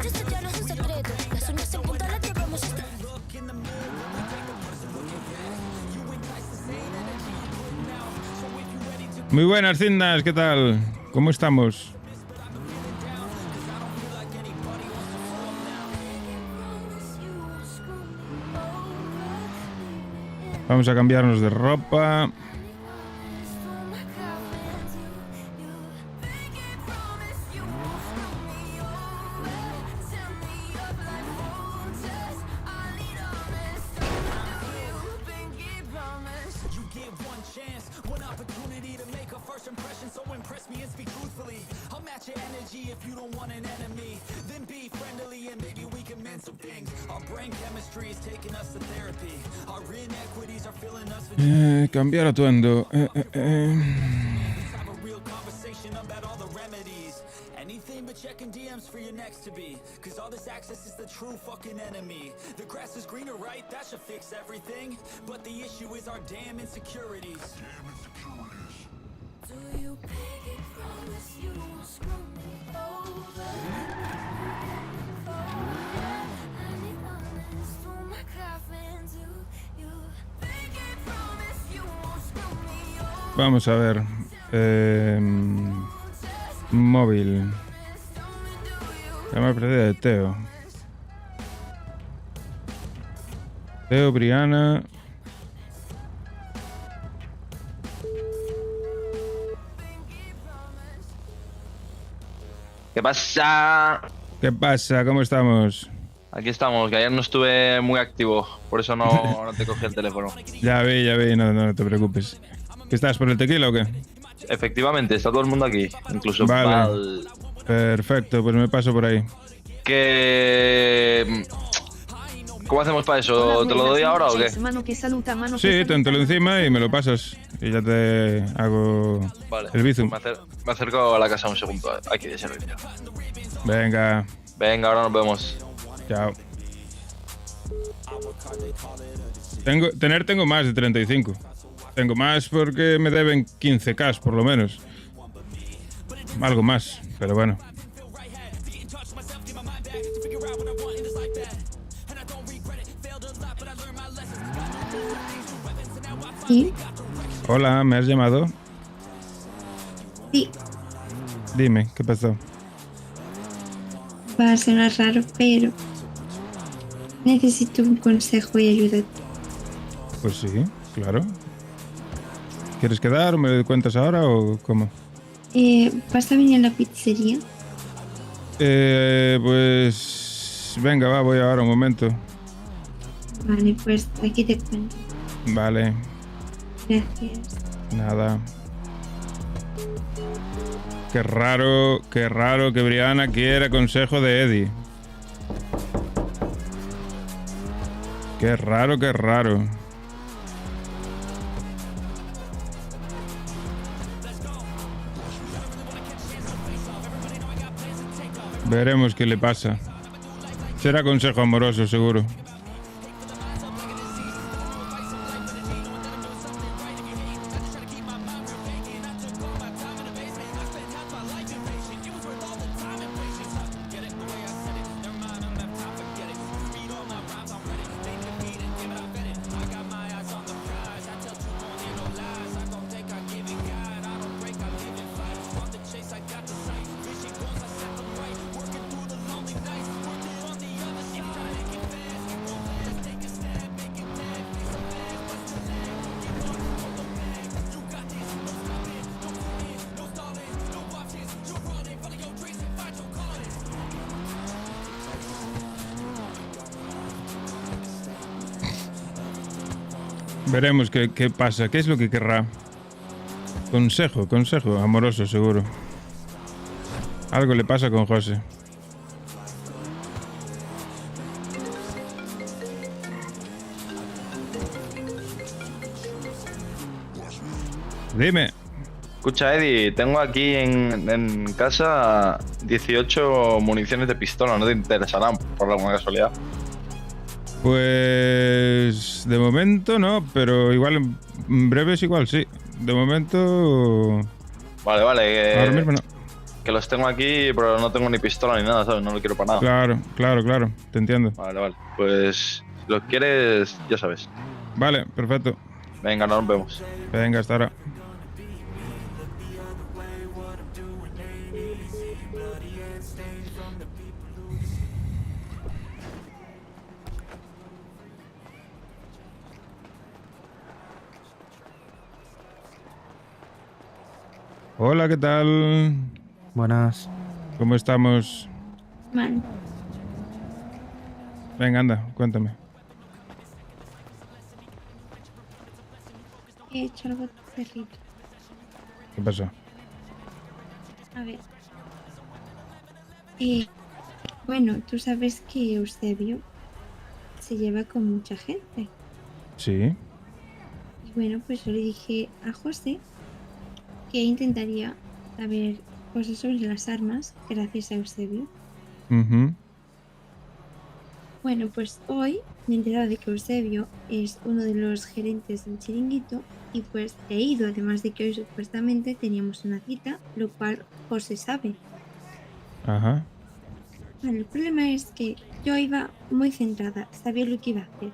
Esto ya no es un secreto. Las uñas en punta las llevamos hasta... Muy buenas, Cindas, ¿qué tal? ¿Cómo estamos? Vamos a cambiarnos de ropa. Cambiar atuendo. Anything but checking DMs for your next to be. Cause all this access is the true fucking enemy. The grass is greener, right? That should fix everything. But the issue is our damn insecurities. Do you pinky promise you won't screw me over? I need honest through my coffin. Do you pinky promise you won't screw me over? Vamos a ver. Móvil. Llama perdida de Teo. Teo, Briana. ¿Qué pasa? ¿Qué pasa? ¿Cómo estamos? Aquí estamos, que ayer no estuve muy activo, por eso no te cogí el teléfono. Ya vi, no te preocupes. ¿Qué estás, por el tequila o qué? Efectivamente, está todo el mundo aquí, incluso Vale. Val. Perfecto, pues me paso por ahí. ¿Cómo hacemos para eso? ¿Te lo doy ahora o qué? Sí, te lo encima y me lo pasas. Y ya te hago Vale, el bizum. me acerco a la casa un segundo, aquí de servicio. Venga, Venga, ahora nos vemos. chao. Tengo más de 35. Tengo más porque me deben 15k por lo menos. Algo más, pero bueno. ¿Sí? Hola, ¿me has llamado? Sí, Dime, ¿qué pasó? va a sonar raro, pero necesito un consejo y ayuda. Pues sí, claro. ¿Quieres quedar o me lo cuentas ahora o cómo? ¿Vas a venir a la pizzería? Pues... Venga, va, voy ahora un momento. Vale, pues aquí te cuento. Vale, Gracias. nada. Qué raro que Briana quiera consejo de Eddie. Qué raro. Veremos qué le pasa. Será consejo amoroso, seguro. Veremos qué pasa, qué es lo que querrá. Consejo amoroso, seguro. Algo le pasa con José. Dime. Escucha, Eddie, tengo aquí en casa 18 municiones de pistola, ¿no te interesarán por alguna casualidad? Pues de momento no, pero igual en breves igual sí. De momento... Vale, vale. Ahora mismo no. Que los tengo aquí, pero no tengo ni pistola ni nada, ¿sabes? No lo quiero para nada. Claro. Te entiendo. Vale, vale. Pues si lo quieres, ya sabes. Vale, perfecto. Venga, nos vemos. Venga, hasta ahora. Hola, ¿qué tal? Buenas. ¿Cómo estamos? Mal. Venga, anda, cuéntame. He hecho algo terrible. ¿Qué pasó? A ver. Bueno, tú sabes que Eusebio se lleva con mucha gente. Sí. Y bueno, pues yo le dije a José que intentaría saber cosas sobre las armas gracias a Eusebio. Ujú. Bueno, pues hoy me he enterado de que Eusebio es uno de los gerentes del chiringuito y pues he ido, además de que hoy supuestamente teníamos una cita, lo cual José sabe. Ajá. Bueno, el problema es que yo iba muy centrada, sabía lo que iba a hacer.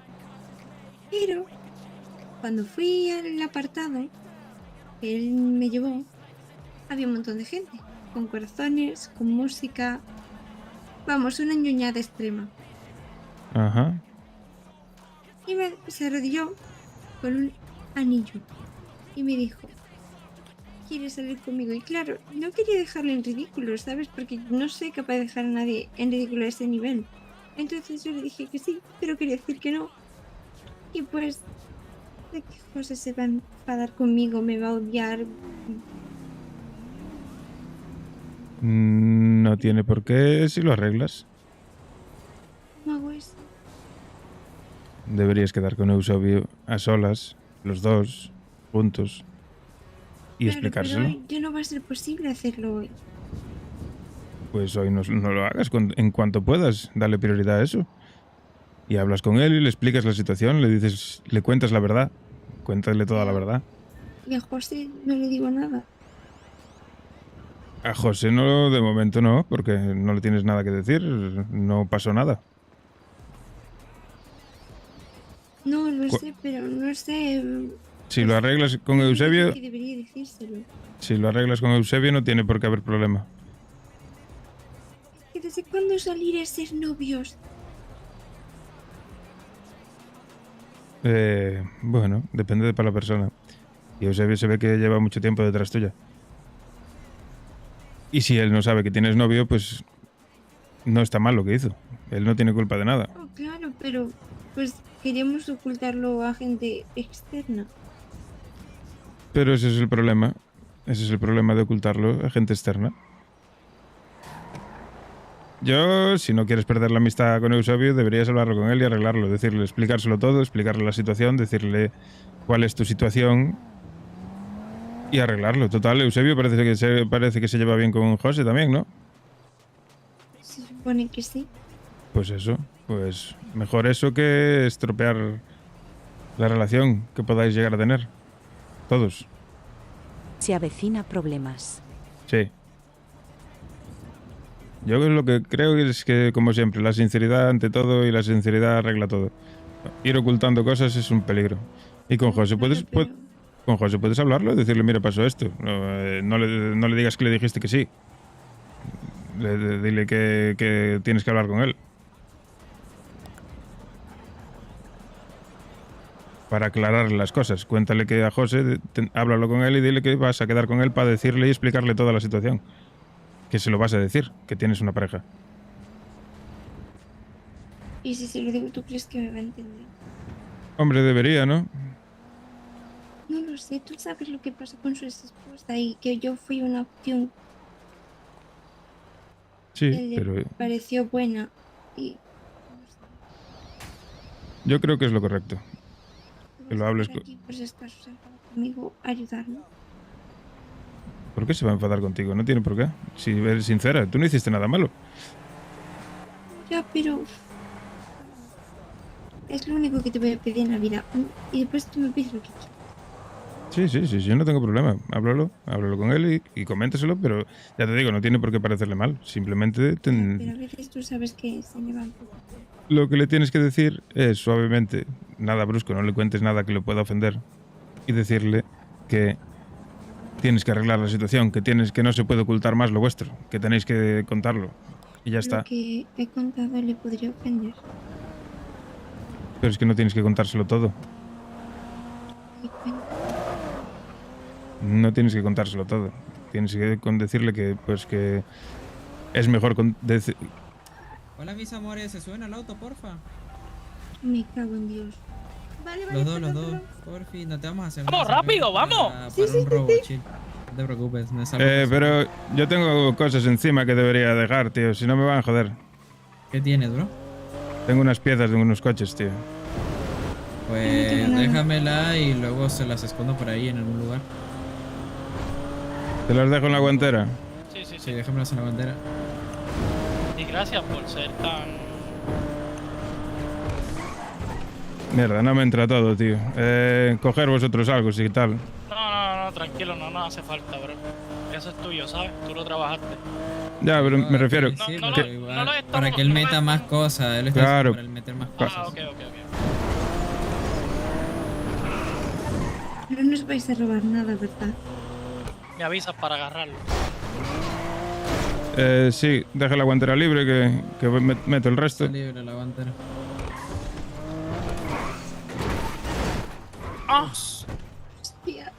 Pero cuando fui al apartado que él me llevó, había un montón de gente, con corazones, con música, vamos, una ñoñada extrema. Ajá. Y se arrodilló con un anillo y me dijo, ¿quieres salir conmigo? Y claro, no quería dejarlo en ridículo, ¿sabes? Porque no soy capaz de dejar a nadie en ridículo a ese nivel. Entonces yo le dije que sí, pero quería decir que no. Y pues, de que José se va a enfadar conmigo, me va a odiar. No tiene por qué si lo arreglas. No hago eso. Deberías quedar con Eusebio a solas, los dos, juntos, y Claro, explicárselo. pero hoy ya no va a ser posible hacerlo hoy. Pues hoy no lo hagas en cuanto puedas. Dale prioridad a eso. Y hablas con él y le explicas la situación, le dices, le cuentas la verdad. Cuéntale toda la verdad. Y a José no le digo nada. A José no, de momento no, porque no le tienes nada que decir. No pasó nada. No, lo sé, pero no sé. Si lo arreglas con Eusebio, Que debería decírselo. si lo arreglas con Eusebio no tiene por qué haber problema. ¿Que desde cuándo salir es ser novios? Bueno, depende para la persona. Y Eusebio se ve que lleva mucho tiempo detrás tuya. Y si él no sabe que tienes novio, pues no está mal lo que hizo. Él no tiene culpa de nada. Oh, claro, pero pues queríamos ocultarlo a gente externa. Pero ese es el problema. Ese es el problema de ocultarlo a gente externa. Yo, si no quieres perder la amistad con Eusebio, deberías hablarlo con él y arreglarlo. Decirle, explicárselo todo, explicarle la situación, decirle cuál es tu situación y arreglarlo. Total, Eusebio parece que se lleva bien con José también, ¿no? Se supone que sí. Pues eso, pues mejor eso que estropear la relación que podáis llegar a tener. Todos. Se avecina problemas. Sí. Yo lo que creo es que, como siempre, la sinceridad ante todo y la sinceridad arregla todo. Ir ocultando cosas es un peligro. Y con José puedes, Claro, pero- con José puedes hablarlo, decirle, mira, pasó esto. No le digas que le dijiste que sí. Dile que tienes que hablar con él. Para aclararle las cosas. Cuéntale que a José, háblalo con él y dile que vas a quedar con él para decirle y explicarle toda la situación. Que se lo vas a decir, que tienes una pareja. Y si se lo digo, ¿tú crees que me va a entender? Hombre, debería, ¿no? No lo sé, tú sabes lo que pasó con su ex esposa y que yo fui una opción Sí, que le pero pareció buena. Y yo creo que es lo correcto. Que lo hables con... aquí, por si acaso se enfada conmigo, ayudarme. ¿Por qué se va a enfadar contigo? No tiene por qué. Si eres sincera, tú no hiciste nada malo. Ya, pero es lo único que te voy a pedir en la vida. Y después tú me pides lo que quieras. Sí, yo no tengo problema. Háblalo con él y coméntaselo, pero ya te digo, no tiene por qué parecerle mal. Simplemente Pero a veces tú sabes que se le va un poco. lo que le tienes que decir es suavemente, nada brusco, no le cuentes nada que le pueda ofender y decirle que tienes que arreglar la situación, que no se puede ocultar más lo vuestro, que tenéis que contarlo y ya está. Lo que he contado le podría ofender. Pero es que no tienes que contárselo todo. Y cuenta. No tienes que contárselo todo. Tienes que decirle que pues que es mejor Hola mis amores, ¿se suben al auto, porfa? Me cago en Dios. Vale, Los dos, perdón. porfi, no te vamos a hacer ¡Vamos, nada, rápido, simplemente vamos! para Sí, sí, un sí, robo, sí. chill. No te preocupes, no es algo pero yo tengo cosas encima que debería dejar, tío. Si no me van a joder. ¿Qué tienes, bro? Tengo unas piezas de unos coches, tío. Pues tengo nada. déjamela y luego se las escondo por ahí en algún lugar. Te las dejo en la guantera. Sí, sí, Sí, sí. déjamelas en la bandera. Y gracias por ser tan... Mierda, no me entra todo, tío. Coger vosotros algo, sí, tal. No, tranquilo, no hace falta, bro. Eso es tuyo, ¿sabes? Tú lo trabajaste. Ya, pero me refiero... No, Sí, no pero lo- igual, no lo estamos- para que él no lo meta estamos- más cosas, él está Claro. para él meter más cosas. Ah, ok. No nos vais a robar nada, ¿verdad? Me avisas para agarrarlo. Sí, deja la guantera libre que meto el resto. Está libre la bandera. ¡Ah! Hostia.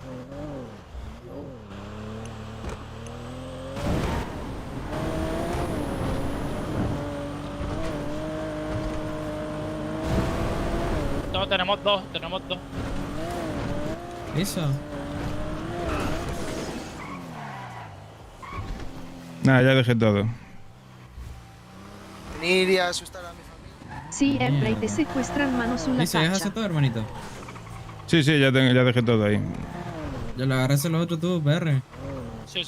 No, tenemos dos. Eso. Nada, ya dejé todo. Venir y asustar a mi familia. Siempre te secuestran manos en la Listo, ya hace cacha. todo, hermanito. Sí, ya dejé todo ahí. Ya lo agarraste los otros tú, PR. Sí.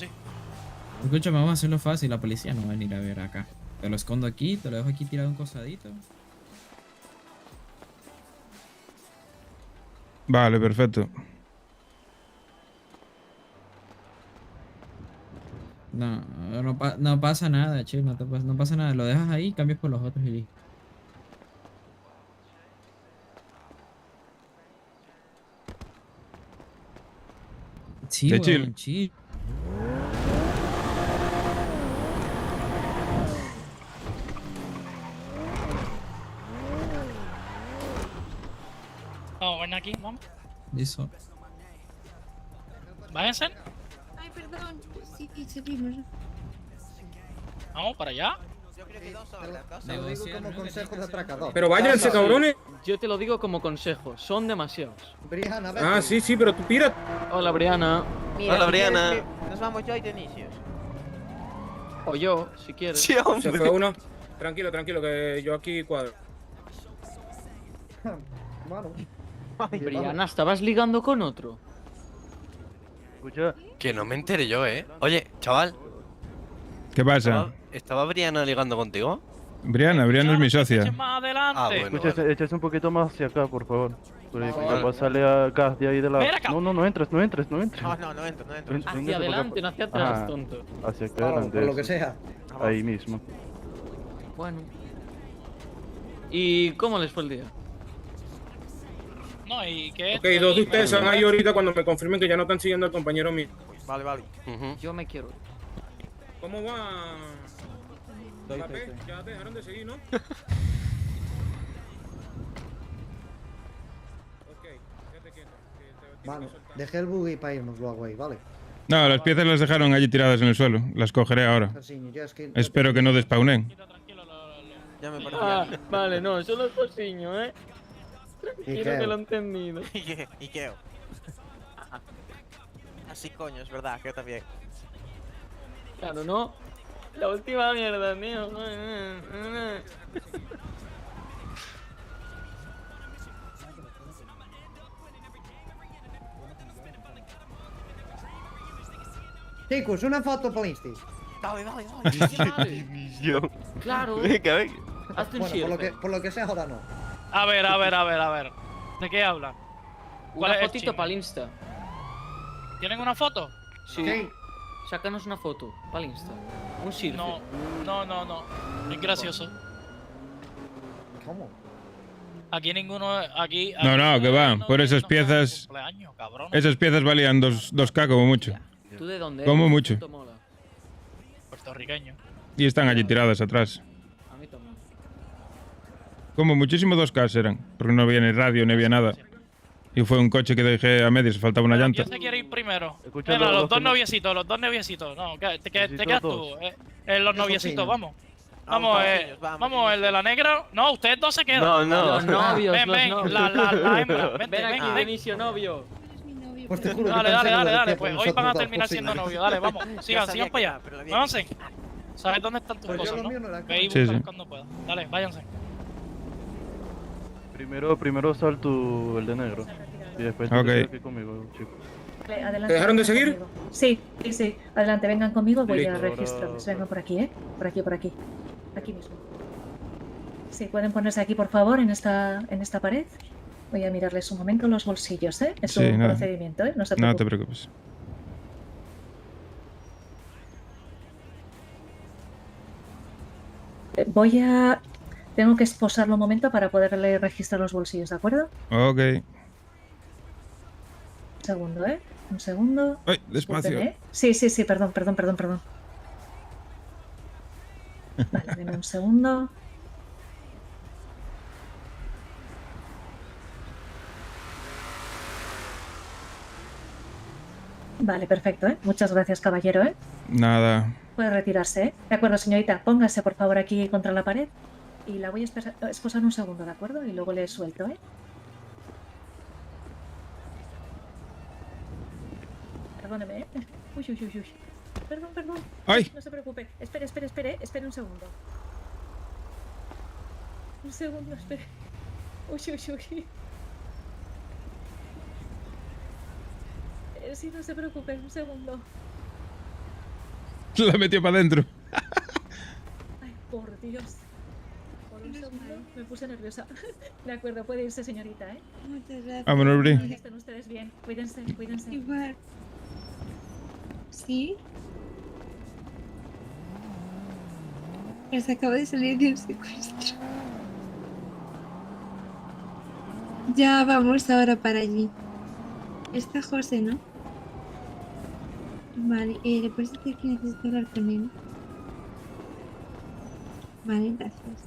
Escúchame, vamos a hacerlo fácil, la policía no va a venir a ver acá. Te lo escondo aquí, te lo dejo aquí tirado un cosadito. Vale, perfecto. No pasa nada, che, no pasa nada. Lo dejas ahí, cambias por los otros y listo. Sí, De weón, chill. chill. Vamos, ven aquí, vamos. Listo. Váyanse. Ay, perdón. Sí, seguimos. Vamos para allá. Te lo digo como consejo de atracador. Pero váyanse, cabrones. Yo te lo digo como consejo, son demasiados. Brianna, vete. Ah, sí, pero tú pira. Hola, Briana. Hola, Brianna. Nos vamos yo y Denisius. O yo, si quieres. Sí, Se hombre. fue uno. Tranquilo, que yo aquí cuadro. Mano. Briana, ¿estabas ligando con otro? Escucha. Que no me enteré yo, Oye, chaval. ¿Qué pasa? ¿Estaba Brianna ligando contigo? Brianna es mi socia. Echen más adelante. Ah, bueno. Escucha, échese un poquito más hacia acá, por favor. Porque Vale. capaz sale acá de ahí de la... Ven acá. No entres. No entres. no entro. Hacia adelante, no hacia atrás, tonto. Hacia acá adelante. por lo que eso. sea. Ahí mismo. Bueno. ¿Y cómo les fue el día? No, y que... Ok, dos de ustedes van ahí ahorita cuando me confirmen que ya no están siguiendo al compañero mío. Vale. Yo me quiero. ¿Cómo va? Papé, ya te dejaron de seguir, ¿no? Ok, quédate quieto. Que te Mano, que soltar. dejé el buggy para irnos luego ahí, ¿vale? No, las piezas las dejaron allí tiradas en el suelo. Las cogeré ahora. Así, ya es que... Espero que no despawnen. Tranquilo, Ya me Ah, vale, no, solo es posiño, ¿eh? ¿Y Quiero que lo he qué? entendido. ¿Y qué? Así coño, es verdad, que también. Claro, ¿no? La última mierda, tío. Chicos, una foto para Insti. Vale. Claro. Venga. Hazte un Bueno, share. por lo que sea, ahora no. A ver. ¿De qué hablan? ¿Cuál Una es el fotito chisme? para el Insta. ¿Tienen una foto? Sí. Sácanos una foto para el Insta. Un selfie. No. Es gracioso. ¿Cómo? Aquí ninguno. Aquí. No, que va. Por esas piezas. Cumpleaños, cabrón. Esas piezas valían 2K como mucho. ¿Tú de dónde Como eres? mucho. Puto mola. Puertorriqueño. Y están allí tiradas atrás. A mí también. Como muchísimo 2K eran. Porque no había ni radio, ni había nada. Y fue un coche que dejé a medias, faltaba una llanta. ¿Quién se quiere ir primero? Escucha, Venga, los dos que no- noviecitos, los dos noviecitos. No, te Necesito quedas dos. tú. Los noviecitos, vamos. Vamos, Vamos, el de la negra. No, ustedes dos se quedan. No, no. Los novios, Ven, los ven, novios. la hembra. Vente, Ven aquí, ven. Benicio, novio. Es mi novio. Pues te juro que Dale, pensé que lo dale. decía Pues por hoy van a nosotros terminar dos, siendo cocina. novios. Dale, vamos. Sigan para allá. Váyanse. ¿Sabes dónde están tus Pues yo cosas, los no? míos no las Ve y Sí, búscalas sí. cuando puedas. Dale, váyanse. Primero sal tú el de negro. Y después tú Ok. te quedas aquí conmigo, chico. Adelante. ¿Te dejaron de seguir? Sí. Adelante, vengan conmigo, voy a Listo. registrarles. Vengan por aquí, ¿eh? Por aquí. Aquí mismo. Sí, pueden ponerse aquí, por favor, en esta pared. Voy a mirarles un momento los bolsillos, ¿eh? Es Sí, un nada. procedimiento, ¿eh? No se No te preocupen. preocupes. Tengo que esposarlo un momento para poderle registrar los bolsillos, ¿de acuerdo? Ok. Un segundo, ¿eh? Un segundo. Ay, despacio. Disculpen, ¿eh? Sí, perdón. Vale, denme un segundo. Vale, perfecto, ¿eh? Muchas gracias, caballero, ¿eh? Nada. Puede retirarse, ¿eh? De acuerdo, señorita. Póngase, por favor, aquí contra la pared. Y la voy a esposar un segundo, ¿de acuerdo? Y luego le suelto, ¿eh? Perdóneme, ¿eh? Uy. Perdón. ¡Ay! No se preocupe. Espere un segundo. Un segundo, espere. Uy. Sí, no se preocupe, un segundo. La metió para adentro. Ay, por Dios. Por un segundo me puse nerviosa. De acuerdo, puede irse, señorita, ¿eh? Muchas gracias. Vámonos, Bri. Que estén ustedes bien. Cuídense. Igual. ¿Sí? Pues acabo de salir de un secuestro. Ya vamos ahora para allí. Está José, ¿no? Vale, ¿le puedes decir que necesito hablar con él? Vale, gracias.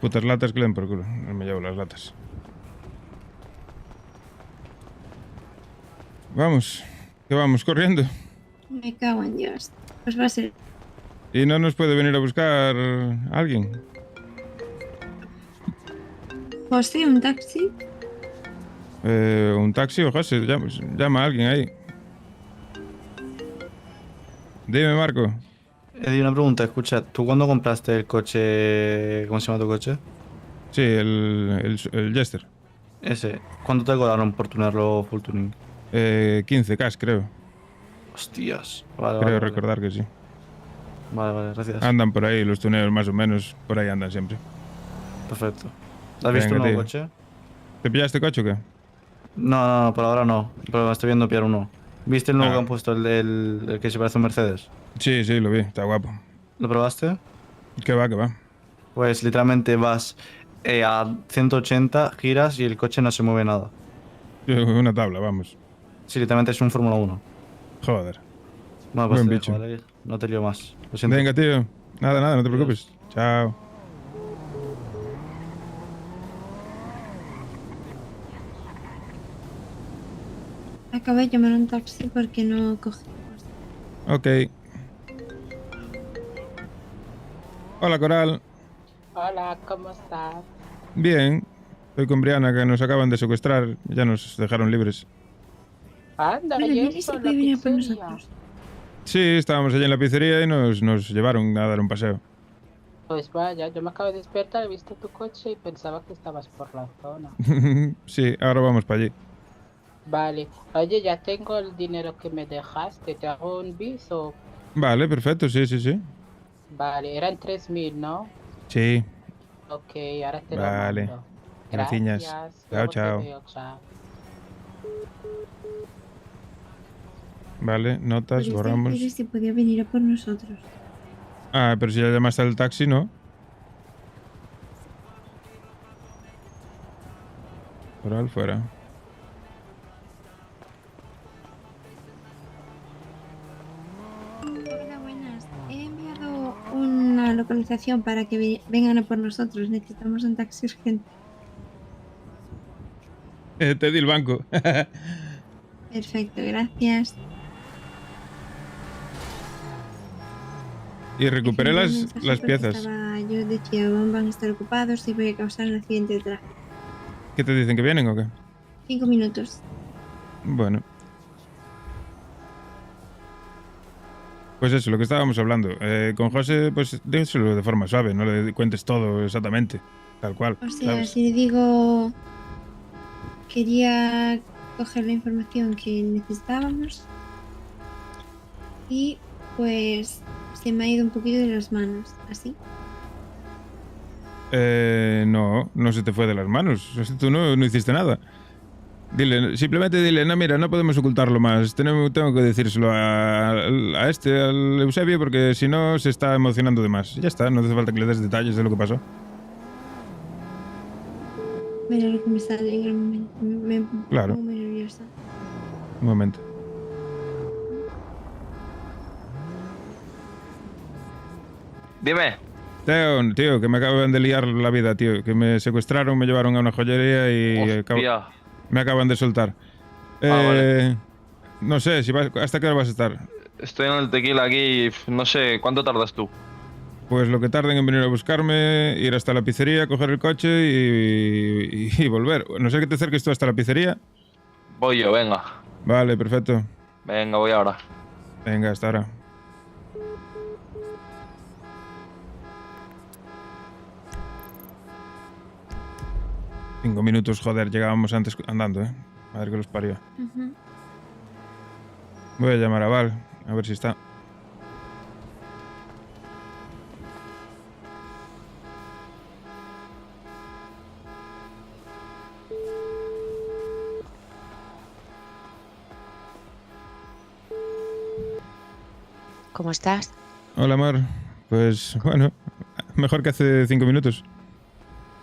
Putas latas que le den por culo. No me llevo las latas. Vamos. Que vamos corriendo. Me cago en Dios. Pues va a ser... ¿Y no nos puede venir a buscar alguien? José, un taxi. Un taxi o José. Llama a alguien ahí. Dime, Marco. Una pregunta, escucha, ¿tú cuándo compraste el coche? ¿Cómo se llama tu coche? Sí, el Jester. Ese. ¿Cuánto te cobraron por tunarlo full tuning? 15 cash, creo. Hostias. Vale, Creo vale, recordar que sí. Vale, gracias. Andan por ahí los tuneos más o menos. Por ahí andan siempre. Perfecto. ¿Has visto un Venga, nuevo tío. coche? ¿Te pillaste coche o qué? No, por ahora no. Pero me estoy viendo pillar uno. ¿Viste el nuevo Ah. que han puesto, el que se parece a un Mercedes? Sí, lo vi. Está guapo. ¿Lo probaste? ¿Qué va? Pues literalmente vas a 180, giras y el coche no se mueve nada. Una tabla, vamos. Sí, literalmente es un Fórmula 1. Joder. Bueno, pues Buen te bicho. dejo, ¿vale? No te lío más. Lo siento. Venga, tío. Nada, no te preocupes. Chao. Acabo de llamar a un taxi porque no coge. Ok. Hola, Coral. Hola, ¿cómo estás? Bien. Estoy con Brianna, que nos acaban de secuestrar. Ya nos dejaron libres. Anda, Bueno, y Nelly eso se en puede la venir por pizzería. nosotros. Sí, estábamos allí en la pizzería y nos llevaron a dar un paseo. Pues vaya, yo me acabo de despertar, he visto tu coche y pensaba que estabas por la zona. Sí, ahora vamos para allí. Vale. Oye, ya tengo el dinero que me dejaste. ¿Te hago un bis o...? Vale, perfecto, sí, sí, sí. Vale, eran 3.000, ¿no? Sí, Ok, ahora te vale. lo mando. Gracias. Gracias. Chao, Luego te chao. veo, chao. Vale, notas, Podrías borramos. decirle si podía venir a por nosotros. Ah, pero si ya llamaste al taxi, ¿no? Por fuera. Hola, buenas. He enviado una localización para que vengan a por nosotros. Necesitamos un taxi urgente. Te di el banco. Perfecto, gracias. Y recuperé Dejé un las mensaje porque piezas. yo decía, van a estar ocupados y voy a causar un accidente de tráfico. ¿Qué te dicen, que vienen o qué? 5 minutos. Bueno. Pues eso, lo que estábamos hablando. Con José, pues díselo de forma suave, no le cuentes todo exactamente, tal cual. O sea, ¿sabes? si le digo, quería coger la información que necesitábamos y pues se me ha ido un poquito de las manos, así. No se te fue de las manos. Tú no hiciste nada. Dile, simplemente dile, no, mira, no podemos ocultarlo más. Tengo que decírselo al Eusebio, porque si no se está emocionando de más. Ya está, no hace falta que le des detalles de lo que pasó. Mira lo que me sale en el momento. Me Claro. pongo muy nerviosa. Un momento. Dime. Teo, tío, que me acaban de liar la vida, tío. Que me secuestraron, me llevaron a una joyería y Hostia. me acaban de soltar. Vale. No sé, ¿hasta qué hora vas a estar? Estoy en el tequila aquí, no sé, ¿cuánto tardas tú? Pues lo que tarden en venir a buscarme, ir hasta la pizzería, coger el coche y volver. No sé que te acerques tú hasta la pizzería. Voy yo, venga. Vale, perfecto. Venga, voy ahora. Venga, hasta ahora. Cinco minutos, joder, llegábamos antes andando, ¿eh? Madre que los parió. Ujú. Voy a llamar a Val, a ver si está. ¿Cómo estás? Hola, Mar. Pues bueno, mejor que hace 5 minutos.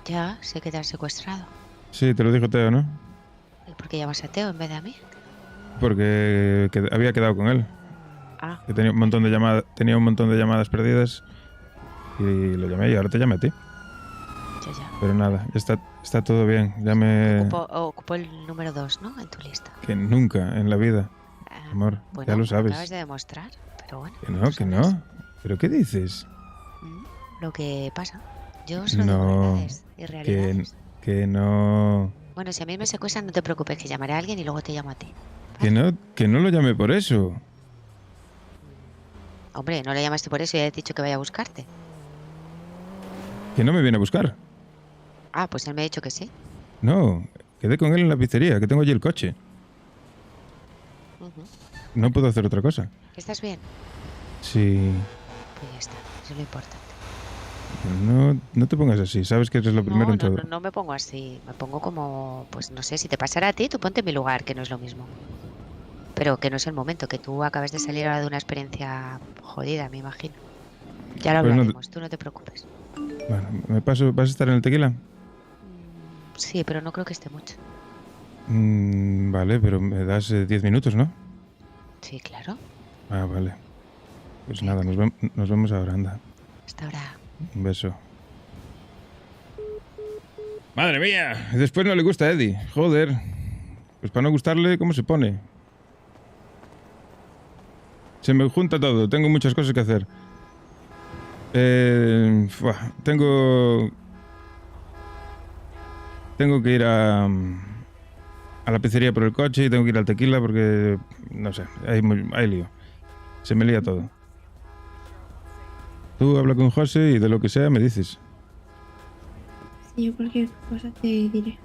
Ya, sé que te has secuestrado. Sí, te lo dijo Teo, ¿no? ¿Y por qué llamas a Teo en vez de a mí? Porque había quedado con él. Ah. Que tenía un montón de llamadas perdidas y lo llamé y ahora te llamé a ti. Ya. Pero nada, ya está todo bien. Ya me... Ocupó el número 2, ¿no? En tu lista. Que nunca en la vida, amor, Bueno, ya lo sabes. acabas de demostrar, pero bueno. Que no. ¿Pero qué dices? Lo que pasa. Yo solo digo No, verdades y realidades. que no... Bueno, si a mí me secuestran, no te preocupes, que llamaré a alguien y luego te llamo a ti. Que no lo llamé por eso. Hombre, no le llamaste por eso y ya he dicho que vaya a buscarte. Que no me viene a buscar. Ah, pues él me ha dicho que sí. No, quedé con él en la pizzería, que tengo allí el coche. Ujú. No puedo hacer otra cosa. ¿Estás bien? Sí. Pues ya está, eso es lo importante. No te pongas así, sabes que eres lo primero en todo. No me pongo así, me pongo como, pues no sé, si te pasara a ti, tú ponte en mi lugar, que no es lo mismo. Pero que no es el momento, que tú acabas de salir ahora de una experiencia jodida, me imagino. Ya lo Pues no hablaremos, tú no te preocupes. Bueno, ¿vas a estar en el tequila? Sí, pero no creo que esté mucho. Vale, pero me das 10 minutos, ¿no? Sí, claro. Ah, vale. Pues nada, nos vemos ahora, anda. Hasta ahora. Un beso. ¡Madre mía! Después no le gusta a Eddie. Joder. Pues para no gustarle, ¿cómo se pone? Se me junta todo. Tengo muchas cosas que hacer. Tengo que ir a la pizzería por el coche y tengo que ir al tequila porque, no sé, hay lío. Se me lía todo. Tú habla con José y de lo que sea me dices. Si yo cualquier cosa te diré.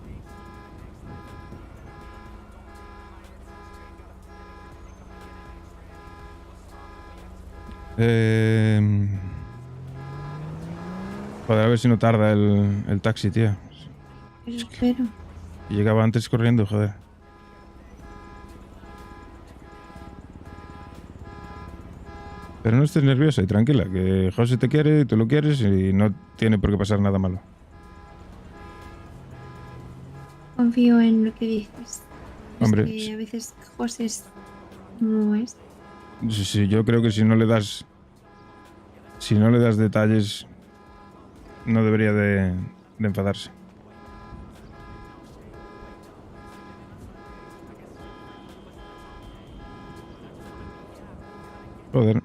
Joder, a ver si no tarda el taxi, tía. Eso espero. Y llegaba antes corriendo, joder. Pero no estés nerviosa y tranquila, que José te quiere y tú lo quieres y no tiene por qué pasar nada malo. Confío en lo que dices. Hombre, Es que a veces José es como es. sí, yo creo que si no le das detalles, no debería de enfadarse. Joder.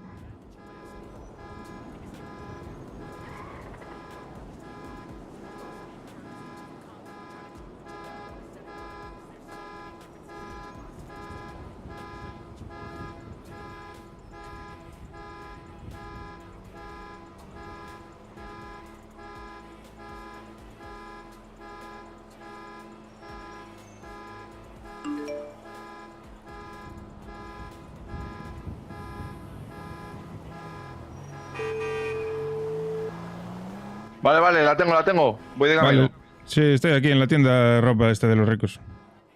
Vale, la tengo. Voy de camino. Vale. Sí, estoy aquí en la tienda de ropa de los ricos.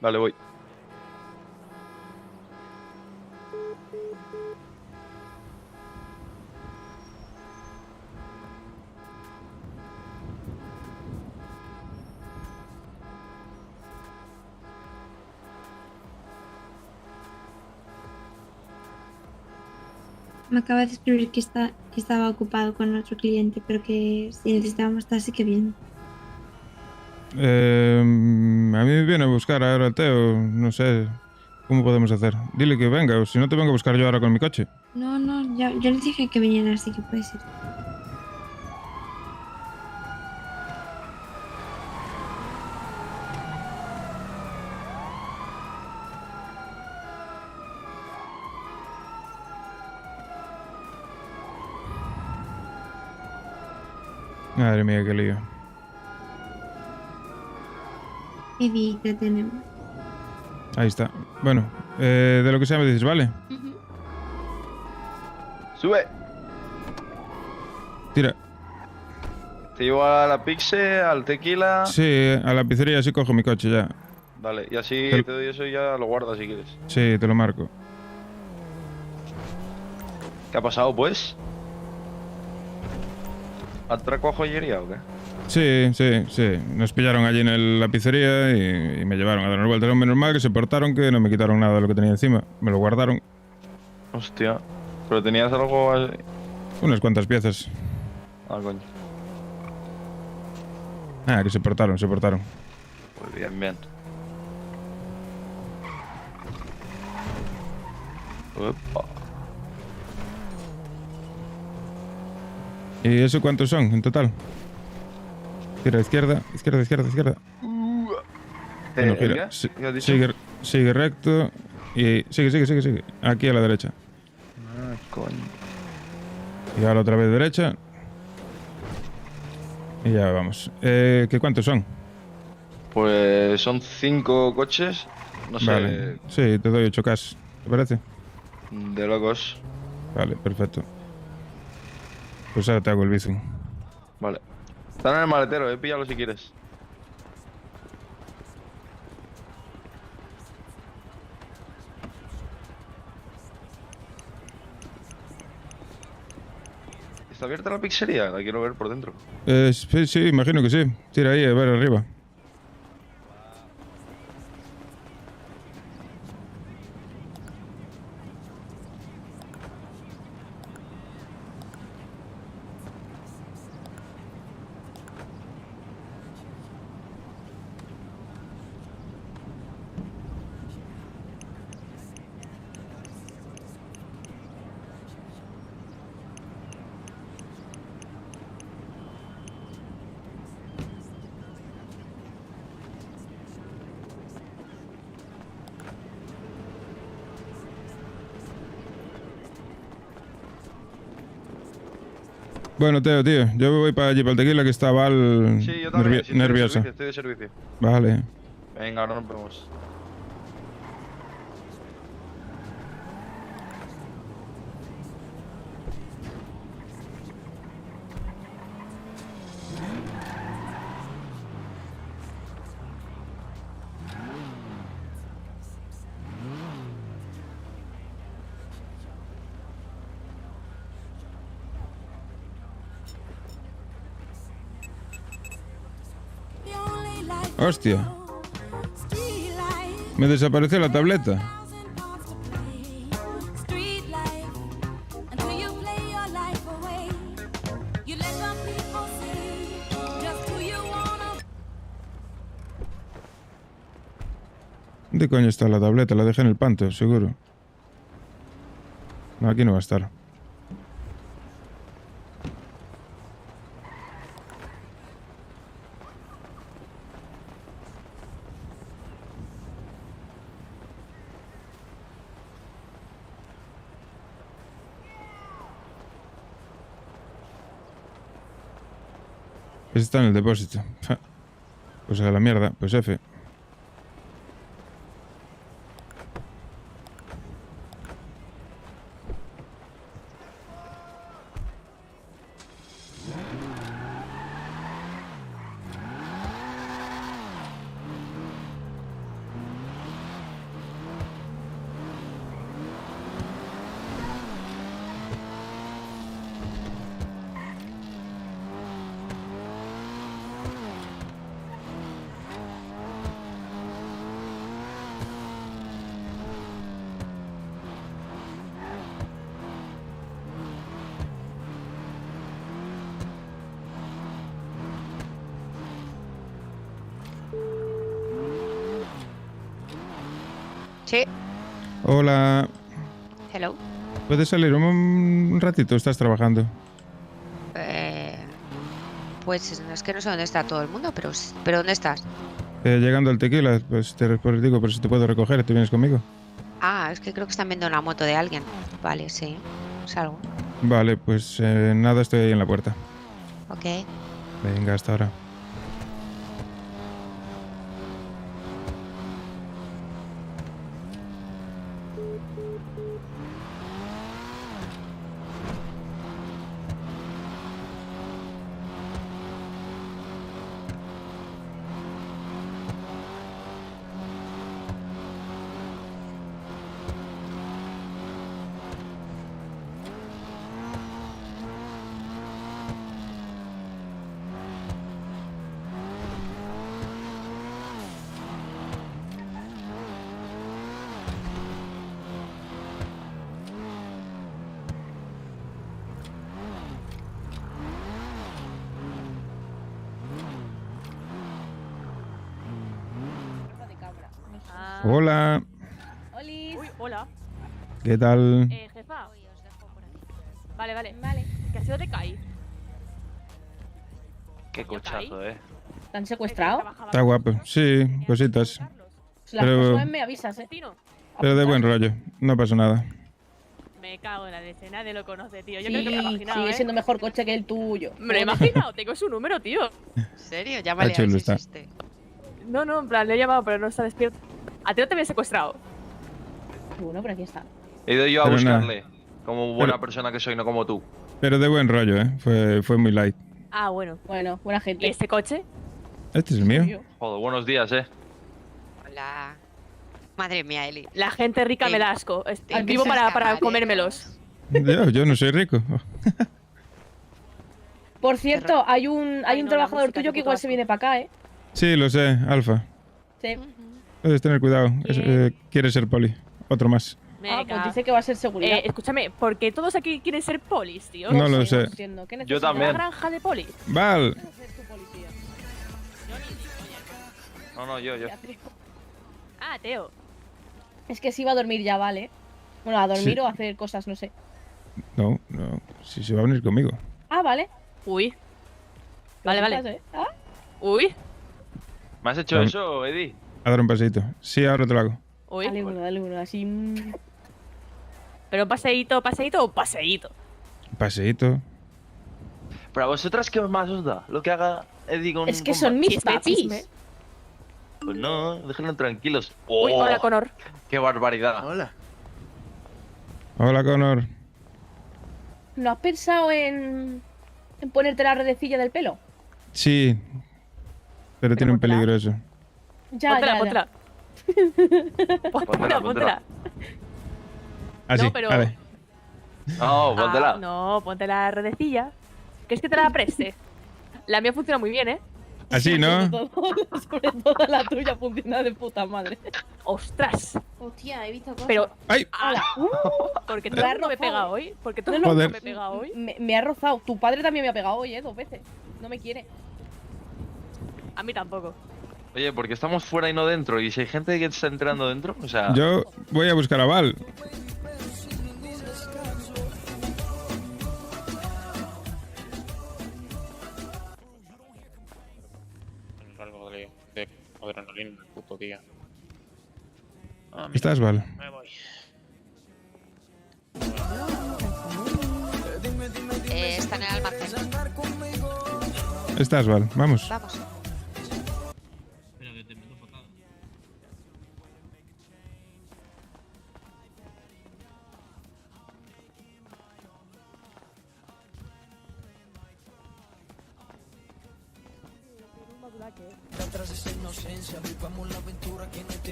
Vale, voy. Me acaba de escribir que estaba ocupado con otro cliente, pero que si necesitábamos taxi que bien. A mí me viene a buscar ahora Teo, no sé cómo podemos hacer. Dile que venga, o si no te vengo a buscar yo ahora con mi coche. No, yo les dije que viniera, así que puedes ir. Madre mía, qué lío. Qué día que tenemos. Ahí está. Bueno, de lo que sea me dices, ¿vale? Sube. Tira. Te llevo a la Pixe, al Tequila. Sí, a la pizzería sí cojo mi coche ya. Vale, y así Te- te doy eso y ya lo guardas si quieres. Sí, te lo marco. ¿Qué ha pasado, pues? ¿Atraco a joyería o qué? Sí. Nos pillaron allí en la pizzería y me llevaron a dar una vuelta. Menos mal que se portaron, que no me quitaron nada de lo que tenía encima. Me lo guardaron. Hostia. ¿Pero tenías algo así? Unas cuantas piezas. Ah, coño. Ah, que se portaron. Pues bien. Uepa. ¿Y eso cuántos son en total? Izquierda. Bueno, gira. ¿Qué has dicho? Sigue recto y sigue. Aquí a la derecha. Ah, coño. Y ahora otra vez derecha. Y ya vamos. ¿Qué cuántos son? Pues son 5 coches. No sé. Vale. Sí, te doy 8K. ¿Te parece? De locos. Vale, perfecto. Pues ahora te hago el bizum. Vale. Están en el maletero, píllalo si quieres. ¿Está abierta la pizzería? La quiero ver por dentro. Sí, imagino que sí. Tira ahí, a ver arriba. Bueno, Teo, tío, yo voy para allí, para el tequila, que está Val Sí, yo también. Sí, nerviosa. Estoy de servicio. Vale. Venga, ahora nos vemos. Hostia. Me desapareció la tableta. Street life, until you play your life away. You let the people see just who you wanna. ¿Dónde coño está la tableta? La dejé en el panto, seguro. No, aquí no va a estar. Ese está en el depósito. Ja. Pues a la mierda, pues F. Sí. Hola. Hello. ¿Puedes salir un ratito? ¿Estás trabajando? Pues es que no sé dónde está todo el mundo, pero ¿dónde estás? Llegando al tequila, pues te digo, por si te puedo recoger, ¿te vienes conmigo? Ah, es que creo que están viendo una moto de alguien. Vale, sí. Salgo. Vale, pues nada, estoy ahí en la puerta. Ok. Venga, hasta ahora. Hola. Olis. Uy, hola. ¿Qué tal? Jefa. Vale, vale. Vale. ¿Qué ha sido de Kai? Qué cochazo, ¿Te han secuestrado? Está guapo. Sí, cositas. Si las Pero, cosas me avisas, pero de buen rollo. No pasó nada. Me cago en la leche, nadie lo conoce, tío. Yo Sí, creo que me lo he imaginado, sigue siendo mejor coche que el tuyo. Me lo he imaginado, tengo su número, tío. ¿En serio? Llámale Está a ver chulo, si está. existe. No, no, en plan, le he llamado, pero no está despierto. A ti no te había secuestrado. Bueno, pero aquí está. He ido yo a Pero nada. buscarle. Como buena persona que soy, no como tú. Pero de buen rollo, ¿eh? Fue muy light. Ah, bueno. Bueno, buena gente. ¿Y este coche? Este es el mío. Joder, buenos días, Hola. Madre mía, Eli. La gente rica me da asco. Vivo para comérmelos. Yo no soy rico. Por cierto, hay un trabajador tuyo que igual se viene para acá, ¿eh? Sí, lo sé, Alfa. Sí. Puedes tener cuidado. Quiere ser poli. Otro más. Pues dice que va a ser seguridad. Escúchame, ¿por qué todos aquí quieren ser polis, tío? No lo sé. Yo también. ¿Una granja de polis? Val. No, yo. Ah, Teo. Es que se iba a dormir ya, ¿vale? Bueno, a dormir Sí. o a hacer cosas, no sé. No. Si se va a venir conmigo. Ah, vale. Uy. Vale, vale. Cositas, ¿eh? Ah, Uy. ¿Me has hecho eso, Eddie? A dar un paseito. Sí, ahora te lo hago. Uy. dale uno, así. ¿Pero paseíto o paseíto? Paseito. ¿Pero a vosotras qué más os da lo que haga Eddie con... Es que con son Max? mis papis. Pues no, déjenlo tranquilos. Uy, ¡Oh! hola, Connor. ¡Qué barbaridad! Hola. Hola, Connor. ¿No has pensado en ponerte la redecilla del pelo? Sí, pero tiene un póntela. peligro eso. Ya, Póntela. Póntela. Así, No, pero- vale. No, póntela. Ah, no, ponte la redecilla. ¿Quieres que te la preste? La mía funciona muy bien, ¿eh? Así, ¿no? Sobre todo la tuya funciona de puta madre. ¡Ostras! Hostia, he visto cosas. Pero. ¡Ay! Porque todo el mundo me pega hoy. Porque todo el Joder. mundo me pega hoy. Me ha rozado. Tu padre también me ha pegado hoy, 2 veces. No me quiere. A mí tampoco. Oye, porque estamos fuera y no dentro. ¿Y si hay gente que está entrando dentro? O sea... Yo voy a buscar a Val. Algo de adrenalina el puto día. Ah, mira, ¿Estás, Val? me voy. Está en el almacén. ¿Estás, Val? Vamos. Vamos.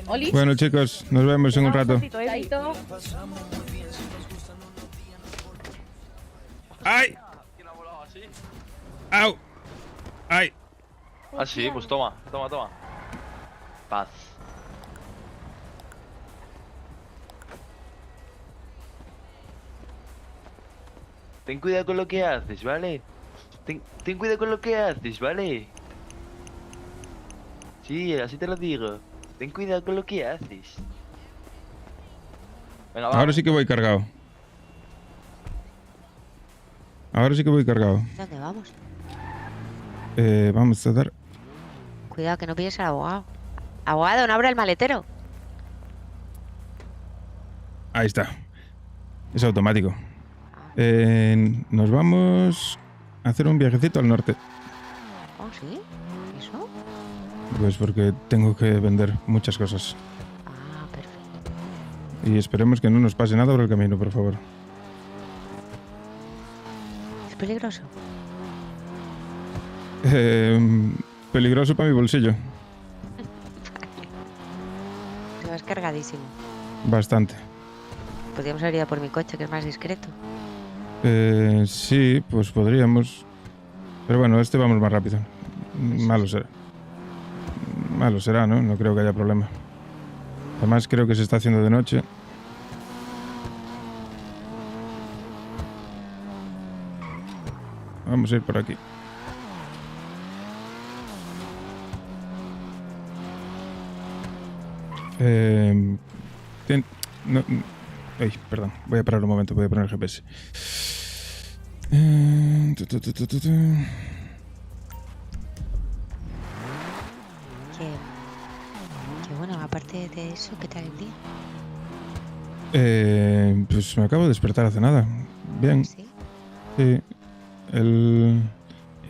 Oli. Bueno, chicos, nos vemos en un rato. Chaito. ¡Ay! ¡Au! ¡Ay! Ah, sí, pues toma. Paz. Ten cuidado con lo que haces, ¿vale? Ten cuidado con lo que haces, ¿vale? Sí, así te lo digo. Ten cuidado con lo que haces. Venga, va. Ahora sí que voy cargado. ¿Dónde vamos? Vamos a dar... Cuidado que no pilles al abogado. Abogado, no abra el maletero. Ahí está. Es automático. Nos vamos a hacer un viajecito al norte. Oh, ¿sí? ¿Eso? Pues porque tengo que vender muchas cosas. Ah, perfecto. Y esperemos que no nos pase nada por el camino, por favor. ¿Es peligroso? Peligroso para mi bolsillo. Te vas cargadísimo. Bastante. Podríamos haber ido por mi coche, que es más discreto. Sí, pues podríamos. Pero bueno, este vamos más rápido. Malo será, ¿no? No creo que haya problema. Además, creo que se está haciendo de noche. Vamos a ir por aquí. Ay, perdón. Voy a parar un momento. Voy a poner el GPS. Que bueno, aparte de eso, ¿qué tal el día? Pues me acabo de despertar hace nada. Bien. ¿Sí? Sí. Y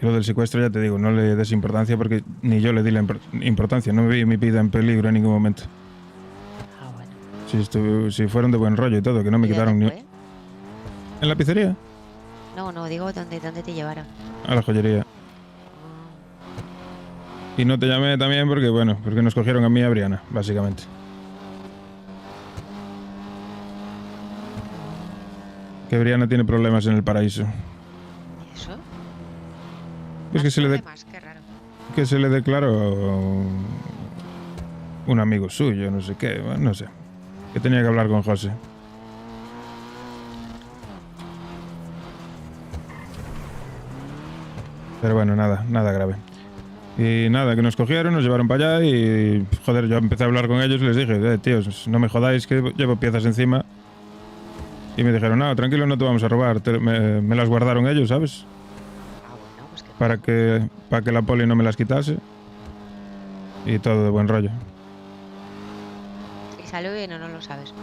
lo del secuestro, ya te digo, no le des importancia porque ni yo le di la importancia. No me vi mi vida en peligro en ningún momento. Ah, bueno. Si fueron de buen rollo y todo, que no me ¿Y quitaron ni... dónde fue? ¿En la pizzería? No, digo dónde te llevaron. A la joyería. Y no te llamé también porque, bueno, porque nos cogieron a mí y a Briana, básicamente. Que Briana tiene problemas en el paraíso. ¿Y eso? Pues que se le Qué raro. que se le declaró un amigo suyo, no sé qué, bueno, no sé. Que tenía que hablar con José. Pero bueno, nada grave. Y nada, que nos cogieron, nos llevaron para allá y, joder, yo empecé a hablar con ellos y les dije, tíos, no me jodáis que llevo piezas encima. Y me dijeron, no, tranquilo, no te vamos a robar. Me las guardaron ellos, ¿sabes? Ah, bueno, pues que... Para que la poli no me las quitase. Y todo de buen rollo. ¿Y salió bien o no lo sabes?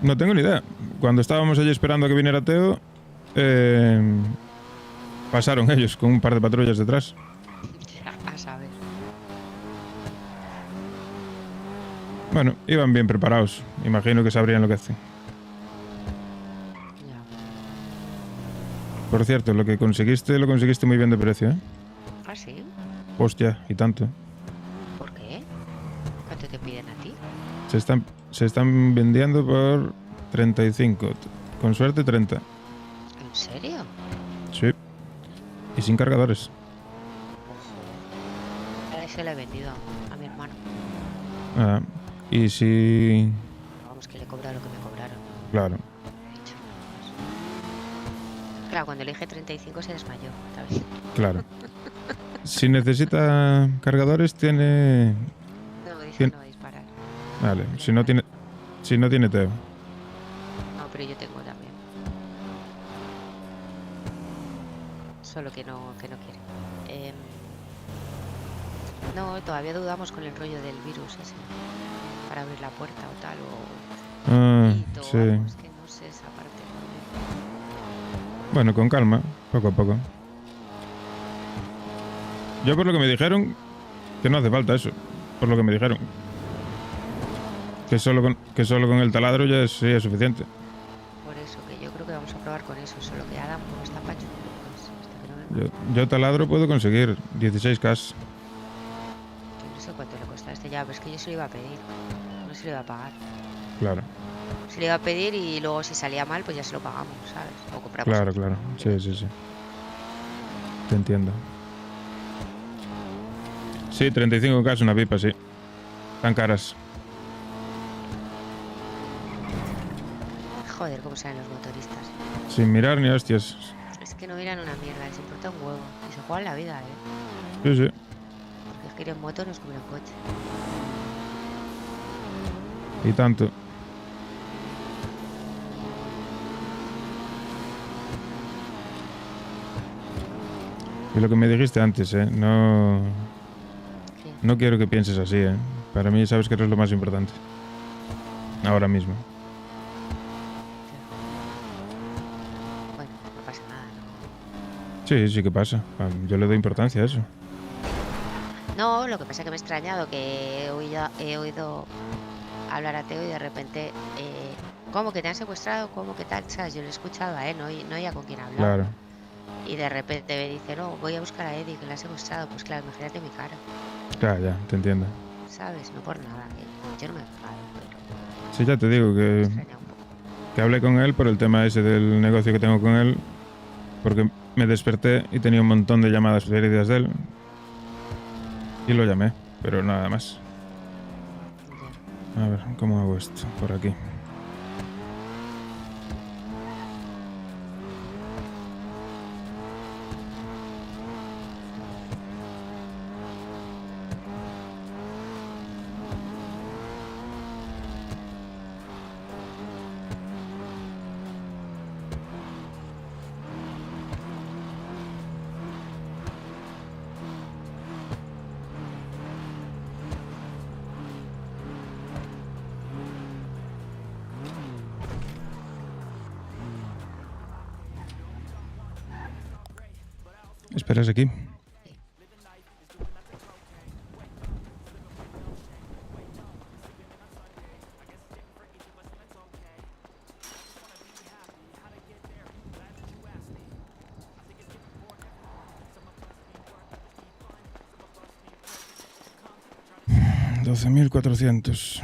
No tengo ni idea. Cuando estábamos allí esperando a que viniera Teo, Pasaron ellos con un par de patrullas detrás. A saber. Bueno, iban bien preparados. Imagino que sabrían lo que hacen. Por cierto, lo conseguiste muy bien de precio, ¿eh? ¿Ah, sí? Hostia, y tanto. ¿Por qué? ¿Cuánto te piden a ti? Se están vendiendo por 35. Con suerte 30. ¿En serio? Sí. Y sin cargadores. A ese le he vendido a mi hermano. Ah, y si... Vamos, que le he cobrado lo que me cobraron. Claro. Claro, cuando le dije 35 se desmayó, ¿sabes? Claro. Si necesita cargadores, tiene... No, dice no disparar. Vale, si no tiene Teo. No, pero yo tengo también. Solo que no quiere. No, todavía dudamos con el rollo del virus ese. Para abrir la puerta o tal, o... Ah, sí. Algo, es que no sé esa parte. Bueno, con calma, poco a poco. Yo por lo que me dijeron, que no hace falta eso. Por lo que me dijeron. Que solo con el taladro ya es suficiente. Por eso, que yo creo que vamos a probar con eso. Solo que Adam, como está pacho, pues hasta que no Yo taladro puedo conseguir 16K. No sé cuánto le cuesta este ya, pero es que yo se lo iba a pedir. No se lo iba a pagar. Claro. Se lo iba a pedir y luego si salía mal, pues ya se lo pagamos, ¿sabes? O compramos. Claro, claro. Sí. Te entiendo. Sí, 35K es una pipa, sí. Tan caras. Joder, cómo salen los motoristas. Sin mirar ni hostias. Es que no miran una mierda, les importa un huevo. Y se juegan la vida, Sí. Porque es que ir en moto no es como ir en coche. Y tanto. Y lo que me dijiste antes, no quiero que pienses así, Para mí sabes que eres lo más importante. Ahora mismo. Bueno, no pasa nada, Sí, sí que pasa. Yo le doy importancia a eso. No, lo que pasa es que me he extrañado que he oído hablar a Teo y de repente, ¿cómo que te han secuestrado? ¿Cómo que tal? ¿Sabes? Yo lo he escuchado a él, no oía con quién hablar. Claro. Y de repente me dice, no, voy a buscar a Eddie, que la ha secuestrado. Pues claro, imagínate mi cara, Claro, ya, te entiendo. ¿sabes? No por nada, que yo no me enfado, pero Sí, ya te digo que hablé con él por el tema ese del negocio que tengo con él. Porque me desperté y tenía un montón de llamadas perdidas de él. Y lo llamé, pero nada más. A ver, ¿cómo hago esto? Por aquí. ¿Esperas aquí? $12.400.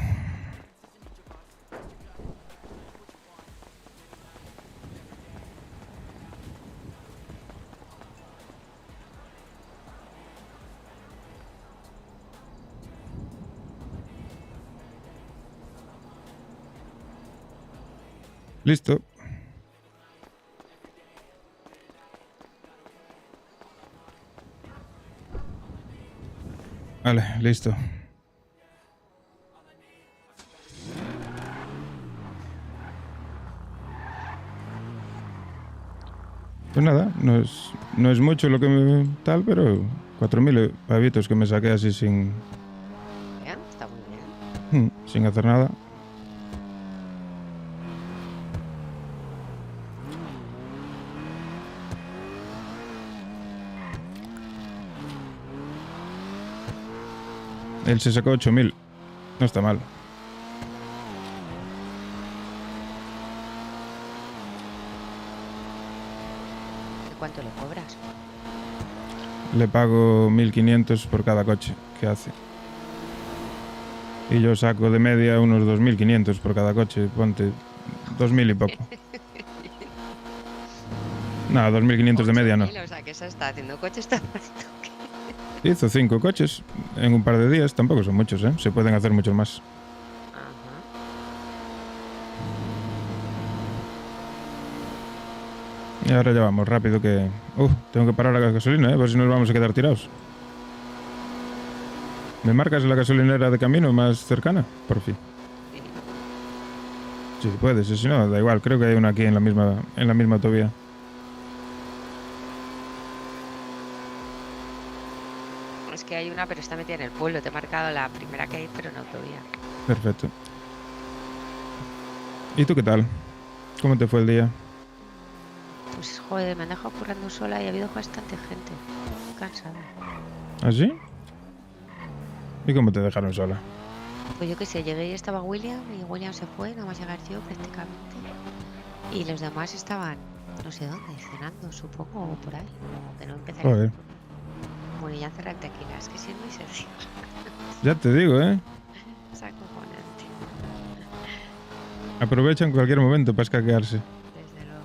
Listo. Vale, listo. Pues nada, no es mucho lo que me tal, pero 4.000 pavitos que me saqué así sin... Bien, está muy bien. Sin hacer nada. Él se sacó 8.000. No está mal. ¿De cuánto le cobras? Le pago 1.500 por cada coche que hace. Y yo saco de media unos 2.500 por cada coche. Ponte 2.000 y poco. No, 2.500 de media no. O sea, que se está haciendo coches tan barato. Hizo 5 coches en un par de días. Tampoco son muchos, ¿eh? Se pueden hacer muchos más. Y ahora ya vamos, rápido que... tengo que parar la gasolina, ¿eh? Por si nos vamos a quedar tirados. ¿Me marcas la gasolinera de camino más cercana? Por fin. Sí, puedes, si no, da igual. Creo que hay una aquí en la misma autovía. Es que hay una, pero está metida en el pueblo. Te he marcado la primera que hay, pero en autovía. Perfecto. ¿Y tú qué tal? ¿Cómo te fue el día? Pues joder, me han dejado currando sola y ha habido bastante gente. Cansada. ¿Ah, sí? ¿Y cómo te dejaron sola? Pues yo qué sé, llegué y estaba William y William se fue, nada más llegar yo prácticamente. Y los demás estaban, no sé dónde, cenando, supongo, o por ahí. Que no empezaría. Joder. Bueno, ya cerrar tequila, es que sí es muy sencillo. Ya te digo, ¿eh? Es acojonante. Aprovechan cualquier momento para escaquearse. Desde luego.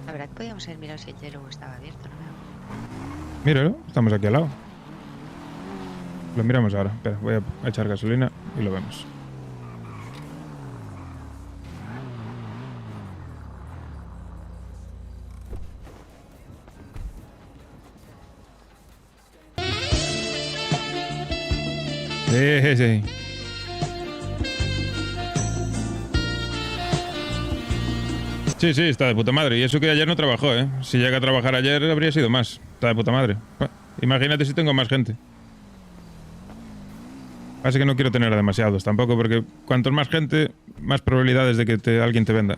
La verdad que podíamos haber mirado si el hielo estaba abierto, no veo. Míralo, estamos aquí al lado. Lo miramos ahora. Espera, voy a echar gasolina y lo vemos. Sí. Sí, está de puta madre. Y eso que ayer no trabajó, ¿eh? Si llega a trabajar ayer habría sido más. Está de puta madre. Imagínate si tengo más gente. Pasa que no quiero tener demasiados tampoco, porque cuanto más gente, más probabilidades de que alguien te venda.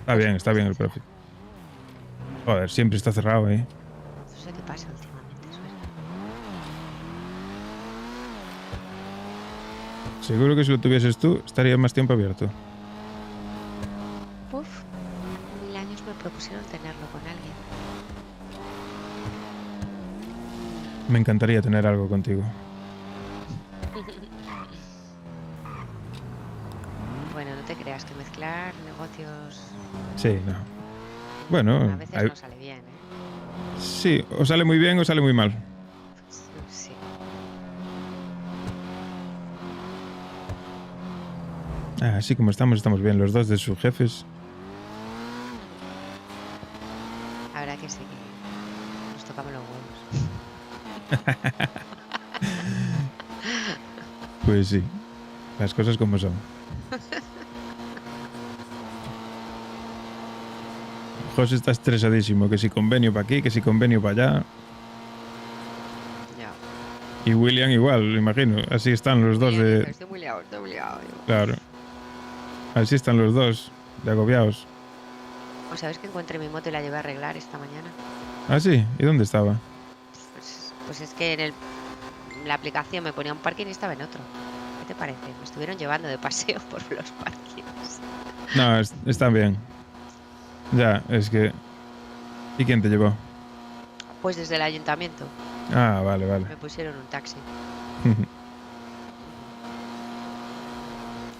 Está bien el profit. Joder, siempre está cerrado ahí. No sé qué pasa últimamente, es verdad. Seguro que si lo tuvieses tú, estaría más tiempo abierto. Uf, 1000 años me propusieron tenerlo con alguien. Me encantaría tener algo contigo. Bueno, no te creas que mezclar negocios Sí, no. Bueno, a veces no sale bien, ¿eh? sí, o sale muy bien o sale muy mal. Sí. Así como estamos bien. Los dos de sus jefes. La verdad que sí, que nos tocamos los huevos. Pues sí, las cosas como son. José está estresadísimo, que si convenio para aquí, que si convenio para allá. Ya. Y William igual, imagino. Así están los dos de... Estoy muy liado, Claro. Así están los dos, de agobiados. ¿O sabes que encontré mi moto y la llevé a arreglar esta mañana? ¿Ah, sí? ¿Y dónde estaba? Pues es que en la aplicación me ponía un parking y estaba en otro. ¿Qué te parece? Me estuvieron llevando de paseo por los parkings. No, están bien. Ya, es que... ¿Y quién te llevó? Pues desde el ayuntamiento. Ah, vale. Me pusieron un taxi.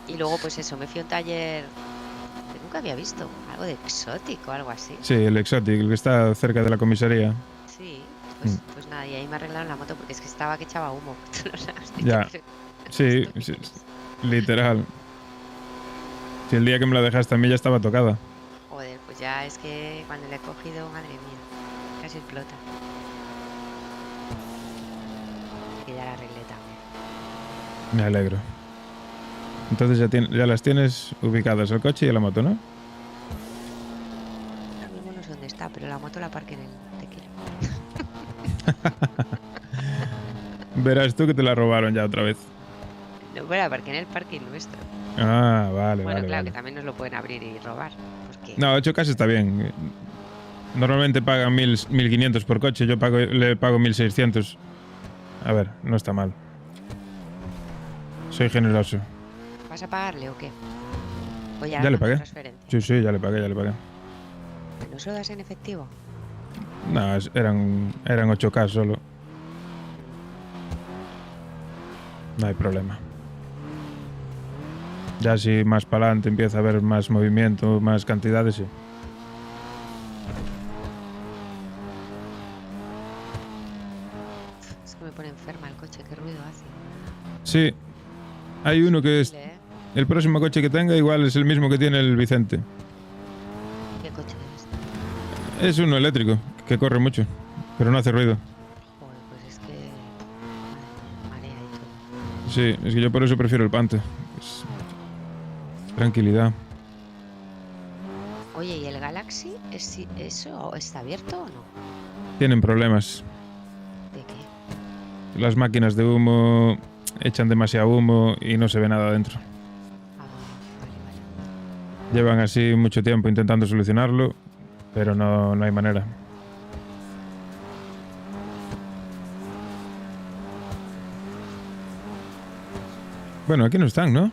Y luego pues eso, me fui a un taller que nunca había visto. Algo de exótico, algo así. Sí, el Exotic, el que está cerca de la comisaría. Sí, pues nada, y ahí me arreglaron la moto porque es que estaba que echaba humo. Tú no sabes ni Ya. qué- Sí, literal. Si el día que me la dejaste a mí ya estaba tocada. Joder, pues ya es que cuando le he cogido, madre mía, casi explota. Así que ya la arreglé también. Me alegro. Entonces ya las tienes ubicadas, el coche y la moto, ¿no? Ahora mismo no sé dónde está, pero la moto la parqué en el tequila. Verás tú que te la robaron ya otra vez. No fuera porque en el parking nuestro. Ah, vale, Bueno, vale. claro, vale. que también nos lo pueden abrir y robar. Porque... No, 8K está bien. Normalmente pagan 1.500 por coche, yo le pago 1.600. A ver, no está mal. Soy generoso. ¿Vas a pagarle o qué? O ya Ya le mandas pagué. transferencia. Sí, ya le pagué. ¿No se lo das en efectivo? No, eran 8K solo. No hay problema. Ya si más para adelante empieza a haber más movimiento, más cantidades, sí. Es que me pone enferma el coche, qué ruido hace. Sí. Hay uno que es... Horrible, ¿eh? El próximo coche que tenga igual es el mismo que tiene el Vicente. ¿Qué coche es? Es uno eléctrico, que corre mucho, pero no hace ruido. Joder, pues es que... Marea y todo. Sí, es que yo por eso prefiero el Pante. Es- Tranquilidad. Oye, ¿y el Galaxy? ¿Eso está abierto o no? Tienen problemas. ¿De qué? Las máquinas de humo echan demasiado humo y no se ve nada dentro. Llevan así mucho tiempo intentando solucionarlo, pero no hay manera. Bueno, aquí no están, ¿no?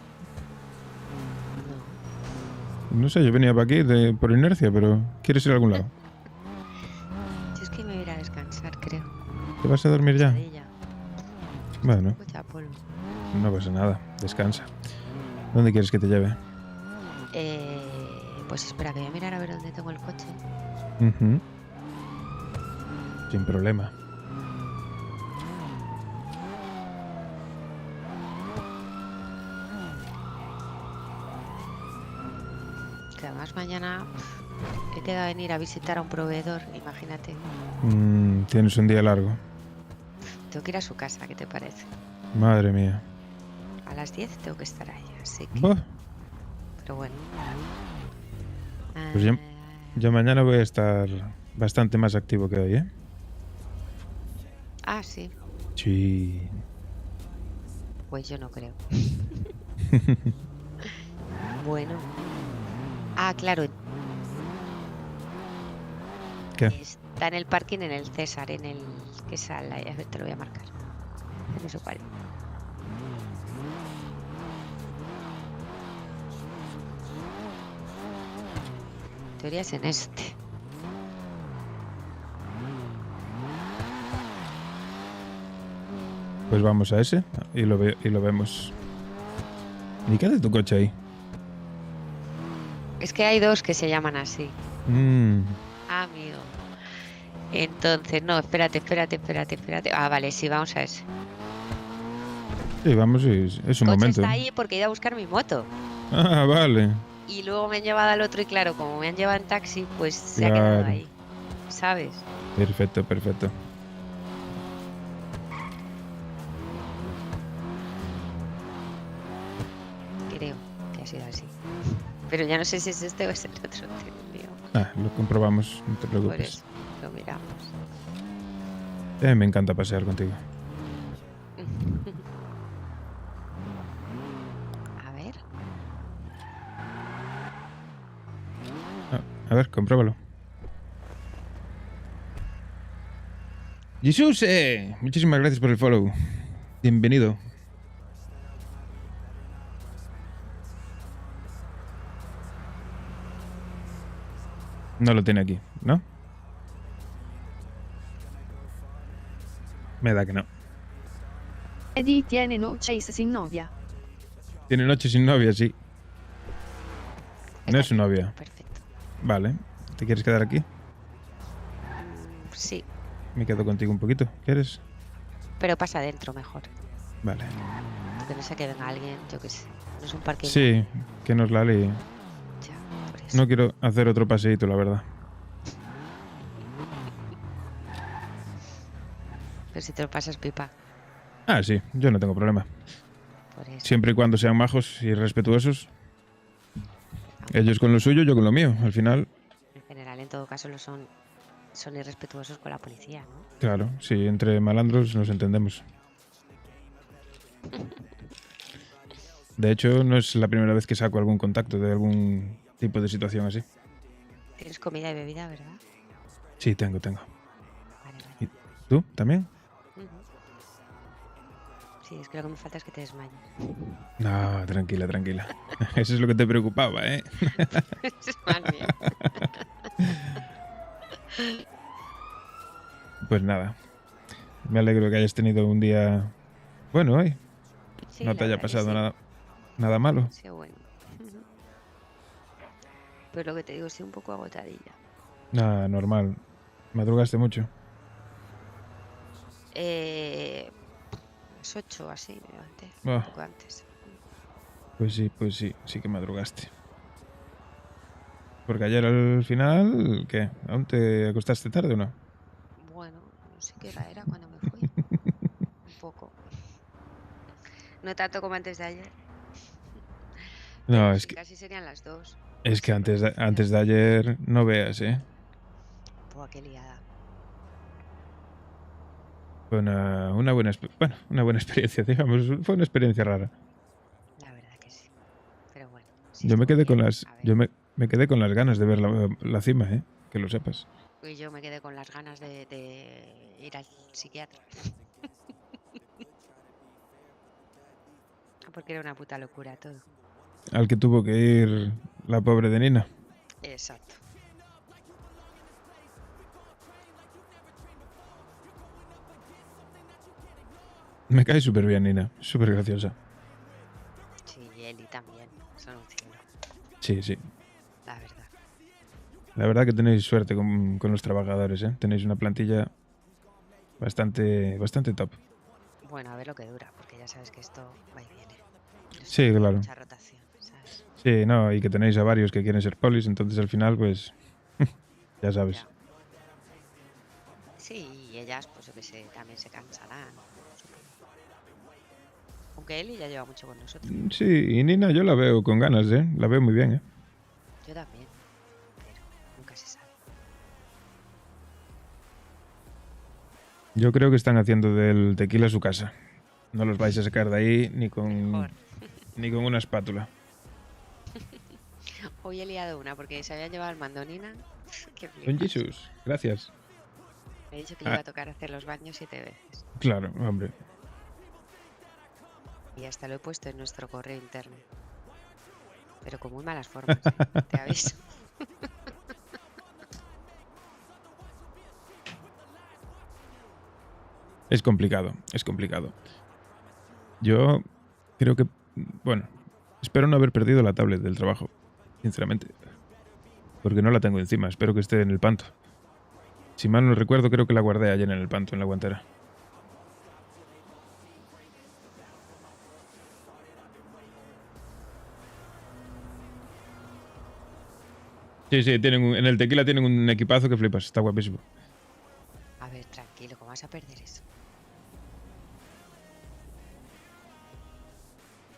No sé, yo venía para aquí por inercia, pero ¿quieres ir a algún lado? Yo es que me voy a ir a descansar, creo. ¿Te vas a dormir ya? Pesadilla. Bueno, Mucha polvo. no pasa nada, descansa. ¿Dónde quieres que te lleve? Pues espera, que voy a mirar a ver dónde tengo el coche. Ujú. Sin problema. Que además mañana he quedado en ir a visitar a un proveedor, imagínate. Tienes un día largo. Tengo que ir a su casa, ¿qué te parece? Madre mía. A las 10 tengo que estar ahí, así que... Buah. Pero bueno. Pues yo mañana voy a estar bastante más activo que hoy, ¿eh? Ah, sí. Sí. Pues yo no creo. Bueno. Ah, claro. ¿Qué? Está en el parking en el César, en el que sale. A ver, te lo voy a marcar. En eso parece. En teoría es en este. Pues vamos a ese y lo vemos. ¿Y qué hace tu coche ahí? Es que hay dos que se llaman así. Amigo. Entonces, no, espérate. Ah, vale, sí, vamos a ese. Sí, vamos, sí, es un El coche momento. está ahí porque he ido a buscar mi moto. Ah, vale. Y luego me han llevado al otro y claro, como me han llevado en taxi, pues se ha quedado Claro. ahí. ¿Sabes? Perfecto. Creo que ha sido así. Pero ya no sé si es este o es el otro, tío mío. Ah, lo comprobamos, no te Por preocupes. eso, lo miramos. Me encanta pasear contigo. A ver. A ver, compruébalo. Jesús, muchísimas gracias por el follow. Bienvenido. No lo tiene aquí, ¿no? Me da que no. Eddie tiene noches sin novia. Tiene noche sin novia, sí. No es su novia. Perfecto. Vale. ¿Te quieres quedar aquí? Sí, Me quedo contigo un poquito. ¿Quieres? pero pasa adentro mejor. Vale. Que no sea que venga alguien, yo qué sé. No es un parque. Sí, que nos la líe. No quiero hacer otro paseíto, la verdad. Pero si te lo pasas pipa. Ah, sí, yo no tengo problema. Por eso. Siempre y cuando sean majos y respetuosos. Ellos con lo suyo, yo con lo mío. Al final, En general, en todo caso, son irrespetuosos con la policía, ¿no? claro, sí, entre malandros nos entendemos. De hecho, no es la primera vez que saco algún contacto de algún tipo de situación así. Tienes comida y bebida, ¿verdad? Sí, tengo. Vale, vale. ¿Y tú también? Ujú. Sí, es que lo que me falta es que te desmayes. No, tranquila. Eso es lo que te preocupaba, ¿eh? Más bien. Pues nada. Me alegro que hayas tenido un día bueno hoy. Sí, No la te haya verdad que pasado sí. nada malo. Sí, bueno. Ujú. Pues lo que te digo, estoy un poco agotadilla. Nada, normal. ¿Madrugaste mucho? Las 8 así me levanté, Ah. un poco antes. Pues sí que madrugaste. Porque ayer al final, ¿qué? ¿Aún te acostaste tarde o no? Bueno, no sé qué hora era cuando me fui. Un poco. No tanto como antes de ayer. No, Pero es sí, que, casi serían las 2. es que Sí, porque antes de ayer no veas, ¿eh? Buah, qué liada. Fue una buena experiencia, digamos. Fue una experiencia rara. La verdad que sí. Pero bueno, sí Yo me estuvo quedé con bien. las, A ver. yo me quedé con las ganas de ver la cima, ¿eh? Que lo sepas. Y yo me quedé con las ganas de ir al psiquiatra. Porque era una puta locura todo. Al que tuvo que ir la pobre de Nina. Exacto. Me cae súper bien, Nina. Súper graciosa. Sí, y Eli también. Son un cielo. Sí. La verdad. La verdad que tenéis suerte con los trabajadores, ¿eh? Tenéis una plantilla bastante top. Bueno, a ver lo que dura, porque ya sabes que esto va y viene. Sí, Hay claro. mucha rotación, ¿sabes? Sí, no, y que tenéis a varios que quieren ser polis, entonces al final, pues, ya sabes. Ya. Sí, y ellas, pues yo que sé, también se cansarán. Supongo. Aunque Eli ya lleva mucho con nosotros. Sí, y Nina yo la veo con ganas, ¿eh? La veo muy bien, ¿eh? Yo también, pero nunca se sabe. Yo creo que están haciendo del tequila su casa. No los vais a sacar de ahí ni Mejor. ni con una espátula. Hoy he liado una porque se había llevado el mandonina. Qué Con flipas. Jesus, gracias. Me he dicho que le iba a tocar hacer los baños 7 veces. Claro, hombre. Y hasta lo he puesto en nuestro correo interno. Pero con muy malas formas, ¿eh? Te aviso. Es complicado. Yo creo que, bueno, espero no haber perdido la tablet del trabajo, sinceramente. Porque no la tengo encima, espero que esté en el panto. Si mal no recuerdo, creo que la guardé ayer en el panto, en la guantera. Sí, en el tequila tienen un equipazo que flipas, está guapísimo. A ver, tranquilo, ¿cómo vas a perder eso?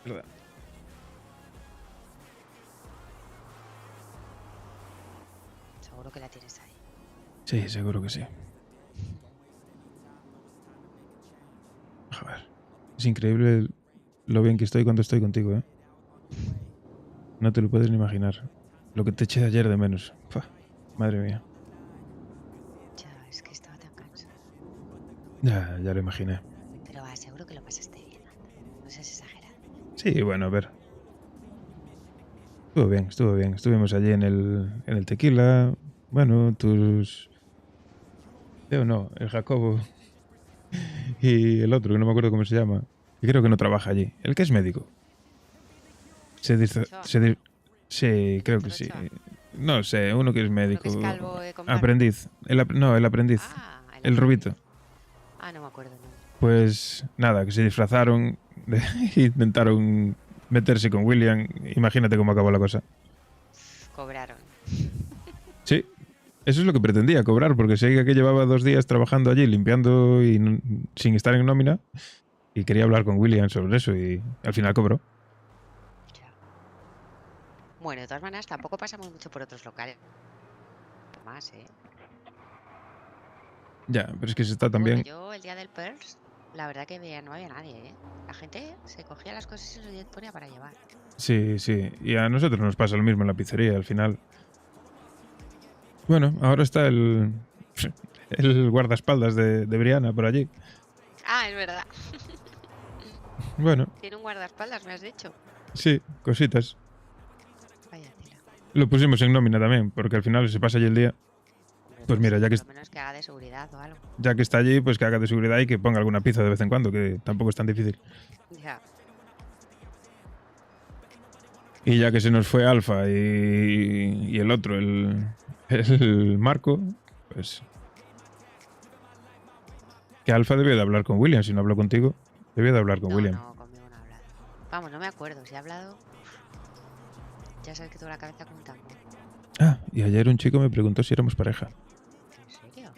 ¿Verdad? Seguro que la tienes ahí. Sí, seguro que sí. A ver. Es increíble lo bien que estoy cuando estoy contigo, ¿eh? No te lo puedes ni imaginar. Lo que te eché ayer de menos. Fua, madre mía. Ya, es que estaba tan cansada. Ya lo imaginé. Pero va, seguro que lo pasaste bien, anda. No seas exagerado. Sí, bueno, a ver. Estuvo bien. Estuvimos allí en el tequila. Bueno, tus... no, el Jacobo. Y el otro, que no me acuerdo cómo se llama. Y creo que no trabaja allí. El que es médico. Sí, creo que sí. No sé, uno que es médico. ¿Uno que es calvo, con barba? Aprendiz. El aprendiz. Ah, El rubito. Ah, no me acuerdo, no. Pues nada, que se disfrazaron e intentaron meterse con William. Imagínate cómo acabó la cosa. Cobraron. Sí, eso es lo que pretendía, cobrar, porque sé que llevaba 2 días trabajando allí, limpiando y sin estar en nómina. Y quería hablar con William sobre eso y al final cobró. Bueno, de todas maneras, tampoco pasamos mucho por otros locales. Más, ¿eh? Ya, pero es que se está Bueno, también... yo el día del PERS la verdad que no había nadie, ¿eh? La gente se cogía las cosas y se lo ponía para llevar. Sí, sí. Y a nosotros nos pasa lo mismo en la pizzería al final. Bueno, ahora está el guardaespaldas de Brianna por allí. Ah, es verdad. Bueno, Tiene un guardaespaldas, me has dicho. sí, cositas. Vaya tela. Lo pusimos en nómina también, porque al final se pasa allí el día. Pues mira, ya que, Por lo menos que haga de seguridad o algo. ya que está allí, pues que haga de seguridad y que ponga alguna pizza de vez en cuando, que tampoco es tan difícil. Ya. Y ya que se nos fue Alfa y el otro, el Marco, pues... Que Alfa debió de hablar con William, si no habló contigo. Debió de hablar con William. No, conmigo no ha hablado. Vamos, no me acuerdo. Si ha hablado... Ya sabes que tengo la cabeza como un tambo. Ah, y ayer un chico me preguntó si éramos pareja. ¿En serio?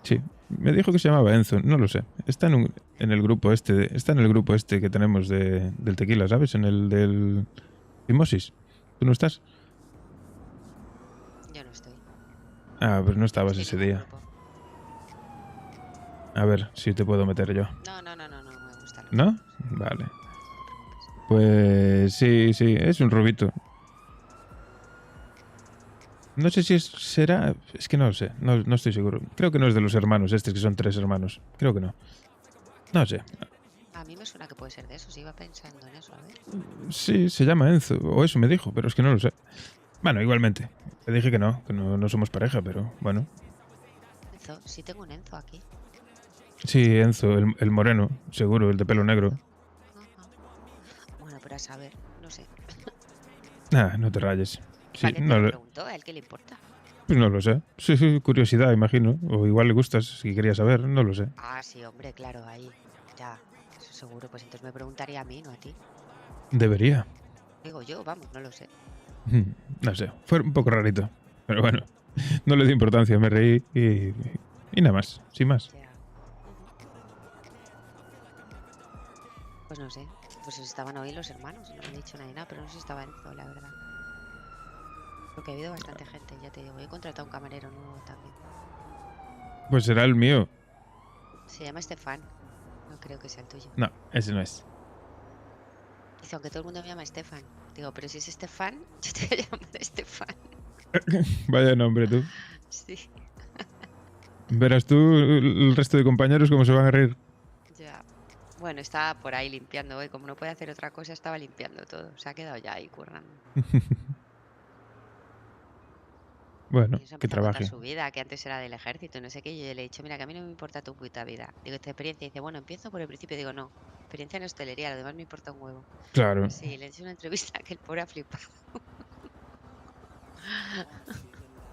Sí, me dijo que se llamaba Enzo, no lo sé. Está en el grupo este, está en el grupo este que tenemos del tequila, ¿sabes? En el del Mimosis. ¿Tú no estás? Yo no estoy. Ah, pues no estabas Estoy ese en el día. grupo. A ver si te puedo meter yo. No me gusta. ¿No? Vale. Pues sí, es un rubito. No sé si será... Es que no lo sé, no estoy seguro. Creo que no es de los hermanos, estos que son 3 hermanos. Creo que no. No sé. A mí me suena que puede ser de eso. Si iba pensando en eso, a ver. Sí, se llama Enzo, o eso me dijo, pero es que no lo sé. Bueno, igualmente. Le dije que no somos pareja, pero bueno. Enzo, sí tengo un Enzo aquí. Sí, Enzo, el moreno, seguro, el de pelo negro. Bueno, pero a saber, no sé. Ah, no te rayes. Sí, ¿Para qué te no, lo preguntó? ¿A él qué le importa? pues no lo sé. Sí, curiosidad, imagino. O igual le gustas, si quería saber, no lo sé. Ah, sí, hombre, claro, ahí. Ya, eso seguro. Pues entonces me preguntaría a mí, no a ti. Debería. Digo yo, vamos, no lo sé. No sé, fue un poco rarito. Pero bueno, no le di importancia, me reí y nada más, sin más. Pues no sé. Pues estaban hoy los hermanos. No me han dicho nada, pero no sé si estaba Enzo, la verdad. Porque ha habido bastante gente, ya te digo. He contratado un camarero nuevo también. Pues será el mío. Se llama Estefan. No creo que sea el tuyo. No, ese no es. Dice, aunque todo el mundo me llama Estefan. Digo, pero si es Estefan, yo te llamo de Estefan. Vaya nombre tú. Sí. Verás tú el resto de compañeros cómo se van a reír. Ya. Bueno, estaba por ahí limpiando hoy. Como no puede hacer otra cosa, estaba limpiando todo. Se ha quedado ya ahí currando. Bueno, Y eso que empezó a contar trabaje. su vida, que antes era del ejército y no sé qué. Y yo le he dicho, mira, que a mí no me importa tu puta vida. Digo, esta experiencia. Y dice, bueno, empiezo por el principio. Digo, no, experiencia en hostelería, lo demás me importa un huevo. Claro. Sí, le he hecho una entrevista que el pobre ha flipado.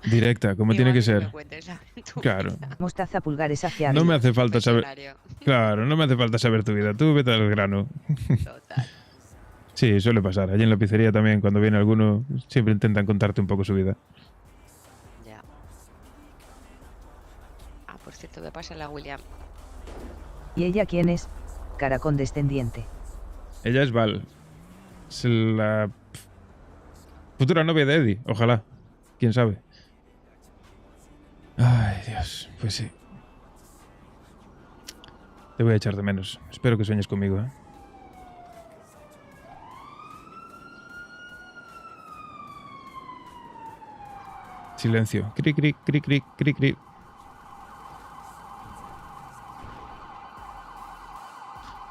Directa, como Digo, tiene a que mí no me ser. cuentes la aventura. Claro. Mostaza pulgares hacia No arriba. me hace falta saber. Visionario. Claro, no me hace falta saber tu vida. Tú vete al grano. Total. Sí, suele pasar. Allí en la pizzería también, cuando viene alguno, siempre intentan contarte un poco su vida. Ya. Ah, por cierto, ¿qué pasa en la William? ¿Y ella quién es? Cara condescendiente. Ella es Val. Es la futura novia de Eddie, ojalá. Quién sabe. Ay, Dios, pues sí. Te voy a echar de menos. Espero que sueñes conmigo, ¿eh? Silencio. Cri, cri, cri, cri, cri, cri.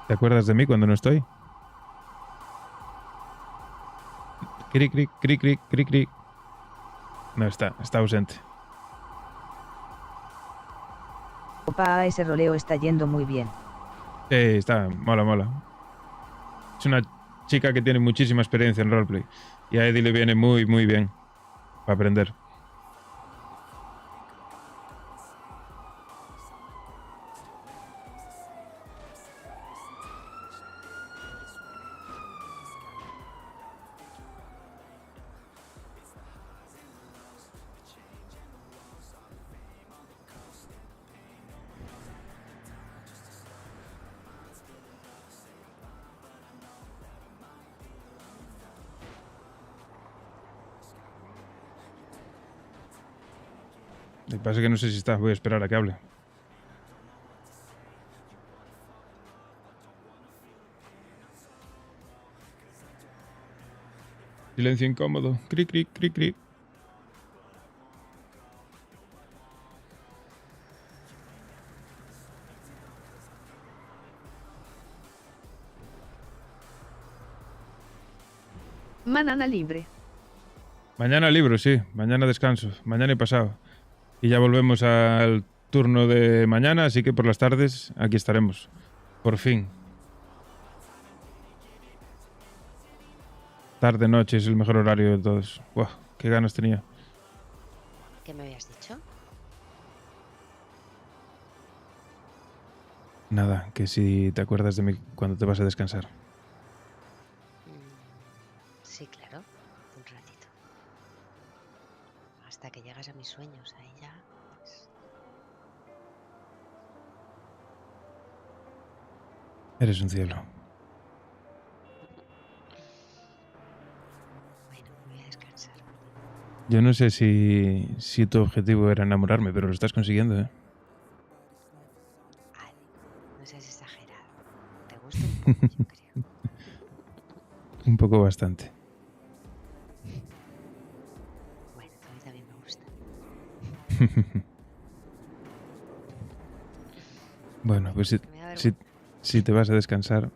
¿Te acuerdas de mí cuando no estoy? Cri, cri, cri, cri, cri, cri. No está ausente. Opa, ese roleo está yendo muy bien. Está, mola. Es una chica que tiene muchísima experiencia en roleplay. Y a Eddie le viene muy bien para aprender. Lo que pasa es que no sé si está. Voy a esperar a que hable. Silencio incómodo. Cri, cri, cri, cri. Mañana libre. Mañana libro, sí. Mañana descanso. Mañana y pasado. Y ya volvemos al turno de mañana, así que por las tardes aquí estaremos. Por fin. Tarde-noche es el mejor horario de todos. Buah, qué ganas tenía. ¿Qué me habías dicho? Nada, que si te acuerdas de mí cuando te vas a descansar. Sí, claro. Un ratito. Hasta que llegas a mis sueños. Ahí ya. Pues... Eres un cielo. Bueno, me voy a descansar. Yo no sé si tu objetivo era enamorarme, pero lo estás consiguiendo, ¿eh? No seas exagerado. Te gusta un poco, yo creo. Un poco bastante. Bueno, a mí también me gusta. Bueno, pues si te vas a descansar,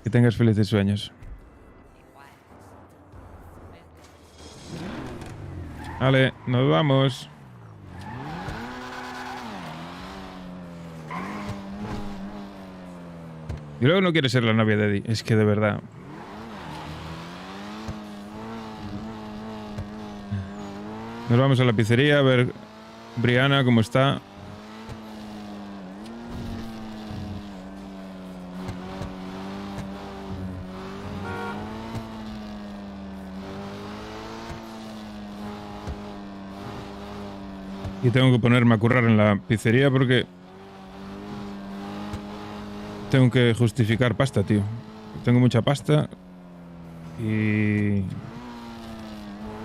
que tengas felices sueños. Vale, nos vamos. Y luego no quiere ser la novia de Eddie. Es que de verdad. Nos vamos a la pizzería a ver Brianna cómo está. Y tengo que ponerme a currar en la pizzería porque tengo que justificar pasta, tío. Tengo mucha pasta y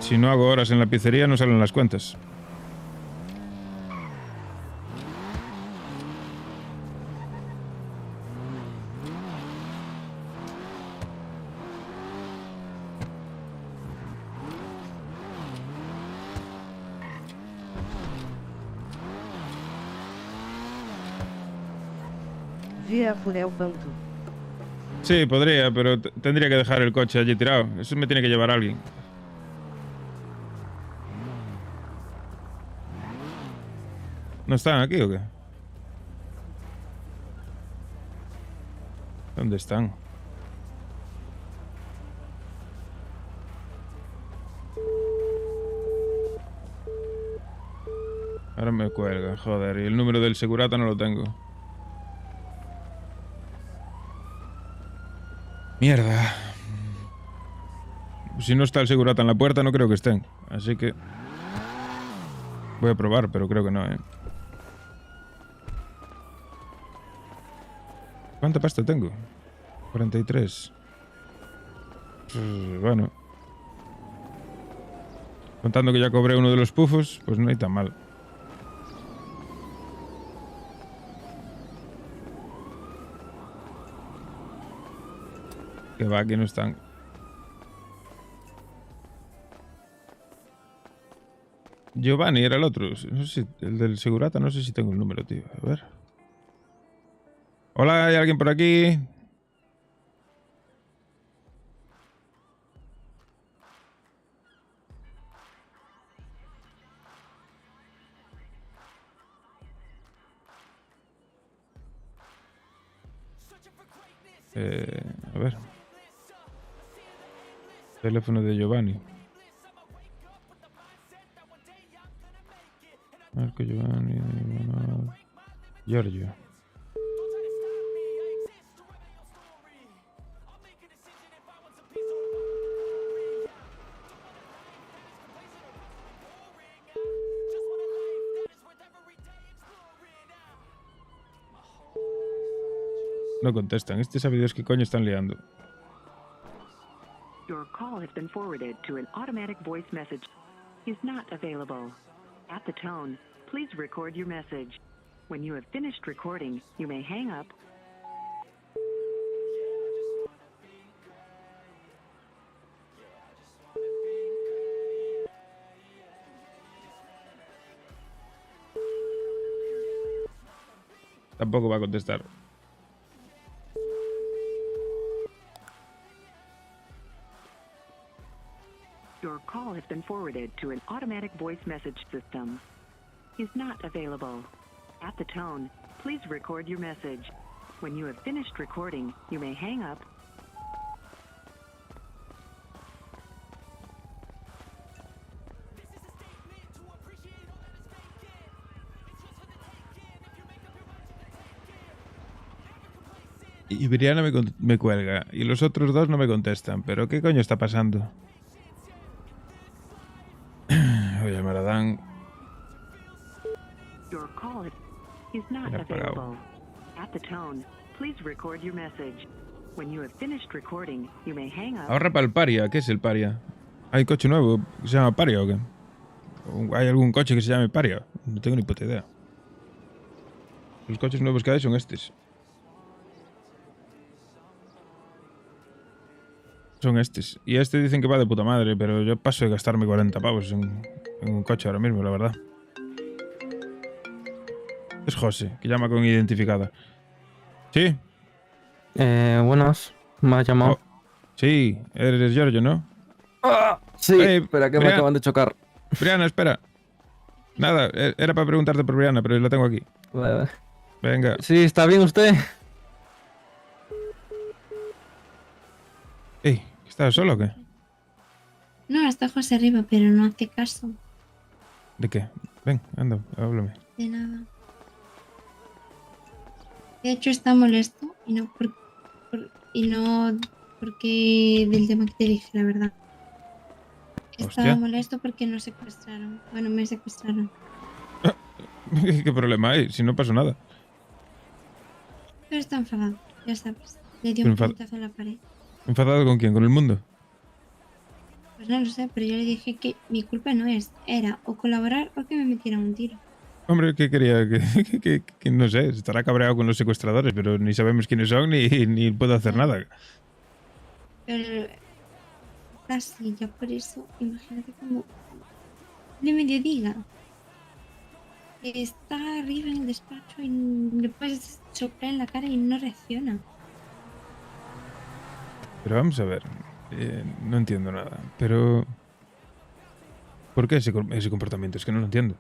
si no hago horas en la pizzería no salen las cuentas. Via por el punto. Sí, podría, pero tendría que dejar el coche allí tirado. Eso me tiene que llevar alguien. ¿No están aquí o qué? ¿Dónde están? Ahora me cuelga, joder. Y el número del segurata no lo tengo. Mierda. Si no está el segurata en la puerta, no creo que estén. Así que... voy a probar, pero creo que no, ¿eh? ¿Cuánta pasta tengo? 43. Pues, bueno. Contando que ya cobré uno de los pufos, pues no hay tan mal. Que va, aquí no están. Giovanni era el otro. No sé si, el del segurata, no sé si tengo el número, tío. A ver. Hola, ¿hay alguien por aquí? A ver. Teléfono de Giovanni. Marco Giovanni. Giorgio. No contestan. Este sabe Dios qué coño están liando. Your call has been forwarded to an automatic voice message. Is not available. At the tone, please record your message. When you have finished recording, you may hang up. Tampoco va a contestar. Your call has been forwarded to an automatic voice message system. Is not available. At the tone, please record your message. When you have finished recording, you may hang up. Y Brianna me cuelga. Y los otros dos no me contestan. ¿Pero qué coño está pasando? Voy a llamar a Dan. Your call is not Ya apagado. available. At the tone, please record your message. When you have finished recording, you may hang up. Ahorra para el Paria. ¿Qué es el Paria? ¿Hay coche nuevo que se llama Paria o qué? ¿Hay algún coche que se llame Paria? No tengo ni puta idea. Los coches nuevos que hay son estos. Son estos. Y este dicen que va de puta madre, pero yo paso de gastarme 40 pavos en un coche ahora mismo, la verdad. Es José, que llama con identificada. ¿Sí? Buenas. ¿Me has llamado? Sí, eres Giorgio, ¿no? Sí, espera, que me Brian- acaban de chocar. Brianna, espera. Nada, era para preguntarte por Brianna, pero la tengo aquí. Vale. Venga. Sí, ¿está bien usted? Ey, ¿estás solo o qué? No, está José arriba, pero no hace caso. ¿De qué? Ven, anda, háblame. De nada. De hecho, está molesto y no porque del tema que te dije, la verdad. Estaba Hostia. molesto porque nos secuestraron. Bueno, me secuestraron. ¿Qué problema hay? Si no pasó nada. Pero está enfadado, ya sabes. Le dio un puñetazo en la pared. ¿Enfadado con quién? ¿Con el mundo? Pues no lo sé, pero yo le dije que mi culpa no es. Era o colaborar o que me metieran un tiro. Hombre, ¿qué quería? Que no sé, estará cabreado con los secuestradores, pero ni sabemos quiénes son ni puedo hacer nada. Pero casi, ya por eso, imagínate cómo le medio diga. Está arriba en el despacho y le puedes soplar en la cara y no reacciona. Pero vamos a ver, no entiendo nada. Pero ¿por qué ese comportamiento? Es que no lo entiendo.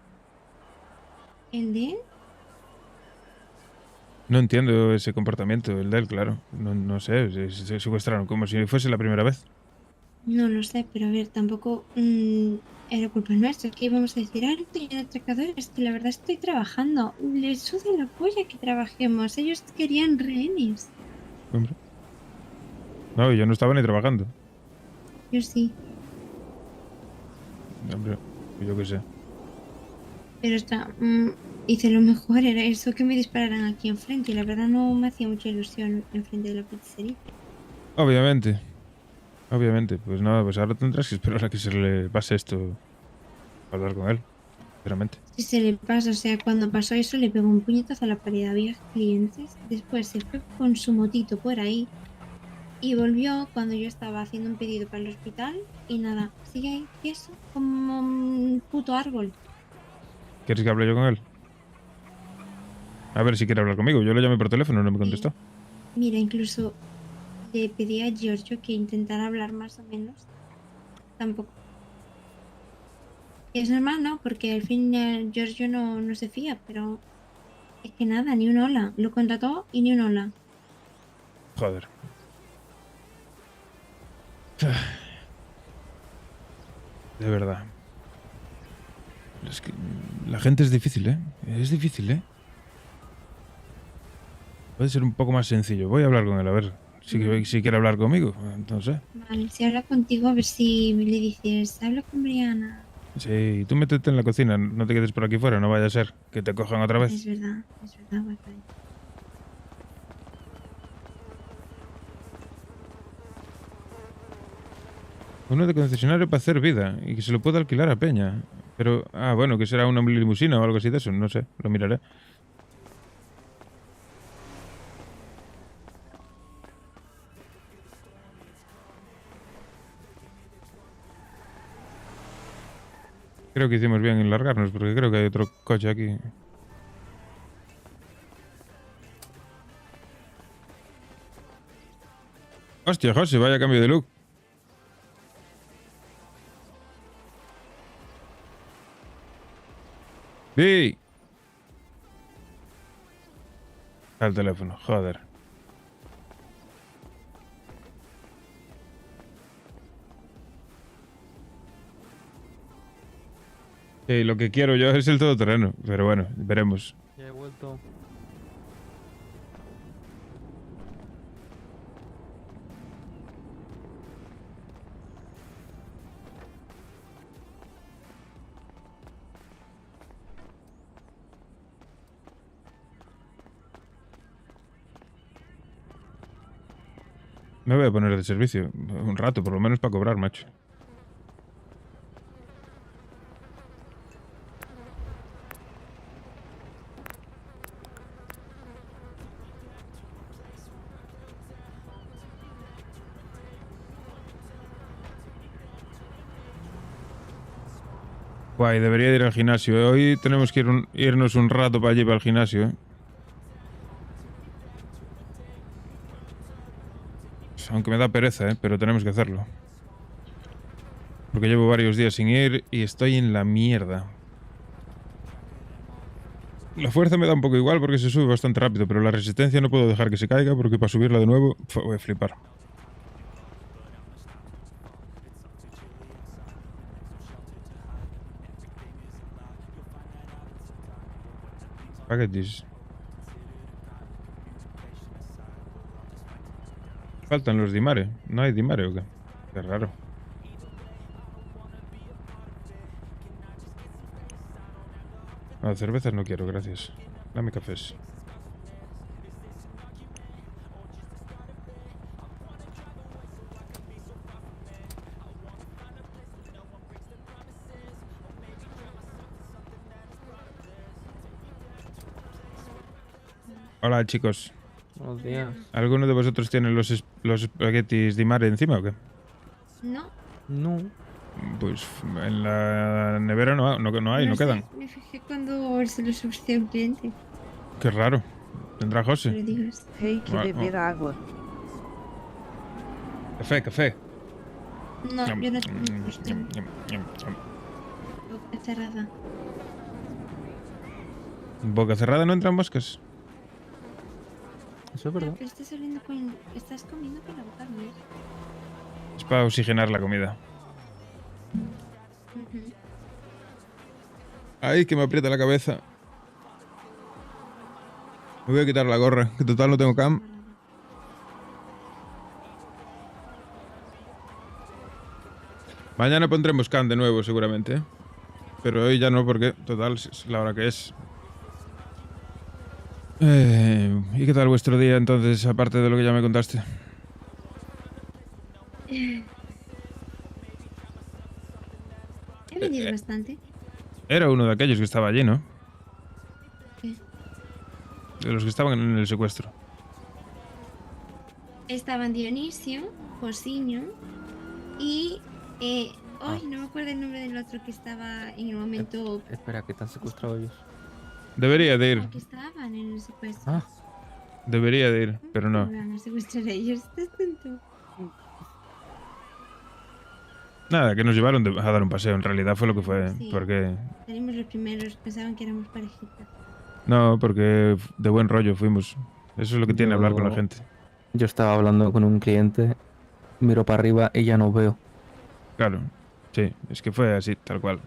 ¿El de él? No entiendo ese comportamiento, el de él, claro. No sé, se secuestraron como si fuese la primera vez. No lo sé, pero a ver, tampoco era culpa nuestra. ¿Qué íbamos a decir? Ah, no estoy en atracadores, que la verdad estoy trabajando. Les suda la polla que trabajemos. Ellos querían rehenes. Hombre. No, yo no estaba ni trabajando. Yo sí. Hombre, yo qué sé. Pero hice lo mejor, era eso que me dispararan aquí enfrente. Y la verdad no me hacía mucha ilusión enfrente de la pizzería. Obviamente. Obviamente. Pues nada, pues ahora tendrás que esperar a que se le pase esto. Para hablar con él. Sinceramente. Si se le pasa, o sea, cuando pasó eso le pegó un puñetazo a la pared. Había clientes. Después se fue con su motito por ahí. Y volvió cuando yo estaba haciendo un pedido para el hospital. Y nada, sigue ahí, tieso, como un puto árbol. ¿Quieres que hable yo con él? A ver si quiere hablar conmigo. Yo le llamé por teléfono, no me contestó. Mira, incluso le pedí a Giorgio que intentara hablar más o menos. Tampoco. Es normal, ¿no? Porque al fin Giorgio no se fía, pero es que nada, ni un hola. Lo contrató y ni un hola. Joder. De verdad. Es que la gente es difícil, ¿eh? Es difícil, ¿eh? Puede ser un poco más sencillo. Voy a hablar con él, a ver si quiere hablar conmigo. No sé. Vale, si habla contigo, a ver si le dices, habla con Brianna. Sí, tú métete en la cocina, no te quedes por aquí fuera, no vaya a ser que te cojan otra vez. Es verdad, vale. Uno de concesionario para hacer vida y que se lo pueda alquilar a Peña. Pero, bueno, que será una limusina o algo así de eso, no sé, lo miraré. Creo que hicimos bien en largarnos porque creo que hay otro coche aquí. Hostia, José, vaya cambio de look. ¡Sí! Al teléfono, joder. Lo que quiero yo es el todoterreno, pero bueno, veremos. Ya he vuelto. Me voy a poner de servicio. Un rato, por lo menos para cobrar, macho. Guay, debería ir al gimnasio. Hoy tenemos que irnos un rato para allí, para el gimnasio, Aunque me da pereza, pero tenemos que hacerlo. Porque llevo varios días sin ir y estoy en la mierda. La fuerza me da un poco igual porque se sube bastante rápido, pero la resistencia no puedo dejar que se caiga porque para subirla de nuevo voy a flipar. Packages. Faltan los Dimare. ¿No hay Dimare o qué? Qué raro. No, cervezas no quiero, gracias. Dame cafés. Hola, chicos. Buenos días. ¿Alguno de vosotros tiene los espaguetis Dimare encima o qué? No. No. Pues en la nevera no hay, no sé, quedan. Me fijé cuando se los ofrecí a un cliente. Qué raro. ¿Tendrá No le José? digas. Hay que beber agua. Café. No, Ñam, yo no ñam, tengo ñam, gusto. ñam, ñam, ñam. Boca cerrada. Boca cerrada no entran moscas. Eso es verdad. Pero estás oliendo con... Estás comiendo con la boca abierta. Es para oxigenar la comida. Ujú. Ay, que me aprieta la cabeza. Me voy a quitar la gorra, que total no tengo cam. Mañana pondremos cam de nuevo, seguramente. Pero hoy ya no, porque total es la hora que es. ¿Y qué tal vuestro día entonces, aparte de lo que ya me contaste? He venido bastante. Era uno de aquellos que estaba allí, ¿no? ¿Qué? De los que estaban en el secuestro. Estaban Dionisio, Josiño y... no me acuerdo el nombre del otro que estaba en el momento... Espera, que te han secuestrado ellos. Debería de ir. Que estaban en el secuestro. Ah. Debería de ir, pero no. Me van a secuestrar a ellos. Estás tonto. Nada, que nos llevaron a dar un paseo. En realidad fue lo que fue. Sí. Porque... Salimos los primeros, pensaban que éramos parejita. No, porque de buen rollo fuimos. Eso es lo que tiene hablar con la Yo- gente. Yo estaba hablando con un cliente, miro para arriba y ya no veo. Claro, sí, es que fue así, tal cual.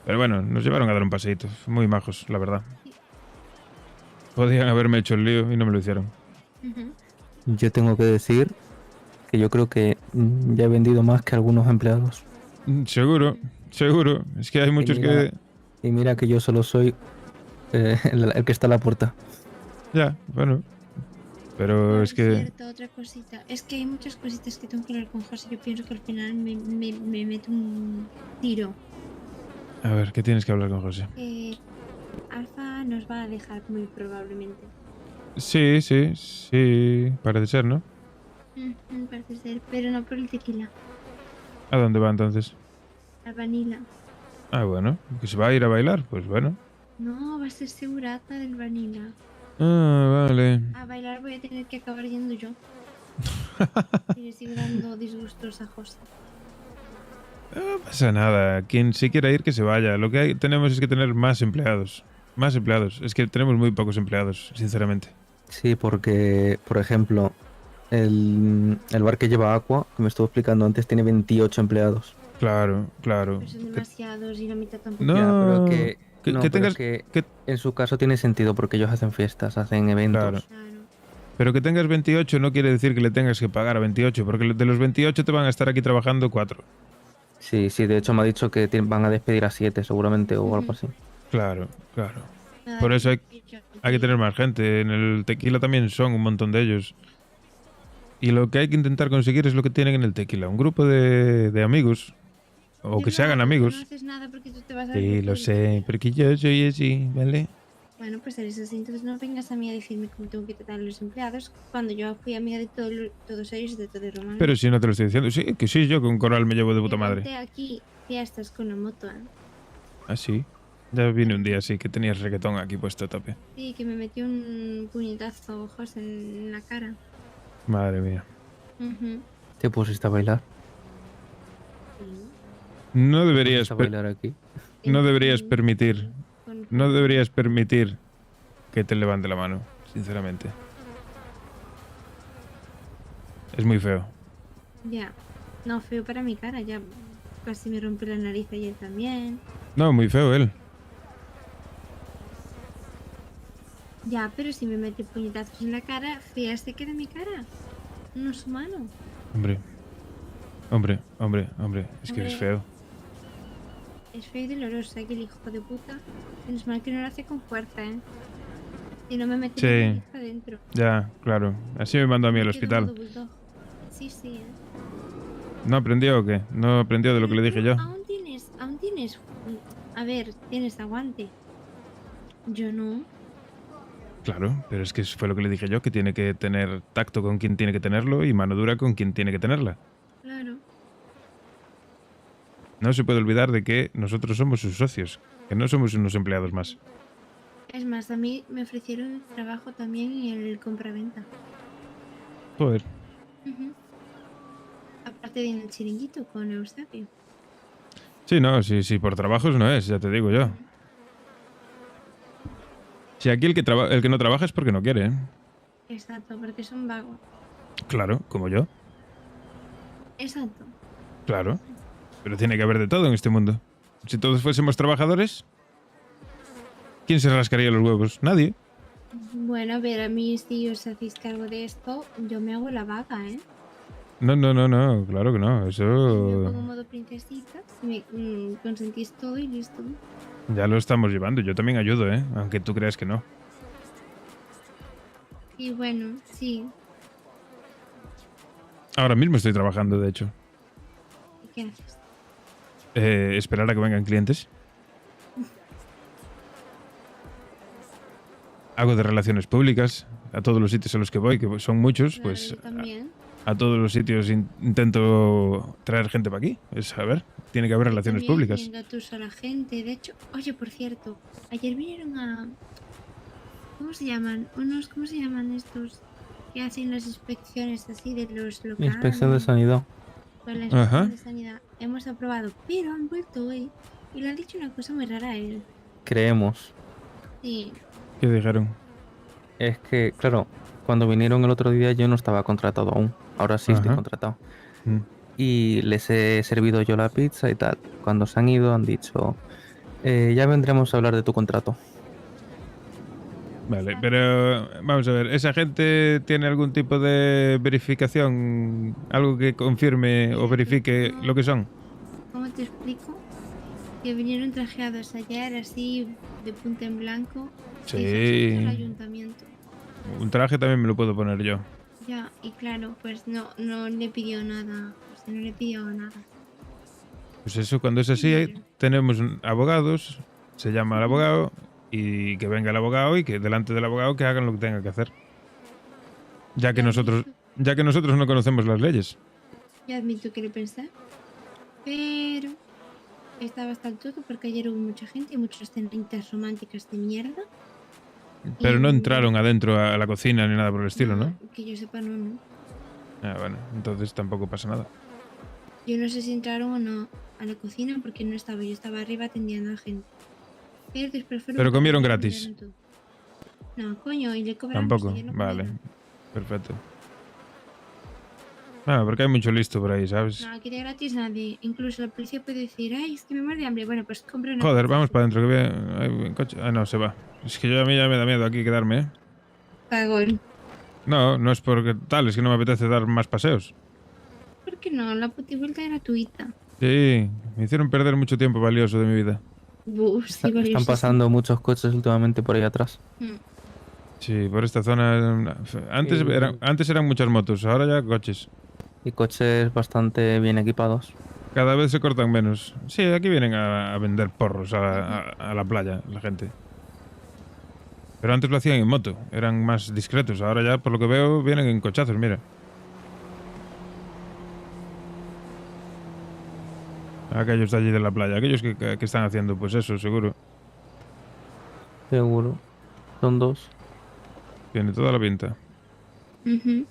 Pero bueno, nos llevaron a dar un paseíto. Muy majos, la verdad. Podían haberme hecho el lío y no me lo hicieron. Yo tengo que decir que yo creo que ya he vendido más que algunos empleados. Seguro. Es que hay muchos mira- que... Y mira que yo solo soy el que está a la puerta. Ya, bueno. Pero es que... Cierto, otra cosita. Es que hay muchas cositas que tengo que hablar con José. Yo pienso que al final me meto un tiro. A ver, ¿qué tienes que hablar con José? Alfa nos va a dejar muy probablemente. Sí, parece ser, ¿no? Parece ser, pero no por el tequila. ¿A dónde va entonces? La vanilla. Ah, bueno, que se va a ir a bailar, pues bueno. No, va a ser segurata del vanilla. Ah, vale. A bailar voy a tener que acabar yendo yo. Y le sigo dando disgustos a José. No pasa nada. Quien sí quiera ir, que se vaya. Lo que tenemos es que tener más empleados. Más empleados. Es que tenemos muy pocos empleados, sinceramente. Sí, porque, por ejemplo, el bar que lleva Aqua, que me estuvo explicando antes, tiene 28 empleados. Claro, claro. Pero son demasiados y la mitad tampoco. No, Ya, pero no, que pero tengas... es que en su caso tiene sentido porque ellos hacen fiestas, hacen eventos. Claro. Pero que tengas 28 no quiere decir que le tengas que pagar a 28, porque de los 28 te van a estar aquí trabajando 4. Sí, de hecho me ha dicho que van a despedir a 7 seguramente o algo así. Claro, claro. Por eso hay que tener más gente. En el tequila también son un montón de ellos. Y lo que hay que intentar conseguir es lo que tienen en el tequila. Un grupo de amigos. O que se hagan amigos. No haces nada porque tú te vas a... Sí, lo sé. Porque yo soy así, ¿vale? Bueno, pues eres así. Entonces no vengas a mí a decirme cómo tengo que tratar a los empleados cuando yo fui amiga de todos ellos y de todo el romano. Pero si no te lo estoy diciendo. Sí, que sí, yo con Coral me llevo de puta madre. Monté aquí fiestas con la moto, ¿eh? Ah, sí. Ya vine un día así, que tenías reggaetón aquí puesto a tope. Sí, que me metió un puñetazo José en la cara. Madre mía. Ujú. ¿Te pusiste a bailar? No deberías... ¿Te pusiste a bailar aquí? No deberías permitir... No deberías permitir que te levante la mano, sinceramente. Es muy feo. Ya. No, feo para mi cara. Ya casi me rompió la nariz ayer también. No, muy feo él. Ya, pero si me mete puñetazos en la cara, fea se queda mi cara. No es humano. Hombre. Es que eres feo. Es feo y doloroso, que el hijo de puta. Menos mal que no lo hace con fuerza, ¿eh? Y no me mete Sí. adentro. Ya, claro. Así me mandó a mí al hospital. Sí, ¿eh? ¿No aprendió o qué? ¿No aprendió de lo que le dije yo? Aún tienes... A ver, tienes aguante. Yo no. Claro, pero es que fue lo que le dije yo, que tiene que tener tacto con quien tiene que tenerlo y mano dura con quien tiene que tenerla. Claro. No se puede olvidar de que nosotros somos sus socios, que no somos unos empleados más. Es más, a mí me ofrecieron trabajo también en el compraventa. Joder. Ujú. Aparte de en el chiringuito con Eusebio. Sí, no, sí, por trabajos no es, ya te digo yo. Si aquí el que no trabaja es porque no quiere, ¿eh? Exacto, porque son vagos. Claro, como yo. Exacto. Claro. Pero tiene que haber de todo en este mundo. Si todos fuésemos trabajadores, ¿quién se rascaría los huevos? Nadie. Bueno, a ver, a mí si os hacéis cargo de esto, yo me hago la vaga, ¿eh? No, claro que no. Yo Eso pongo modo princesita, si me consentís todo y listo. ya lo estamos llevando. Yo también ayudo, ¿eh? Aunque tú creas que no. Y bueno, sí. Ahora mismo estoy trabajando, de hecho. ¿Y qué haces? Esperar a que vengan clientes. Hago de relaciones públicas a todos los sitios a los que voy, que son muchos, Claro, pues yo también. a todos los sitios intento traer gente para aquí. Es, a ver, tiene que haber relaciones También públicas. engatuso a la gente. De hecho, oye, por cierto, ayer vinieron a... ¿Cómo se llaman? ¿Cómo se llaman estos que hacen las inspecciones así de los locales? Inspección de sanidad. Pues la inspección Ajá. de sanidad. Hemos aprobado, pero han vuelto hoy y le han dicho una cosa muy rara a él. Creemos. Sí. ¿Qué dijeron? Es que, claro, cuando vinieron el otro día yo no estaba contratado aún. Ahora sí estoy Ajá. contratado. Mm. Y les he servido yo la pizza y tal. Cuando se han ido han dicho, ya vendremos a hablar de tu contrato. Vale, pero vamos a ver, ¿esa gente tiene algún tipo de verificación? ¿Algo que confirme o verifique lo que son? ¿Cómo te explico? Que vinieron trajeados ayer así de punta en blanco. Sí. Y se el ayuntamiento. Un traje también me lo puedo poner yo. Ya, y claro, pues no le pidió nada. O sea, no le pidió nada. Pues eso, cuando es así, tenemos abogados, se llama al abogado y que venga el abogado y que delante del abogado que hagan lo que tenga que hacer. Ya que nosotros no conocemos las leyes. Ya admito que lo pensé. Pero estaba hasta el todo porque ayer hubo mucha gente y muchas cenitas románticas de mierda. Pero no entraron adentro a la cocina ni nada por el estilo, ¿no? Que yo sepa, no. Ah, bueno, entonces tampoco pasa nada. Yo no sé si entraron o no a la cocina porque no estaba. Yo estaba arriba atendiendo a gente. Pero después fueron Pero para comieron abajo y gratis. miraron todo. No, coño, y le cobraron. Tampoco. si ya no Vale. comieron. Perfecto. Bueno, porque hay mucho listo por ahí, ¿sabes? No, aquí de gratis nadie. Incluso la policía puede decir, ay, es que me muero de hambre. Bueno, pues compra una Joder, pizza. vamos para adentro, que ve. Hay un coche. Ah, no, se va. Es que a mí ya me da miedo aquí quedarme, ¿eh? Cagón. No, no es porque tal, es que no me apetece dar más paseos. ¿Por qué no? La putivuelta es gratuita. Sí, me hicieron perder mucho tiempo valioso de mi vida. Sí, Están pasando muchos coches últimamente por ahí atrás. Sí, por esta zona. Antes eran muchas motos, ahora ya coches. Y coches bastante bien equipados. Cada vez se cortan menos. Sí, aquí vienen a vender porros a la playa, la gente. Pero antes lo hacían en moto, eran más discretos. Ahora ya, por lo que veo, vienen en cochazos, mira. Aquellos de allí de la playa, aquellos que están haciendo, pues eso, seguro. Seguro. Son dos. Tiene toda la pinta. Ujú.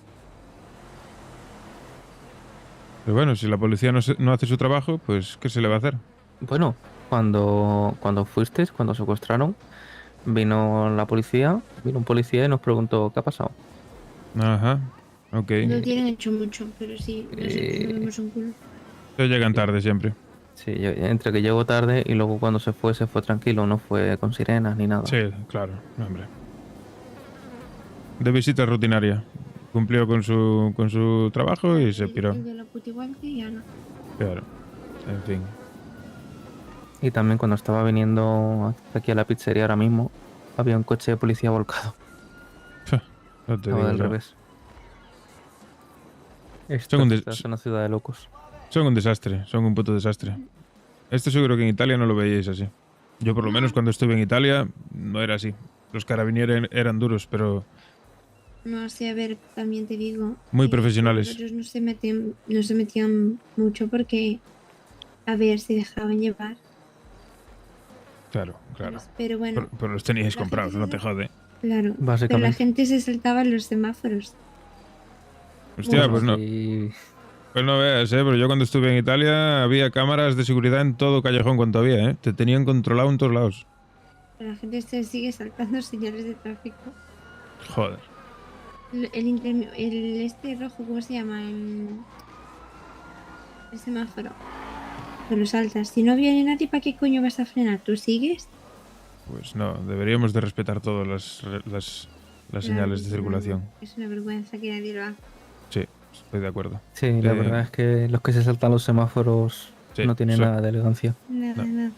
Pero bueno, si la policía no hace su trabajo, pues ¿qué se le va a hacer? Bueno, cuando fuisteis, cuando secuestraron, vino un policía y nos preguntó qué ha pasado. Ajá, ok. No tienen hecho mucho, pero sí, nosotros no vemos un culo. Ellos llegan tarde siempre. Sí, entre que llegó tarde y luego cuando se fue tranquilo, no fue con sirenas ni nada. Sí, claro, hombre. De visita rutinaria. Cumplió con su trabajo y se piró. El de la putivuelta y ya no. Claro, en fin. Y también cuando estaba viniendo aquí a la pizzería ahora mismo, había un coche de policía volcado. No te Estaba digo del yo. revés. Son Esta es una ciudad de locos. Son un desastre, son un puto desastre. Esto seguro que en Italia no lo veíais así. Yo por lo menos cuando estuve en Italia no era así. Los carabinieri eran duros, pero No sé, a ver, también te digo. muy profesionales. Ellos no se metían mucho porque, a ver, se dejaban llevar. Claro, claro. Pero bueno. Pero los teníais comprados, no te jode. Claro. Pero la Básicamente. gente se saltaba en los semáforos. Hostia, Bueno, pues no. sí. Pues no veas, pero yo cuando estuve en Italia había cámaras de seguridad en todo callejón cuanto había, Te tenían controlado en todos lados. Pero la gente se sigue saltando señales de tráfico. Joder. El este rojo, ¿cómo se llama? El semáforo. Te lo saltas. Si no viene nadie, ¿para qué coño vas a frenar? ¿Tú sigues? Pues no, deberíamos de respetar todas las señales de circulación. Es una vergüenza que nadie lo haga. Sí, estoy de acuerdo. Sí, la verdad es que los que se saltan los semáforos Sí, no tienen nada de elegancia. Nada, nada.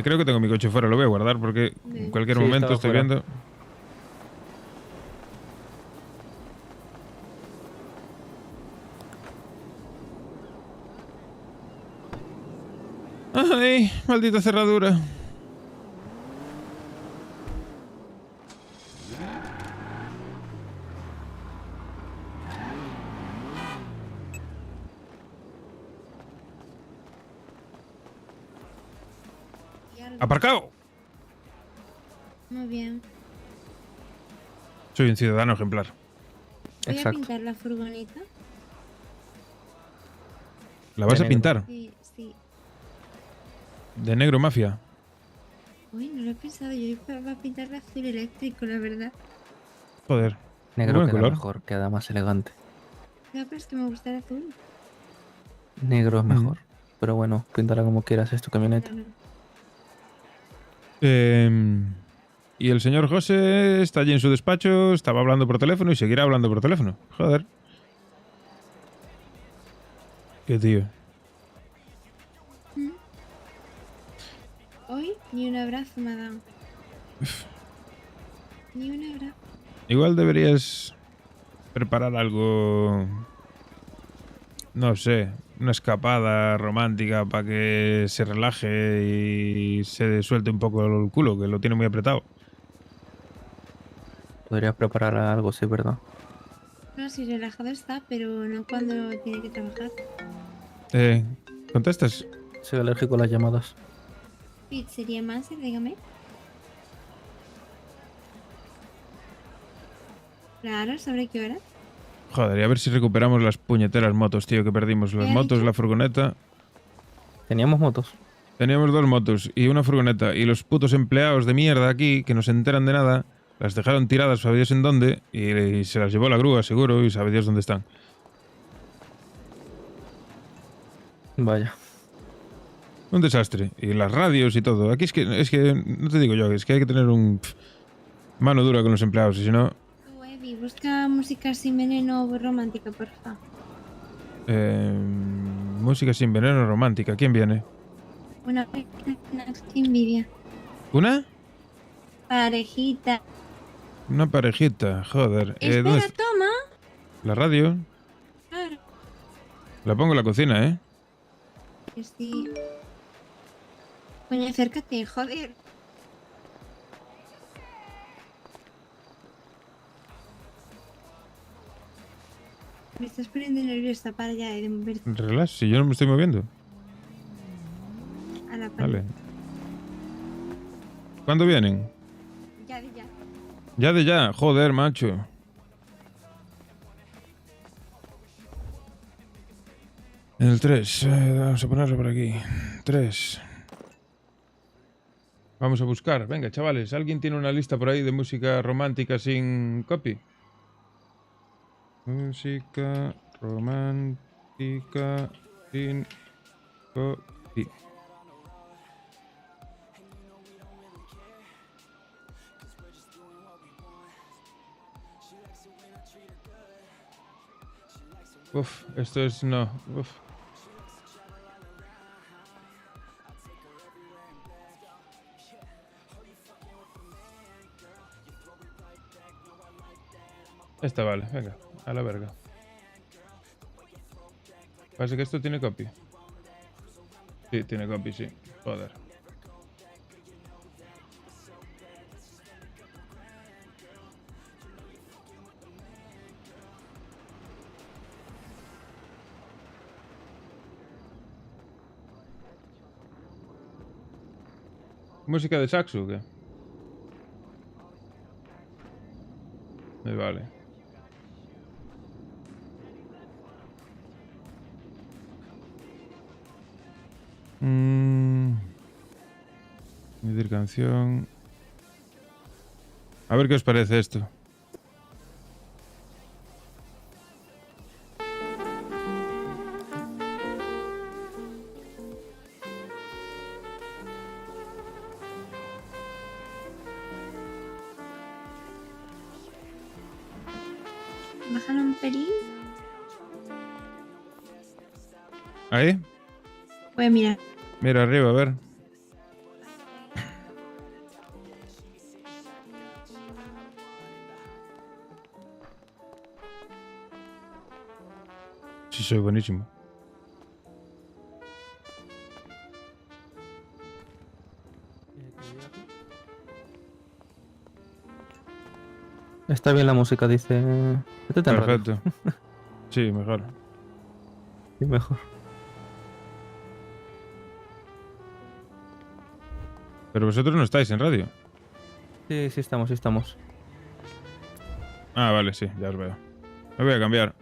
Creo que tengo mi coche fuera, lo voy a guardar porque en cualquier Sí, momento estaba estoy fuera. viendo. ¡Ay! Maldita cerradura. ¡Aparcado! Muy bien. Soy un ciudadano ejemplar. Voy a pintar la furgoneta. ¿La vas a pintar? Sí, sí. De negro mafia. Uy, no lo he pensado. Yo iba a pintar de azul eléctrico, la verdad. Joder. Negro Buen queda color. mejor, queda más elegante. No, pero es que me gusta el azul. Negro es mejor. Pero bueno, píntala como quieras, es tu camioneta. Y el señor José está allí en su despacho, estaba hablando por teléfono y seguirá hablando por teléfono. Joder. Qué tío. Hoy ni un abrazo me ha dado. Ni un abrazo. Igual deberías preparar algo, no sé, una escapada romántica para que se relaje y se suelte un poco el culo, que lo tiene muy apretado. Podrías preparar algo, sí, ¿verdad? No, si relajado está, pero no cuando tiene que trabajar. ¿Contestas? Soy alérgico a las llamadas. Pizzería Manser, dígame. Claro, ¿sobre qué hora? Joder, y a ver si recuperamos las puñeteras motos, tío, que perdimos. Las ¿Qué ha motos, dicho? la furgoneta. Teníamos motos. Teníamos 2 motos y una furgoneta. Y los putos empleados de mierda aquí, que no se enteran de nada, las dejaron tiradas, sabe Dios en dónde, y se las llevó la grúa, seguro, y sabe Dios dónde están. Vaya. Un desastre. Y las radios y todo. Aquí es que no te digo yo, es que hay que tener mano dura con los empleados, y si no... Tú, Eddie, busca música sin veneno o romántica, porfa. Música sin veneno romántica. ¿Quién viene? Una envidia. ¿Una? Parejita. Una parejita, joder. ¿Dónde Espera, está? toma. La radio. Claro. La pongo en la cocina, ¿eh? Que sí. Coño, acércate, joder. Me estás poniendo nerviosa, para ya de moverte Relax, si yo no me estoy moviendo. a la pared. Vale. ¿Cuándo vienen? Ya, de ya. Ya de ya, joder, macho. El 3, vamos a ponerlo por aquí. 3. Vamos a buscar. Venga, chavales, ¿alguien tiene una lista por ahí de música romántica sin copy? Música romántica sin copy. Uf, esto es no. Uf. Esta vale, venga, a la verga. Parece que esto tiene copy. Sí, tiene copy, sí. Joder. ¿Música de saxo o qué? Me vale. Añadir canción. A ver qué os parece esto. Bájalo un pelín. ¿Ahí? Voy a mirar. Mira arriba, a ver. Sí, soy buenísimo. Está bien la música, dice. Métete en radio. Perfecto. Sí, mejor. Sí, mejor. Pero vosotros no estáis en radio. Sí, sí estamos, sí estamos. Ah, vale, sí, ya os veo. Me voy a cambiar.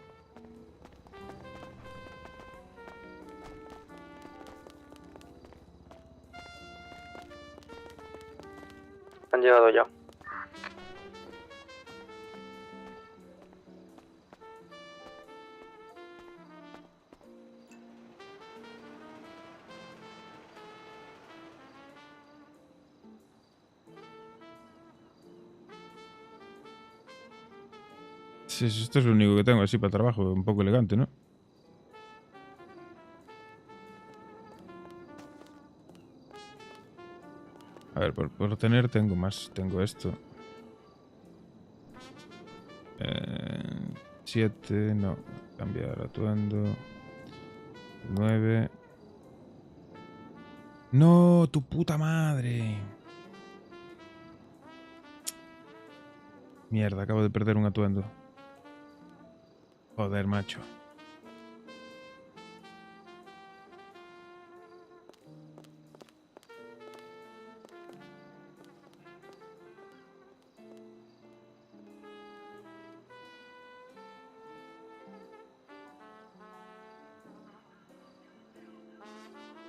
Han llegado ya. Sí, esto es lo único que tengo así para trabajo, un poco elegante, ¿no? A ver, por tener tengo más. Tengo esto. 7, no. Cambiar atuendo. 9. No, tu puta madre. Mierda, acabo de perder un atuendo. Joder, macho.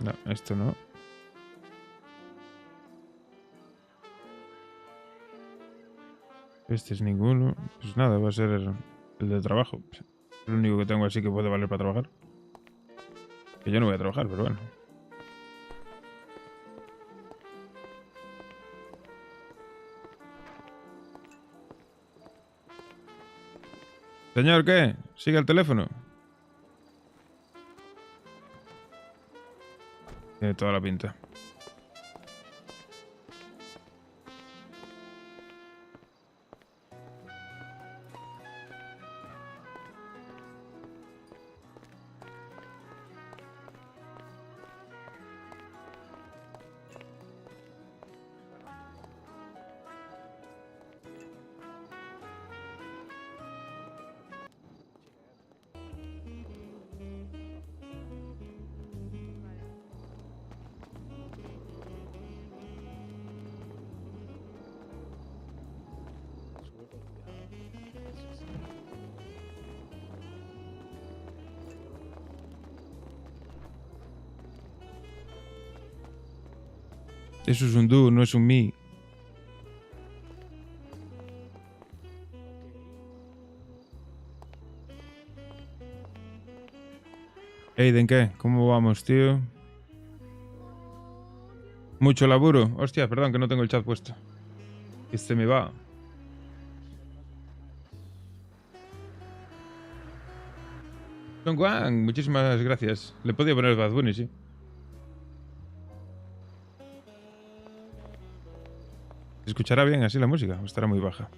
No, esto no. Este es ninguno. Pues nada, va a ser el de trabajo. El único que tengo así que puede valer para trabajar. Que yo no voy a trabajar, pero bueno. Señor, ¿qué? ¿Sigue el teléfono? Tiene toda la pinta. Eso es un do, no es un mi. Aiden, ¿qué? ¿Cómo vamos, tío? Mucho laburo. Hostia, perdón, que no tengo el chat puesto. Este me va. Don Juan, muchísimas gracias. Le podía poner Bad Bunny, sí. ¿Se escuchará bien así la música o estará muy baja?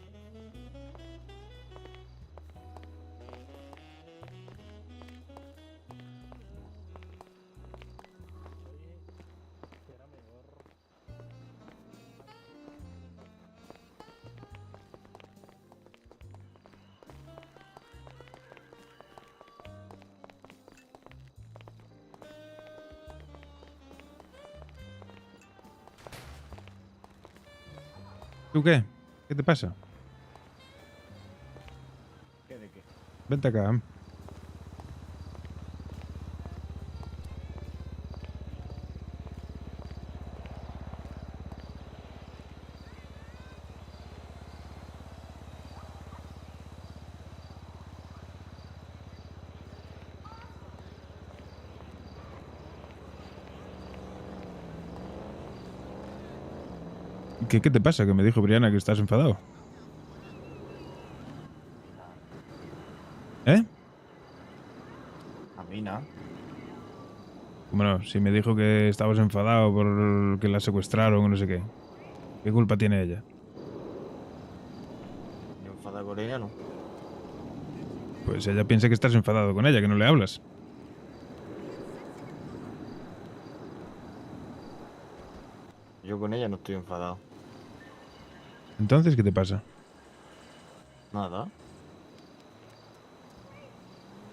¿Tú qué? ¿Qué te pasa? ¿Qué de qué? Vente acá. ¿Qué te pasa? Que me dijo Brianna que estás enfadado. ¿Eh? A mí no. Bueno, si me dijo que estabas enfadado por que la secuestraron o no sé qué. ¿Qué culpa tiene ella? Yo enfadado con ella, no. Pues ella piensa que estás enfadado con ella, que no le hablas. Yo con ella no estoy enfadado. Entonces, ¿qué te pasa? Nada.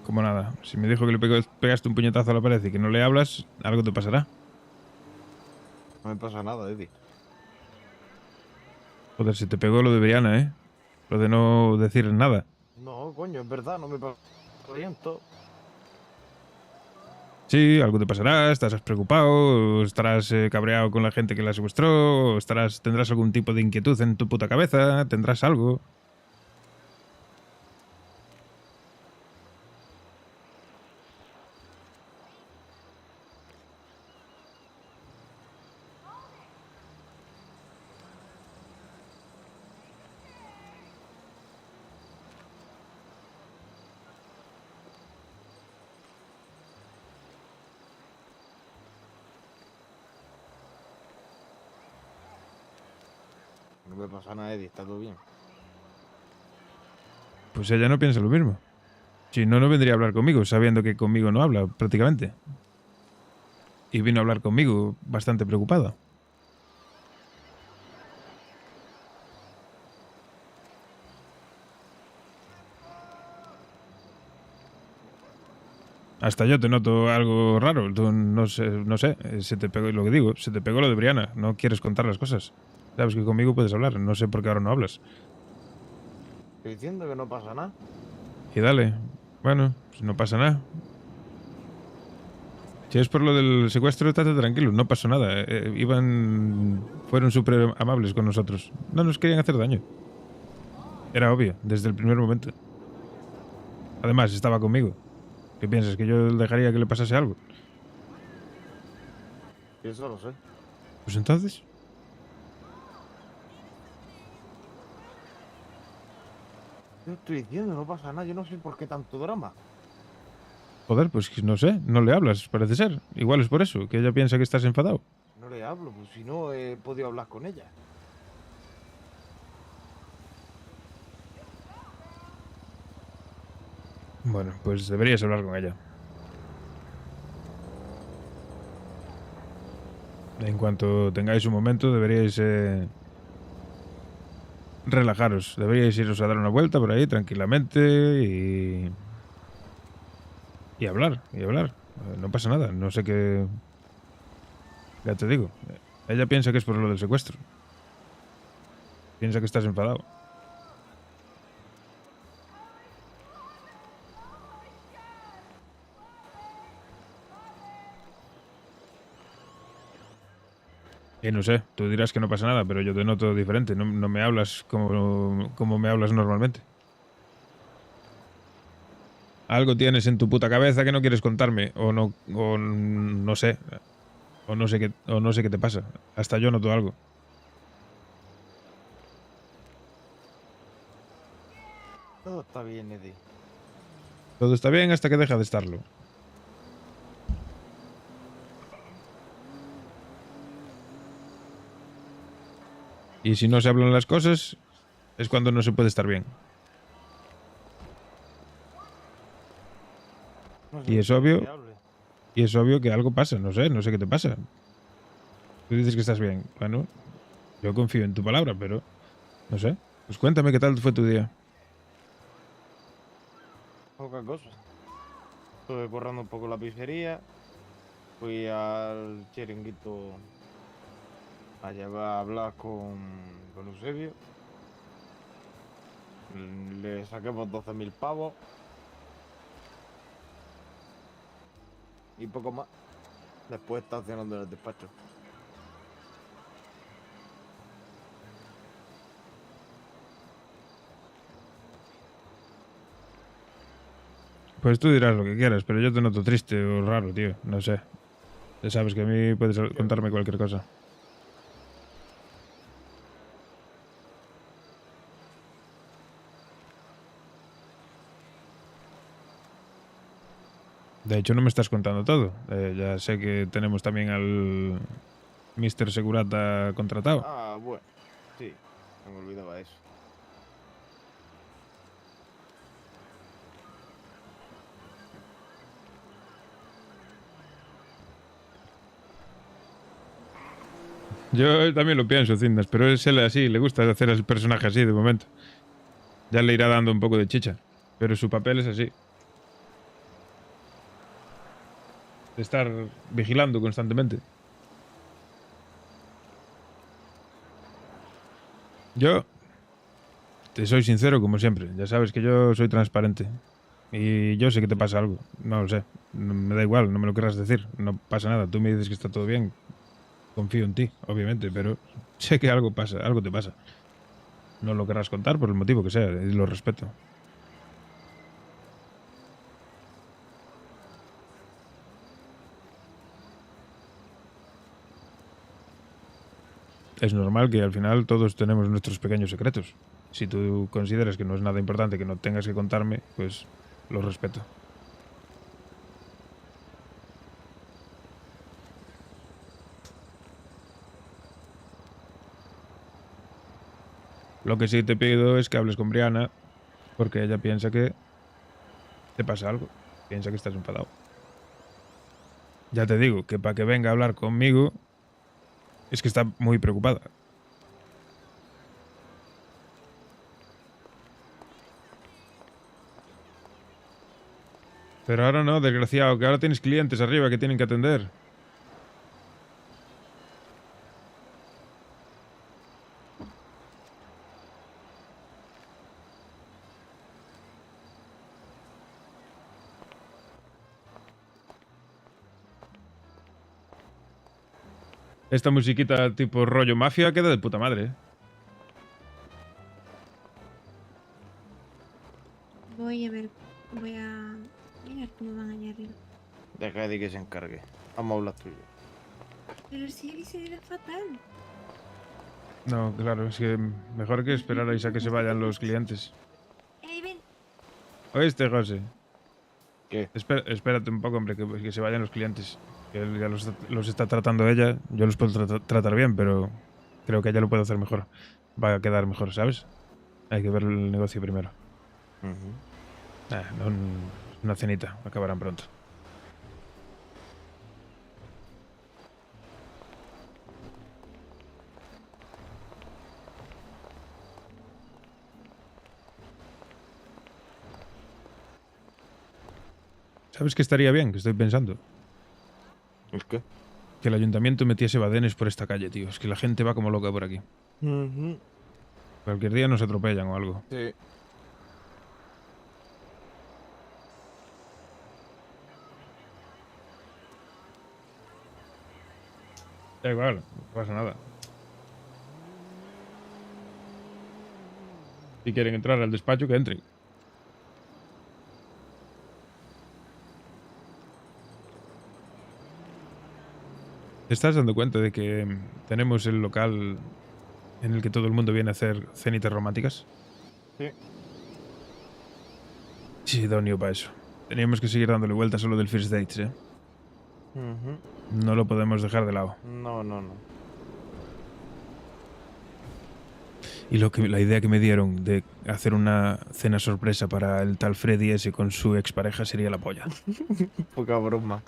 Como nada. Si me dijo que le pegaste un puñetazo a la pared y que no le hablas, algo te pasará. No me pasa nada, Eddie. Joder, si te pegó lo de Brianna, ¿eh? Lo de no decir nada. No, coño, es verdad, no me pasa bien todo. Sí, algo te pasará, estarás preocupado, o estarás cabreado con la gente que la secuestró, o tendrás algún tipo de inquietud en tu puta cabeza, tendrás algo. No me pasa nada, Eddie, está todo bien. Pues ella no piensa lo mismo. Si no, no vendría a hablar conmigo, sabiendo que conmigo no habla, prácticamente. Y vino a hablar conmigo bastante preocupada. Hasta yo te noto algo raro. Tú no sé, se te pegó lo que digo, se te pegó lo de Brianna. No quieres contar las cosas. Sabes que conmigo puedes hablar, no sé por qué ahora no hablas. Estoy diciendo que no pasa nada. Y dale, bueno, si no pasa nada. Si es por lo del secuestro, estate tranquilo, no pasó nada. Fueron súper amables con nosotros. No nos querían hacer daño. Era obvio, desde el primer momento. Además, estaba conmigo. ¿Qué piensas? ¿Que yo dejaría que le pasase algo? Eso lo sé. Pues entonces. Yo estoy diciendo, no pasa nada. Yo no sé por qué tanto drama. Joder, pues no sé, no le hablas, parece ser. Igual es por eso, que ella piensa que estás enfadado. No le hablo, pues si no he podido hablar con ella. Bueno, pues deberías hablar con ella. En cuanto tengáis un momento, deberíais relajaros. Deberíais iros a dar una vuelta por ahí tranquilamente y hablar, y hablar. No pasa nada, no sé qué... Ya te digo, ella piensa que es por lo del secuestro. Piensa que estás enfadado. Y no sé, tú dirás que no pasa nada, pero yo te noto diferente. No, no me hablas como me hablas normalmente. Algo tienes en tu puta cabeza que no quieres contarme, o no sé, o no sé qué te pasa. Hasta yo noto algo. Todo está bien, Eddie. Todo está bien hasta que deja de estarlo. Y si no se hablan las cosas, es cuando no se puede estar bien. No sé Y es qué obvio, que hable. y es obvio que algo pasa, no sé qué te pasa. Tú dices que estás bien. Bueno, yo confío en tu palabra, pero no sé. Pues cuéntame qué tal fue tu día. Poca cosa. Estuve borrando un poco la pizzería. Fui al chiringuito a hablar con Eusebio. Le saquemos 12.000 pavos. Y poco más. Después está cenando en el despacho. Pues tú dirás lo que quieras, pero yo te noto triste o raro, tío. No sé. Ya sabes que a mí puedes contarme cualquier cosa. De hecho, no me estás contando todo. Ya sé que tenemos también al Mr. Segurata contratado. Ah, bueno. Sí, se me olvidaba eso. Yo también lo pienso, Cindas, pero es él así, le gusta hacer el personaje así de momento. Ya le irá dando un poco de chicha, pero su papel es así. De estar vigilando constantemente. Yo te soy sincero como siempre, ya sabes que yo soy transparente. Y yo sé que te pasa algo, no lo sé. Me da igual, no me lo querrás decir, no pasa nada. Tú me dices que está todo bien, confío en ti, obviamente, pero sé que algo pasa, algo te pasa. No lo querrás contar por el motivo que sea, y lo respeto. Es normal que al final todos tenemos nuestros pequeños secretos. Si tú consideras que no es nada importante que no tengas que contarme, pues lo respeto. Lo que sí te pido es que hables con Brianna, porque ella piensa que te pasa algo. Piensa que estás enfadado. Ya te digo que para que venga a hablar conmigo es que está muy preocupada. Pero ahora no, desgraciado, que ahora tienes clientes arriba que tienen que atender. Esta musiquita tipo rollo mafia queda de puta madre, ¿eh? Voy a ver, voy a mirar cómo van allá arriba. Deja de que se encargue. Vamos a hablar tuyo. Pero si él se ve fatal. No, claro, es que mejor que esperarais a que se vayan los clientes. Ven. ¿Oíste, José? ¿Qué? Espérate un poco, hombre, que se vayan los clientes. Que él ya los está tratando ella. Yo los puedo tratar bien, pero creo que ella lo puede hacer mejor. Va a quedar mejor, ¿sabes? Hay que ver el negocio primero. Una cenita, acabarán pronto. ¿Sabes qué estaría bien? Que estoy pensando. ¿Es qué? Que el ayuntamiento metiese badenes por esta calle, tío. Es que la gente va como loca por aquí. Cualquier día nos atropellan o algo. Sí. Da igual, no pasa nada. Si quieren entrar al despacho, que entren. ¿Te estás dando cuenta de que tenemos el local en el que todo el mundo viene a hacer cenitas románticas? Sí. Sí, idóneo para eso. Teníamos que seguir dándole vueltas a lo del First Dates, ¿eh? No lo podemos dejar de lado. No. Y la idea que me dieron de hacer una cena sorpresa para el tal Freddy ese con su expareja sería la polla. Poca broma.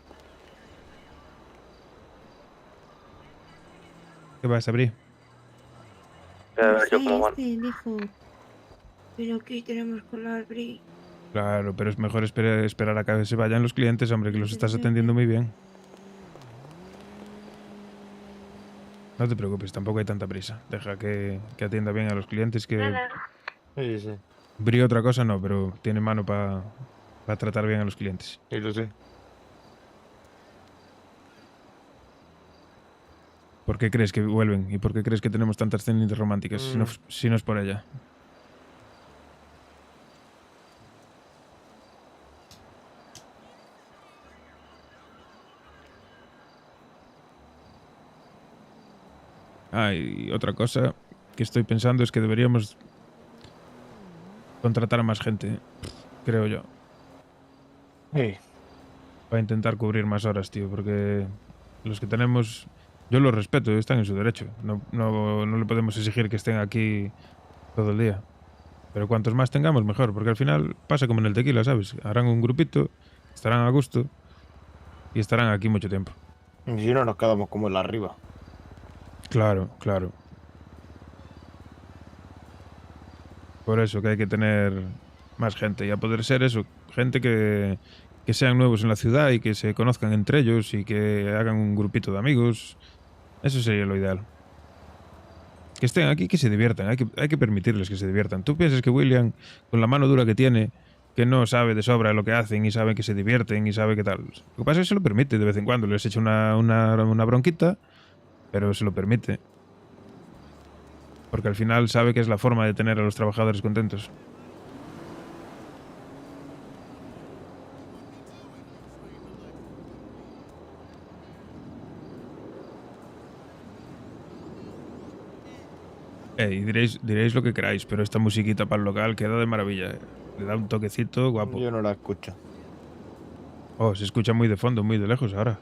¿Qué vas a abrir? Dijo, pero aquí tenemos que hablar, Bri. Claro, pero es mejor esperar a que se vayan los clientes, hombre, que los estás atendiendo muy bien. No te preocupes, tampoco hay tanta prisa. Deja que atienda bien a los clientes, que... Sí. Bri otra cosa no, pero tiene mano para tratar bien a los clientes. Sí, lo sé. ¿Por qué crees que vuelven? ¿Y por qué crees que tenemos tantas cenitas románticas si no es por ella? Ah, y otra cosa que estoy pensando es que deberíamos contratar a más gente, creo yo. Sí. Para intentar cubrir más horas, tío, porque los que tenemos... Yo los respeto, están en su derecho. No le podemos exigir que estén aquí todo el día. Pero cuantos más tengamos, mejor, porque al final pasa como en el tequila, ¿sabes? Harán un grupito, estarán a gusto y estarán aquí mucho tiempo. Y si no, nos quedamos como en la arriba. Claro. Por eso que hay que tener más gente y a poder ser eso, gente que sean nuevos en la ciudad y que se conozcan entre ellos y que hagan un grupito de amigos. Eso sería lo ideal. Que estén aquí, que se diviertan. Hay que permitirles que se diviertan. ¿Tú piensas que William, con la mano dura que tiene, que no sabe de sobra lo que hacen y sabe que se divierten y sabe qué tal? Lo que pasa es que se lo permite de vez en cuando. Les echa una bronquita, pero se lo permite. Porque al final sabe que es la forma de tener a los trabajadores contentos. Y diréis lo que queráis, pero esta musiquita para el local queda de maravilla. Le da un toquecito guapo. Yo no la escucho. Oh, se escucha muy de fondo, muy de lejos ahora.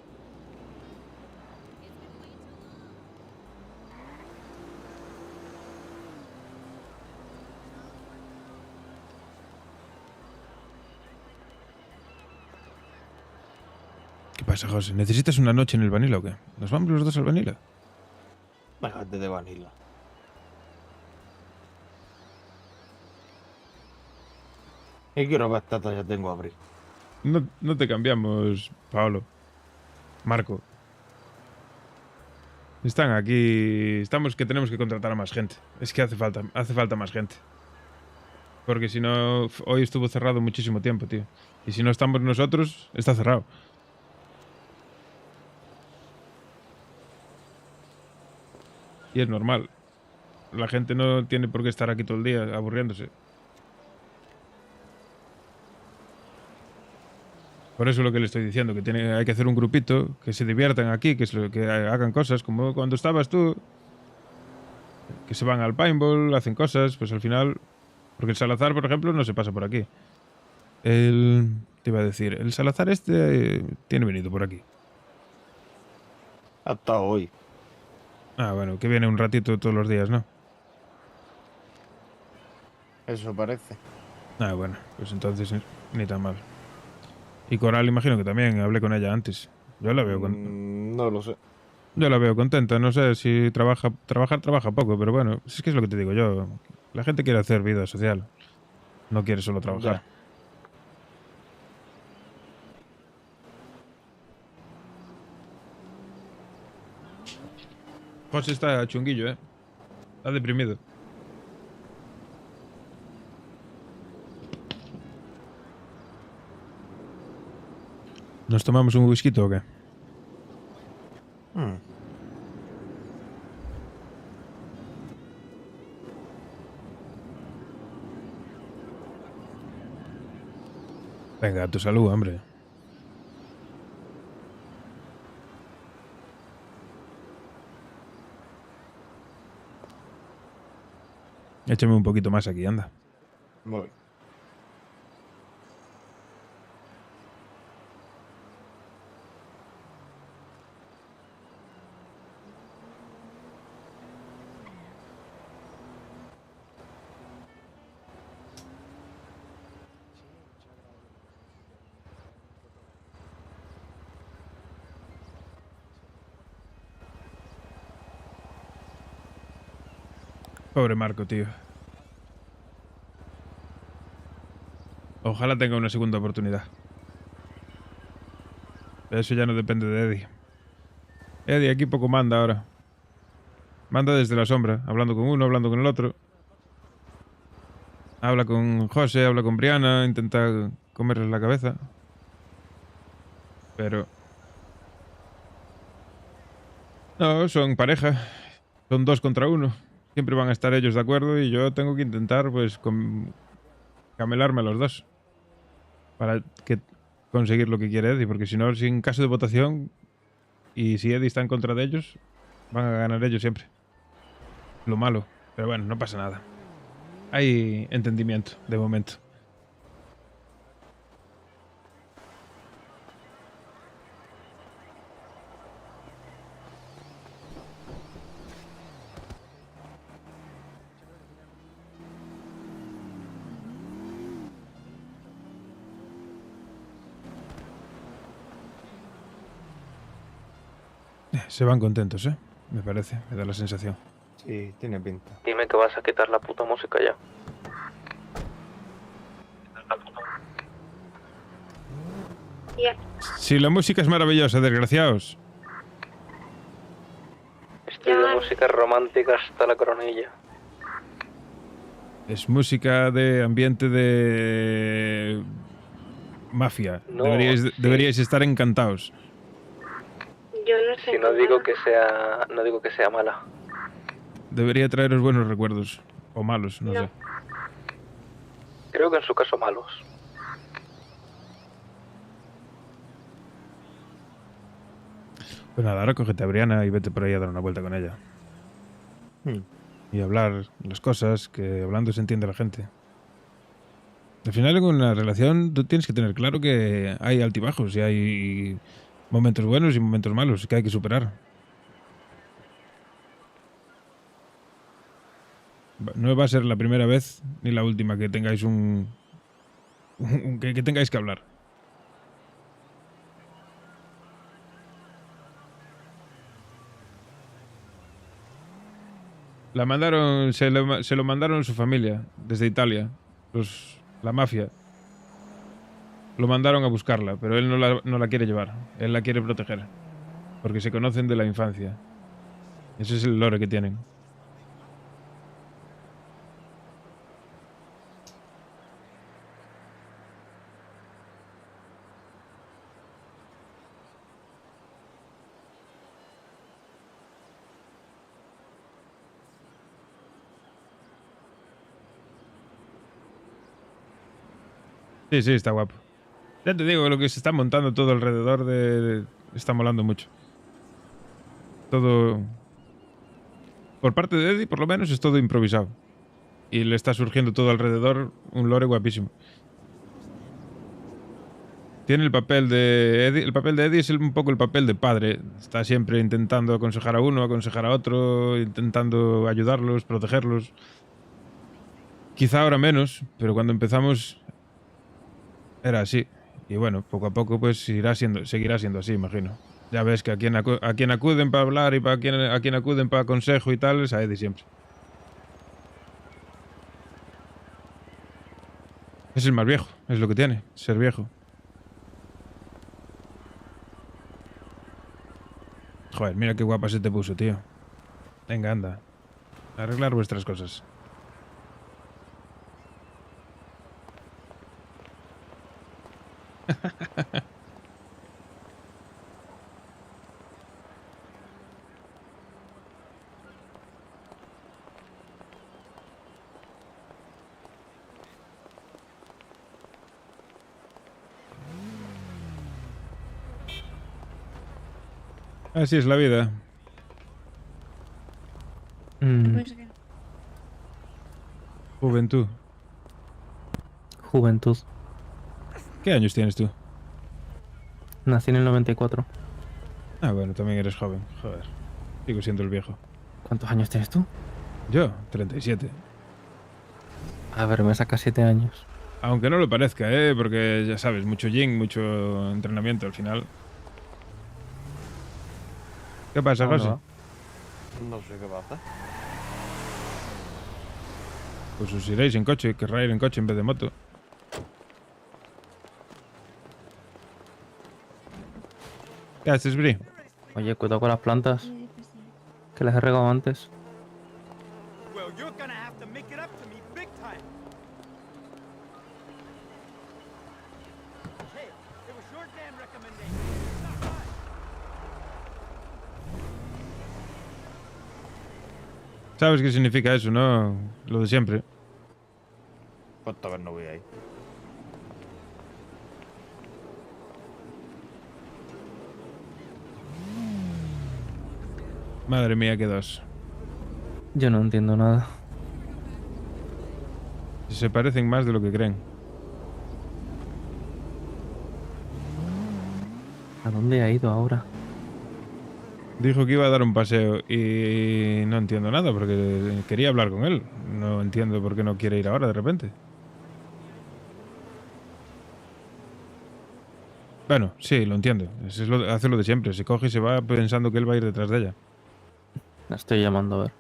¿Qué pasa, José? ¿Necesitas una noche en el Vanilla o qué? ¿Nos vamos los dos al Vanilla? Bájate de Vanilla. ¿Y qué hora batata ya tengo a abrir? No te cambiamos, Paolo. Marco. Están aquí. Estamos que tenemos que contratar a más gente. Es que hace falta más gente. Porque si no, hoy estuvo cerrado muchísimo tiempo, tío. Y si no estamos nosotros, está cerrado. Y es normal. La gente no tiene por qué estar aquí todo el día aburriéndose. Por eso es lo que le estoy diciendo, que hay que hacer un grupito, que se diviertan aquí, que hagan cosas, como cuando estabas tú, que se van al paintball, hacen cosas, pues al final... Porque el Salazar, por ejemplo, no se pasa por aquí. Te iba a decir, el Salazar tiene venido por aquí. Hasta hoy. Ah, bueno, que viene un ratito todos los días, ¿no? Eso parece. Ah, bueno, pues entonces ni tan mal. Y Coral imagino que también, hablé con ella antes. Yo la veo No lo sé. Yo la veo contenta, no sé si trabaja poco, pero bueno, es que es lo que te digo yo. La gente quiere hacer vida social, no quiere solo trabajar. Ya. José está chunguillo, ¿eh? Está deprimido. ¿Nos tomamos un whisky o qué? Venga, a tu salud, hombre. Échame un poquito más aquí, anda. Voy. Pobre Marco, tío. Ojalá tenga una segunda oportunidad. Eso ya no depende de Eddie. Eddie aquí poco manda ahora. Manda desde la sombra, hablando con uno, hablando con el otro. Habla con José, habla con Brianna, intenta comerles la cabeza. Pero... No, son pareja. Son 2 contra 1. Siempre van a estar ellos de acuerdo y yo tengo que intentar, pues, camelarme a los dos. Para conseguir lo que quiere Eddie, porque si no, sin caso de votación, y si Eddie está en contra de ellos, van a ganar ellos siempre. Lo malo. Pero bueno, no pasa nada. Hay entendimiento, de momento. Se van contentos, ¿eh? Me parece, me da la sensación. Sí, tiene pinta. Dime que vas a quitar la puta música ya. Si la música es maravillosa, desgraciados. Estoy de música romántica hasta la coronilla. Es música de ambiente de... mafia. No, Deberíais estar encantados. Yo no sé. Si no digo que sea, no digo que sea mala. Debería traeros buenos recuerdos. O malos, no sé. Creo que en su caso malos. Pues nada, ahora cógete a Brianna y vete por ahí a dar una vuelta con ella. Y hablar las cosas, que hablando se entiende la gente. Al final, en una relación, tú tienes que tener claro que hay altibajos y hay momentos buenos y momentos malos que hay que superar. No va a ser la primera vez ni la última que tengáis que tengáis que hablar. La mandaron, se lo mandaron su familia desde Italia, la mafia. Lo mandaron a buscarla, pero él no la quiere llevar. Él la quiere proteger, porque se conocen de la infancia. Ese es el lore que tienen. Sí, sí, está guapo. Ya te digo, lo que se está montando todo alrededor está molando mucho. Todo... Por parte de Eddie, por lo menos, es todo improvisado. Y le está surgiendo todo alrededor un lore guapísimo. Tiene el papel de Eddie. El papel de Eddie es un poco el papel de padre. Está siempre intentando aconsejar a uno, aconsejar a otro, intentando ayudarlos, protegerlos. Quizá ahora menos, pero cuando empezamos era así. Y bueno, poco a poco pues seguirá siendo así, imagino. Ya ves que a quien acuden para hablar y a quien acuden para consejo y tal es a Eddie siempre. Es el más viejo, es lo que tiene, ser viejo. Joder, mira qué guapa se te puso, tío. Venga, anda. Arreglar vuestras cosas. Así es la vida. Pues que- Juventud. Juventud. ¿Qué años tienes tú? Nací en el 94. Ah, bueno, también eres joven. Joder. Sigo siendo el viejo. ¿Cuántos años tienes tú? Yo, 37. A ver, me saca 7 años. Aunque no lo parezca, porque ya sabes, mucho gym, mucho entrenamiento al final. ¿Qué pasa, ¿Dónde José? va? No sé qué pasa. Pues os iréis en coche, querrá ir en coche en vez de moto. ¿Qué haces, Bri? Oye, cuidado con las plantas. Que las he regado antes. ¿Sabes qué significa eso, no? Lo de siempre. Pues a ver, no voy ahí. Madre mía, qué dos. Yo no entiendo nada. Se parecen más de lo que creen. ¿A dónde ha ido ahora? Dijo que iba a dar un paseo y no entiendo nada porque quería hablar con él. No entiendo por qué no quiere ir ahora de repente. Bueno, sí, lo entiendo. Hace lo de siempre. Se coge y se va pensando que él va a ir detrás de ella. La estoy llamando a ver.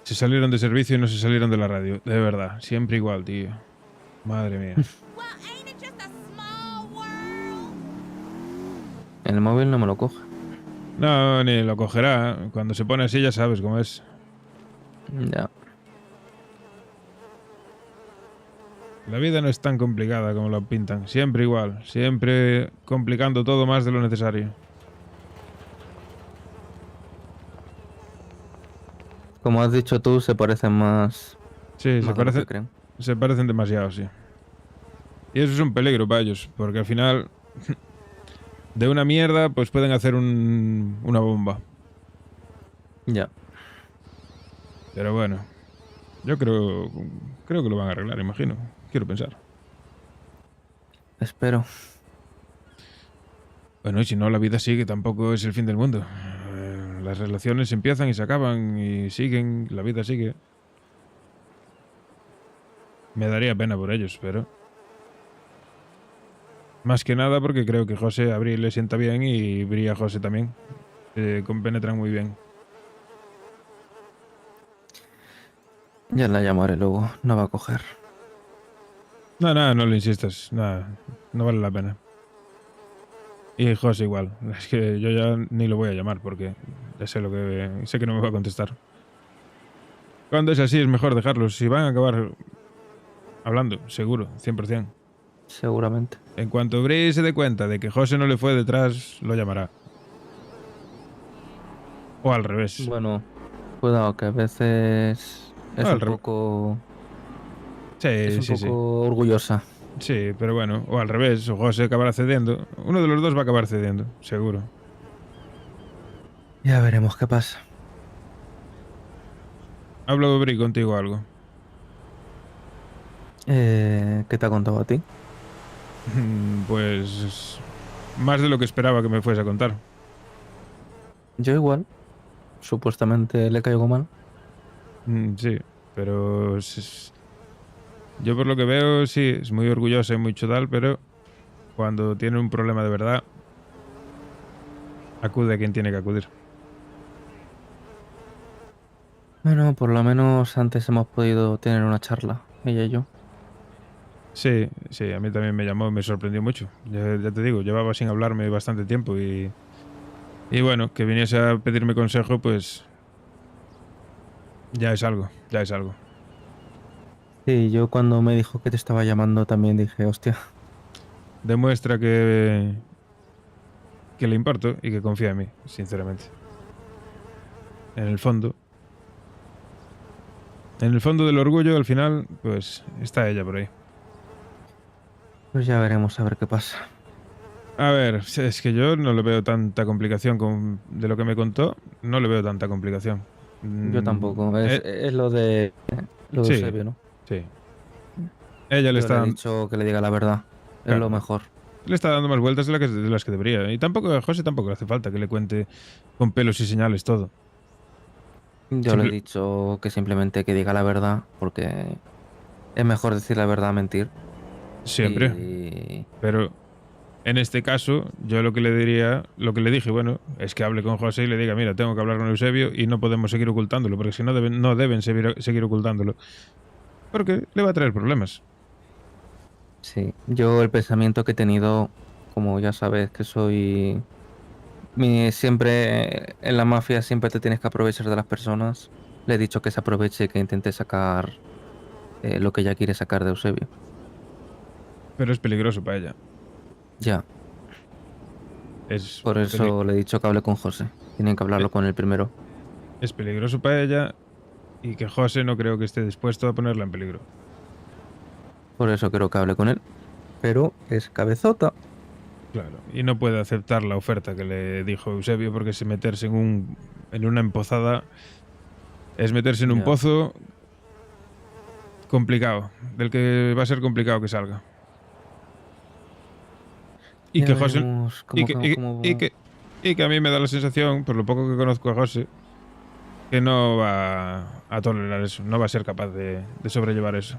Se salieron de servicio y no se salieron de la radio. De verdad. Siempre igual, tío. Madre mía. El móvil no me lo coge. No, ni lo cogerá. Cuando se pone así ya sabes cómo es. Ya. La vida no es tan complicada como lo pintan. Siempre igual. Siempre complicando todo más de lo necesario. Como has dicho tú, se parecen más. Sí, más de lo que creen. se parecen demasiado, sí. Y eso es un peligro para ellos, porque al final de una mierda pues pueden hacer una bomba. Ya. Pero bueno, yo creo que lo van a arreglar, imagino. Quiero pensar. Espero. Bueno, y si no, la vida sigue, tampoco es el fin del mundo. Las relaciones empiezan y se acaban y siguen, la vida sigue. Me daría pena por ellos, pero... Más que nada porque creo que José a Bri le sienta bien y Bri a José también. Se compenetran muy bien. Ya la llamaré luego. No va a coger. No, no le insistas. Nada, no vale la pena. Y José igual. Es que yo ya ni lo voy a llamar porque ya sé que no me va a contestar. Cuando es así es mejor dejarlos. Si van a acabar hablando, seguro, 100%. Seguramente. En cuanto Bri se dé cuenta de que José no le fue detrás, lo llamará. O al revés. Bueno, cuidado, que a veces es Al un revés. poco... Sí, es un sí, poco orgullosa. Sí, pero bueno, o al revés, o José acabará cediendo. Uno de los dos va a acabar cediendo, seguro. Ya veremos qué pasa. ¿Ha hablado Bri contigo algo? ¿Qué te ha contado a ti? Pues más de lo que esperaba que me fuese a contar. Yo igual. Supuestamente le caigo mal. Sí, pero yo por lo que veo, sí, es muy orgullosa y muy tal, pero cuando tiene un problema de verdad, acude a quien tiene que acudir. Bueno, por lo menos antes hemos podido tener una charla, ella y yo. Sí, sí, a mí también me llamó, me sorprendió mucho. Ya te digo, llevaba sin hablarme bastante tiempo y bueno, que viniese a pedirme consejo, pues ya es algo, ya es algo. Sí, yo cuando me dijo que te estaba llamando también dije, hostia. Demuestra que le importo y que confía en mí, sinceramente. En el fondo del orgullo, al final, pues está ella por ahí. Pues ya veremos a ver qué pasa. A ver, es que yo no le veo tanta complicación de lo que me contó, no le veo tanta complicación. Yo tampoco. Es lo de sí, Eusebio, ¿no? Sí. Ella le Yo está he dicho que le diga la verdad. Es Claro. lo mejor. Le está dando más vueltas de las que debería. Y tampoco a José tampoco le hace falta que le cuente con pelos y señales todo. Yo le he dicho que simplemente que diga la verdad, porque es mejor decir la verdad a mentir. Siempre. Y- Pero en este caso, yo lo que le diría, lo que le dije, bueno, es que hable con José y le diga, mira, tengo que hablar con Eusebio y no podemos seguir ocultándolo, porque si no deben seguir ocultándolo. Porque le va a traer problemas. Sí, yo el pensamiento que he tenido, como ya sabes que soy... siempre en la mafia siempre te tienes que aprovechar de las personas. Le he dicho que se aproveche y que intente sacar lo que ella quiere sacar de Eusebio. Pero es peligroso para ella. Ya. Es Por eso le he dicho que hable con José. Tienen que hablarlo con él primero. Es peligroso para ella y que José no creo que esté dispuesto a ponerla en peligro. Por eso quiero que hable con él. Pero es cabezota. Claro, y no puede aceptar la oferta que le dijo Eusebio porque si meterse en una empozada es meterse en un Ya. pozo complicado, del que va a ser complicado que salga. Y Ya que José veremos y que a mí me da la sensación, por lo poco que conozco a José, que no va a tolerar eso, no va a ser capaz de sobrellevar eso.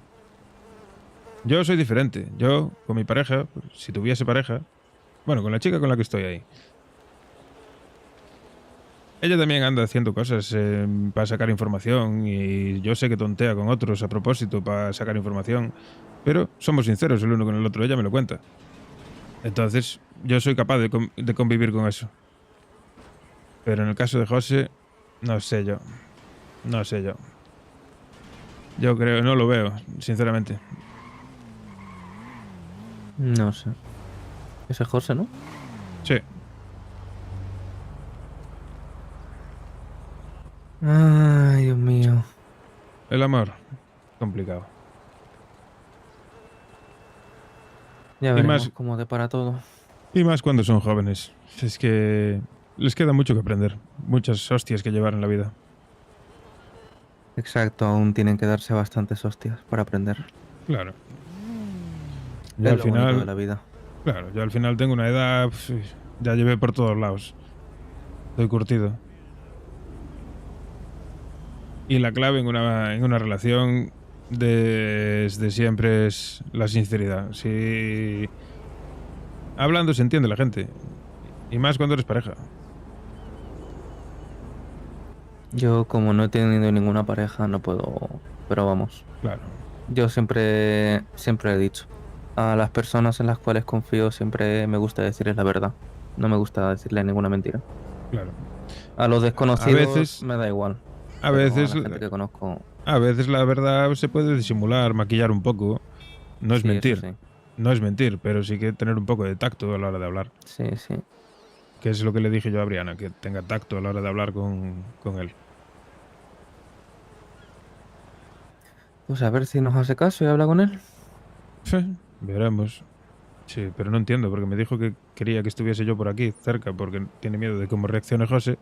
Yo soy diferente. Yo, con mi pareja, si tuviese pareja, bueno, con la chica con la que estoy ahí, ella también anda haciendo cosas para sacar información y yo sé que tontea con otros a propósito para sacar información, pero somos sinceros el uno con el otro, ella me lo cuenta. Entonces, yo soy capaz de convivir con eso. Pero en el caso de José, no sé yo. No sé yo. Yo creo, no lo veo, sinceramente. No sé. Ese es José, ¿no? Sí. Ay, Dios mío. El amor, complicado. Ya Y veremos más- cómo depara todo. Y más cuando son jóvenes. Es que les queda mucho que aprender. Muchas hostias que llevar en la vida. Exacto, aún tienen que darse bastantes hostias para aprender. Claro. Es Yo al lo bonito final, de la vida. claro, yo al final tengo una edad, ya llevé por todos lados. Estoy curtido. Y la clave en una relación desde siempre es la sinceridad. Si hablando se entiende la gente. Y más cuando eres pareja. Yo, como no he tenido ninguna pareja, no puedo. Pero vamos. Claro. Yo siempre he dicho. A las personas en las cuales confío siempre me gusta decirles la verdad. No me gusta decirles ninguna mentira. Claro. A los desconocidos veces- me da igual. A Pero veces, a la gente que conozco. a veces la verdad se puede disimular, maquillar un poco. No es Sí, eso mentir. sí. No es mentir, pero sí que tener un poco de tacto a la hora de hablar. Sí, sí. Que es lo que le dije yo a Brianna, que tenga tacto a la hora de hablar con él. Pues a ver si nos hace caso y habla con él. Sí, veremos. Sí, pero no entiendo, porque me dijo que quería que estuviese yo por aquí, cerca, porque tiene miedo de cómo reaccione José.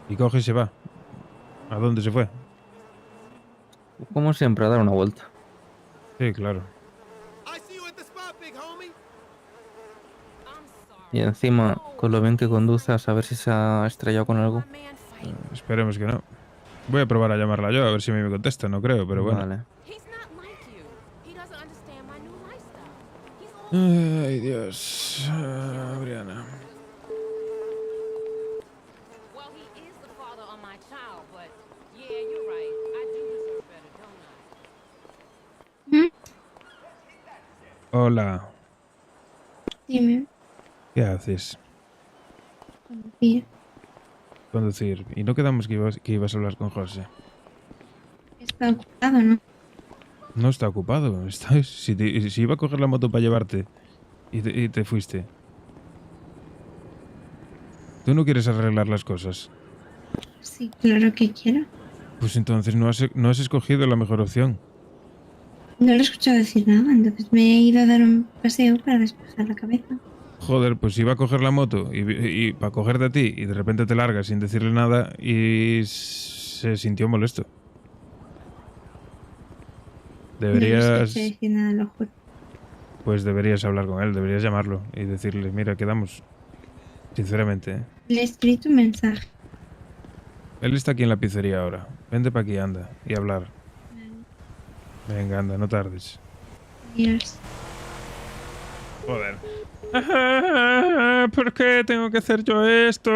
Y coge y se va. ¿A dónde se fue? Como siempre, a dar una vuelta. Sí, claro. Y encima, con lo bien que conduce, a saber si se ha estrellado con algo. Esperemos que no. Voy a probar a llamarla yo, a ver si me contesta, no creo, pero bueno. Vale. Ay, Dios. Brianna. Hola. Dime. ¿Qué haces? Bien. Conducir. ¿Y no quedamos que ibas a hablar con José? Está ocupado, ¿no? No está ocupado. Si iba a coger la moto para llevarte y te fuiste. ¿Tú no quieres arreglar las cosas? Sí, claro que quiero. Pues entonces no has escogido la mejor opción. No lo he escuchado decir nada, entonces me he ido a dar un paseo para despejar la cabeza. Joder, pues iba a coger la moto y para cogerte a ti y de repente te largas sin decirle nada y se sintió molesto. No Deberías... le escuché decir nada, lo juro. Pues deberías hablar con él, deberías llamarlo y decirle, mira, quedamos. Sinceramente, ¿eh? Le he escrito un mensaje. Él está aquí en la pizzería ahora. Vente para aquí, anda, y hablar. Venga, anda, no tardes. Adiós. Joder. ¿Por qué tengo que hacer yo esto?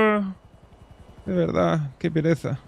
De verdad, qué pereza.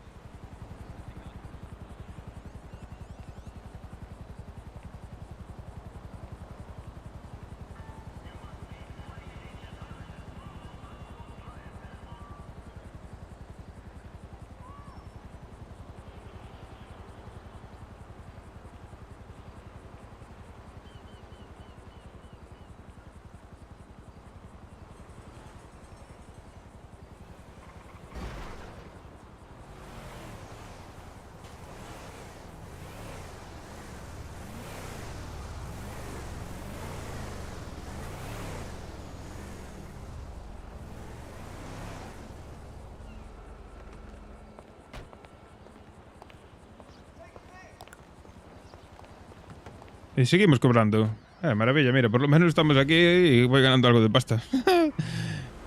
Y seguimos cobrando. Maravilla, mira, por lo menos estamos aquí y voy ganando algo de pasta.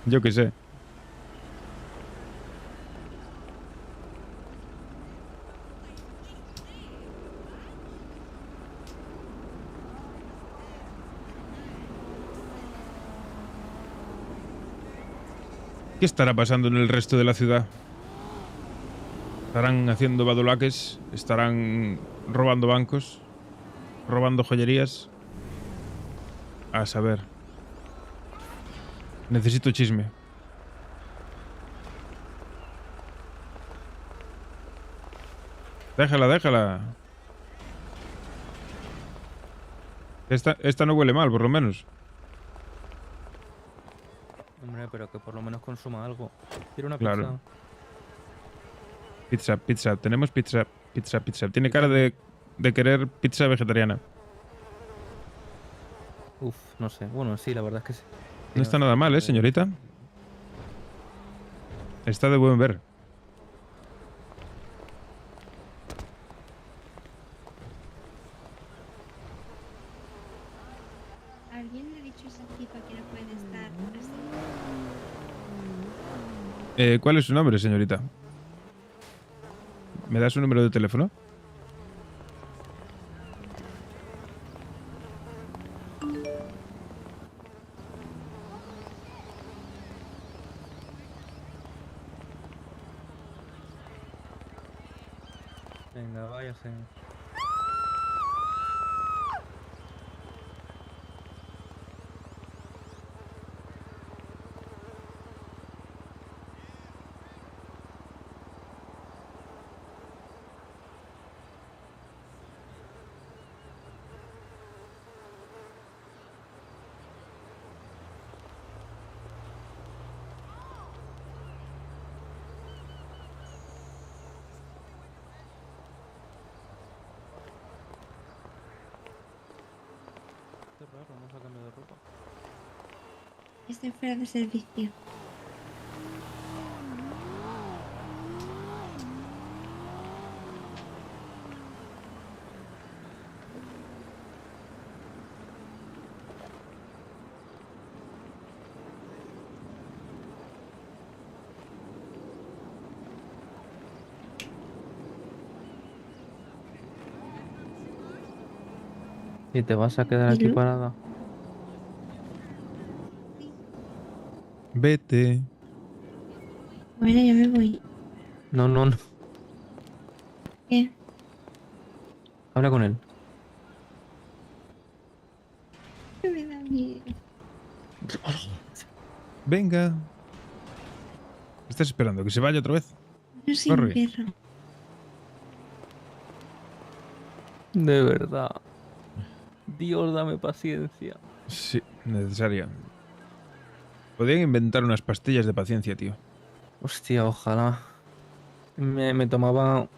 Yo qué sé. ¿Qué estará pasando en el resto de la ciudad? ¿Estarán haciendo badulaques? ¿Estarán robando bancos? ¿Robando joyerías? A saber. Necesito chisme. Déjala, déjala. Esta no huele mal, por lo menos. Hombre, pero que por lo menos consuma algo. Quiero una Claro. pizza. Pizza. Tenemos pizza. Tiene cara de querer pizza vegetariana. Uf, no sé. Bueno, sí, la verdad es que sí. No está nada mal, señorita? Está de buen ver. ¿Alguien le ha dicho a esa tipa que no puede estar así? ¿Cuál es su nombre, señorita? ¿Me da su número de teléfono? Venga, váyase. Estoy fuera de servicio. ¿Y te vas a quedar aquí parada? Vete. Bueno, yo me voy. No, no, no. ¿Qué? Habla con él. Me da miedo. Venga. ¿Estás esperando que se vaya otra vez? No soy un Corre. perro. De verdad. Dios, dame paciencia. Sí, necesaria. Podrían inventar unas pastillas de paciencia, tío. Hostia, ojalá. Me tomaba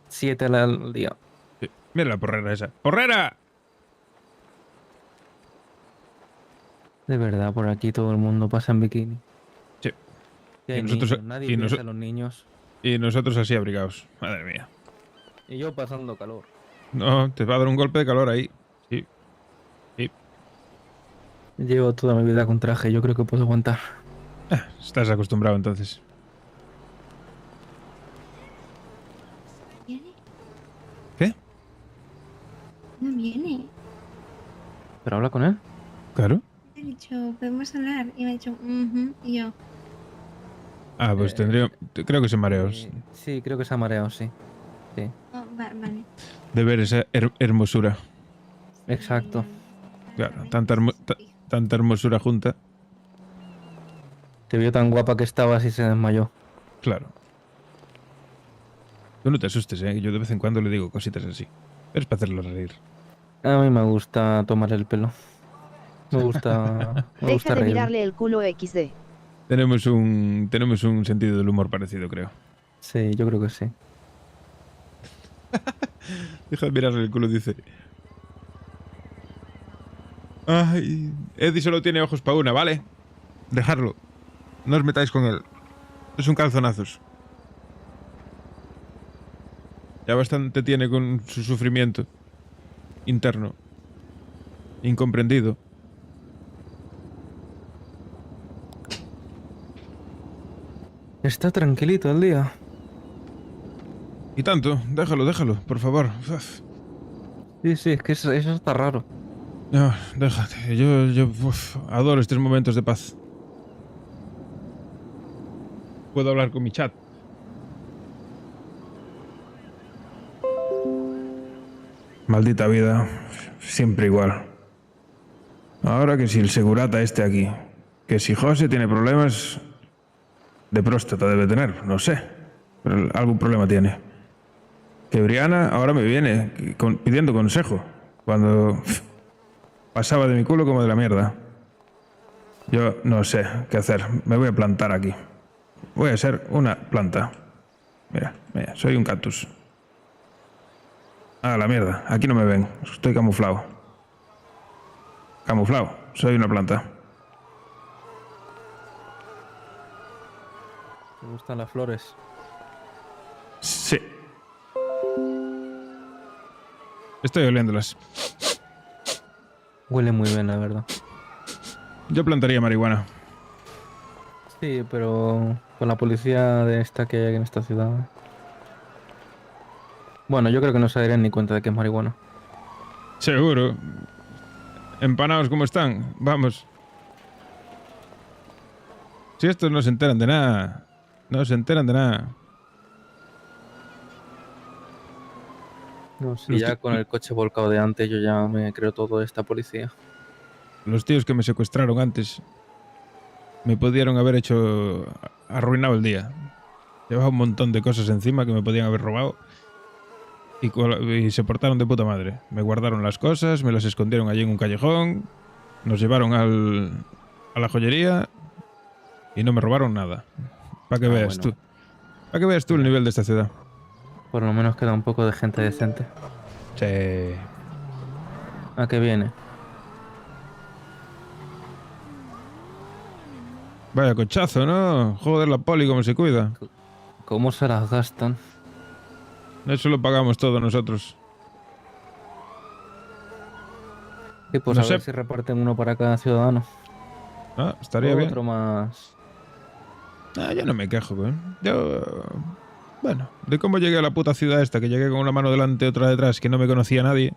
7 al día. Sí. Mira la porrera esa. ¡Porrera! De verdad, por aquí todo el mundo pasa en bikini. Sí. Y hay Y nosotros- niños, nadie y piensa noso- en los niños. Y nosotros así abrigados. Madre mía. Y yo pasando calor. No, te va a dar un golpe de calor ahí. Sí. Sí. Llevo toda mi vida con traje, yo creo que puedo aguantar. Estás acostumbrado entonces. ¿Viene? ¿Qué? No viene. ¿Pero habla con él? Claro. Me ha dicho, podemos hablar. Y me ha dicho, "Ujú", y yo, Ah, pues tendría... Creo que se mareó. Sí, creo que se ha mareado, sí. Sí, "Oh, vale. De ver esa hermosura. exacto. Claro, tanta hermosura junta. Te vio tan guapa que estabas y se desmayó. Claro. Tú no te asustes, ¿eh? Yo de vez en cuando le digo cositas así. Pero es para hacerlo reír. A mí me gusta tomar el pelo. Me gusta, me gusta Deja de reírme. mirarle el culo XD. Tenemos un sentido del humor parecido, creo. Sí, yo creo que sí. Deja de mirarle el culo, dice. Ay, Eddie solo tiene ojos para una, ¿vale? Dejarlo. No os metáis con él. Es un calzonazos. Ya bastante tiene con su sufrimiento interno. Incomprendido. Está tranquilito el día. Y tanto, déjalo, por favor. Uf. Sí, sí, es que eso está raro. No, déjate. Yo adoro estos momentos de paz. Puedo hablar con mi chat. Maldita vida. Siempre igual. Ahora que si el segurata esté aquí. Que si José tiene problemas de próstata debe tener, no sé. Pero algún problema tiene. Que Brianna ahora me viene pidiendo consejo. Cuando pasaba de mi culo como de la mierda. Yo no sé qué hacer. Me voy a plantar aquí. Voy a ser una planta. Mira, soy un cactus. Ah, la mierda. Aquí no me ven. Estoy camuflado. Camuflado. Soy una planta. Me gustan las flores. Sí. Estoy oliéndolas. Huele muy bien, la verdad. Yo plantaría marihuana. Sí, pero con la policía de esta que hay aquí en esta ciudad. Bueno, yo creo que no se darían ni cuenta de que es marihuana. Seguro. Empanados como están. Vamos. Si estos no se enteran de nada. No se enteran de nada. No sé, ya con el coche volcado de antes yo ya me creo todo de esta policía. Los tíos que me secuestraron antes me pudieron haber hecho arruinado el día. Llevaba un montón de cosas encima que me podían haber robado y se portaron de puta madre. Me guardaron las cosas, me las escondieron allí en un callejón, nos llevaron a la joyería y no me robaron nada. Para que veas bueno. tú. Para que veas tú el nivel de esta ciudad. Por lo menos queda un poco de gente decente. Sí. ¿A qué viene? Vaya cochazo, ¿no? Joder, la poli, cómo se cuida. ¿Cómo se las gastan? Eso lo pagamos todos nosotros. Y pues No a ver sé. si reparten uno para cada ciudadano. Ah, estaría bien. Otro más. Ah, yo no me quejo, ¿eh? Yo... Bueno, de cómo llegué a la puta ciudad esta, que llegué con una mano delante y otra detrás, que no me conocía nadie,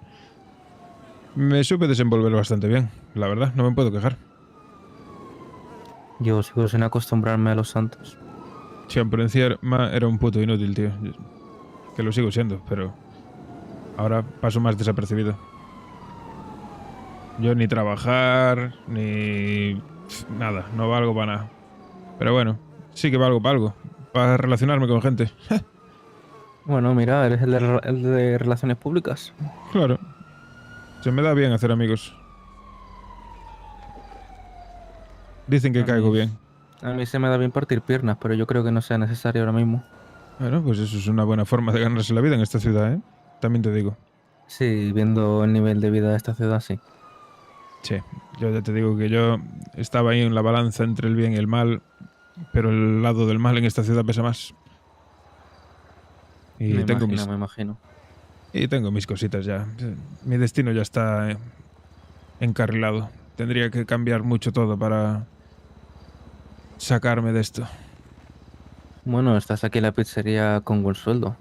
me supe desenvolver bastante bien. La verdad, no me puedo quejar. Yo sigo sin acostumbrarme a los santos. Siempre encima era un puto inútil, tío. Que lo sigo siendo, pero ahora paso más desapercibido. Yo ni trabajar, ni... nada, no valgo para nada. Pero bueno, sí que valgo para algo. Para relacionarme con gente. Bueno, mira, eres el de relaciones públicas. Claro. Se me da bien hacer amigos. Dicen que caigo bien. A mí se me da bien partir piernas, pero yo creo que no sea necesario ahora mismo. Bueno, pues eso es una buena forma de ganarse la vida en esta ciudad, ¿eh? También te digo. Sí, viendo el nivel de vida de esta ciudad, sí. Sí, yo ya te digo que yo estaba ahí en la balanza entre el bien y el mal, pero el lado del mal en esta ciudad pesa más. Y Me tengo imagino. Y tengo mis cositas ya. Mi destino ya está encarrilado. Tendría que cambiar mucho todo para sacarme de esto. Bueno, estás aquí en la pizzería con buen sueldo.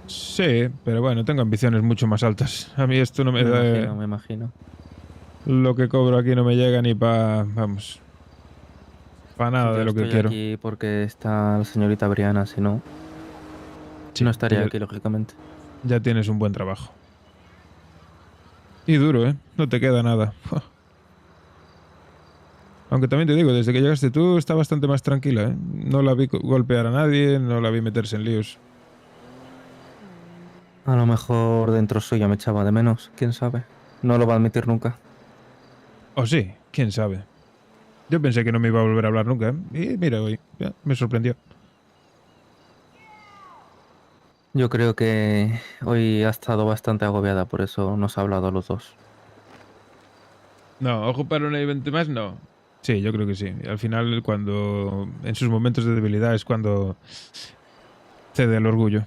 Sí, pero bueno, tengo ambiciones mucho más altas. A mí esto no me da... Me imagino. Lo que cobro aquí no me llega ni para... Vamos. Para nada Yo de lo que estoy quiero. aquí porque está la señorita Briana, si no... Sí, no estaría ya- aquí, lógicamente. Ya tienes un buen trabajo. Y duro, ¿eh? No te queda nada. Aunque también te digo, desde que llegaste tú está bastante más tranquila, ¿eh? No la vi golpear a nadie, no la vi meterse en líos. A lo mejor dentro suyo me echaba de menos, quién sabe. No lo va a admitir nunca. O sí, quién sabe. Yo pensé que no me iba a volver a hablar nunca, ¿eh? Y mira, hoy ya, me sorprendió. Yo creo que hoy ha estado bastante agobiada, por eso nos ha hablado a los dos. No, ojo para un evento más, no. Sí, yo creo que sí. Al final, cuando en sus momentos de debilidad es cuando cede al orgullo.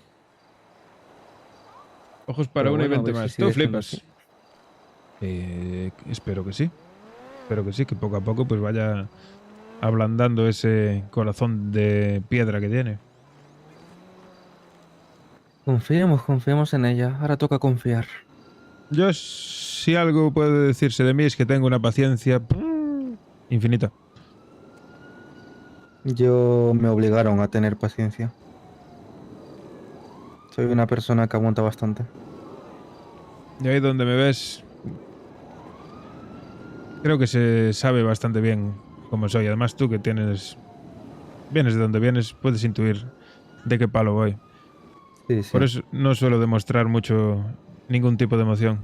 Ojos para Pero un bueno, a evento ver si más. sigue Tú siendo flipas. Espero que sí. Espero que sí, que poco a poco pues vaya ablandando ese corazón de piedra que tiene. Confiemos en ella. Ahora toca confiar. Yo, si algo puede decirse de mí, es que tengo una paciencia infinita. Yo me obligaron a tener paciencia. Soy una persona que aguanta bastante. Y ahí donde me ves, creo que se sabe bastante bien cómo soy. Además tú que vienes de donde vienes, puedes intuir de qué palo voy. Sí, sí. Por eso no suelo demostrar mucho ningún tipo de emoción.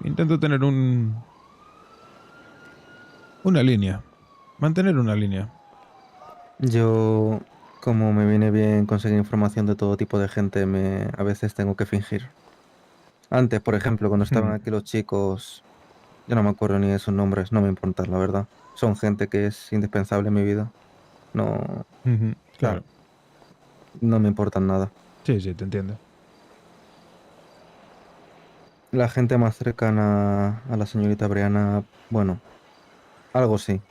Intento tener una línea. Mantener una línea. Yo, como me viene bien conseguir información de todo tipo de gente, a veces tengo que fingir. Antes, por ejemplo, cuando estaban aquí los chicos, yo no me acuerdo ni de sus nombres, no me importa, la verdad. Son gente que es indispensable en mi vida. No, Claro. no me importan nada. Sí, sí, te entiendo. La gente más cercana a la señorita Briana, bueno, algo sí.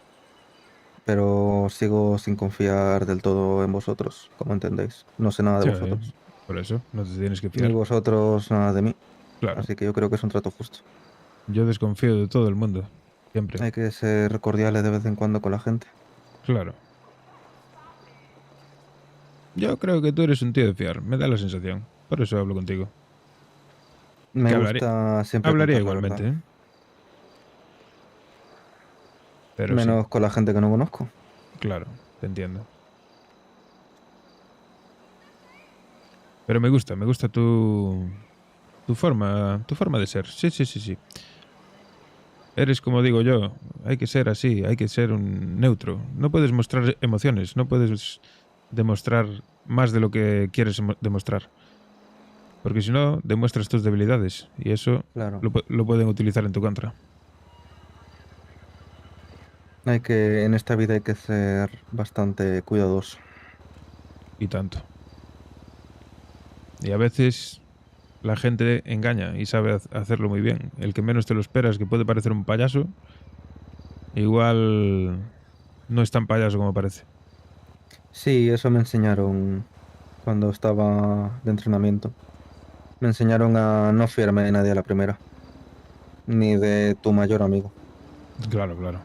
Pero sigo sin confiar del todo en vosotros, como entendéis. No sé nada de Sí, vosotros. por eso, no te tienes que Ni fiar. vosotros nada de mí. Claro. Así que yo creo que es un trato justo. Yo desconfío de todo el mundo. Siempre. Hay que ser cordiales de vez en cuando con la gente. Claro. Yo creo que tú eres un tío de fiar. Me da la sensación. Por eso hablo contigo. Me Que gusta siempre hablaría contar la igualmente, verdad. ¿eh? Pero sí, Menos con la gente que no conozco. claro, te entiendo. Pero me gusta tu forma de ser. Sí, sí, sí, sí. Eres como digo yo, hay que ser así, hay que ser un neutro. No puedes mostrar emociones, no puedes demostrar más de lo que quieres demostrar. Porque si no, demuestras tus debilidades y eso Claro. lo pueden utilizar en tu contra. En esta vida hay que ser bastante cuidadoso. Y tanto. Y a veces la gente engaña y sabe hacerlo muy bien. El que menos te lo esperas, que puede parecer un payaso, igual no es tan payaso como parece. Sí, eso me enseñaron cuando estaba de entrenamiento. Me enseñaron a no fiarme de nadie a la primera. Ni de tu mayor amigo. Claro, claro.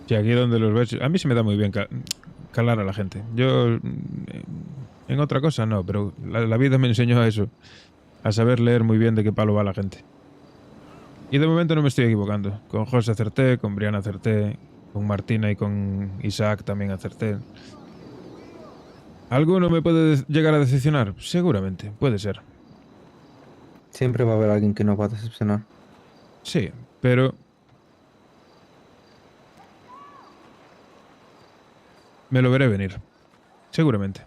Y aquí donde los ves, a mí se me da muy bien calar a la gente. Yo en otra cosa no, pero la vida me enseñó a eso, a saber leer muy bien de qué palo va la gente. Y de momento no me estoy equivocando. Con José acerté, con Brianna acerté, con Martina y con Isaac también acerté. ¿Alguno me puede llegar a decepcionar? Seguramente, puede ser. Siempre va a haber alguien que nos va a decepcionar. Sí, pero me lo veré venir. Seguramente.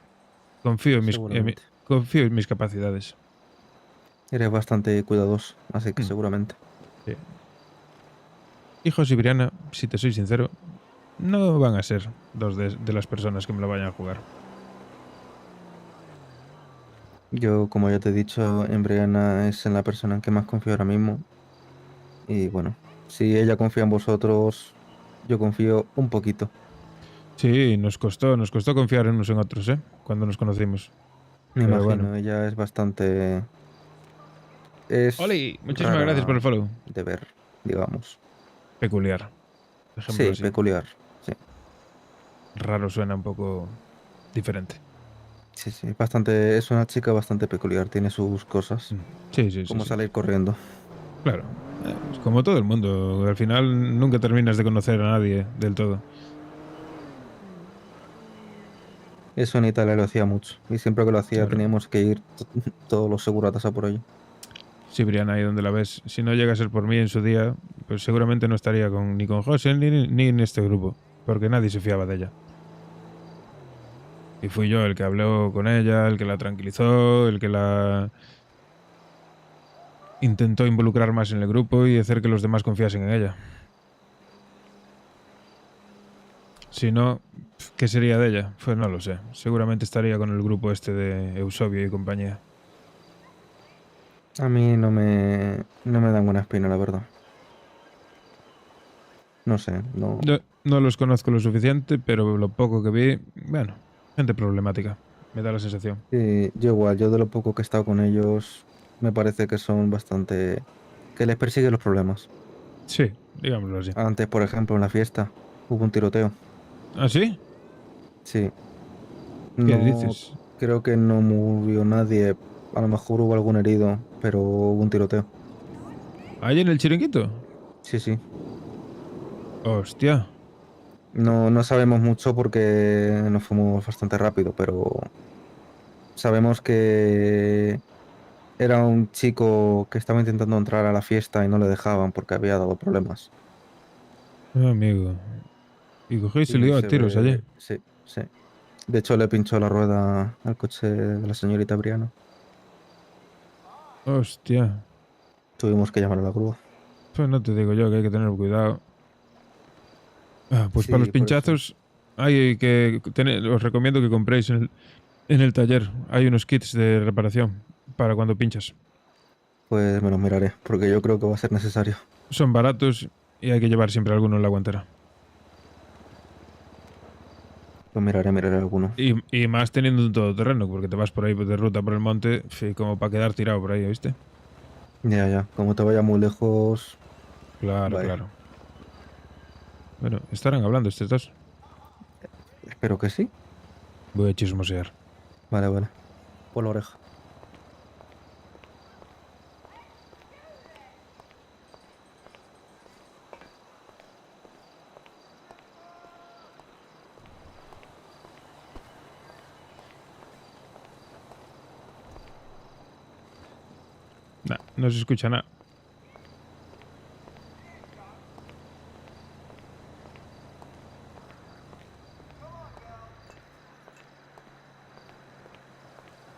Confío en mis capacidades. Eres bastante cuidadoso, así que seguramente. Sí. Hijos y Brianna, si te soy sincero, no van a ser dos de las personas que me lo vayan a jugar. Yo, como ya te he dicho, en Brianna es en la persona en que más confío ahora mismo. Y bueno, si ella confía en vosotros, yo confío un poquito. Sí, nos costó confiar en unos en otros, ¿eh? Cuando nos conocimos. Me Pero imagino, bueno. ella es bastante... Es Oli, muchísimas rara gracias por el follow. de ver, digamos. Peculiar. Dejémoslo Sí, así. peculiar, sí. Raro suena un poco diferente. Sí, sí, bastante, es una chica bastante peculiar, tiene sus cosas. Sí, sí, sí. Como sí. salir corriendo. Claro. Es como todo el mundo. Al final nunca terminas de conocer a nadie del todo. Eso en Italia lo hacía mucho. Y siempre que lo hacía Claro. teníamos que ir todos los seguratas a por ello. Sí, Brianna, ahí donde la ves. Si no llega a ser por mí en su día, pues seguramente no estaría ni con José ni en este grupo. Porque nadie se fiaba de ella. Y fui yo el que habló con ella, el que la tranquilizó, el que la intentó involucrar más en el grupo y hacer que los demás confiasen en ella. Si no, ¿qué sería de ella? Pues no lo sé. Seguramente estaría con el grupo este de Eusebio y compañía. A mí no me dan buena espina, la verdad. No sé, no... No los conozco lo suficiente, pero lo poco que vi, bueno, gente problemática. Me da la sensación. Sí, yo igual, yo de lo poco que he estado con ellos, me parece que son bastante... que les persiguen los problemas. Sí, digámoslo así. Antes, por ejemplo, en la fiesta, hubo un tiroteo. ¿Ah, sí? Sí. ¿Qué dices? Creo que no murió nadie. A lo mejor hubo algún herido, pero hubo un tiroteo. ¿Ahí en el chiringuito? Sí, sí. Hostia. No sabemos mucho porque nos fuimos bastante rápido, pero sabemos que era un chico que estaba intentando entrar a la fiesta y no le dejaban porque había dado problemas. Amigo. Y cogió y se Y lió a se tiros ve- allí. Sí, sí. De hecho, le pinchó la rueda al coche de la señorita Briana. Hostia. Tuvimos que llamar a la grúa. Pues no te digo yo que hay que tener cuidado. Pues Sí, para los por eso. pinchazos hay que os recomiendo que compréis en el taller. Hay unos kits de reparación para cuando pinchas. Pues me los miraré, porque yo creo que va a ser necesario. Son baratos y hay que llevar siempre alguno en la guantera. Pues miraré alguno. Y más teniendo un todoterreno, porque te vas por ahí de ruta por el monte, como para quedar tirado por ahí, ¿viste? Ya. Como te vaya muy lejos... Claro, Vaya. claro. Bueno, estarán hablando estos dos. Espero que sí. Voy a chismosear. Vale. Por la oreja. Nah, no se escucha nada.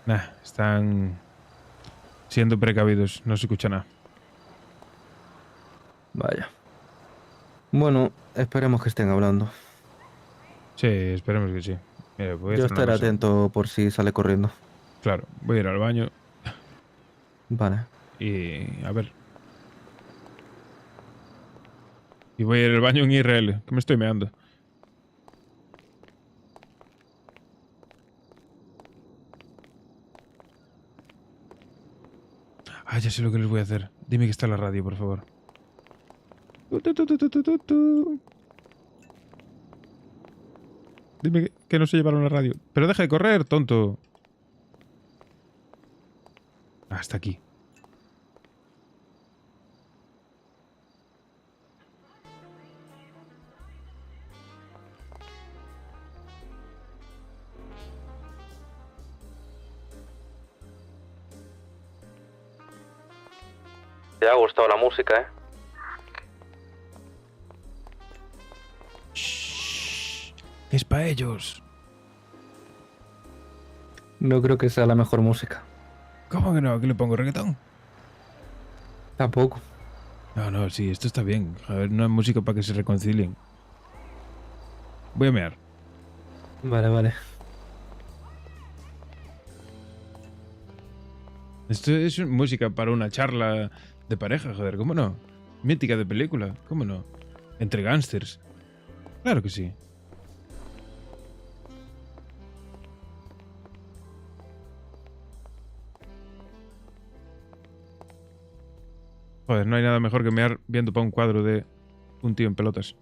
Nah, están siendo precavidos, no se escucha nada. Vaya. Bueno, esperemos que estén hablando. Sí, esperemos que sí. Mira, voy a Yo hacer una estaré cosa. atento por si sale corriendo. Claro, voy a ir al baño Vale. y a ver. Y voy a ir al baño en IRL, que me estoy meando. Ah, ya sé lo que les voy a hacer. Dime que está la radio, por favor. Dime que no se llevaron la radio. Pero deja de correr, tonto. Hasta aquí. Te ha gustado la música, ¿eh? Es para ellos. No creo que sea la mejor música. ¿Cómo que no? ¿Qué le pongo reggaetón? Tampoco. No, no, sí, esto está bien. A ver, no hay música para que se reconcilien. Voy a mear. Vale, vale. Esto es música para una charla de pareja, joder, ¿cómo no? Mítica de película, ¿cómo no? Entre gángsters. Claro que sí. Joder, no hay nada mejor que mear viendo para un cuadro de un tío en pelotas.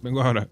Vengo ahora.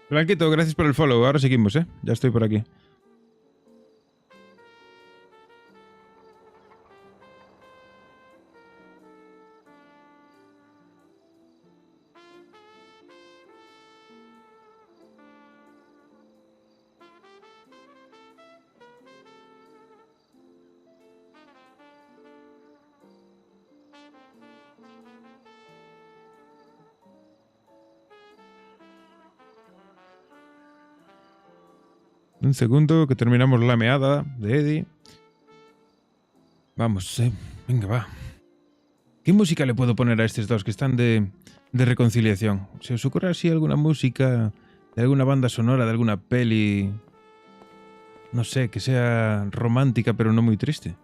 Blanquito, gracias por el follow. Ahora seguimos, ¿eh? Ya estoy por aquí. Un segundo, que terminamos la meada de Eddie. Vamos, venga, va. ¿Qué música le puedo poner a estos dos que están de reconciliación? ¿Se os ocurre así alguna música de alguna banda sonora, de alguna peli? No sé, que sea romántica pero no muy triste.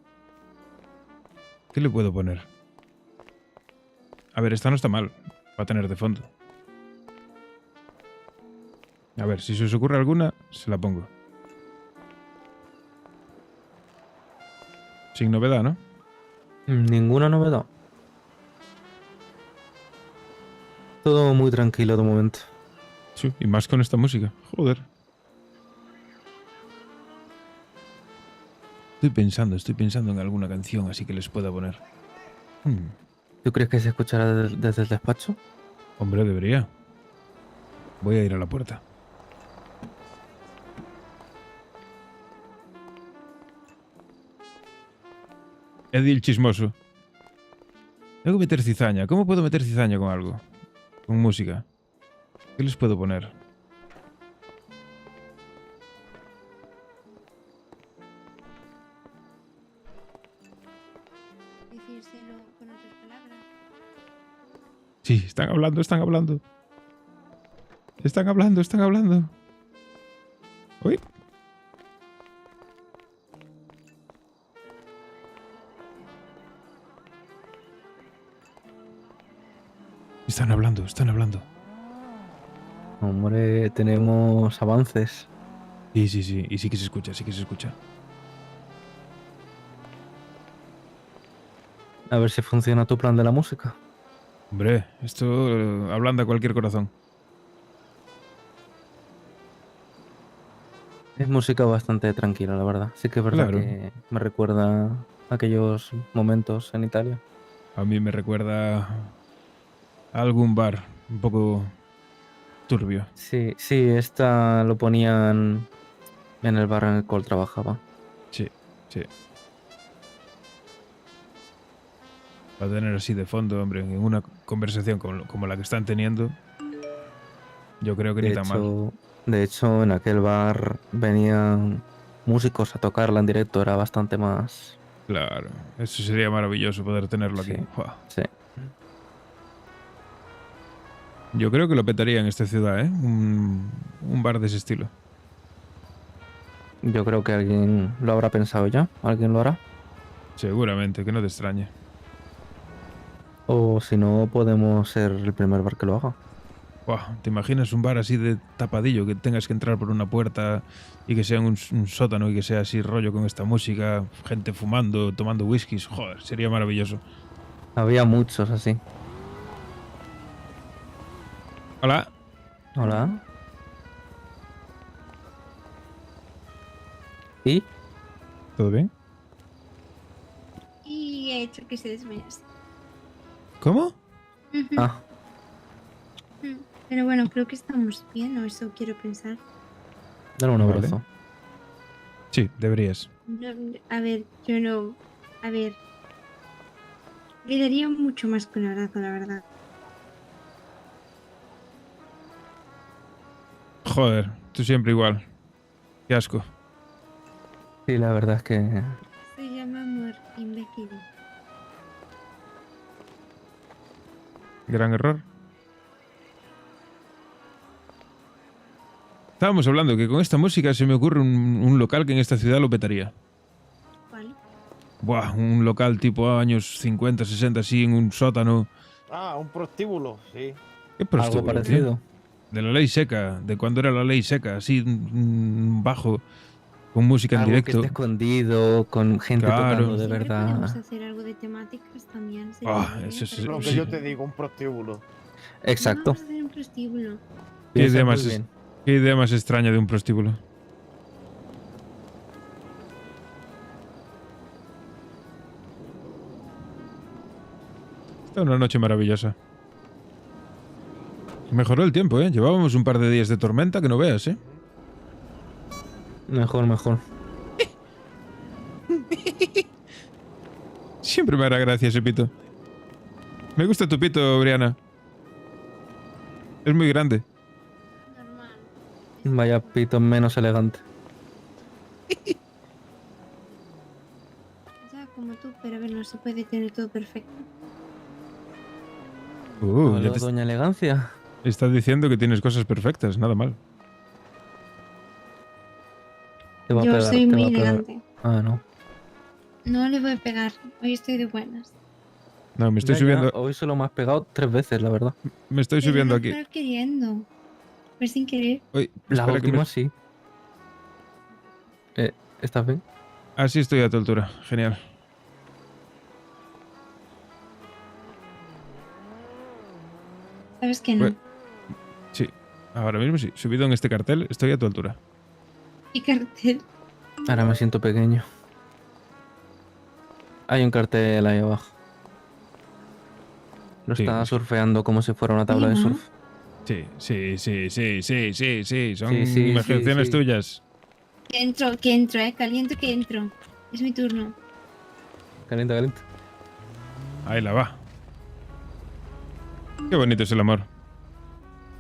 ¿Qué le puedo poner? A ver, esta no está mal para tener de fondo. A ver, si se os ocurre alguna, se la pongo. Sin novedad, ¿no? Ninguna novedad. Todo muy tranquilo de momento. Sí, y más con esta música. Joder. Estoy pensando en alguna canción así que les pueda poner. ¿Tú crees que se escuchará desde el despacho? Hombre, debería. Voy a ir a la puerta. Eddie el chismoso. Tengo que meter cizaña. ¿Cómo puedo meter cizaña con algo? Con música. ¿Qué les puedo poner? Sí, están hablando, están hablando. Están hablando, están hablando. Uy. Están hablando, están hablando. Hombre, tenemos avances. Sí, sí, sí. Y sí que se escucha, sí que se escucha. A ver si funciona tu plan de la música. Hombre, esto ablanda cualquier corazón. Es música bastante tranquila, la verdad. Sí que es verdad Claro. que me recuerda a aquellos momentos en Italia. A mí me recuerda a algún bar un poco turbio. Sí, sí, esta lo ponían en el bar en el cual trabajaba. Sí, sí. Va a tener así de fondo, hombre, en una conversación como la que están teniendo, yo creo que ni tan mal. De hecho, en aquel bar venían músicos a tocarla en directo, era bastante más... Claro, eso sería maravilloso poder tenerlo aquí. Sí, Buah. sí. Yo creo que lo petaría en esta ciudad, ¿eh? Un bar de ese estilo. Yo creo que alguien lo habrá pensado ya. ¿Alguien lo hará? Seguramente, que no te extrañe. O si no, podemos ser el primer bar que lo haga. Buah, ¿te imaginas un bar así de tapadillo, que tengas que entrar por una puerta y que sea un sótano y que sea así rollo con esta música, gente fumando, tomando whiskies? Joder, sería maravilloso. Había muchos así. Hola. Hola. ¿Y? ¿Todo bien? Y he hecho que se desmayase. ¿Cómo? Ujú. Ah, Pero bueno, creo que estamos bien, o eso quiero pensar. dale un Vale. abrazo. Sí, deberías. No, a ver, yo no... A ver... Le daría mucho más que un abrazo, la verdad. Joder, tú siempre igual. Qué asco. Sí, la verdad es que... Se llama amor, imbécil. Gran error. Estábamos hablando que con esta música se me ocurre un local que en esta ciudad lo petaría. ¿Cuál? Buah, un local tipo años 50, 60, así en un sótano. Ah, un prostíbulo, sí. ¿Qué prostíbulo, Algo parecido. tío? De la ley seca, de cuando era la ley seca, así bajo, con música en Algo que directo. esté escondido, con gente Claro. tocando de Siempre verdad. podemos hacer algo de temáticas también. sería Ah, muy eso bien, sí, pero Lo que sí. yo te digo, un prostíbulo. Exacto. Vamos a hacer un prostíbulo. ¿Qué Piensa idea, muy más, bien. ¿Qué idea más extraña de un prostíbulo? Esta es una noche maravillosa. Mejoró el tiempo, ¿eh? Llevábamos un par de días de tormenta que no veas, ¿eh? Mejor, mejor. Siempre me hará gracia ese pito. Me gusta tu pito, Briana. Es muy grande. Vaya pito menos elegante. Ya como tú, pero a ver, no se puede tener todo perfecto. Ya Hola, te doña Elegancia. estás diciendo que tienes cosas perfectas, nada mal. Te va a Yo pegar, soy te muy va a pegar. elegante. Ah, no. No le voy a pegar. Hoy estoy de buenas. No, me estoy Ya, ya, subiendo. Hoy solo me has pegado 3 veces, la verdad. Me estoy Pero subiendo no aquí. fue queriendo. Fue sin querer. Uy, La espera que última me- sí. ¿Estás bien? Así estoy a tu altura. Genial. ¿Sabes que no? Ué, Sí, ahora mismo sí. Subido en este cartel, estoy a tu altura. Y cartel. Ahora me siento pequeño. Hay un cartel ahí abajo. Lo Sí, está sí. surfeando como si fuera una tabla de Mira. surf. Sí, sí, sí, sí, sí, sí, sí. Son Sí, sí, imaginaciones sí, sí. tuyas. Que entro, caliento que entro. Es mi turno. Caliente, caliente. Ahí la va. Qué bonito es el amor.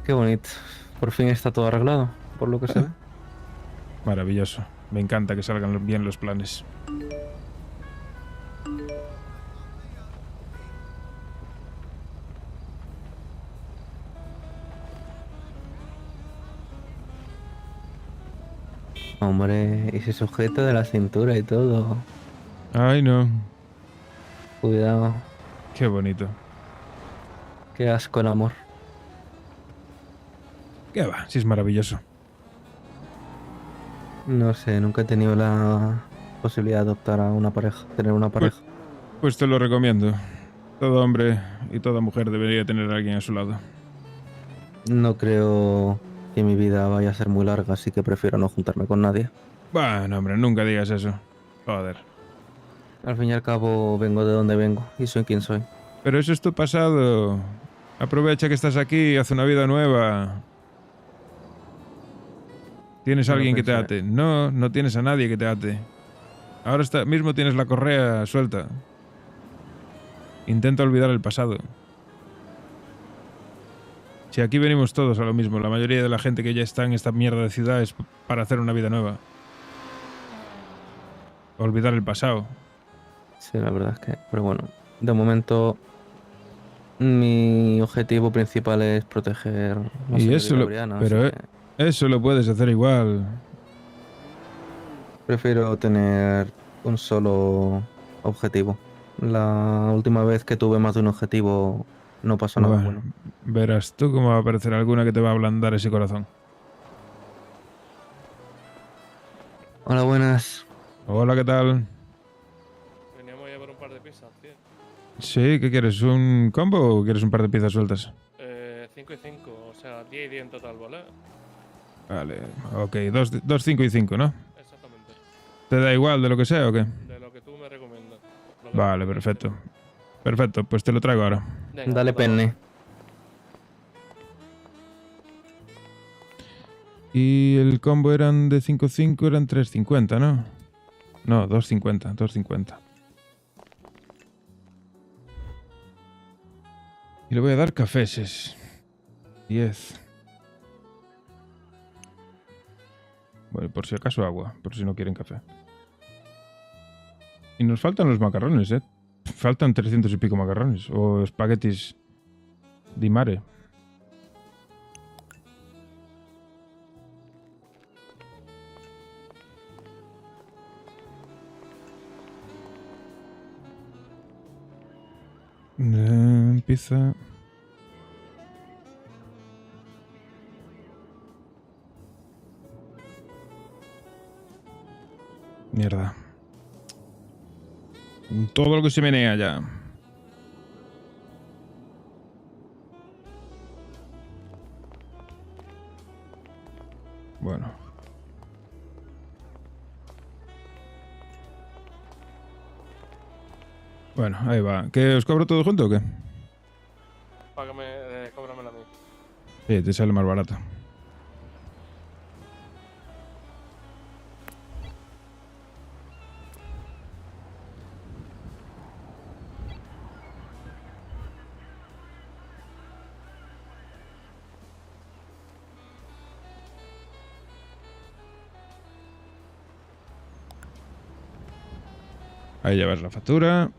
Qué bonito. Por fin está todo arreglado, por lo que se ve. Maravilloso. Me encanta que salgan bien los planes. Hombre, y se sujeta de la cintura y todo. Ay, no. Cuidado. Qué bonito. Qué asco el amor. ¿Qué va? Sí, es maravilloso. No sé, nunca he tenido la posibilidad de adoptar a una pareja, tener una pareja. Pues te lo recomiendo. Todo hombre y toda mujer debería tener a alguien a su lado. No creo que mi vida vaya a ser muy larga, así que prefiero no juntarme con nadie. Bueno, hombre, nunca digas eso. Joder. Al fin y al cabo, vengo de donde vengo y soy quien soy. Pero eso es tu pasado. Aprovecha que estás aquí, haz una vida nueva. ¿Tienes a No lo alguien que te pensé. ate? No, no tienes a nadie que te ate. Ahora mismo tienes la correa suelta. Intenta olvidar el pasado. Si aquí venimos todos a lo mismo, la mayoría de la gente que ya está en esta mierda de ciudad es para hacer una vida nueva. Olvidar el pasado. Sí, la verdad es que... Pero bueno, de momento mi objetivo principal es proteger la Y sangre eso liberiana, pero así que eso lo puedes hacer igual. prefiero tener un solo objetivo. La última vez que tuve más de un objetivo no pasó nada Bueno, bueno. verás tú cómo va a aparecer alguna que te va a ablandar ese corazón. Hola, buenas. Hola, ¿qué tal? Veníamos ya por un par de pizzas, tío. Sí, ¿qué quieres? ¿Un combo o quieres un par de piezas sueltas? 5 y 5, o sea, 10 y 10 en total, ¿vale? Vale, ok, 2, 5 y 5, ¿no? Exactamente. ¿Te da igual de lo que sea o qué? De lo que tú me recomiendas. Vale, perfecto. Perfecto, pues te lo traigo ahora. Venga, Dale por favor. penne. Y el combo eran de 5-5, eran 3.50, ¿no? No, 2.50, 2.50. Y le voy a dar cafeses. 10. Bueno, por si acaso agua, por si no quieren café. Y nos faltan los macarrones, ¿eh? Faltan 300 y pico macarrones. O espaguetis di mare. Pizza. Mierda. Todo lo que se menea ya. Bueno. Bueno, ahí va. ¿Que os cobro todo junto o qué? Págame, cóbramela a mí. Sí, te sale más barato. Ahí llevas la factura.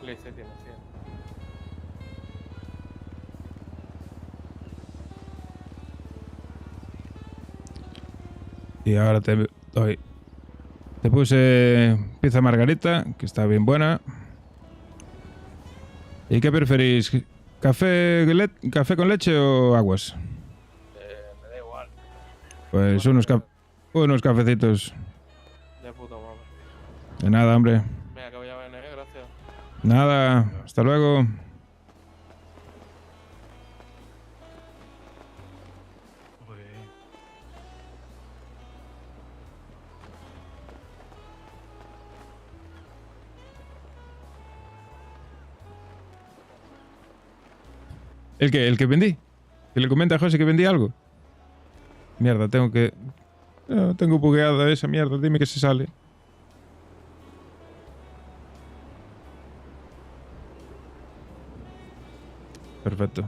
Listo, tiene 100. Y ahora te doy. Te puse pizza margarita, que está bien buena. ¿Y qué preferís? ¿Café con leche o aguas? Me da igual. Pues unos cafecitos. De puta madre. De nada, hombre. Venga, que voy a venir, gracias. Nada. Hasta luego. ¿El qué? ¿El que vendí? ¿Que le comenta a José que vendí algo? Mierda, tengo que... tengo bugueada esa mierda, dime que se sale. Perfecto.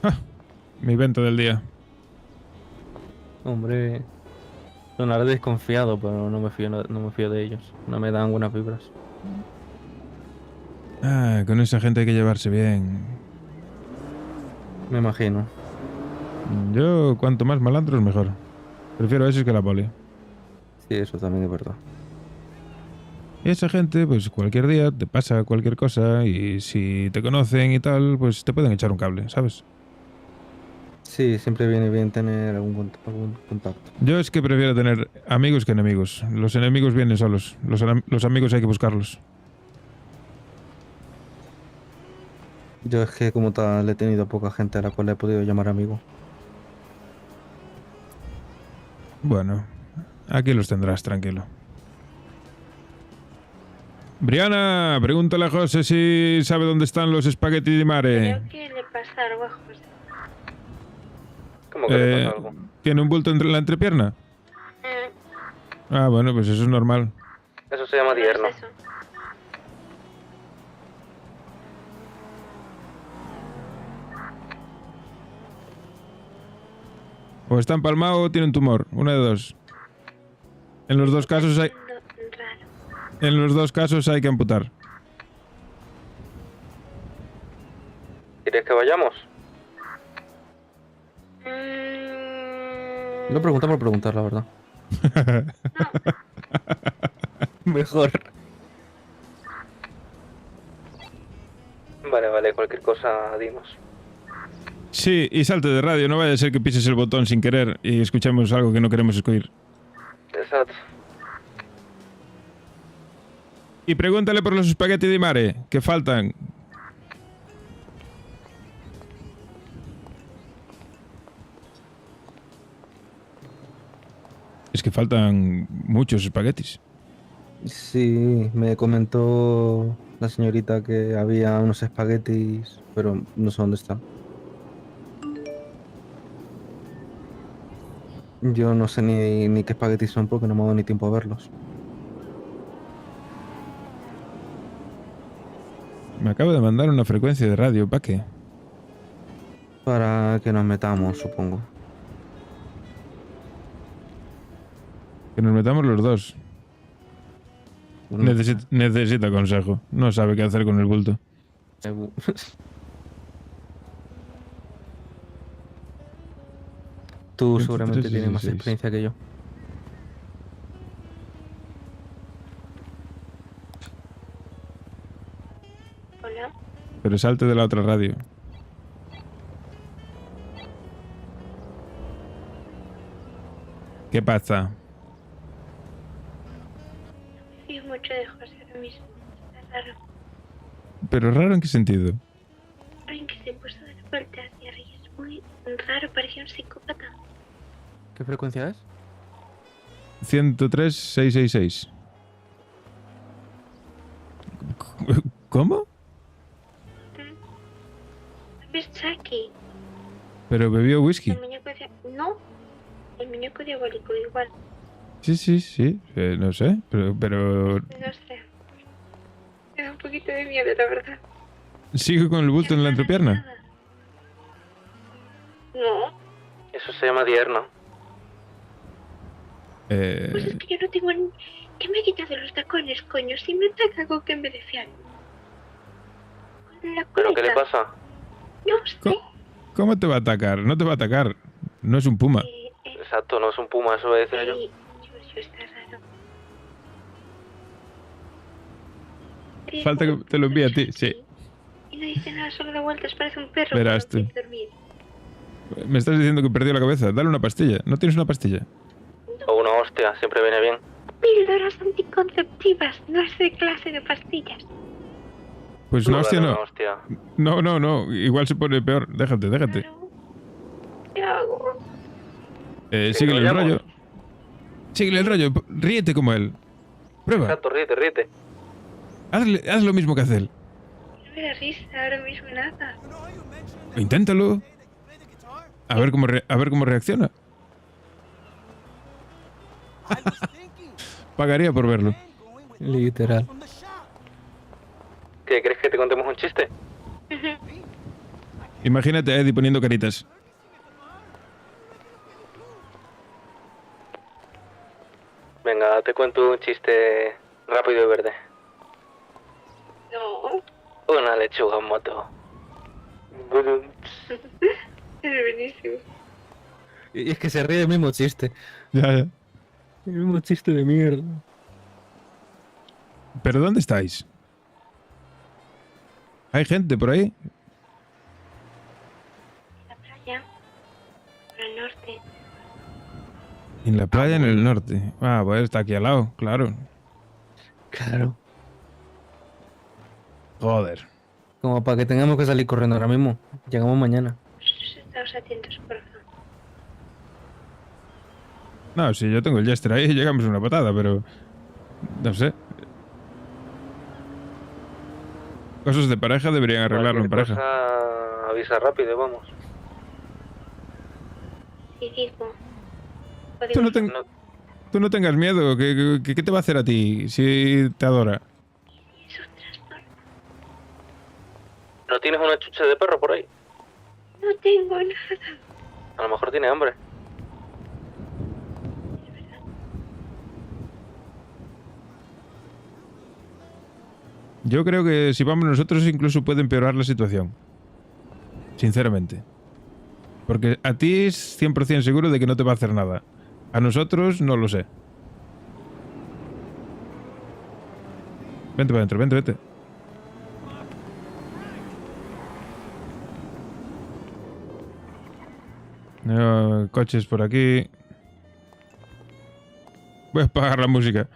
Ah, mi venta del día. Hombre, sonaré desconfiado, pero no me fío de ellos. No me dan buenas vibras. Ah, con esa gente hay que llevarse bien. Me imagino. Yo, cuanto más malandros, mejor. Prefiero a esos que la poli. Sí, eso también es verdad. Y esa gente, pues cualquier día te pasa cualquier cosa y si te conocen y tal, pues te pueden echar un cable, ¿sabes? Sí, siempre viene bien tener algún contacto. Yo es que prefiero tener amigos que enemigos. Los enemigos vienen solos. Los amigos hay que buscarlos. Yo es que como tal he tenido poca gente a la cual he podido llamar amigo. Bueno, aquí los tendrás, tranquilo. Briana, pregúntale a José si sabe dónde están los espagueti di mare. Creo que le pasa algo a José. ¿Cómo que le pasa algo? ¿Tiene un bulto entre la entrepierna? Ah, bueno, pues eso es normal. Eso se llama dierno. O está empalmado o tiene un tumor. Una de dos. En los dos casos hay... En los dos casos hay que amputar. ¿Quieres que vayamos? Lo pregunta por preguntar, la verdad. Mejor. Vale, cualquier cosa dinos. Sí, y salte de radio. No vaya a ser que pises el botón sin querer y escuchemos algo que no queremos escuchar. Exacto. Y pregúntale por los espagueti di mare, que faltan. Es que faltan muchos espaguetis. Sí, me comentó la señorita que había unos espaguetis, pero no sé dónde están. Yo no sé ni qué espaguetis son porque no me ha dado ni tiempo a verlos. Me acabo de mandar una frecuencia de radio, ¿para qué? Para que nos metamos, supongo. Que nos metamos los dos. Necesita consejo. No sabe qué hacer con el bulto. Tú seguramente tienes más experiencia que yo. Hola. Pero salte de la otra radio. ¿Qué pasa? Fío mucho de José ahora mismo. Está raro. ¿Pero raro en qué sentido? Alguien que se puso a dar vueltas y a reír. Es muy raro, parecía un psicópata. ¿Qué frecuencia es? 103.666. ¿Cómo? Es Chucky. ¿Pero bebió whisky? El muñeco de... No. El muñeco diabólico, igual. Sí. No sé, pero... No sé. Me da un poquito de miedo, la verdad. ¿Sigue con el bulto en la entrepierna? No. Eso se llama dierno. Pues es que yo no tengo... ¿Qué me he quitado los tacones, coño? Si me ataca con que me defian. ¿Pero qué le pasa? No sé. ¿Cómo te va a atacar? No te va a atacar. No es un puma. Exacto, no es un puma, eso voy a decir yo. Yo está raro. Falta que te lo envíe a ti, sí. Y no dice nada, solo da vueltas, parece un perro. Verás tú. Me estás diciendo que perdió la cabeza. Dale una pastilla. ¿No tienes una pastilla? O una hostia, siempre viene bien. Píldoras anticonceptivas, no es de clase de pastillas. Pues una hostia no. Una hostia. No. Igual se pone peor. Déjate. ¿Qué hago? Síguele el rollo. Síguele el rollo. Ríete como él. Prueba. Exacto, ríete. Haz lo mismo que hace él. No me da risa ahora mismo nada. Inténtalo. A ver cómo reacciona. Pagaría por verlo. Literal. ¿Qué, crees que te contemos un chiste? Imagínate a Eddie poniendo caritas. Venga, te cuento un chiste rápido y verde. No. Una lechuga en moto. Es buenísimo. Y es que se ríe del mismo chiste. Ya. El mismo chiste de mierda. ¿Pero dónde estáis? ¿Hay gente por ahí? La playa. Por el norte. En la playa en el norte. Ah, pues está aquí al lado, claro. Claro. Joder. Como para que tengamos que salir corriendo ahora mismo. Llegamos mañana. Estáos atentos, por favor. No, si yo tengo el Jester ahí, llegamos a una patada, pero... No sé. Cosas de pareja deberían arreglarlo en pareja. Avisa rápido, vamos. Sí, digo. Tú no tengas miedo. ¿Qué te va a hacer a ti si te adora? ¿No tienes una chucha de perro por ahí? No tengo nada. A lo mejor tiene hambre. Yo creo que si vamos nosotros incluso puede empeorar la situación. Sinceramente. Porque a ti es 100% seguro de que no te va a hacer nada. A nosotros no lo sé. Vente para adentro, vente. Coches por aquí. Voy a apagar la música.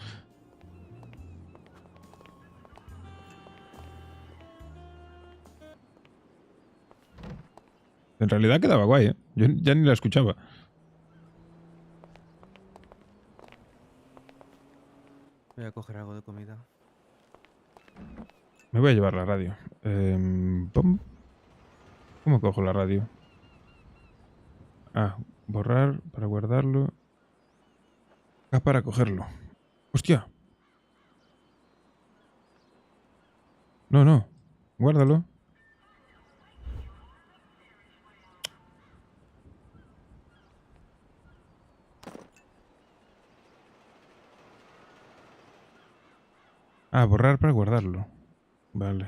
En realidad quedaba guay, ¿eh? Yo ya ni la escuchaba. Voy a coger algo de comida. Me voy a llevar la radio. ¿Cómo cojo la radio? Ah, borrar para guardarlo. Ah, para cogerlo. ¡Hostia! No. Guárdalo. Ah, borrar para guardarlo. Vale.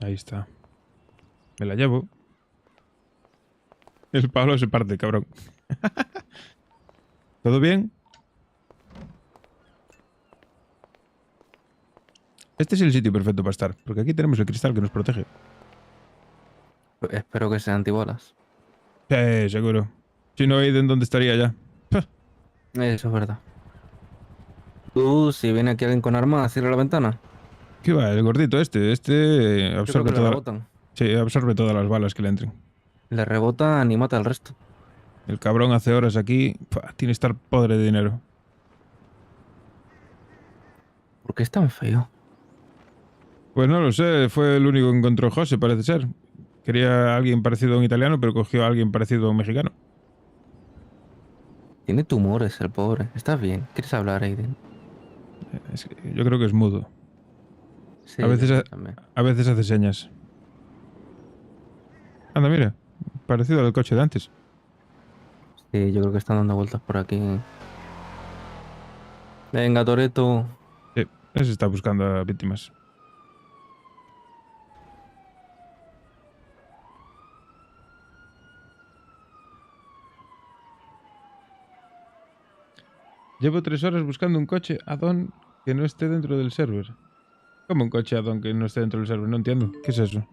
Ahí está. Me la llevo. El Pablo se parte, cabrón. ¿Todo bien? Este es el sitio perfecto para estar, porque aquí tenemos el cristal que nos protege. Espero que sean antibolas. Sí, seguro. Si no, Aiden, ¿dónde estaría ya? Eso es verdad. Tú, si viene aquí alguien con armas, cierra la ventana. ¿Qué va? El gordito este absorbe absorbe todas las balas que le entren. Le rebotan y mata al resto. El cabrón hace horas aquí. Tiene que estar podre de dinero. ¿Por qué es tan feo? Pues no lo sé, fue el único que encontró José, parece ser. Quería a alguien parecido a un italiano, pero cogió a alguien parecido a un mexicano. Tiene tumores el pobre. ¿Estás bien? ¿Quieres hablar, Aiden? Yo creo que es mudo. Sí, a veces hace señas. Anda, mira. Parecido al coche de antes. Sí, yo creo que están dando vueltas por aquí. Venga, Toretto. Sí, ese está buscando a víctimas. Llevo 3 horas buscando un coche add-on que no esté dentro del server. ¿Cómo un coche add-on que no esté dentro del server? No entiendo. ¿Qué es eso?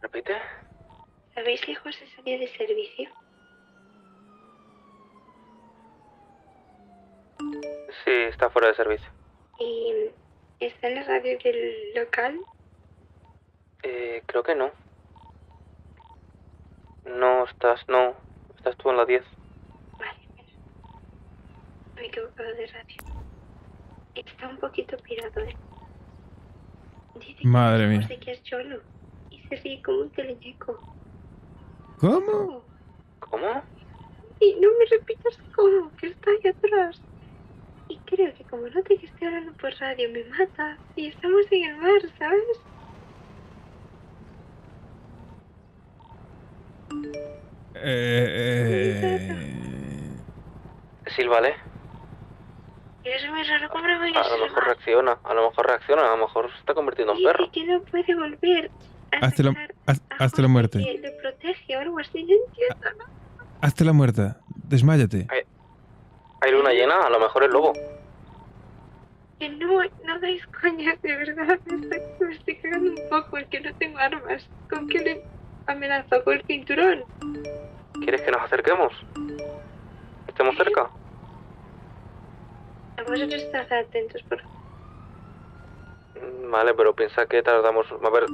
¿Repite? ¿Sabéis si José salió de servicio? Sí, está fuera de servicio. ¿Y está en la radio del local? Creo que no. No. Estás tú en la 10. Vale, me he equivocado de radio. Está un poquito pirado, ¿eh? Dice Madre que mía. José que es cholo y se ríe como un teleñeco. ¿Cómo? ¿Cómo? Y no me repitas cómo, que está ahí atrás. Y creo que como note que estoy hablando por radio me mata. Y estamos en el mar, ¿sabes? Silvale. Y es muy raro, ¿cómo no voy A lo mejor reacciona, a lo mejor se está convirtiendo en perro. Y que no puede volver. Hazte la muerte. Que le protege o algo así, no entiendo, ¿no? Hazte la muerta. Desmáyate. Hay luna llena, a lo mejor es lobo. Que no dais coñas, de verdad. Me estoy cagando un poco, es que no tengo armas. ¿Con qué le amenazo? ¿Con el cinturón? ¿Quieres que nos acerquemos? ¿Estemos cerca? Vosotros estad atentos, por favor. Vale, pero piensa que tardamos... A ver...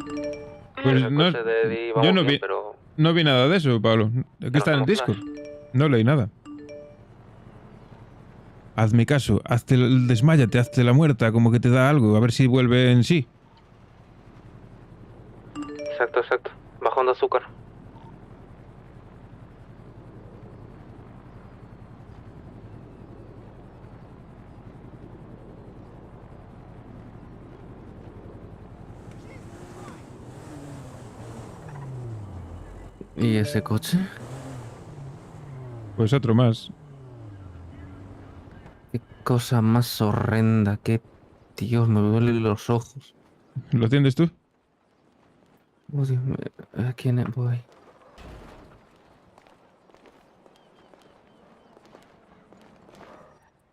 Pues el no, coche de Eddie vamos yo no bien, vi, pero... no vi nada de eso, Pablo. Aquí está en el Discord. No leí nada. Hazme caso, desmáyate, hazte la muerta, como que te da algo, a ver si vuelve en sí. Exacto. Bajón de azúcar. ¿Y ese coche? Pues otro más. Qué cosa más horrenda, qué... Dios, me duelen los ojos. ¿Lo entiendes tú? Oh, Dios mío. ¿A quién voy?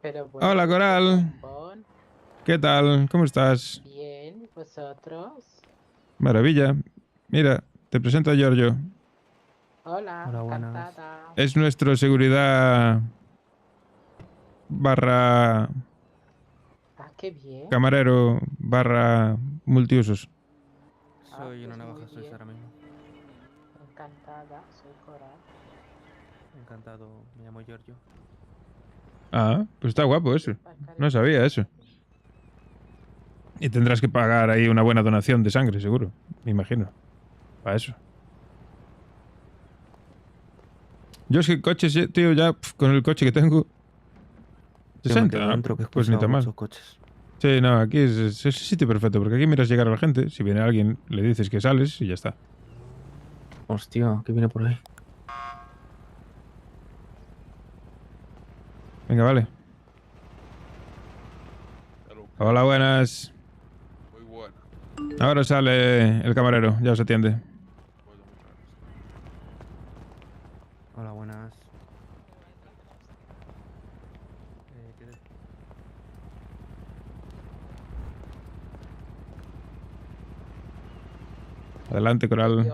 Pero bueno, Hola, Coral. Bon, ¿Qué tal? ¿Cómo estás? bien, vosotros. Maravilla. Mira, te presento a Giorgio. Hola, encantada. Es nuestro seguridad barra Ah, qué bien. camarero barra multiusos. Soy una navaja suiza ahora mismo. Encantada, soy Coral. Encantado, me llamo Giorgio. Ah, pues está guapo eso. No sabía eso. Y tendrás que pagar ahí una buena donación de sangre, seguro. Me imagino. Para eso. Yo es que coches, tío, ya con el coche que tengo... 60, pues ni tan mal. Sí, no, aquí es el sitio perfecto, porque aquí miras llegar a la gente, si viene alguien, le dices que sales y ya está. Hostia, ¿qué viene por ahí? Venga, vale. Hola, buenas. Muy buena. Ahora sale el camarero, ya os atiende. Hola, buenas. Adelante, Coral.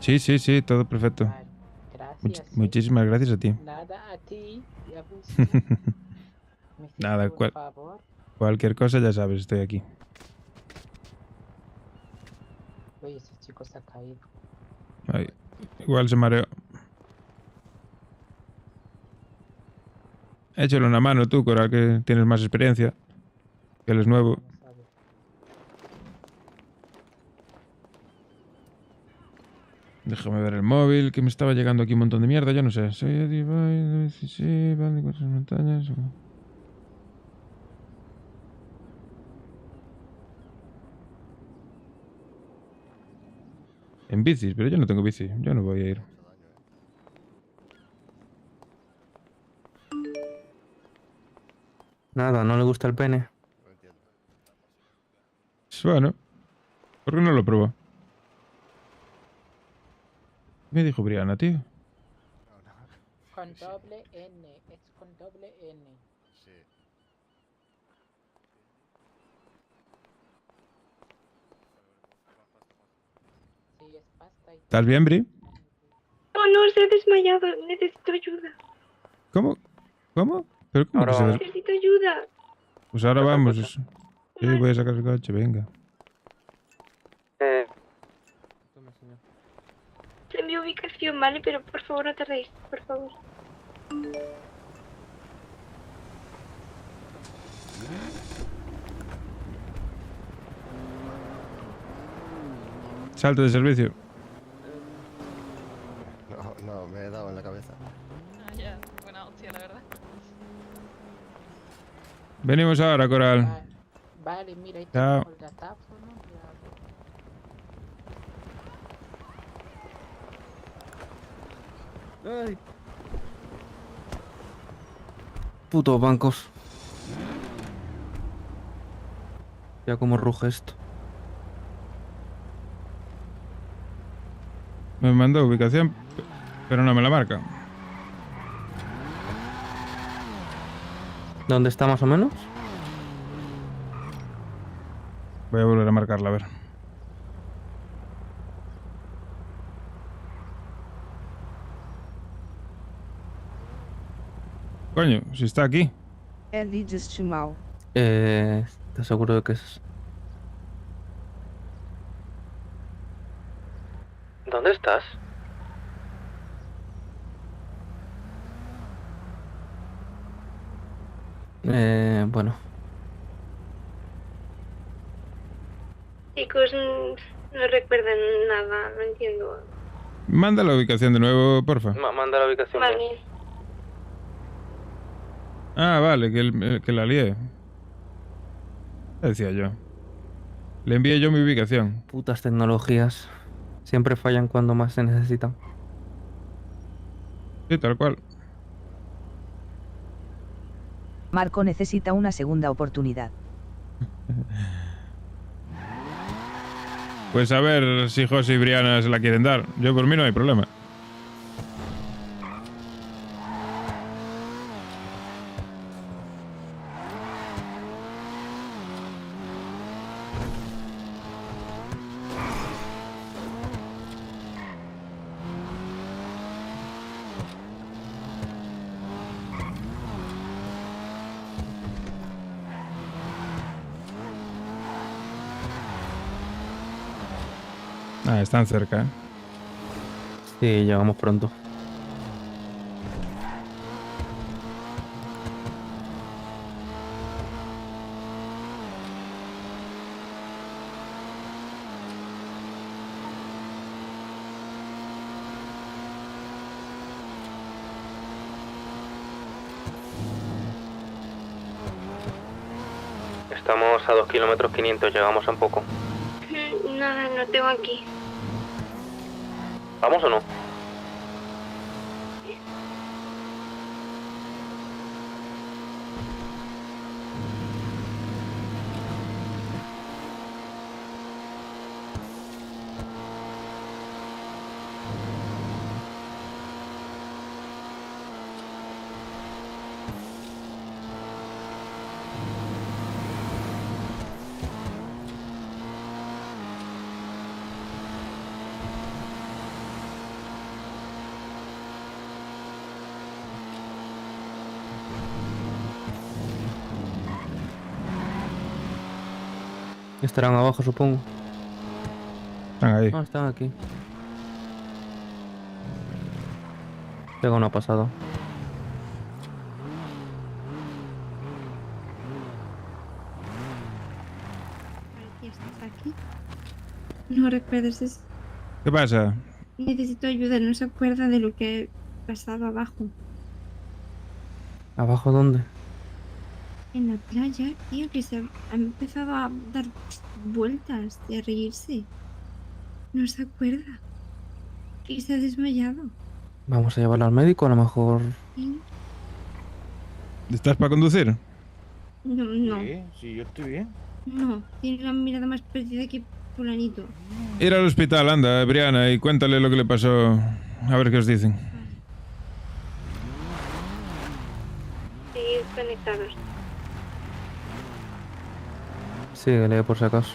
Sí, todo perfecto. Gracias. Muchísimas gracias a ti. Nada, a ti. Ya ves. Nada, Por favor. cualquier cosa ya sabes, estoy aquí. Oye, ese chico se ha caído. Ay, igual se mareó. Échale una mano tú, Coral, que tienes más experiencia. Que él es nuevo. Déjame ver el móvil, que me estaba llegando aquí un montón de mierda, yo no sé. Soy Eddie Boy, sí, vale, cuatro montañas. En bicis, pero yo no tengo bici, yo no voy a ir. Nada, ¿no le gusta el pene? Bueno, ¿por qué no lo probó? ¿Qué me dijo Brianna, tío? Con doble N, es con doble N. Sí, es pasta y... ¿Estás bien, Bri? No, se ha desmayado. Necesito ayuda. ¿Cómo? ¿Cómo? ¿Pero cómo que se des- Necesito ayuda. Pues ahora vamos. Sí, voy a sacar el coche, venga. Sé mi ubicación, ¿vale? Pero por favor no tardéis, por favor. Salto de servicio. No, me he dado en la cabeza. Ah, ya, buena hostia, la verdad. Venimos ahora, Coral. Vale, mira, ahí Chao. tengo el datáfono. Ay. Putos bancos. Ya como ruge esto. Me mandó ubicación, pero no me la marca. ¿Dónde está más o menos? Voy a volver a marcarla, a ver. Coño, si está aquí. ¿Estás seguro de que es? ¿Dónde estás? Bueno. Chicos, no recuerdan nada, no entiendo. Manda la ubicación de nuevo, porfa. Manda la ubicación. Vale. Ah, vale, que la lié. Decía yo. Le envié yo mi ubicación. Putas tecnologías. Siempre fallan cuando más se necesitan. Sí, tal cual. Marco necesita una segunda oportunidad. Pues a ver si José y Brianna se la quieren dar. Yo por mí no hay problema. Ah, están cerca, ¿eh? Sí, llegamos pronto. Estamos a 2 kilómetros 500, llegamos un poco. Nada, no tengo aquí. ¿Vamos o no? Estarán abajo, supongo. Están ahí. Ah, están aquí. Pega una pasada. Ya estás aquí. No recuerdas eso. ¿Qué pasa? Necesito ayuda, no se acuerda de lo que ha pasado abajo. ¿Abajo dónde? En la playa, tío, que se ha empezado a dar vueltas y a reírse. No se acuerda. Y se ha desmayado. Vamos a llevarlo al médico, a lo mejor. ¿Sí? ¿Estás para conducir? No, no, Sí, yo estoy bien. no. Tiene la mirada más perdida que fulanito. Ir al hospital, anda, Brianna, y cuéntale lo que le pasó. A ver qué os dicen. Seguid conectados. Síguele por si acaso.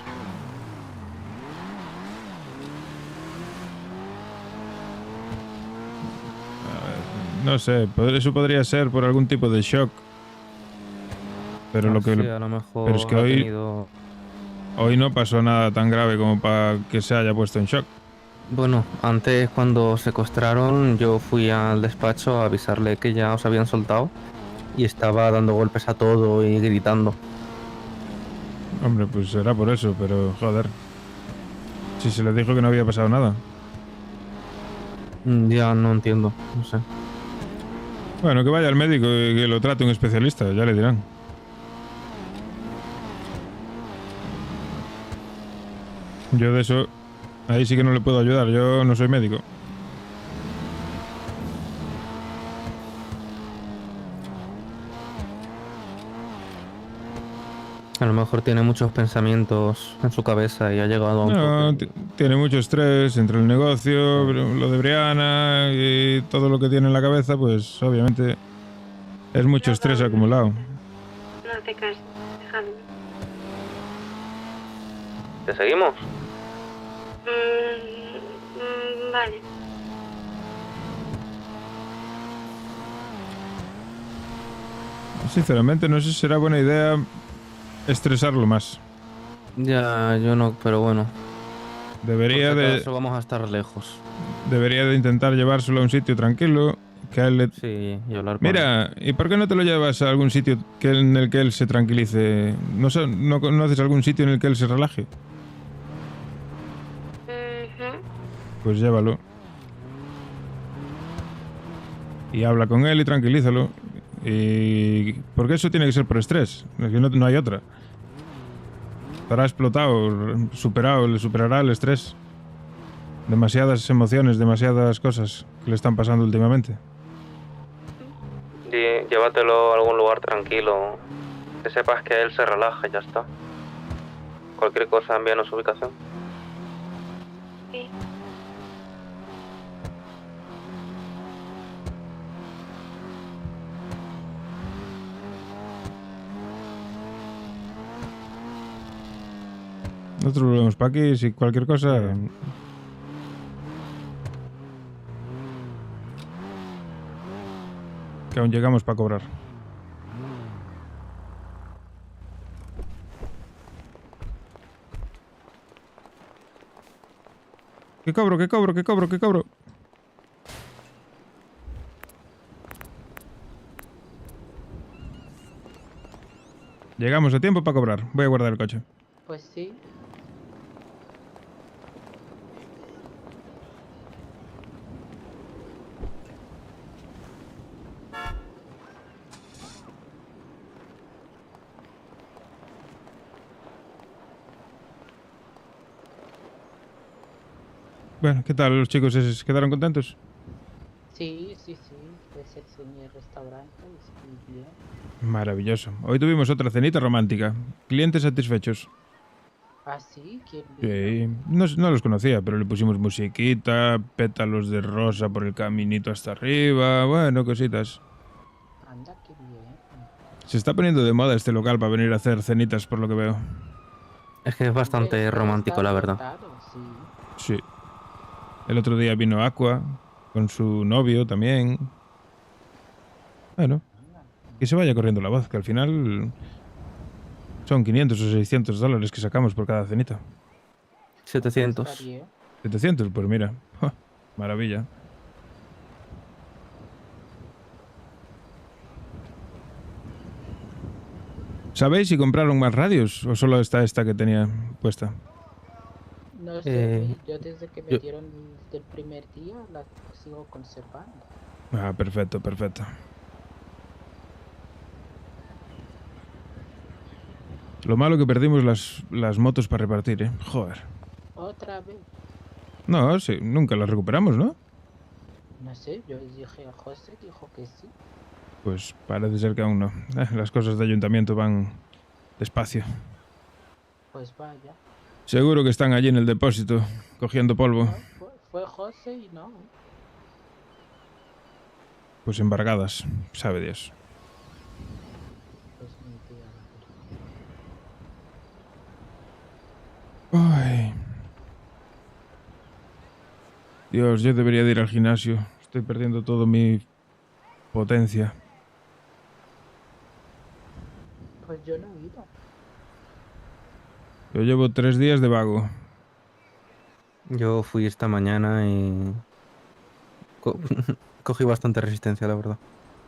No sé, eso podría ser por algún tipo de shock. Pero lo que Sí, a lo mejor pero es que ha hoy tenido- hoy no pasó nada tan grave como para que se haya puesto en shock. Bueno, antes cuando secuestraron yo fui al despacho a avisarle que ya os habían soltado y estaba dando golpes a todo y gritando. Hombre, pues será por eso, pero joder. Si se les dijo que no había pasado nada. Ya no entiendo, no sé. Bueno, que vaya al médico y que lo trate un especialista, ya le dirán. Yo de eso, ahí sí que no le puedo ayudar, yo no soy médico. A lo mejor tiene muchos pensamientos en su cabeza y ha llegado a un No, tiene mucho estrés entre el negocio, lo de Brianna y todo lo que tiene en la cabeza, pues obviamente es mucho estrés acumulado. No te cases, dejadme. ¿Te seguimos? Vale. Sinceramente, no sé si será buena idea estresarlo más. Ya, yo no, pero bueno. Debería Por si de... acaso vamos a estar lejos. Debería de intentar llevárselo a un sitio tranquilo, que a él le... Sí, y hablar con él. Mira, ¿y por qué no te lo llevas a algún sitio en el que él se tranquilice? ¿No conoces algún sitio en el que él se relaje? Pues llévalo. Y habla con él y tranquilízalo. Y... porque eso tiene que ser por estrés, es que no hay otra. Estará explotado, le superará el estrés. Demasiadas emociones, demasiadas cosas que le están pasando últimamente. Llévatelo a algún lugar tranquilo. Que sepas que él se relaja y ya está. Cualquier cosa, envíanos su ubicación. Sí. Nosotros volvemos para aquí, si cualquier cosa... Que aún llegamos para cobrar. ¿Qué cobro? ¿Qué cobro? ¿Qué cobro? ¿Qué cobro? Llegamos a tiempo para cobrar. Voy a guardar el coche. Pues sí. Bueno, ¿qué tal los chicos esos? ¿Quedaron contentos? Sí, sí, sí. Les enseñé el restaurante y estoy bien. Maravilloso. Hoy tuvimos otra cenita romántica. Clientes satisfechos. ¿Ah, sí? ¿Quién Sí. No los conocía, pero le pusimos musiquita, pétalos de rosa por el caminito hasta arriba. Bueno, cositas. Anda, qué bien. Se está poniendo de moda este local para venir a hacer cenitas, por lo que veo. Es que es bastante romántico, la verdad. Sí. El otro día vino Aqua con su novio también. Bueno, que se vaya corriendo la voz, que al final son 500 o 600 dólares que sacamos por cada cenita. 700. 700, pues mira. ¡Ja! Maravilla. ¿Sabéis si compraron más radios o solo está esta que tenía puesta? No sé, yo desde que me dieron el primer día la sigo conservando. Ah, perfecto, perfecto. Lo malo que perdimos las motos para repartir, ¿eh? Joder. ¿Otra vez? No, sí, nunca las recuperamos, ¿no? No sé, yo dije a José, dijo que sí. Pues parece ser que aún no. Las cosas de ayuntamiento van despacio. Pues vaya. Seguro que están allí en el depósito, cogiendo polvo. No, fue José y no. Pues embargadas, sabe Dios. Pues ni idea. Ay. Dios, yo debería de ir al gimnasio. Estoy perdiendo toda mi potencia. Pues yo no he ido. Yo llevo 3 días de vago. Yo fui esta mañana y cogí bastante resistencia, la verdad.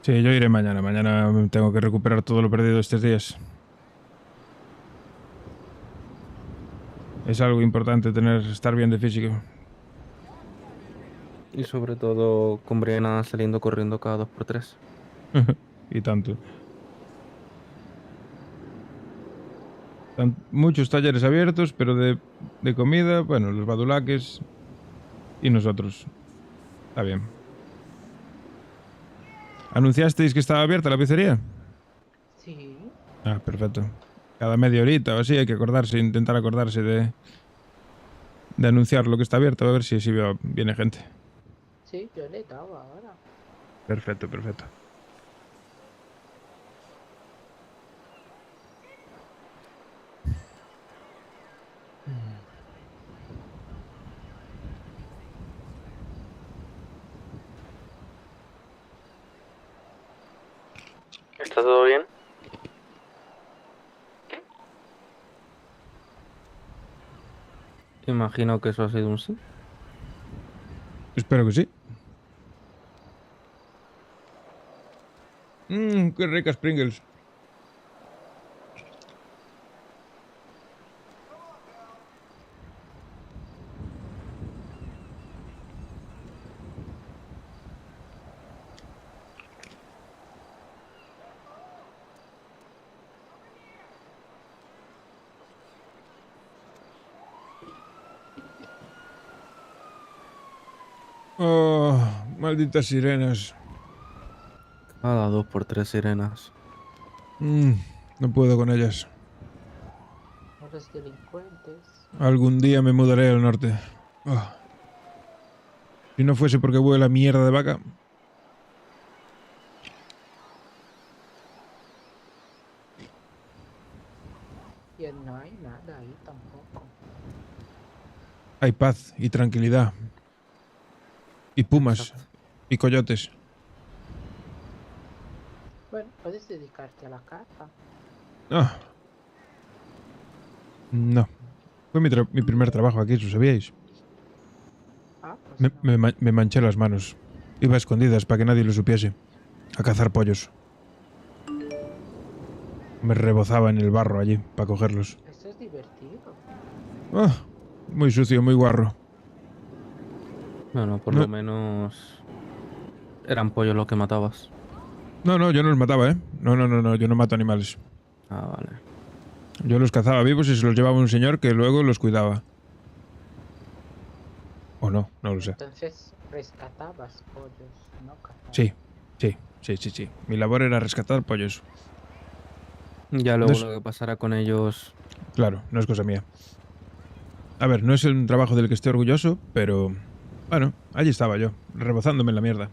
Sí, yo iré mañana. Mañana tengo que recuperar todo lo perdido estos días. Es algo importante estar bien de físico. Y sobre todo con Brianna saliendo corriendo cada 2x3. Y tanto. Muchos talleres abiertos, pero de comida, bueno, los badulaques y nosotros. Está bien. ¿Anunciasteis que estaba abierta la pizzería? Sí. Ah, perfecto. Cada media horita o así hay que acordarse, intentar acordarse de anunciar lo que está abierto, a ver si viene gente. Sí, yo le he dado ahora. Perfecto, perfecto. ¿Está todo bien? Imagino que eso ha sido un sí. Espero que sí. Qué ricas Pringles. Oh, malditas sirenas. Cada 2 por 3 sirenas. No puedo con ellas. Los delincuentes. Algún día me mudaré al norte. Oh. Si no fuese porque vuela mierda de vaca. Y no hay nada ahí tampoco. Hay paz y tranquilidad. Y pumas. Y coyotes. Bueno, puedes dedicarte a la caza. No. Fue mi primer trabajo aquí, ¿lo sabíais? Ah, pues Me manché las manos. Iba a escondidas para que nadie lo supiese. A cazar pollos. Me rebozaba en el barro allí para cogerlos. Eso es divertido. Muy sucio, muy guarro. Bueno, por lo menos eran pollos los que matabas. No, yo no los mataba, ¿eh? No, yo no mato animales. Ah, vale. Yo los cazaba vivos y se los llevaba un señor que luego los cuidaba. O no lo sé. Entonces rescatabas pollos, no cazabas. Sí. Mi labor era rescatar pollos. Ya luego No es- lo que pasará con ellos... Claro, no es cosa mía. A ver, no es un trabajo del que esté orgulloso, pero... Bueno, allí estaba yo, rebozándome en la mierda.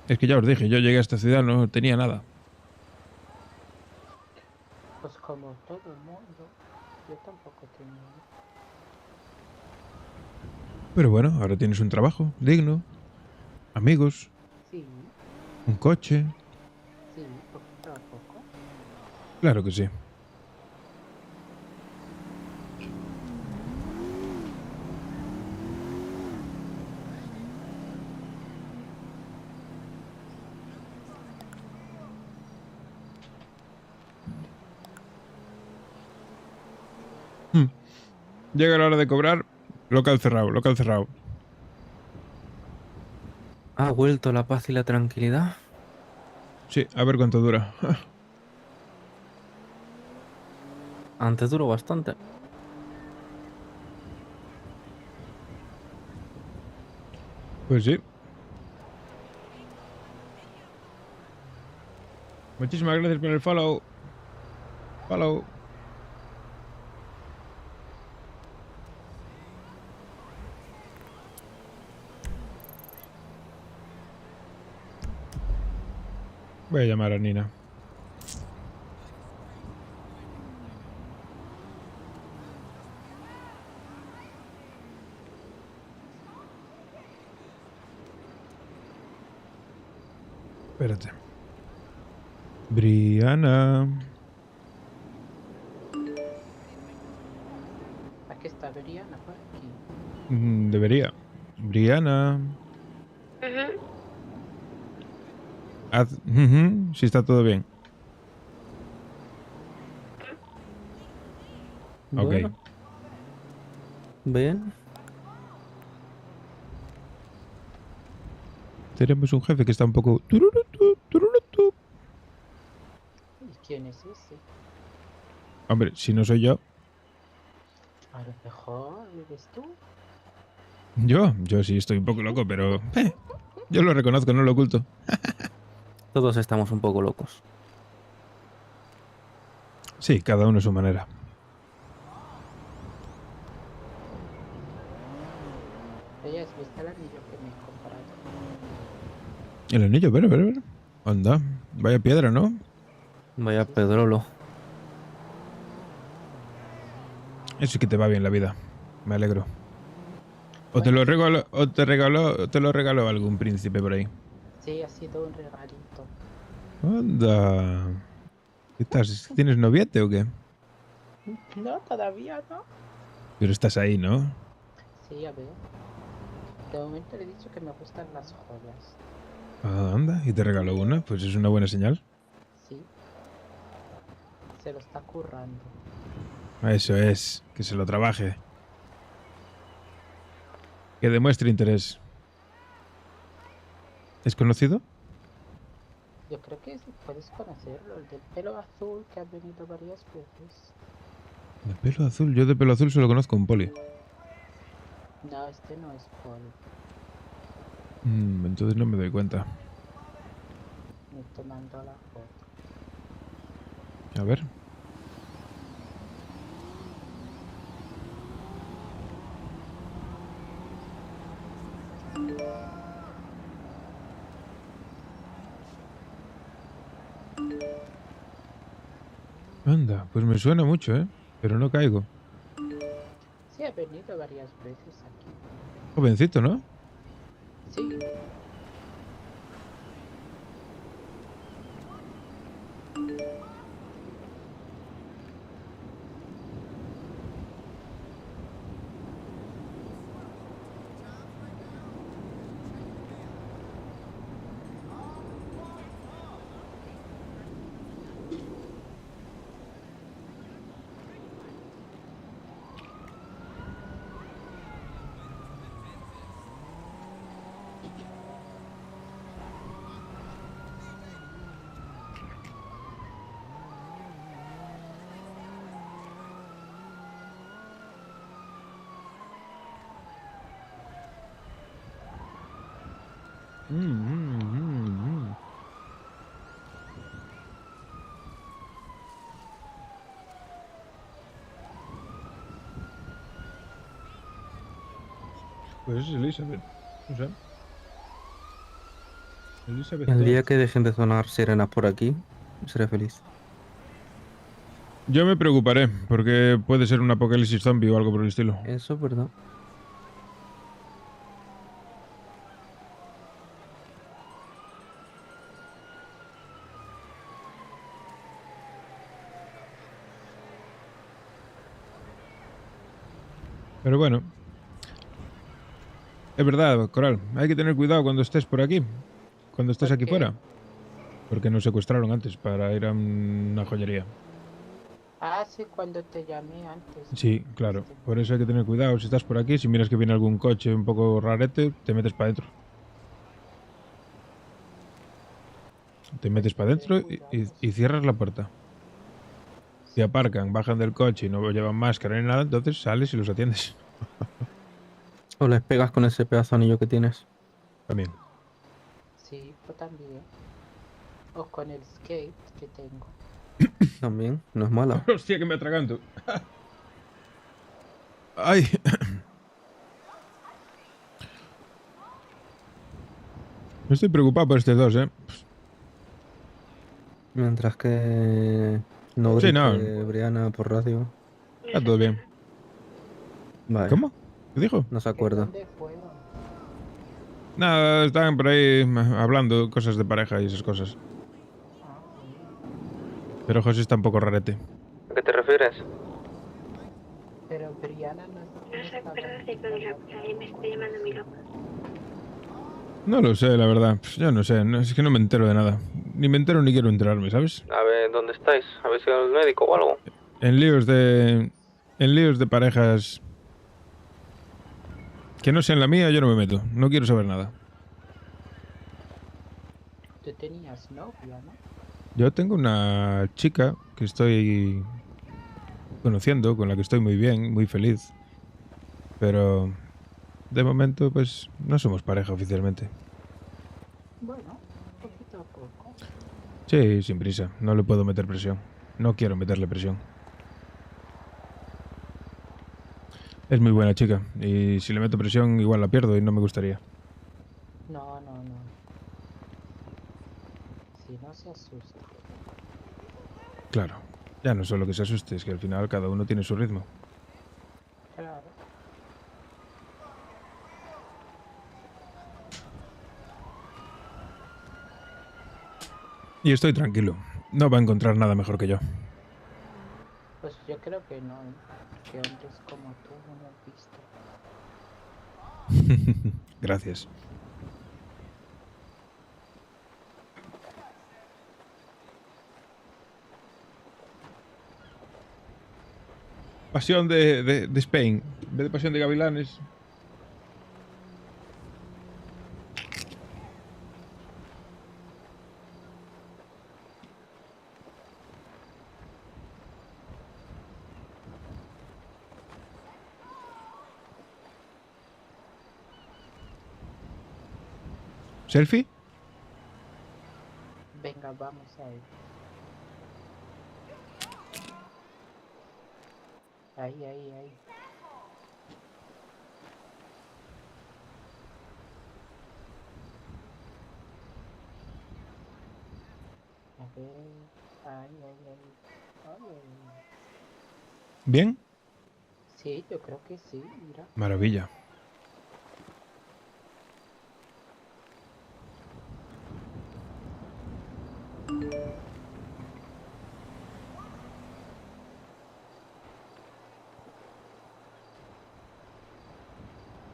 Es que ya os dije, yo llegué a esta ciudad, no tenía nada. Pues como todo el mundo, yo tampoco tenía. Pero bueno, ahora tienes un trabajo digno, amigos, Sí, un coche. sí, poquito a poco. Claro que sí. Llega la hora de cobrar. Local cerrado, local cerrado. ¿Ha vuelto la paz y la tranquilidad? Sí, a ver cuánto dura. Antes duró bastante. Pues sí. Muchísimas gracias por el follow. Follow. Voy a llamar a Nina. Espérate. Brianna. Aquí está Brianna por aquí. Debería. Brianna. Haz... si está todo bien. Bueno. Ok. Bien. Tenemos un jefe que está un poco... ¿Y quién es ese? Hombre, si no soy yo. A lo mejor eres tú. Yo sí estoy un poco loco, pero... Yo lo reconozco, no lo oculto. Todos estamos un poco locos. Sí, cada uno a su manera. Oye, ¿has visto el anillo que me he comprado? El anillo, pero. Anda, vaya piedra, ¿no? Vaya pedrolo. Eso sí que te va bien la vida. Me alegro. O te lo regaló algún príncipe por ahí. Sí, ha sido un regalito. Anda. ¿Qué estás? ¿Tienes noviete o qué? No, todavía no. Pero estás ahí, ¿no? Sí, a ver. De momento le he dicho que me gustan las joyas. Ah, anda, y te regaló una. Pues es una buena señal. Sí. Se lo está currando. Eso es, que se lo trabaje. Que demuestre interés. ¿Es conocido? Yo creo que sí puedes conocerlo, el del pelo azul que ha venido varias veces. ¿De pelo azul? Yo de pelo azul solo conozco un poli. No, este no es Paul. Entonces no me doy cuenta. Me te mando la foto. A ver. Anda, pues me suena mucho, ¿eh? Pero no caigo. Sí, ha venido varias veces aquí. Jovencito, ¿no? Sí. Pues es Elizabeth. No sé. Elizabeth. El día Todd. que dejen de sonar sirenas por aquí, seré feliz. Yo me preocuparé, porque puede ser un apocalipsis zombie o algo por el estilo. Eso es verdad. Pero bueno. Es verdad, Coral. Hay que tener cuidado cuando estés por aquí. Cuando estés aquí fuera. Porque nos secuestraron antes para ir a una joyería. Ah, sí, cuando te llamé antes. Sí, claro. Por eso hay que tener cuidado. Si estás por aquí, si miras que viene algún coche un poco rarete, te metes para adentro. Te metes para adentro y cierras la puerta. Si aparcan, bajan del coche y no llevan máscara ni nada, entonces sales y los atiendes. O les pegas con ese pedazo de anillo que tienes. También. Sí, yo también. O con el skate que tengo. También, no es mala. Hostia, que me atraganto. Ay. Estoy preocupado por estos dos, ¿eh? Mientras que no Sí, grite no. Brianna por radio. Está todo bien. Vale. ¿Cómo? ¿Qué dijo? No se acuerda. ¿Dónde fueron? Nada, estaban por ahí hablando cosas de pareja y esas cosas. Pero José está un poco rarete. ¿A qué te refieres? Pero Brianna no estaba. Me está llamando mi loca. No lo sé, la verdad. Pues yo no sé, es que no me entero de nada. Ni me entero ni quiero enterarme, ¿sabes? A ver, ¿dónde estáis? ¿Habéis ido al médico o algo? En líos de parejas que no sean la mía, yo no me meto. No quiero saber nada. Tú tenías novia, ¿no? Yo tengo una chica que estoy conociendo, con la que estoy muy bien, muy feliz. Pero de momento, pues no somos pareja oficialmente. Bueno, poquito a poco. Sí, sin prisa. No le puedo meter presión. No quiero meterle presión. Es muy buena chica. Y si le meto presión, igual la pierdo y no me gustaría. No, no, no. Si no se asusta. Claro. Ya no solo que se asuste, es que al final cada uno tiene su ritmo. Claro. Y estoy tranquilo. No va a encontrar nada mejor que yo. Pues yo creo que no, ¿eh? Que hombres como tú no he visto. Gracias. Pasión de Spain. En vez de Pasión de Gavilanes. ¿Selfie? Venga, vamos a ir. Ahí, ahí, ahí. A ver. Ahí, ahí, ahí. Ay. ¿Bien? Sí, yo creo que sí, mira. Maravilla.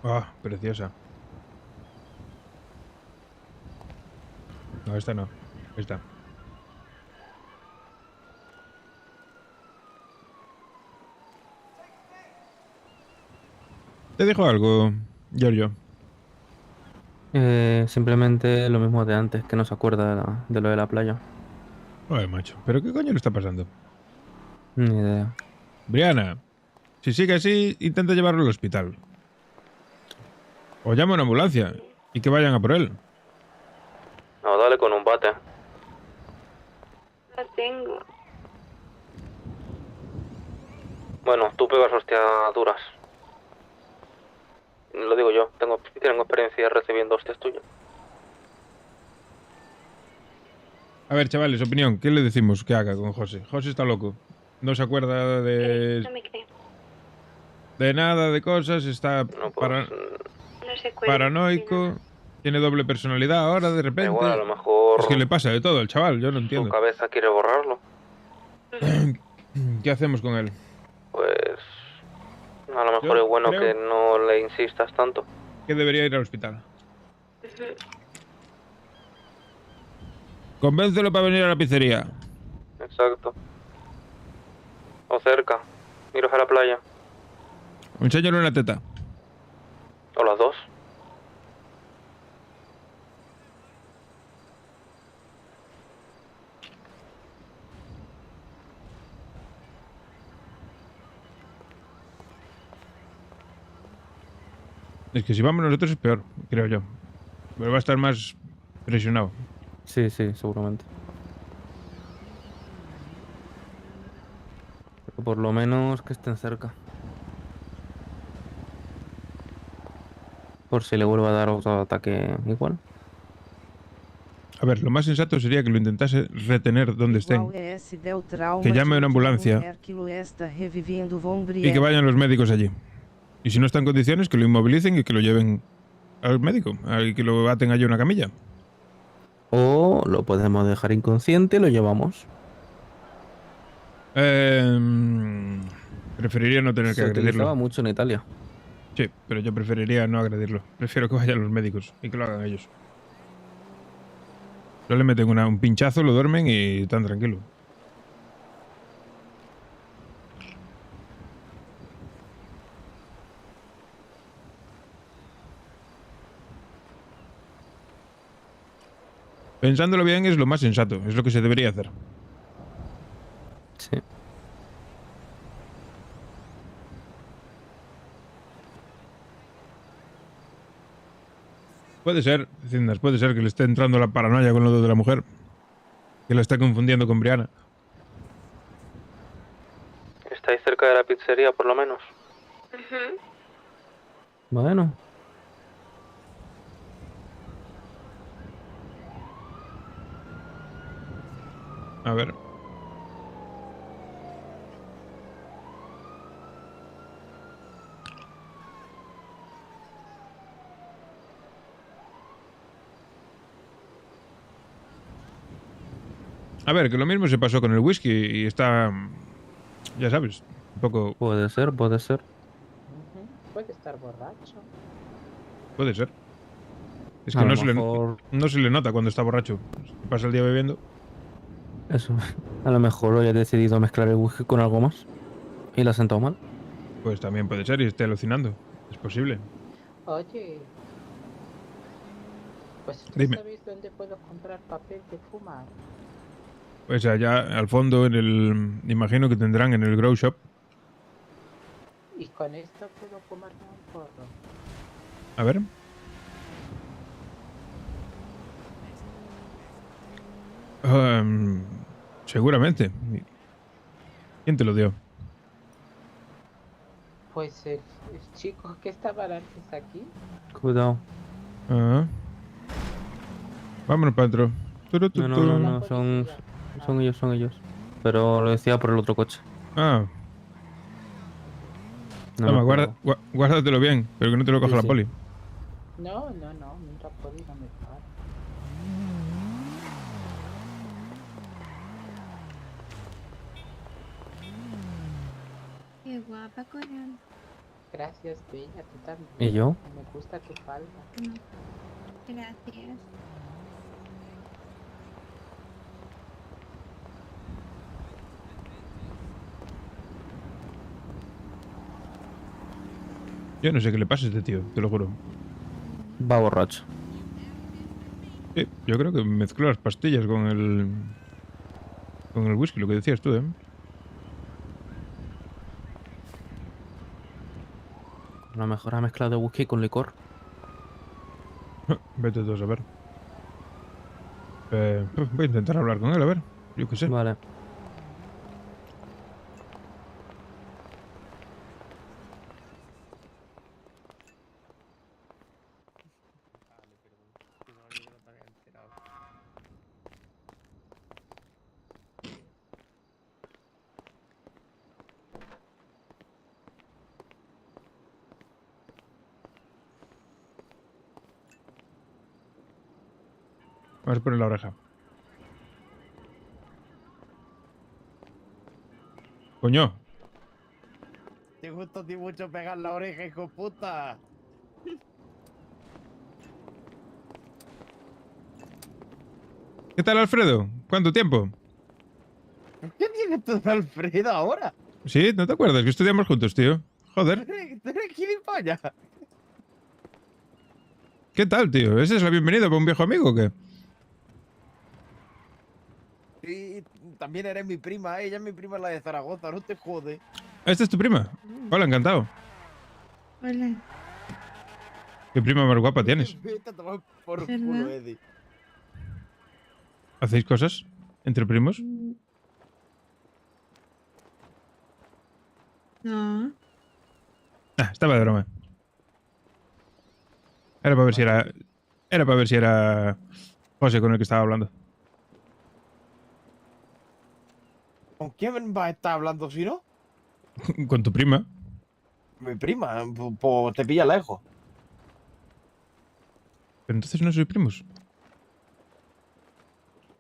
Ah, preciosa. No, esta no. Esta. ¿Te dijo algo, Giorgio? Simplemente lo mismo de antes, que no se acuerda de lo de la playa. Ay, macho. ¿Pero qué coño le está pasando? Ni idea. Brianna, si sigue así, intenta llevarlo al hospital. O llama a una ambulancia y que vayan a por él. No, dale con un bate. No tengo. Bueno, tú pegas hostias duras. Lo digo yo, tengo experiencia recibiendo hostias tuyas. A ver, chavales, opinión. ¿Qué le decimos que haga con José? José está loco. No se acuerda No me creo. de nada, de cosas. Está No se acuerda. paranoico. Tiene doble personalidad ahora, de repente. Igual, a lo mejor Es que le pasa de todo al chaval, yo no su entiendo. cabeza quiere borrarlo. ¿Qué hacemos con él? Pues a lo mejor Yo es bueno creo- que no le insistas tanto. Que debería ir al hospital. Convéncelo para venir a la pizzería. Exacto. O cerca. Iros a la playa. Enséñale una teta. O las dos. Es que si vamos nosotros es peor, creo yo. Pero va a estar más presionado. Sí, sí, seguramente. Pero por lo menos que estén cerca. Por si le vuelve a dar otro ataque igual. A ver, lo más sensato sería que lo intentase retener donde estén. Que llame a una ambulancia y que vayan los médicos allí. Y si no está en condiciones, que lo inmovilicen y que lo lleven al médico. Y que lo aten allí a una camilla. O lo podemos dejar inconsciente y lo llevamos. Preferiría no tener que Se utilizaba agredirlo. mucho en Italia. Sí, pero yo preferiría no agredirlo. Prefiero que vayan los médicos y que lo hagan ellos. Solo le meten un pinchazo, lo duermen y están tranquilos. Pensándolo bien es lo más sensato, es lo que se debería hacer. Sí. Puede ser, Cindas, puede ser que le esté entrando la paranoia con lo de la mujer. Que la está confundiendo con Brianna. ¿Estáis cerca de la pizzería, por lo menos? Bueno. A ver. A ver, que lo mismo se pasó con el whisky y está... Ya sabes, un poco... Puede ser, puede ser. Puede estar borracho. Puede ser. Es A que lo no se, mejor- no se le nota cuando está borracho. Se pasa el día bebiendo. Eso. A lo mejor hoy he decidido mezclar el whisky con algo más. Y la ha sentado mal. Pues también puede ser y esté alucinando. Es posible. Oye. Pues ¿tú Dime. sabes dónde puedo comprar papel de fumar? Pues allá al fondo, en el... Imagino que tendrán en el grow shop. Y con esto puedo fumarme un porro. A ver. Seguramente. ¿Quién te lo dio? Pues el chico que estaba antes aquí. Cuidado. Ah. Vámonos, Patro. No, son ellos, son ellos. Pero lo decía por el otro coche. Ah. No Toma, me acuerdo. guárdatelo bien, pero que no te lo coja Sí, la sí. poli. No, mira, poli no me para. Qué guapa, Coral. Gracias, bella, tú también. ¿Y yo? Me gusta tu falda. Gracias. Yo no sé qué le pasa a este tío, te lo juro. Va borracho. Sí, yo creo que mezcló las pastillas con el... Con el whisky, lo que decías tú, ¿eh? A lo mejor ha mezclado whisky con licor. Vete tú a saber. Voy a intentar hablar con él, a ver. Yo qué sé. Vale. Vamos a poner la oreja. Coño. Te gusta a ti mucho pegar la oreja, hijo puta. ¿Qué tal, Alfredo? ¿Cuánto tiempo? ¿Qué tienes tú de Alfredo ahora? Sí, ¿no te acuerdas? Que estudiamos juntos, tío. Joder. ¿Tú eres gilipollas? ¿Qué tal, tío? ¿Esa es la bienvenida para un viejo amigo o qué? Y también eres mi prima, ella es mi prima la de Zaragoza, no te jode. ¿Esta es tu prima? Hola, encantado. Hola. ¿Qué prima más guapa tienes? Vete a tomar por ¿Verdad? culo, Eddie. ¿Hacéis cosas entre primos? No. Ah, estaba de broma. Era para ver si era... Era para ver si era... José con el que estaba hablando. ¿Con quién vas a estar hablando si no? Con tu prima. Mi prima, pues te pilla lejos. Pero entonces no sois primos.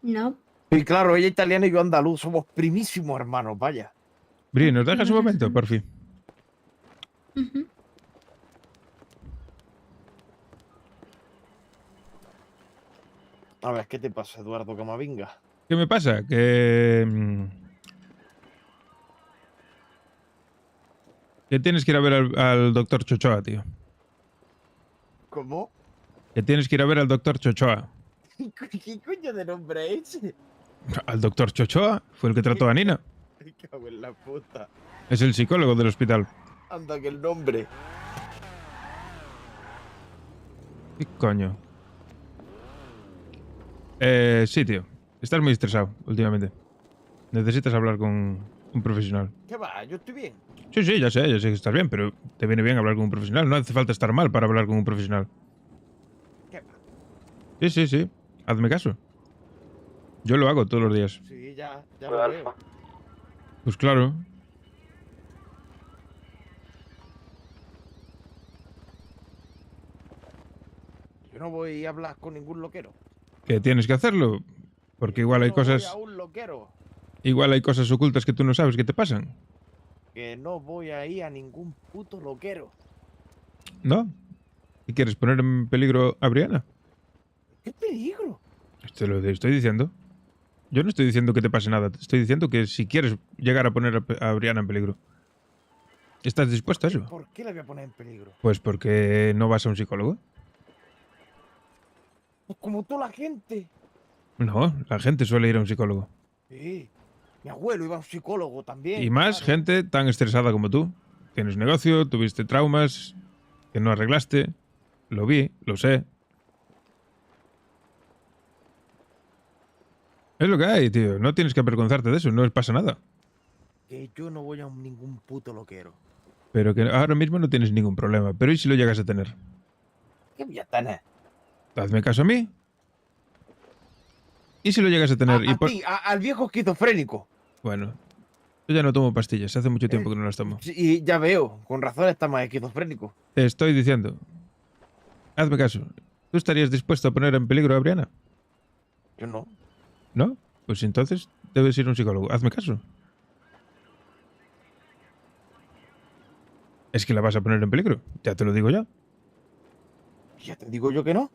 No. Y claro, ella italiana y yo andaluz, somos primísimos hermanos, vaya. Bri, ¿nos dejas un momento, por fin? Ujú. A ver, ¿qué te pasa, Eduardo Camavinga? ¿Qué me pasa? Que... Que tienes que ir a ver al doctor Chochoa, tío. ¿Cómo? Que tienes que ir a ver al doctor Chochoa. ¿Qué coño de nombre es ese? ¿Al doctor Chochoa? Fue el que trató a Nina. Me cago en la puta. Es el psicólogo del hospital. Anda que el nombre. ¿Qué coño? Sí, tío. Estás muy estresado últimamente. Necesitas hablar con un profesional. ¿Qué va? Yo estoy bien. Sí, ya sé que estás bien, pero te viene bien hablar con un profesional. No hace falta estar mal para hablar con un profesional. ¿Qué va? Sí. Hazme caso. Yo lo hago todos los días. Sí, ya lo veo. Pues claro. Yo no voy a hablar con ningún loquero. Que tienes que hacerlo. Porque igual hay No voy cosas. a un loquero. Igual hay cosas ocultas que tú no sabes que te pasan. Que no voy a ir a ningún puto loquero. ¿No? ¿Y quieres poner en peligro a Brianna? ¿Qué peligro? Te lo estoy diciendo. Yo no estoy diciendo que te pase nada. Te estoy diciendo que si quieres llegar a poner a Brianna en peligro. ¿Estás dispuesto a eso? ¿Por qué la voy a poner en peligro? Pues porque no vas a un psicólogo. Pues como toda la gente. No, la gente suele ir a un psicólogo. Sí. Mi abuelo iba a un psicólogo también. Y más claro. gente tan estresada como tú. Tienes negocio, tuviste traumas que no arreglaste. Lo vi, lo sé. Es lo que hay, tío. No tienes que avergonzarte de eso, no les pasa nada. Que yo no voy a ningún puto loquero. Pero que ahora mismo no tienes ningún problema. Pero ¿y si lo llegas a tener? ¿Qué voy a tener? Hazme caso a mí. ¿Y si lo llegas a tener? Al viejo esquizofrénico. Bueno, yo ya no tomo pastillas. Hace mucho tiempo que no las tomo. Y ya veo, con razón está más esquizofrénico. Te estoy diciendo. Hazme caso. ¿Tú estarías dispuesto a poner en peligro a Brianna? Yo no. ¿No? Pues entonces debes ir a un psicólogo. Hazme caso. Es que la vas a poner en peligro. Ya te lo digo ya. Ya te digo yo que no.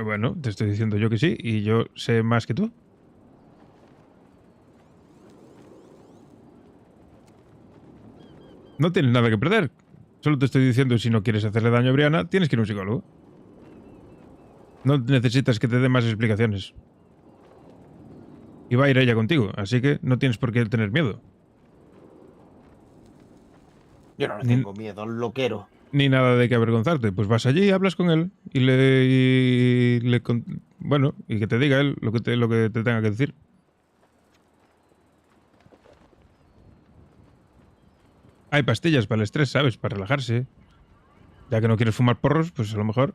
Bueno, te estoy diciendo yo que sí. Y yo sé más que tú. No tienes nada que perder. Solo te estoy diciendo, si no quieres hacerle daño a Brianna, tienes que ir a un psicólogo. No necesitas que te dé más explicaciones. Y va a ir ella contigo, así que no tienes por qué tener miedo. Yo no le tengo miedo al loquero. Ni nada de que avergonzarte. Pues vas allí, hablas con él bueno, y que te diga él lo que te tenga que decir. Hay pastillas para el estrés, ¿sabes? Para relajarse. Ya que no quieres fumar porros, pues a lo mejor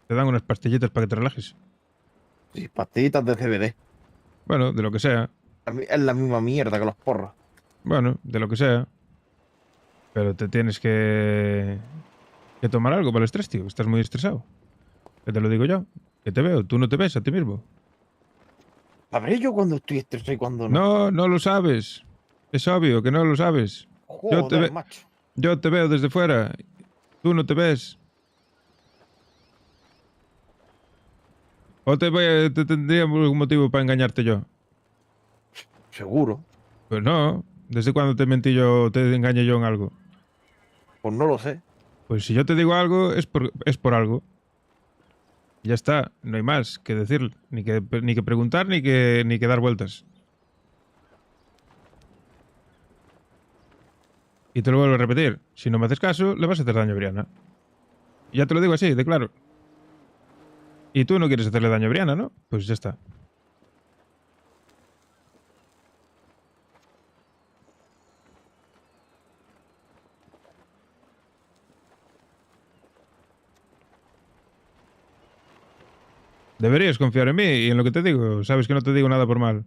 te dan unas pastillitas para que te relajes. Sí, pastillitas de CBD. Bueno, de lo que sea. Es la misma mierda que los porros. Bueno, de lo que sea. Pero te tienes que tomar algo para el estrés, tío. Estás muy estresado. Que te lo digo yo. Que te veo. Tú no te ves a ti mismo. ¿Sabré yo cuando estoy estresado y cuando no? No, no lo sabes. Es obvio que no lo sabes. Joder, macho. Yo te veo desde fuera. Tú no te ves. ¿O te tendría algún motivo para engañarte yo? Seguro. Pues no. ¿Desde cuándo te mentí yo o te engañé yo en algo? Pues no lo sé. Pues si yo te digo algo, es por algo. Ya está. No hay más que decir. Ni que preguntar, ni que dar vueltas. Y te lo vuelvo a repetir. Si no me haces caso, le vas a hacer daño a Brianna. Ya te lo digo así, de claro. Y tú no quieres hacerle daño a Brianna, ¿no? Pues ya está. Deberías confiar en mí y en lo que te digo. Sabes que no te digo nada por mal.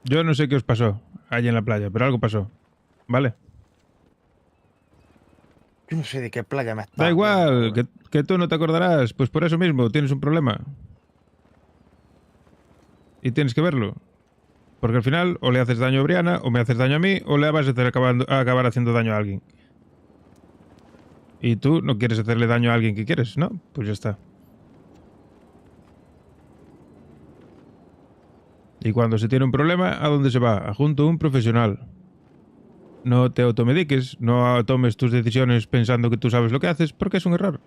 Yo no sé qué os pasó allí en la playa, pero algo pasó. ¿Vale? Yo no sé de qué playa me está. Da igual, que tú no te acordarás. Pues por eso mismo tienes un problema. Y tienes que verlo. Porque al final o le haces daño a Brianna, o me haces daño a mí, o le vas a acabar haciendo daño a alguien. Y tú no quieres hacerle daño a alguien que quieres, ¿no? Pues ya está. Y cuando se tiene un problema, ¿a dónde se va? A junto a un profesional. No te automediques, no tomes tus decisiones pensando que tú sabes lo que haces, porque es un error.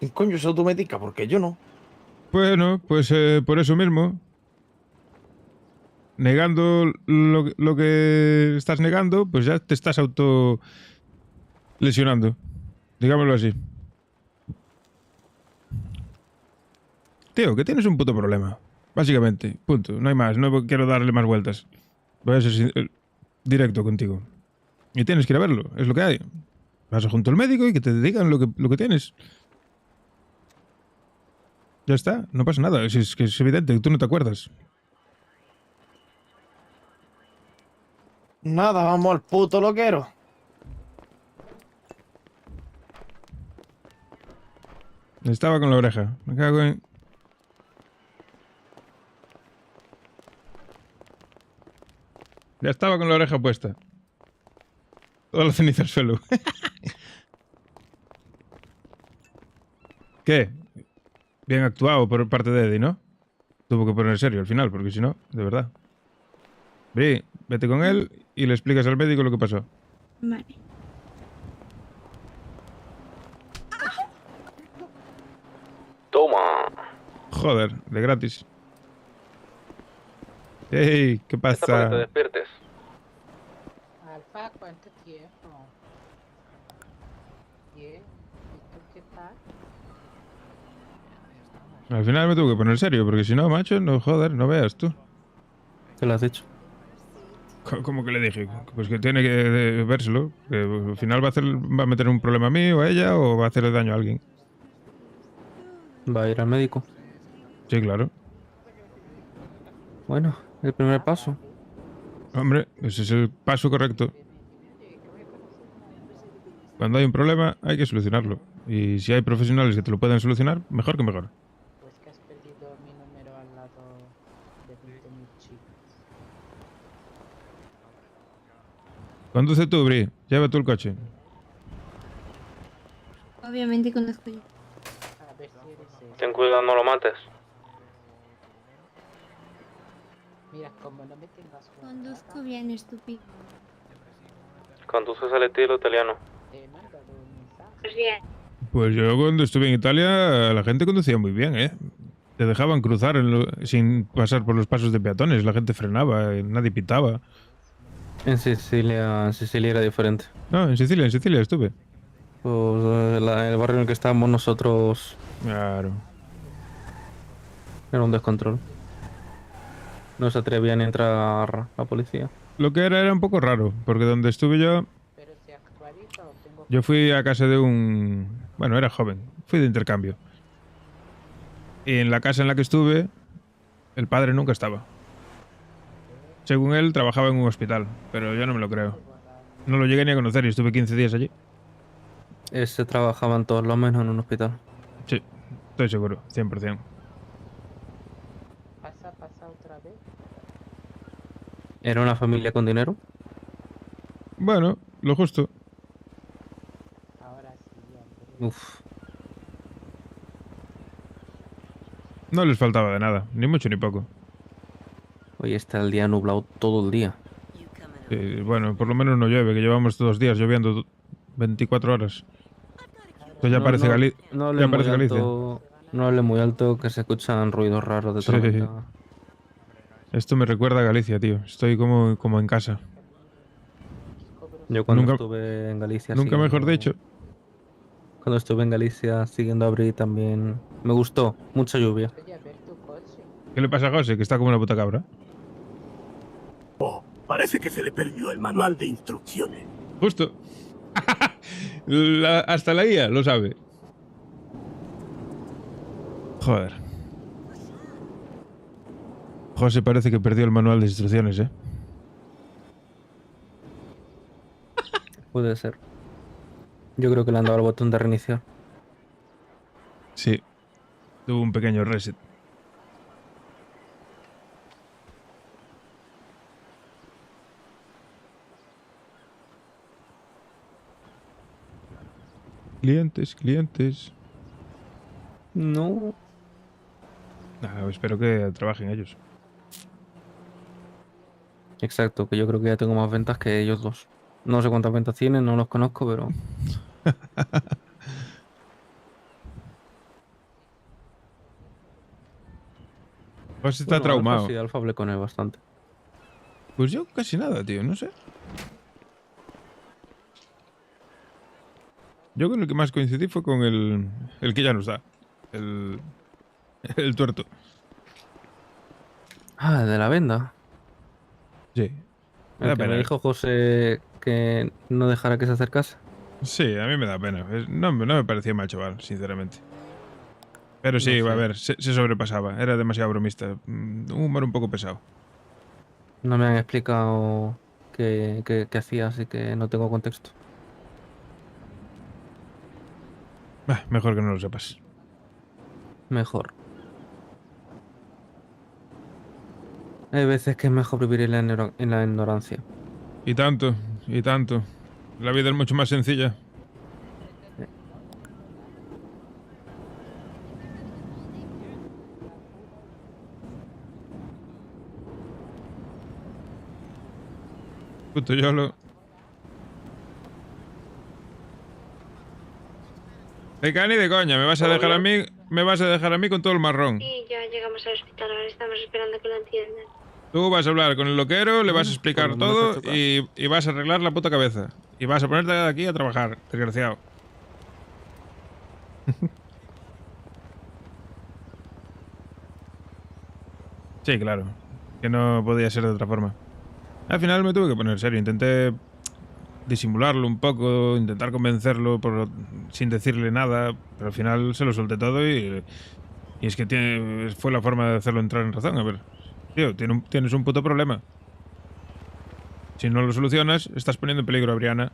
¿Quién coño se automedica? Porque yo no. Bueno, pues por eso mismo, negando lo que estás negando, pues ya te estás auto lesionando, digámoslo así. Tío, que tienes un puto problema, básicamente, punto, no hay más, no quiero darle más vueltas. Voy a ser directo contigo. Y tienes que ir a verlo, es lo que hay. Vas junto al médico y que te digan lo que tienes. Ya está, no pasa nada, es que es evidente que tú no te acuerdas. Nada, vamos al puto loquero. Estaba con la oreja, me cago en... Ya estaba con la oreja puesta. Toda la ceniza al suelo. ¿Qué? Bien actuado por parte de Eddie, ¿no? Tuvo que poner en serio al final, porque si no, de verdad. Bri, vete con él y le explicas al médico lo que pasó. Vale. Toma. Joder, de gratis. ¡Ey! ¿Qué Está para que te pasa? despiertes. Alfa, ¿cuánto tiempo? Bien, ¿y tú qué tal? Al final me tuve que poner en serio, porque si no, macho, no joder, no veas tú. ¿Qué le has dicho? ¿Cómo que le dije? Pues que tiene que vérselo. Que al final va a meter un problema a mí o a ella o va a hacerle daño a alguien. ¿Va a ir al médico? Sí, claro. Bueno, el primer paso. Hombre, ese es el paso correcto. Cuando hay un problema, hay que solucionarlo. Y si hay profesionales que te lo pueden solucionar, mejor que mejor. Pues que has perdido mi número al lado de 20.000 chicos. Conduce tú, Bri. Lleva tú el coche. Obviamente conozco yo. A ver si eres ese. Ten cuidado, no lo mates. Mira, como no me tengas Conduzco bien, estúpido. Conduces al estilo italiano. te he mandado un mensaje. Pues bien. Pues yo cuando estuve en Italia, la gente conducía muy bien, ¿eh? Te dejaban cruzar sin pasar por los pasos de peatones. La gente frenaba, nadie pitaba. En Sicilia era diferente. No, en Sicilia estuve. Pues el barrio en el que estábamos nosotros Claro. era un descontrol. No se atrevía ni a entrar la policía. Lo que era un poco raro, porque donde estuve yo, Pero se actualiza o tengo yo fui a casa de un... Bueno, era joven, fui de intercambio. Y en la casa en la que estuve, el padre nunca estaba. Según él, trabajaba en un hospital, pero yo no me lo creo. No lo llegué ni a conocer y estuve 15 días allí. Ese trabajaban todos los menos en un hospital. Sí, estoy seguro, 100%. pasa otra vez. ¿Era una familia con dinero? Bueno, lo justo. Ahora sí, hombre. Uf. No les faltaba de nada, ni mucho ni poco. Hoy está el día nublado todo el día. Bueno, por lo menos no llueve, que llevamos 2 días lloviendo 24 horas. Esto ya parece, no hable ya muy parece Galicia. alto, no hable muy alto, que se escuchan ruidos raros de Sí. tormenta. Esto me recuerda a Galicia, tío. Estoy como en casa. Yo cuando Nunca- estuve en Galicia Nunca mejor siguiendo- dicho. Cuando estuve en Galicia siguiendo a Bri también me gustó, mucha lluvia. Oye, a ver tu coche. ¿Qué le pasa a José? Que está como una puta cabra. Oh, parece que se le perdió el manual de instrucciones. Justo. Hasta la IA lo sabe. Joder. José parece que perdió el manual de instrucciones, ¿eh? Puede ser. Yo creo que le han dado el botón de reiniciar. Sí. Tuvo un pequeño reset. Clientes. No. Espero que trabajen ellos. Exacto, que yo creo que ya tengo más ventas que ellos dos. No sé cuántas ventas tienen, no los conozco, pero... Pues está Bueno, traumado. Alfa, sí, Alfa hablé con él bastante. Pues yo casi nada, tío, no sé. Yo con el que más coincidí fue con el que ya no está. El tuerto. Ah, el de la venda. Sí. Me da El que me pena. dijo José que no dejara que se acercase. Sí, a mí me da pena. No me parecía mal chaval, sinceramente. Pero sí, No sé. a ver, se sobrepasaba. Era demasiado bromista. Un humor un poco pesado. No me han explicado qué hacía, así que no tengo contexto. Bah, mejor que no lo sepas. Mejor. Hay veces que es mejor vivir en la ignorancia. Y tanto, y tanto. La vida es mucho más sencilla. Puto yolo. De cani de coña, me vas a dejar a mí con todo el marrón. Sí, ya llegamos al hospital, ahora estamos esperando que lo entiendan. Tú vas a hablar con el loquero, le vas a explicar Por lo menos todo ha hecho y vas a arreglar la puta cabeza. Y vas a ponerte aquí a trabajar, desgraciado. Sí, claro. Que no podía ser de otra forma. Al final me tuve que poner serio. Intenté disimularlo un poco, intentar convencerlo sin decirle nada, pero al final se lo solté todo y es que fue la forma de hacerlo entrar en razón. A ver, tío, tienes un puto problema. Si no lo solucionas, estás poniendo en peligro a Brianna.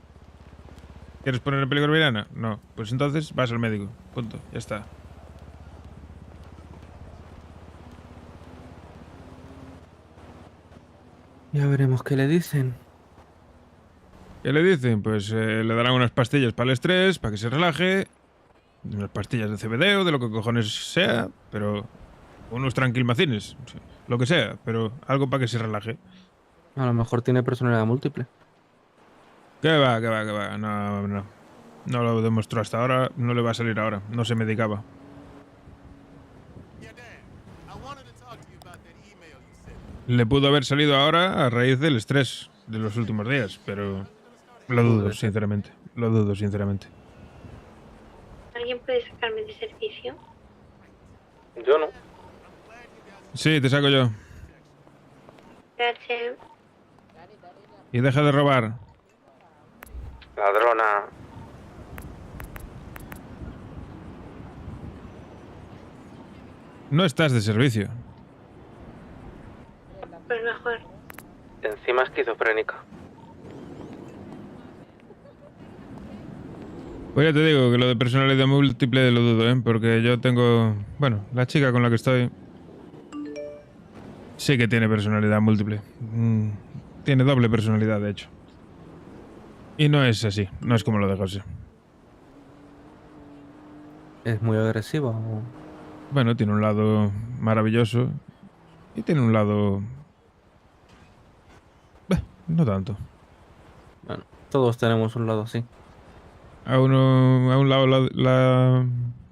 ¿Quieres poner en peligro a Brianna? No. Pues entonces vas al médico. Punto. Ya está. Ya veremos qué le dicen. ¿Qué le dicen? Pues le darán unas pastillas para el estrés, para que se relaje. Unas pastillas de CBD o de lo que cojones sea, pero... Unos tranquilmacines, lo que sea, pero algo para que se relaje. A lo mejor tiene personalidad múltiple. ¿Qué va? No lo demostró hasta ahora, no le va a salir ahora. No se medicaba. Le pudo haber salido ahora a raíz del estrés de los últimos días, pero lo dudo, sinceramente. Lo dudo, sinceramente. ¿Alguien puede sacarme de servicio? Yo no. Sí, te saco yo. Gracias. Y deja de robar. Ladrona. No estás de servicio. Pues mejor. Encima esquizofrénica. Pues ya te digo que lo de personalidad múltiple lo dudo, ¿eh? Porque yo tengo... Bueno, la chica con la que estoy... Sí que tiene personalidad múltiple. Tiene doble personalidad, de hecho. Y no es así, no es como lo de José. ¿Es muy agresiva o...? Bueno, tiene un lado maravilloso y tiene un lado... no tanto. Bueno, todos tenemos un lado así. A un lado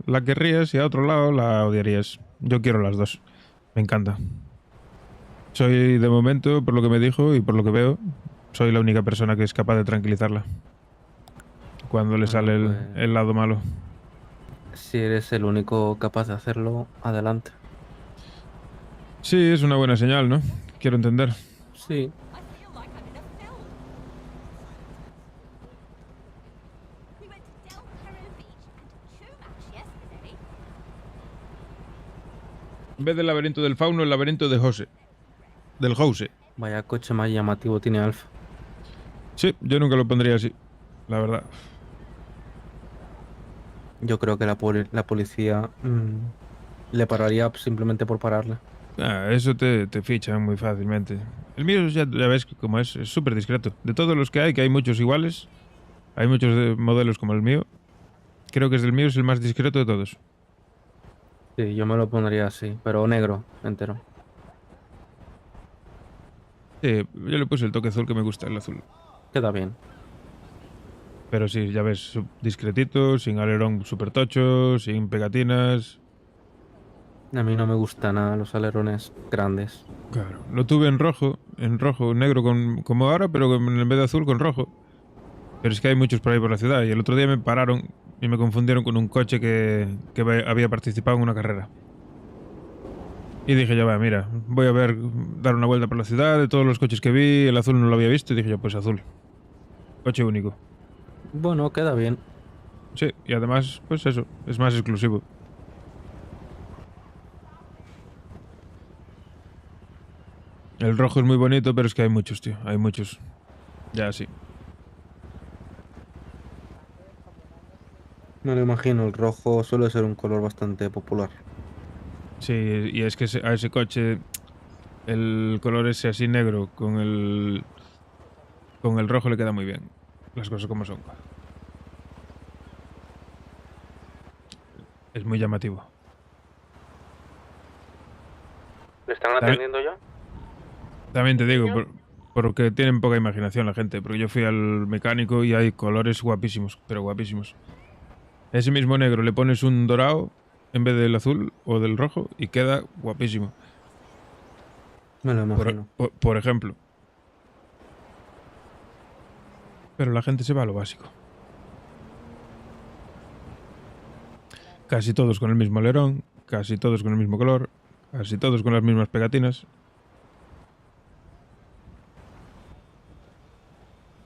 la querrías y a otro lado la odiarías. Yo quiero las dos. Me encanta. Soy, de momento, por lo que me dijo y por lo que veo, soy la única persona que es capaz de tranquilizarla. Cuando le sale el lado malo. Si eres el único capaz de hacerlo, adelante. Sí, es una buena señal, ¿no? Quiero entender. Sí. En vez del laberinto del fauno, el laberinto de José. Del Jose. Vaya coche más llamativo tiene Alfa. Sí, yo nunca lo pondría así, la verdad. Yo creo que la policía le pararía simplemente por pararle. Ah, eso te fichan muy fácilmente. El mío ya ves cómo es súper discreto. De todos los que hay muchos iguales, hay muchos modelos como el mío. Creo que el mío es el más discreto de todos. Sí, yo me lo pondría así, pero negro, entero. Sí, yo le puse el toque azul que me gusta, el azul. Queda bien. Pero sí, ya ves, discretito, sin alerón súper tocho, sin pegatinas. A mí no me gustan nada los alerones grandes. Claro, lo tuve en rojo, negro como ahora, pero en vez de azul con rojo. Pero es que hay muchos por ahí por la ciudad y el otro día me pararon y me confundieron con un coche que había participado en una carrera. Y dije yo, va, mira, voy a dar una vuelta por la ciudad, de todos los coches que vi, el azul no lo había visto y dije yo, pues azul. Coche único. Bueno, queda bien. Sí, y además, pues eso, es más exclusivo. El rojo es muy bonito, pero es que hay muchos, tío, hay muchos. Ya, sí. No lo imagino, el rojo suele ser un color bastante popular. Sí, y es que a ese coche el color ese así negro con el rojo le queda muy bien. Las cosas como son. Es muy llamativo. ¿Le están atendiendo ya? También te digo, porque tienen poca imaginación la gente, porque yo fui al mecánico y hay colores guapísimos, pero guapísimos. Ese mismo negro le pones un dorado en vez del azul o del rojo y queda guapísimo. Me lo imagino. Por ejemplo. Pero la gente se va a lo básico. Casi todos con el mismo alerón, casi todos con el mismo color, casi todos con las mismas pegatinas.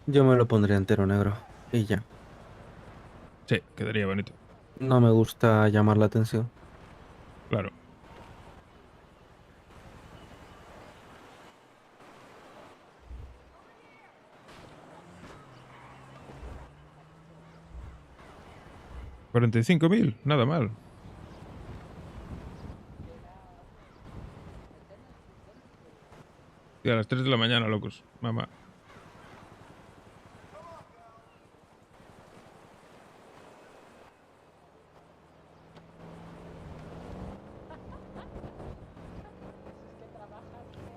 Yo me lo pondría entero negro y ya. Sí, quedaría bonito. No me gusta llamar la atención. Claro. $45.000, nada mal. Y a las 3 de la mañana, locos. Mamá.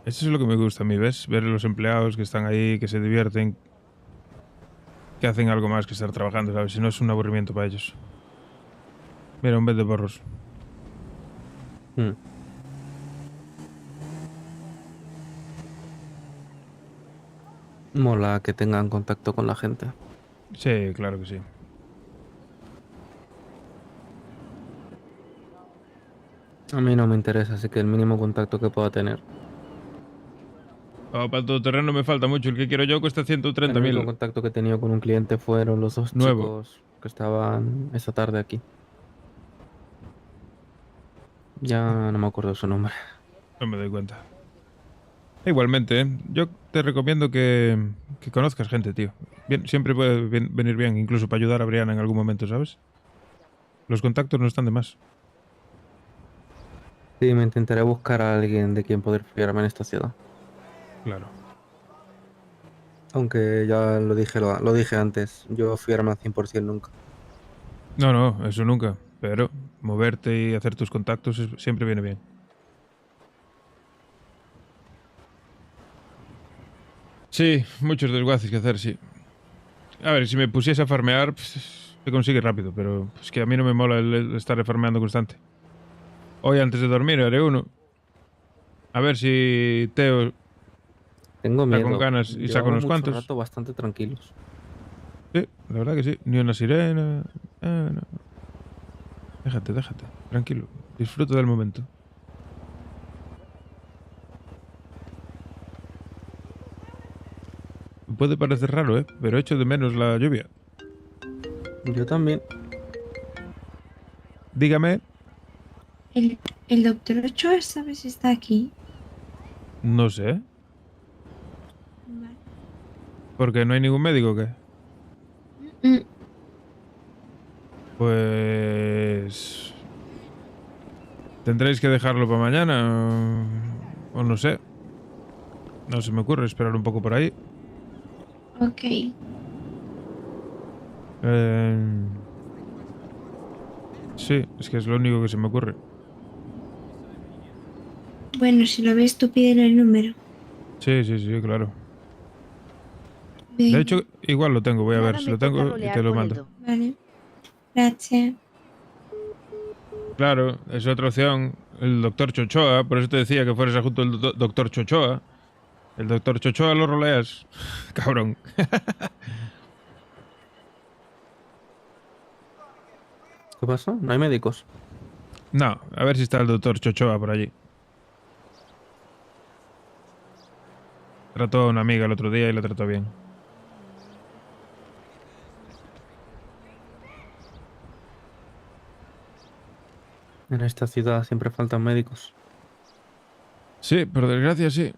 Eso es lo que me gusta a mí, ¿ves? Ver a los empleados que están ahí, que se divierten, que hacen algo más que estar trabajando, ¿sabes? Si no es un aburrimiento para ellos. Mira, un vez de porros. Mola que tengan contacto con la gente. Sí, claro que sí. A mí no me interesa, así que el mínimo contacto que pueda tener. Oh, para todo terreno me falta mucho. El que quiero yo cuesta 130.000. El único contacto que he tenido con un cliente fueron los dos chicos que estaban esta tarde aquí. Ya no me acuerdo su nombre. No me doy cuenta. Igualmente, ¿eh? Yo te recomiendo que conozcas gente, tío. Bien, siempre puede venir bien, incluso para ayudar a Brianna en algún momento, ¿sabes? Los contactos no están de más. Sí, me intentaré buscar a alguien de quien poder fiarme en esta ciudad. Claro. Aunque ya lo dije antes, yo fiarme al 100% nunca. No, eso nunca. Pero moverte y hacer tus contactos siempre viene bien. Sí, muchos desguaces que hacer, sí. A ver, si me pusiese a farmear, pues, se consigue rápido, pero es que a mí no me mola el estar farmeando constante. Hoy antes de dormir haré uno. A ver si Teo Tengo está miedo. con ganas y saca unos cuantos. Rato bastante tranquilos. Sí, la verdad que sí. Ni una sirena. No. Déjate. Tranquilo. Disfruta del momento. Puede parecer raro, ¿eh? Pero echo de menos la lluvia. Yo también. Dígame. El doctor Ochoa, ¿sabes si está aquí? No sé. Vale. ¿Porque no hay ningún médico o qué? Pues... tendréis que dejarlo para mañana o no sé. No se me ocurre esperar un poco por ahí. Ok. Sí, es que es lo único que se me ocurre. Bueno, si lo ves, tú pídele el número. Sí, claro. Bien. De hecho, igual lo tengo. Voy a ver si lo tengo y te lo mando. Vale. Gracias. Claro, es otra opción. el doctor Chochoa, por eso te decía que fueras adjunto del doctor Chochoa. El doctor Chochoa lo roleas. Cabrón. ¿Qué pasó? ¿No hay médicos? No, a ver si está el doctor Chochoa por allí. Trató a una amiga el otro día y la trató bien. En esta ciudad siempre faltan médicos. Sí, por desgracia sí.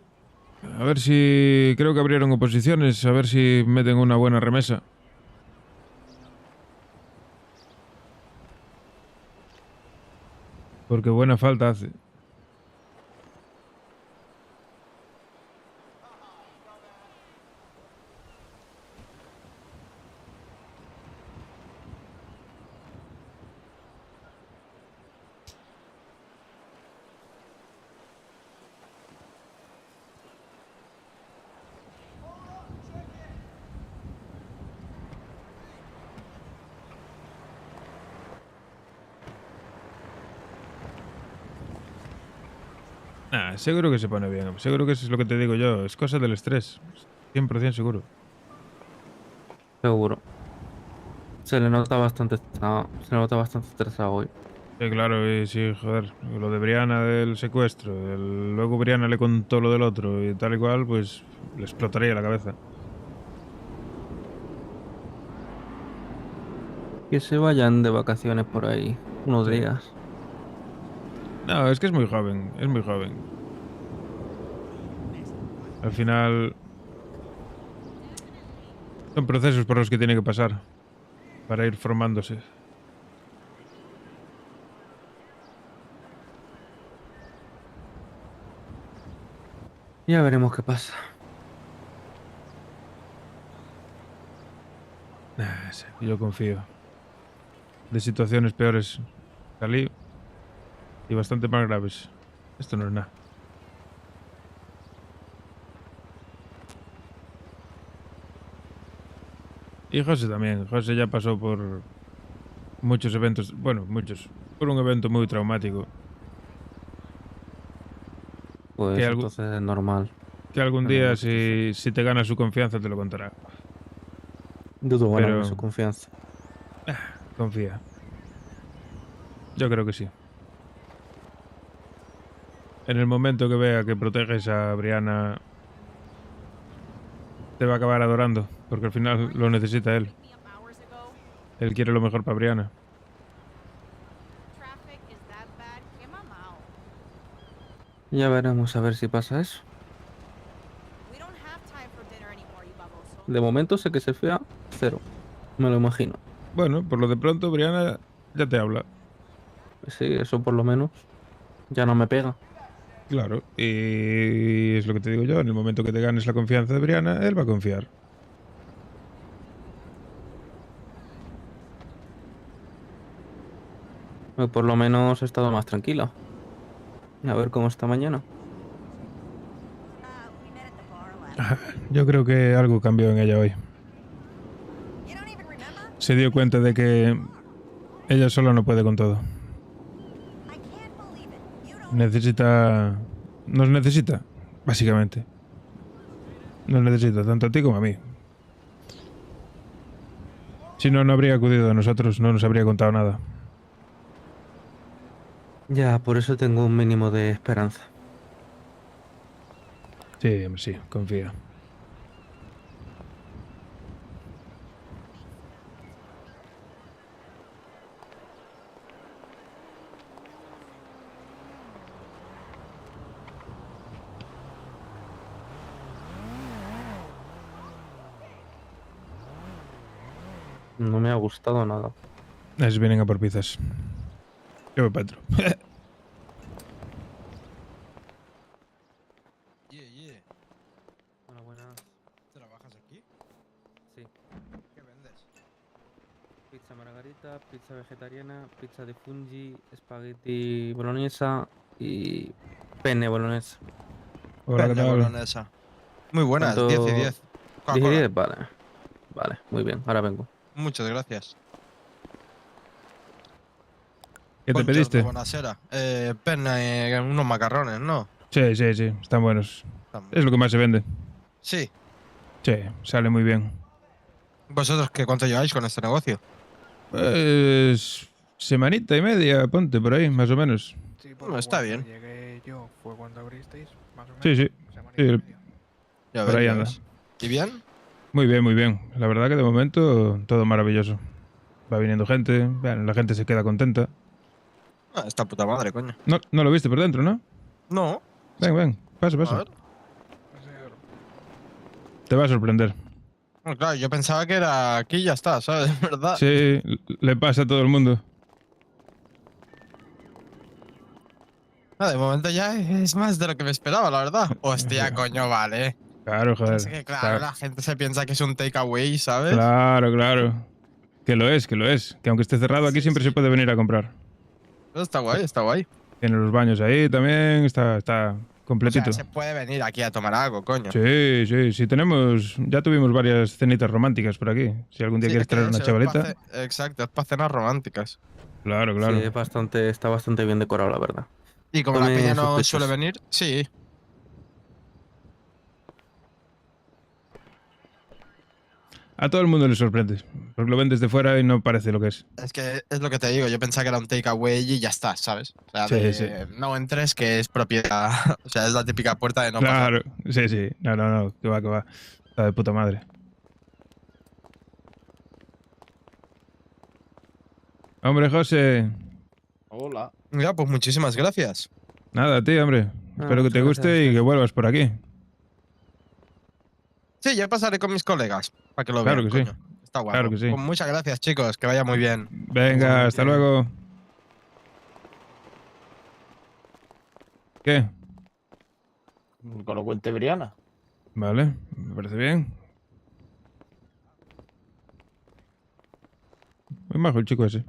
A ver si... Creo que abrieron oposiciones, a ver si meten una buena remesa. Porque buena falta hace. Nah, seguro que se pone bien. Seguro que eso es lo que te digo yo. Es cosa del estrés. 100% seguro. Seguro. Se le nota bastante estresado. Se le nota bastante estresado hoy. Sí, claro, y sí, joder. Lo de Brianna del secuestro. Luego Brianna le contó lo del otro y tal y cual, pues le explotaría la cabeza. Que se vayan de vacaciones por ahí. Unos días. No, es que es muy joven. Es muy joven. Al final... Son procesos por los que tiene que pasar. Para ir formándose. Ya veremos qué pasa. Sí, yo confío. De situaciones peores salí y bastante más graves. Esto no es nada. Y José también. José ya pasó por muchos eventos. Bueno, muchos. Por un evento muy traumático. Pues entonces es normal. Que algún día, si te gana su confianza, te lo contará. Dudo ganarme su confianza. Confía. Yo creo que sí. En el momento que vea que proteges a Brianna, te va a acabar adorando, porque al final lo necesita él. Él quiere lo mejor para Brianna. Ya veremos a ver si pasa eso. De momento sé que se fía 0. Me lo imagino. Bueno, por lo de pronto Brianna ya te habla. Sí, eso por lo menos. Ya no me pega. Claro, y es lo que te digo yo, en el momento que te ganes la confianza de Brianna, él va a confiar. Por lo menos he estado más tranquila. A ver cómo está mañana. Yo creo que algo cambió en ella hoy. Se dio cuenta de que ella sola no puede con todo. Nos necesita, básicamente. Nos necesita, tanto a ti como a mí. Si no, no habría acudido a nosotros, no nos habría contado nada. Ya, por eso tengo un mínimo de esperanza. Sí, sí, confía. No me ha gustado nada. Es vienen a por pizzas. Yo voy para adentro. Hola, buenas. ¿Trabajas aquí? Sí. ¿Qué vendes? Pizza margarita, pizza vegetariana, pizza de fungi, espagueti bolognesa y penne bolognesa. Hola, ¿qué Penne tal? bolognesa. Muy buenas, 10 y 10. 10 y Coca-Cola. 10, vale. Vale, muy bien, ahora vengo. Muchas gracias. ¿Qué te pediste? Buonasera. Penne, unos macarrones, ¿no? Sí, sí, sí, están buenos. Es lo que más se vende. Sí. Sí, sale muy bien. ¿Vosotros cuánto lleváis con este negocio? Pues semanita y media, ponte por ahí, más o menos. Bueno, está bien. Llegué yo, fue cuando abristeis, más o menos. Sí, sí. Sí, Ya por ves, ahí ya anda. ves. ¿Y bien? Muy bien, muy bien. La verdad que de momento todo maravilloso. Va viniendo gente, bueno, la gente se queda contenta. Ah, esta puta madre, coño. No lo viste por dentro, ¿no? No. Ven, ven, pasa, A pasa. ver. Te va a sorprender. Bueno, claro, yo pensaba que era aquí y ya está, ¿sabes? ¿Verdad? Sí, le pasa a todo el mundo. Ah, de momento ya es más de lo que me esperaba, la verdad. Hostia, coño, vale. Claro, joder. Es que claro, la gente se piensa que es un takeaway, ¿sabes? Claro, claro. Que lo es, que lo es. Que aunque esté cerrado aquí siempre se puede venir a comprar. Está guay, está guay. Tiene los baños ahí también, está completito. O sea, se puede venir aquí a tomar algo, coño. Sí, sí, sí. Ya tuvimos varias cenitas románticas por aquí. Si algún día Sí, quieres es que traer una eso, chavalita. Exacto, es para cenas románticas. Claro, claro. Sí, está bastante bien decorado, la verdad. Y como la Pone peña no sospechas. suele venir, sí. A todo el mundo le sorprende. Porque lo ven desde fuera y no parece lo que es. Es que es lo que te digo, yo pensaba que era un takeaway y ya está, ¿sabes? O sea, Sí, sí. no entres que es propiedad. O sea, es la típica puerta de no Claro, pasar. sí, sí. No, que va, que va. Está de puta madre. Hombre, José. Hola. Ya, pues muchísimas gracias. Nada, a ti, hombre. Espero que te muchas guste gracias. y que vuelvas por aquí. Sí, ya pasaré con mis colegas para que lo Claro vean, que sí. coño. Está guapo. Claro que sí. Pues muchas gracias, chicos. Que vaya muy bien. Venga, hasta luego. ¿Qué? Con lo cuente Briana. Vale, me parece bien. Muy majo el chico ese.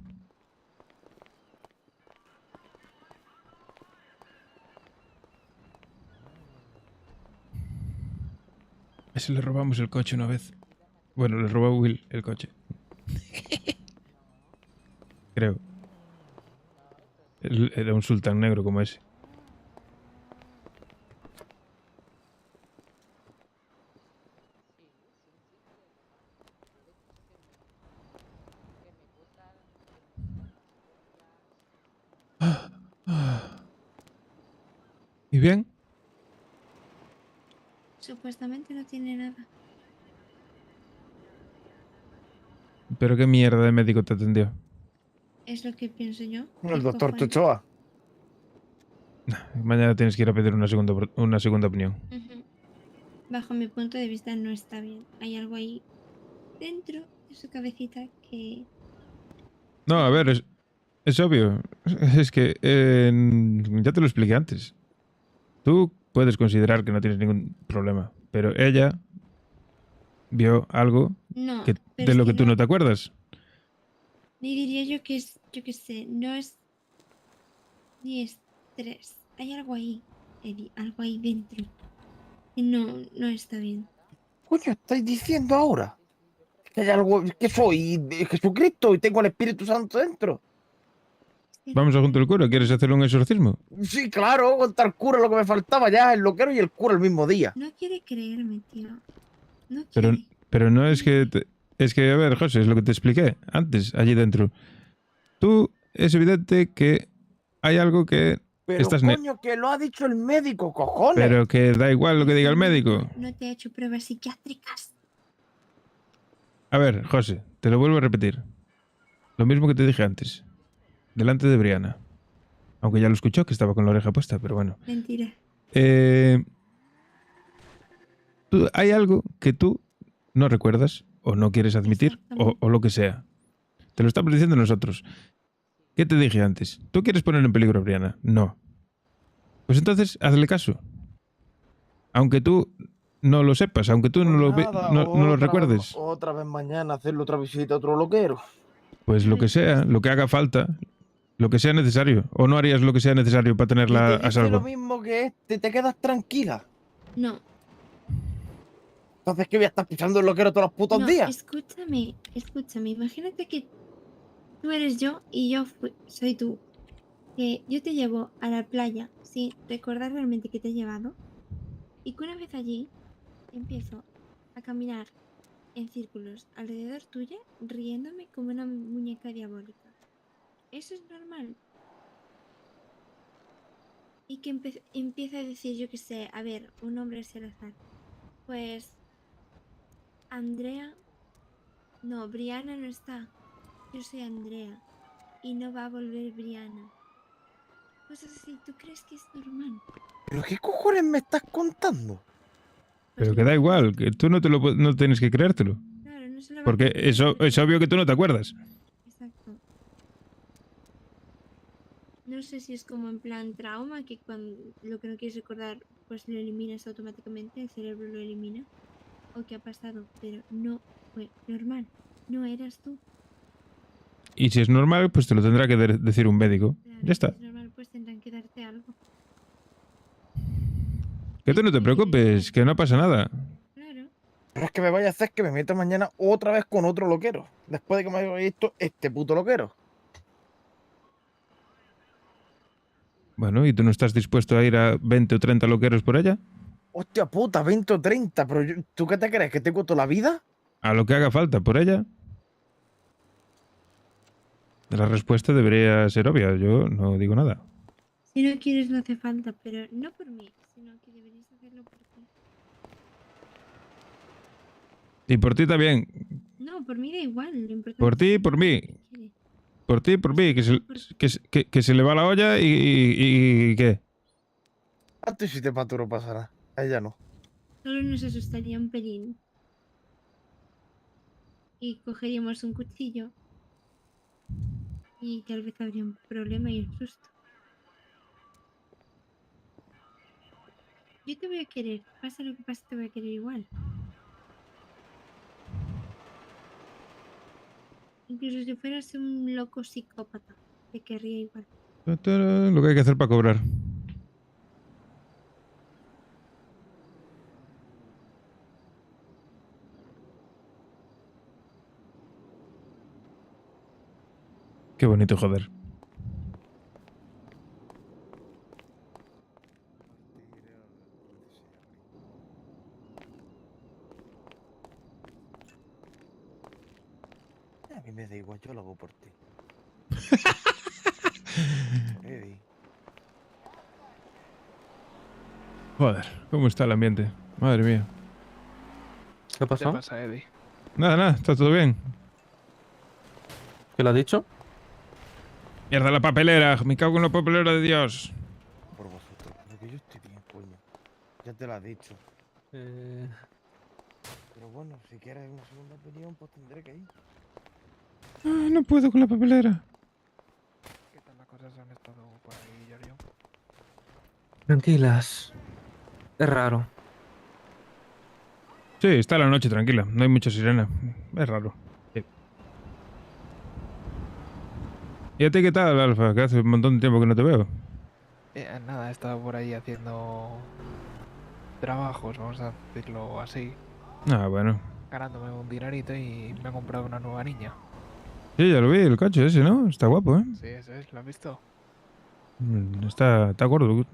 A ese le robamos el coche una vez. Bueno, le robó Will el coche. Creo. Él era un sultán negro como ese. ¿Y bien? Supuestamente no tiene nada. ¿Pero qué mierda de médico te atendió? Es lo que pienso yo. El ¿Qué doctor cojones? Tuchoa. Mañana tienes que ir a pedir una segunda opinión. Ujú. Bajo mi punto de vista no está bien. Hay algo ahí dentro de su cabecita que... No, a ver, es obvio. Es que ya te lo expliqué antes. Tú puedes considerar que no tienes ningún problema, pero ella vio algo No, que, pero de es lo que que tú no te acuerdas. Ni diría yo que es, yo qué sé, no es ni estrés. Hay algo ahí, Eddie, algo ahí dentro. Y no está bien. Coño, estáis diciendo ahora que hay algo, que soy de Jesucristo y tengo al Espíritu Santo dentro. Vamos a junto al cura, ¿quieres hacerle un exorcismo? Sí, claro, contar el cura lo que me faltaba ya, el loquero y el cura el mismo día. No quiere creerme, tío. No Pero, quiere. pero no es que... es que, a ver, José, es lo que te expliqué antes, allí dentro. Tú, es evidente que hay algo que Pero estás... coño, que lo ha dicho el médico, cojones. Pero que da igual lo que diga el médico. No te ha hecho pruebas psiquiátricas. A ver, José, te lo vuelvo a repetir. Lo mismo que te dije antes. Delante de Briana. Aunque ya lo escuchó, que estaba con la oreja puesta, pero bueno. Mentira. Hay algo que tú no recuerdas o no quieres admitir o lo que sea. Te lo estamos diciendo nosotros. ¿Qué te dije antes? ¿Tú quieres poner en peligro a Briana? No. Pues entonces, hazle caso. Aunque tú no lo sepas, aunque tú no lo recuerdes. Otra vez mañana hacerle otra visita a otro loquero. Pues lo que sea, lo que haga falta, lo que sea necesario. ¿O no harías lo que sea necesario para tenerla a Lo salvo? mismo que este, te quedas tranquila. No. Entonces, ¿qué voy a estar pisando el loquero todos los putos No, días? escúchame. Imagínate que tú eres yo y yo soy tú. que yo te llevo a la playa sin recordar realmente que te he llevado y que una vez allí empiezo a caminar en círculos alrededor tuya riéndome como una muñeca diabólica. ¿Eso es normal? Y que empieza a decir, yo qué sé, a ver, un nombre así al azar. Pues Andrea... No, Brianna no está. Yo soy Andrea. Y no va a volver Brianna. Cosas así, ¿tú crees que es normal? ¿Pero qué cojones me estás contando? Pero que da igual, que tú no tienes que creértelo. Claro, no se lo va a Porque creer. es obvio que tú no te acuerdas. Exacto. No sé si es como en plan trauma, que cuando lo que no quieres recordar, pues lo eliminas automáticamente, el cerebro lo elimina. O qué ha pasado, pero no fue normal. No eras tú. Y si es normal, pues te lo tendrá que decir un médico. Claro, Ya está. si es normal, pues tendrán que darte algo. Que tú no te preocupes, que no pasa nada. Claro. Pero es que me vaya a hacer que me meta mañana otra vez con otro loquero. Después de que me haya visto este puto loquero. Bueno, ¿y tú no estás dispuesto a ir a 20 o 30 loqueros por ella? Hostia puta, 20 o 30. Pero ¿tú qué te crees? ¿Que tengo toda la vida? A lo que haga falta por ella. La respuesta debería ser obvia, yo no digo nada. Si no quieres, no hace falta, pero no por mí, sino que deberías hacerlo por ti. Y por ti también. No, por mí da igual. Lo importante Por es ti y que por mí. quiere. Por ti y por mí. Que se le va la olla y ¿qué? A ti si te paturo pasará. A ella no. Solo nos asustaría un pelín. Y cogeríamos un cuchillo. Y tal vez habría un problema y un susto. Yo te voy a querer. Pasa lo que pase, te voy a querer igual. Incluso si fueras un loco psicópata, te querría igual. Lo que hay que hacer para cobrar. Qué bonito, joder. A mí me da igual, yo lo hago por ti. Eddie. Joder, ¿cómo está el ambiente? Madre mía. ¿Qué pasó? ¿Qué pasa, Eddie? Nada, está todo bien. ¿Qué le has dicho? Mierda la papelera, me cago en la papelera de Dios. Por vosotros. Pero que yo estoy bien, coño. Ya te lo has dicho. Pero bueno, si quieres una segunda opinión, pues tendré que ir. Ay, no puedo con la papelera. ¿Qué tal las cosas han estado por ahí, Giorgio? Tranquilas. Es raro. Sí, está la noche tranquila, no hay mucha sirena. Es raro. Sí. ¿Y a ti qué tal, Alfa? Que hace un montón de tiempo que no te veo. Nada, he estado por ahí haciendo trabajos, vamos a decirlo así. Ah, bueno. Ganándome un dinerito y me he comprado una nueva niña. Sí, ya lo vi, el cacho ese, ¿no? Está guapo, ¿eh? Sí, eso es, ¿lo has visto? Está gordo.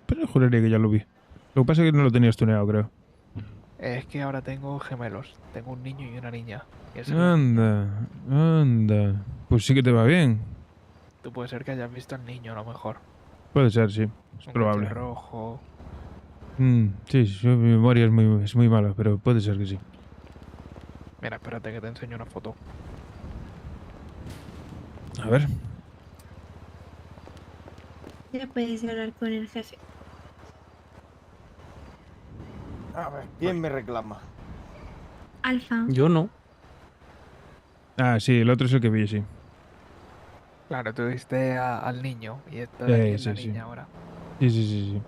Pero juraría que ya lo vi. Lo que pasa es que no lo tenías tuneado, creo. Es que ahora tengo gemelos. Tengo un niño y una niña. Y es Anda. Pues sí que te va bien. Tú puede ser que hayas visto al niño a lo mejor. Puede ser, sí. Es Un probable. coche rojo. Sí, mi memoria es muy mala, pero puede ser que sí. Mira, espérate que te enseño una foto. A ver. Ya puedes hablar con el jefe. A ver, ¿quién me reclama? Alfa. Yo no. Ah, sí, el otro es el que vi, sí. Claro, tú diste al niño y esta de aquí es la niña ahora. Sí.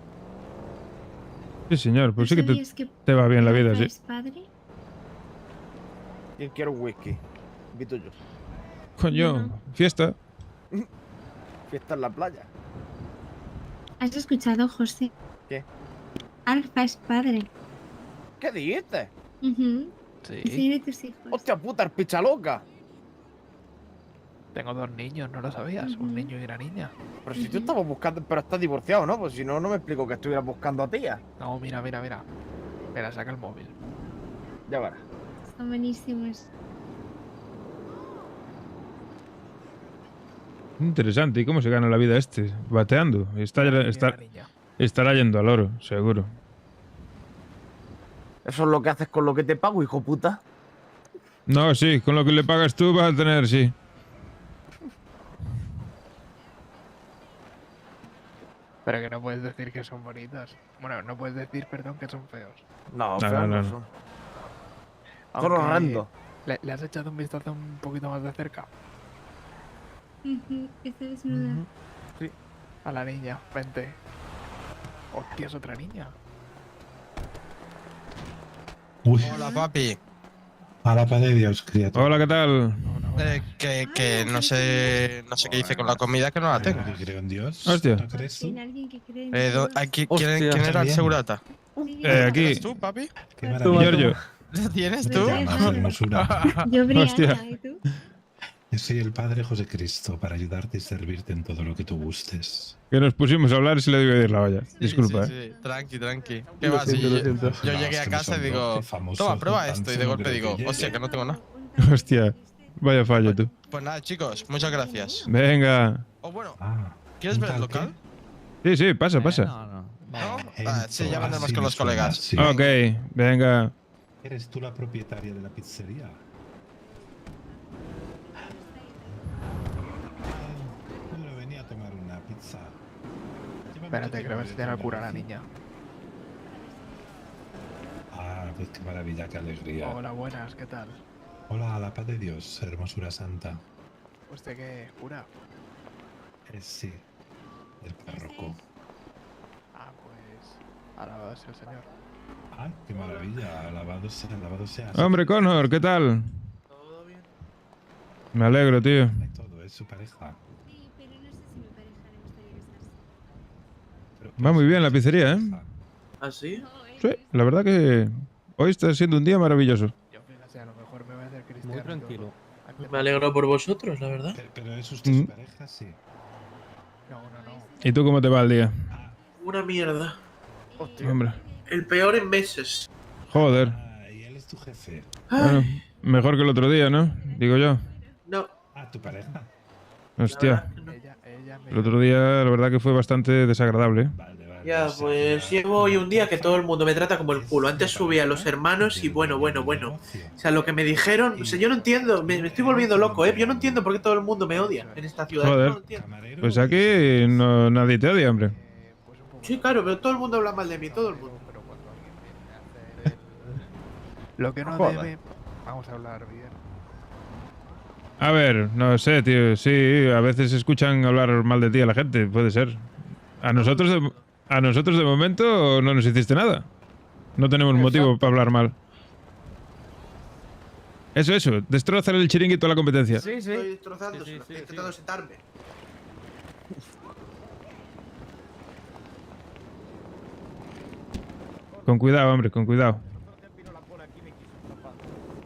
Sí, señor, pues ¿No sí que sabías que te va bien la vida, Alfa sí. es padre? ¿Quién quiere un whisky? Invito yo. Coño, fiesta. Fiesta en la playa. ¿Has escuchado, José? ¿Qué? Alfa es padre. ¿Qué dices? Sí. Sí. Y tiene tus hijos. ¡Hostia puta, el picha loca! Tengo 2 niños, ¿no lo sabías? Un niño y una niña. Pero si tú estabas buscando, pero estás divorciado, ¿no? Pues si no, no me explico que estuvieras buscando a tía. No, mira. Mira, saca el móvil. Ya verás. Son buenísimos. Interesante. ¿Y cómo se gana la vida este? Bateando. Estará yendo al oro, seguro. Eso es lo que haces con lo que te pago, hijo puta. No, sí, con lo que le pagas tú vas a tener, sí. Pero que no puedes decir que son bonitos. Bueno, no puedes decir, perdón, que son feos. No, feos no son. Son Aunque horrendos. ¿Le has echado un vistazo un poquito más de cerca? Está desnuda. Sí. A la niña, vente. Hostia, es otra niña. Hola, papi. A la paz de Dios, criatura. Hola, ¿qué tal? Que no sé qué hice con la comida, que no la tengo. Creo en Dios. Hostia. ¿No crees tú? ¿Tiene alguien que cree en Dios? ¿Quién era el segurata? Aquí. ¿Eres tú, papi? Qué maravilla. Giorgio. ¿Lo tienes tú? Llamas, hermosura. Yo, Brianna, Hostia. ¿y tú? Yo soy el Padre José Cristo para ayudarte y servirte en todo lo que tú gustes. Que nos pusimos a hablar y se le dio a ir la olla. Disculpa, Sí. Tranqui. ¿Qué va? Si yo llegué a casa y digo, toma, prueba esto. Y de golpe digo, hostia, que no tengo nada. Hostia. Vaya fallo tú. Pues nada, chicos, muchas gracias. Venga. O bueno, ¿quieres ver el local? Sí, pasa. ¿No? Sí, ya vendremos con los colegas. Sí. Ok, venga. ¿Eres tú la propietaria de la pizzería? Yo venía a tomar una pizza. Espérate, creo que se tiene la cura la niña. Ah, pues qué maravilla, qué alegría. Hola, buenas, ¿qué tal? Hola, a la paz de Dios, hermosura santa. ¿Usted qué cura? Sí, el párroco. Ah, pues... Alabado sea el Señor. Ay, qué maravilla, alabado sea, alabado sea. Hombre, Connor, ¿qué tal? Me alegro, tío. Todo es su pareja. Sí, pero no sé si mi pareja le gustaría casarse. Va muy bien la pizzería, ¿eh? ¿Ah, sí? Sí, la verdad que hoy está siendo un día maravilloso. Yo, fíjate, a lo mejor me voy a hacer cristiano. Muy tranquilo. Me alegro por vosotros, la verdad. Pero es usted su pareja, sí. No. ¿Y tú cómo te va el día? Una mierda. Hombre, El peor en meses. joder. Y él es tu jefe. Bueno, mejor que el otro día, ¿no? Digo yo. No. Ah, tu pareja. Hostia. Ella me... El otro día, la verdad que fue bastante desagradable, ¿eh? Ya, pues llevo hoy un día que todo el mundo me trata como el culo. Antes subí a los hermanos y bueno. O sea, lo que me dijeron, o sea, yo no entiendo, me estoy volviendo loco, ¿eh? Yo no entiendo por qué todo el mundo me odia en esta ciudad. No lo Joder. entiendo. Pues aquí no, nadie te odia, hombre. Sí, claro, pero todo el mundo habla mal de mí, todo el mundo. Lo que no Joder. debe... Vamos a hablar bien. A ver, no sé, tío. Sí, a veces escuchan hablar mal de ti a la gente, puede ser. A nosotros de momento no nos hiciste nada. No tenemos motivo para hablar mal. Eso, destrozar el chiringuito a la competencia. Sí. Estoy destrozando, estoy intentando sentarme. Con cuidado, hombre, con cuidado.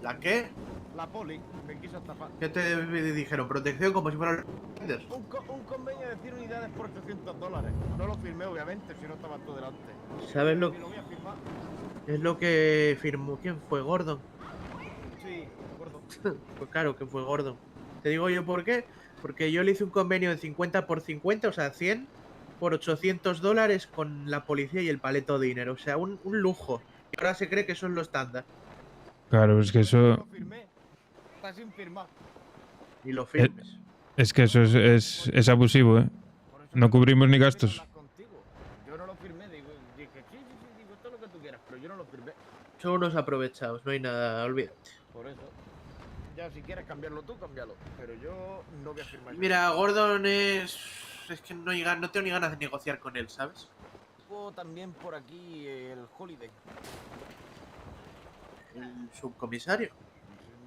¿La qué? La poli me quiso estafar. ¿Qué te dijeron? ¿Protección como si fuera el... Un convenio de 100 unidades por $800. No lo firmé, obviamente, si no estabas tú delante. ¿Sabes lo Y lo voy a firmar. Es lo que firmó. ¿Quién fue? Gordon. Sí, gordo. Pues claro que fue Gordon. Te digo yo por qué. Porque yo le hice un convenio de 50 por 50, o sea, 100 por $800 con la policía y el paleto de dinero. O sea, un lujo. Y ahora se cree que eso es lo estándar. Claro, es que eso... Lo firmé. Está sin firmar. Y lo firmes. Es que eso es abusivo, ¿eh? No cubrimos ni gastos. Yo no lo firmé, dije, sí, digo, todo lo que tú quieras, pero yo no lo firmé. Son unos aprovechados, no hay nada, olvídate. Por eso. Ya, si quieres cambiarlo tú, cámbialo. Pero yo no voy a firmar. Mira, Gordon es que no tengo ni ganas de negociar con él, ¿sabes? Tengo también por aquí el Holiday. El subcomisario.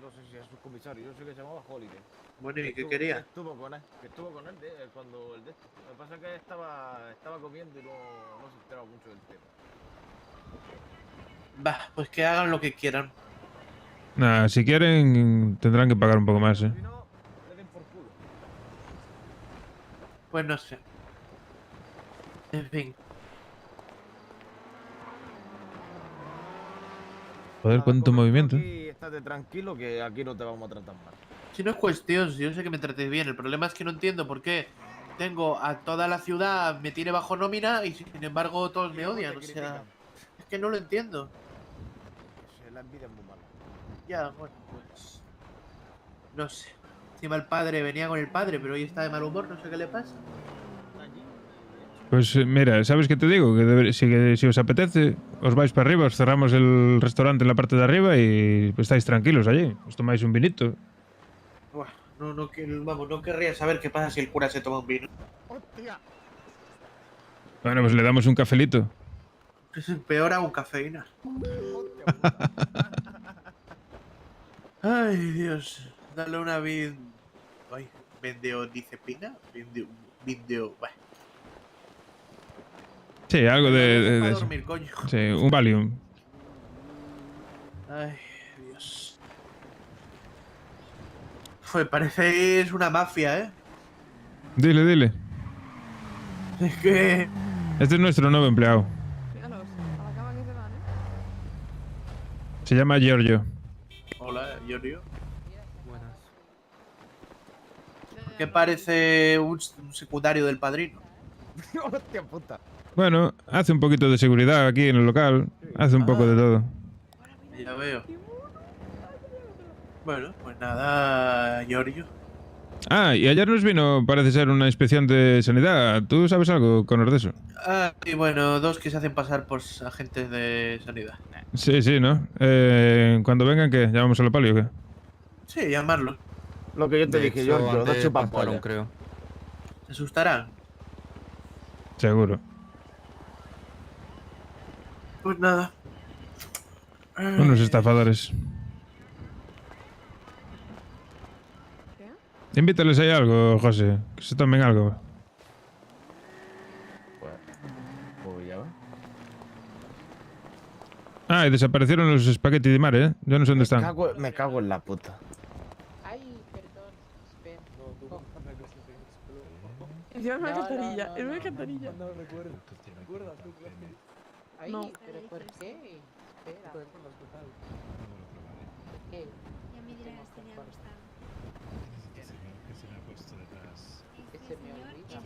No sé si es subcomisario, yo sé que se llamaba Holiday. Bueno, ¿y qué Estuvo- quería? Que estuvo con él cuando el de esto. Lo que pasa es que estaba comiendo y no se enteraba mucho del tema. Va, pues que hagan lo que quieran. Nah, si quieren tendrán que pagar un poco más, ¿eh? Pues no sé. En fin. Joder, cuánto movimiento. Aquí, estate tranquilo que aquí no te vamos a tratar mal. Si no es cuestión, si yo sé que me tratéis bien. El problema es que no entiendo por qué tengo a toda la ciudad, me tiene bajo nómina y sin embargo todos me odian. O sea, es que no lo entiendo. La envidia es muy mala. Ya, bueno, pues... No sé. Encima el padre venía con el padre, pero hoy está de mal humor, no sé qué le pasa. Pues mira, ¿sabes qué te digo? Que si os apetece, os vais para arriba, os cerramos el restaurante en la parte de arriba y estáis tranquilos allí. Os tomáis un vinito. Buah, vamos, no querría saber qué pasa si el cura se toma un vino. Bueno, pues le damos un cafelito. Es peor aún cafeína. Ay, Dios. Dale una benzodiazepina. Bueno. Sí, algo de para eso. dormir, coño. Sí, un Valium. Ay, Dios. Pues parece es una mafia, ¿eh? Dile. Es que... Este es nuestro nuevo empleado. Se llama Giorgio. Hola, Giorgio. Buenas. ¿Por qué parece un secundario del padrino? Hostia puta. Bueno, hace un poquito de seguridad aquí en el local. Hace un poco de todo. Ya veo. Bueno, pues nada, Giorgio. Ah, y ayer nos vino, parece ser, una inspección de sanidad. ¿Tú sabes algo, Connor, de eso? Ah, y bueno, dos que se hacen pasar por agentes de sanidad. Sí, ¿no? Cuando vengan, ¿qué? ¿Llamamos a la pali o qué? Sí, llamarlo. Lo que yo te dije, Giorgio, dos chupan creo. ¿Se asustarán? Seguro. Pues nada. Unos estafadores. Invítales ahí algo, José. Que se tomen algo. Pues ya va. Ah, y desaparecieron los espagueti de mar, ¿eh? Yo no sé dónde están. Me cago en la puta. Ay, perdón. Espera. Es una alcantarilla, es una alcantarilla. No recuerdo. Ay, No. ¿pero por qué? Espera. ¿Por qué? Ya me dirás si le ha gustado. Que se me ha puesto detrás. Que se me olvida.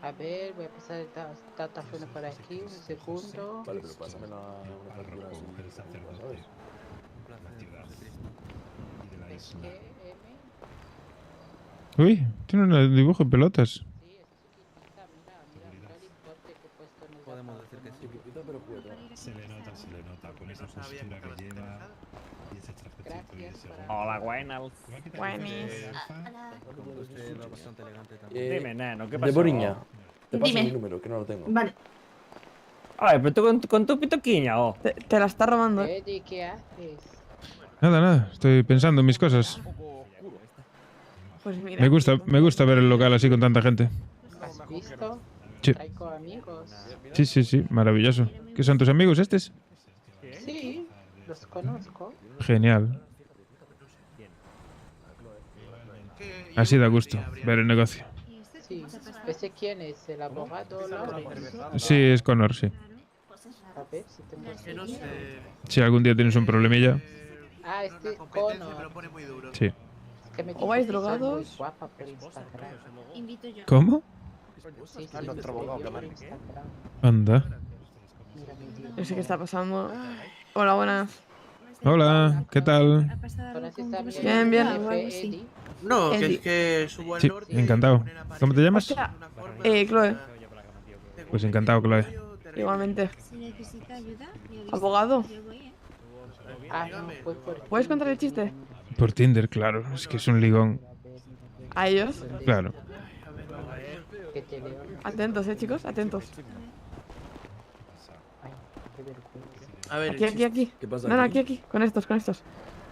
A ver, voy a pasar el datáfono por aquí, un segundo. Vale, pero pásame una captura así. El sacerdote. La ciudad. Y de la isla. Uy, tiene un dibujo en pelotas. Podemos decir que sí. Se le nota con esa postura que lleva y ese trajecito y ese... Hola, buenas. Buenis. Usted va bastante elegante también. Dime, neno, ¿qué pasó? De Boriña. Te paso Dime. mi número, que no lo tengo. Vale. Ay, pero tú con tu pitoquiña, oh. Te la está robando. Eddie, ¿qué haces? Nada. Estoy pensando en mis cosas. Pues mira. Me gusta ver el local así con tanta gente. ¿Has visto? Sí. Traigo amigos. Sí, maravilloso. ¿Qué son tus amigos estos? Sí, los conozco. Genial. Así da gusto ver el negocio. Sí, ¿ese quién es? ¿El abogado Lawrence? Sí, es Connor, sí. A ver si tengo... Si algún día tienes un problemilla, Ah, este Connor. sí. Que me ¿O vais dijo que soy muy drogados? guapa por Instagram. Invito yo. ¿Cómo? Sí, Ah, no, otro abogado, por que Instagram. Anda. Mira, mi Dios. No sé qué está pasando. Hola, buenas. Hola, ¿qué tal? ¿Ha pasado algo ¿Conoces con a mi Bruce Bien, bien. Lee o algo jefe, así? Eddie? No, que Eddie. es que subo al Sí, norte. encantado. ¿Cómo te llamas? Hostia, Chloe. Pues encantado, Chloe. Igualmente. Si necesita ayuda, me avisa. Abogado. Yo voy, ¿eh? Ah, no, fue por... ¿Puedes contar el chiste? Por Tinder, claro. Es que es un ligón. ¿A ellos? Claro. Que te leo. Atentos, chicos, atentos. Ay, qué vergüenza. A ver, Aquí. ¿Qué pasa No, aquí? aquí. Con estos.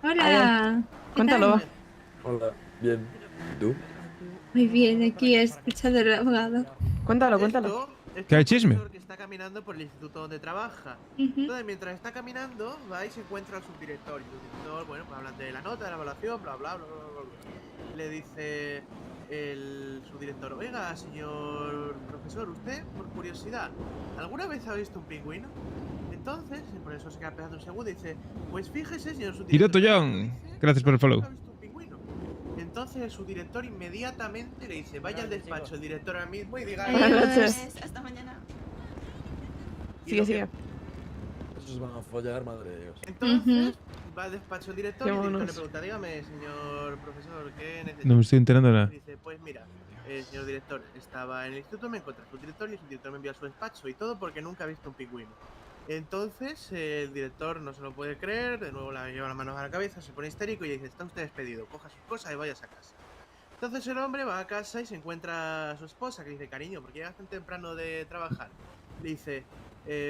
Hola. ¿Qué Cuéntalo, tal? va. Hola, bien. ¿Y tú? Muy bien, aquí escuchando al abogado. Cuéntalo. ¿Qué hay chisme? caminando por el instituto donde trabaja. Ujú. Entonces, mientras está caminando, va y se encuentra al subdirector. Y el subdirector, bueno, pues hablan de la nota, de la evaluación, bla, bla, bla, bla, bla, bla. Le dice el subdirector, oiga, señor profesor, usted, por curiosidad, ¿alguna vez ha visto un pingüino? Entonces, por eso se queda pensando un segundo y dice, pues fíjese, señor subdirector. Hiroto Young, gracias por el follow. Entonces el subdirector inmediatamente le dice, vaya al despacho, el director ahora mismo y diga... Buenas noches. Hasta mañana. Sigue, sigue. Esos van a follar, madre de Dios. Entonces va al despacho el director y el director le Vámonos. pregunta, dígame, señor profesor, ¿qué necesita? No me estoy enterando de nada. Dice, pues mira, señor director, estaba en el instituto, me encontré a su director y el director me envió a su despacho y todo porque nunca ha visto un pingüino. Entonces el director no se lo puede creer, de nuevo le lleva las manos a la cabeza, se pone histérico y dice, está usted despedido, coja sus cosas y vayas a casa. Entonces el hombre va a casa y se encuentra a su esposa que dice, cariño, porque llegas tan temprano de trabajar. Le dice,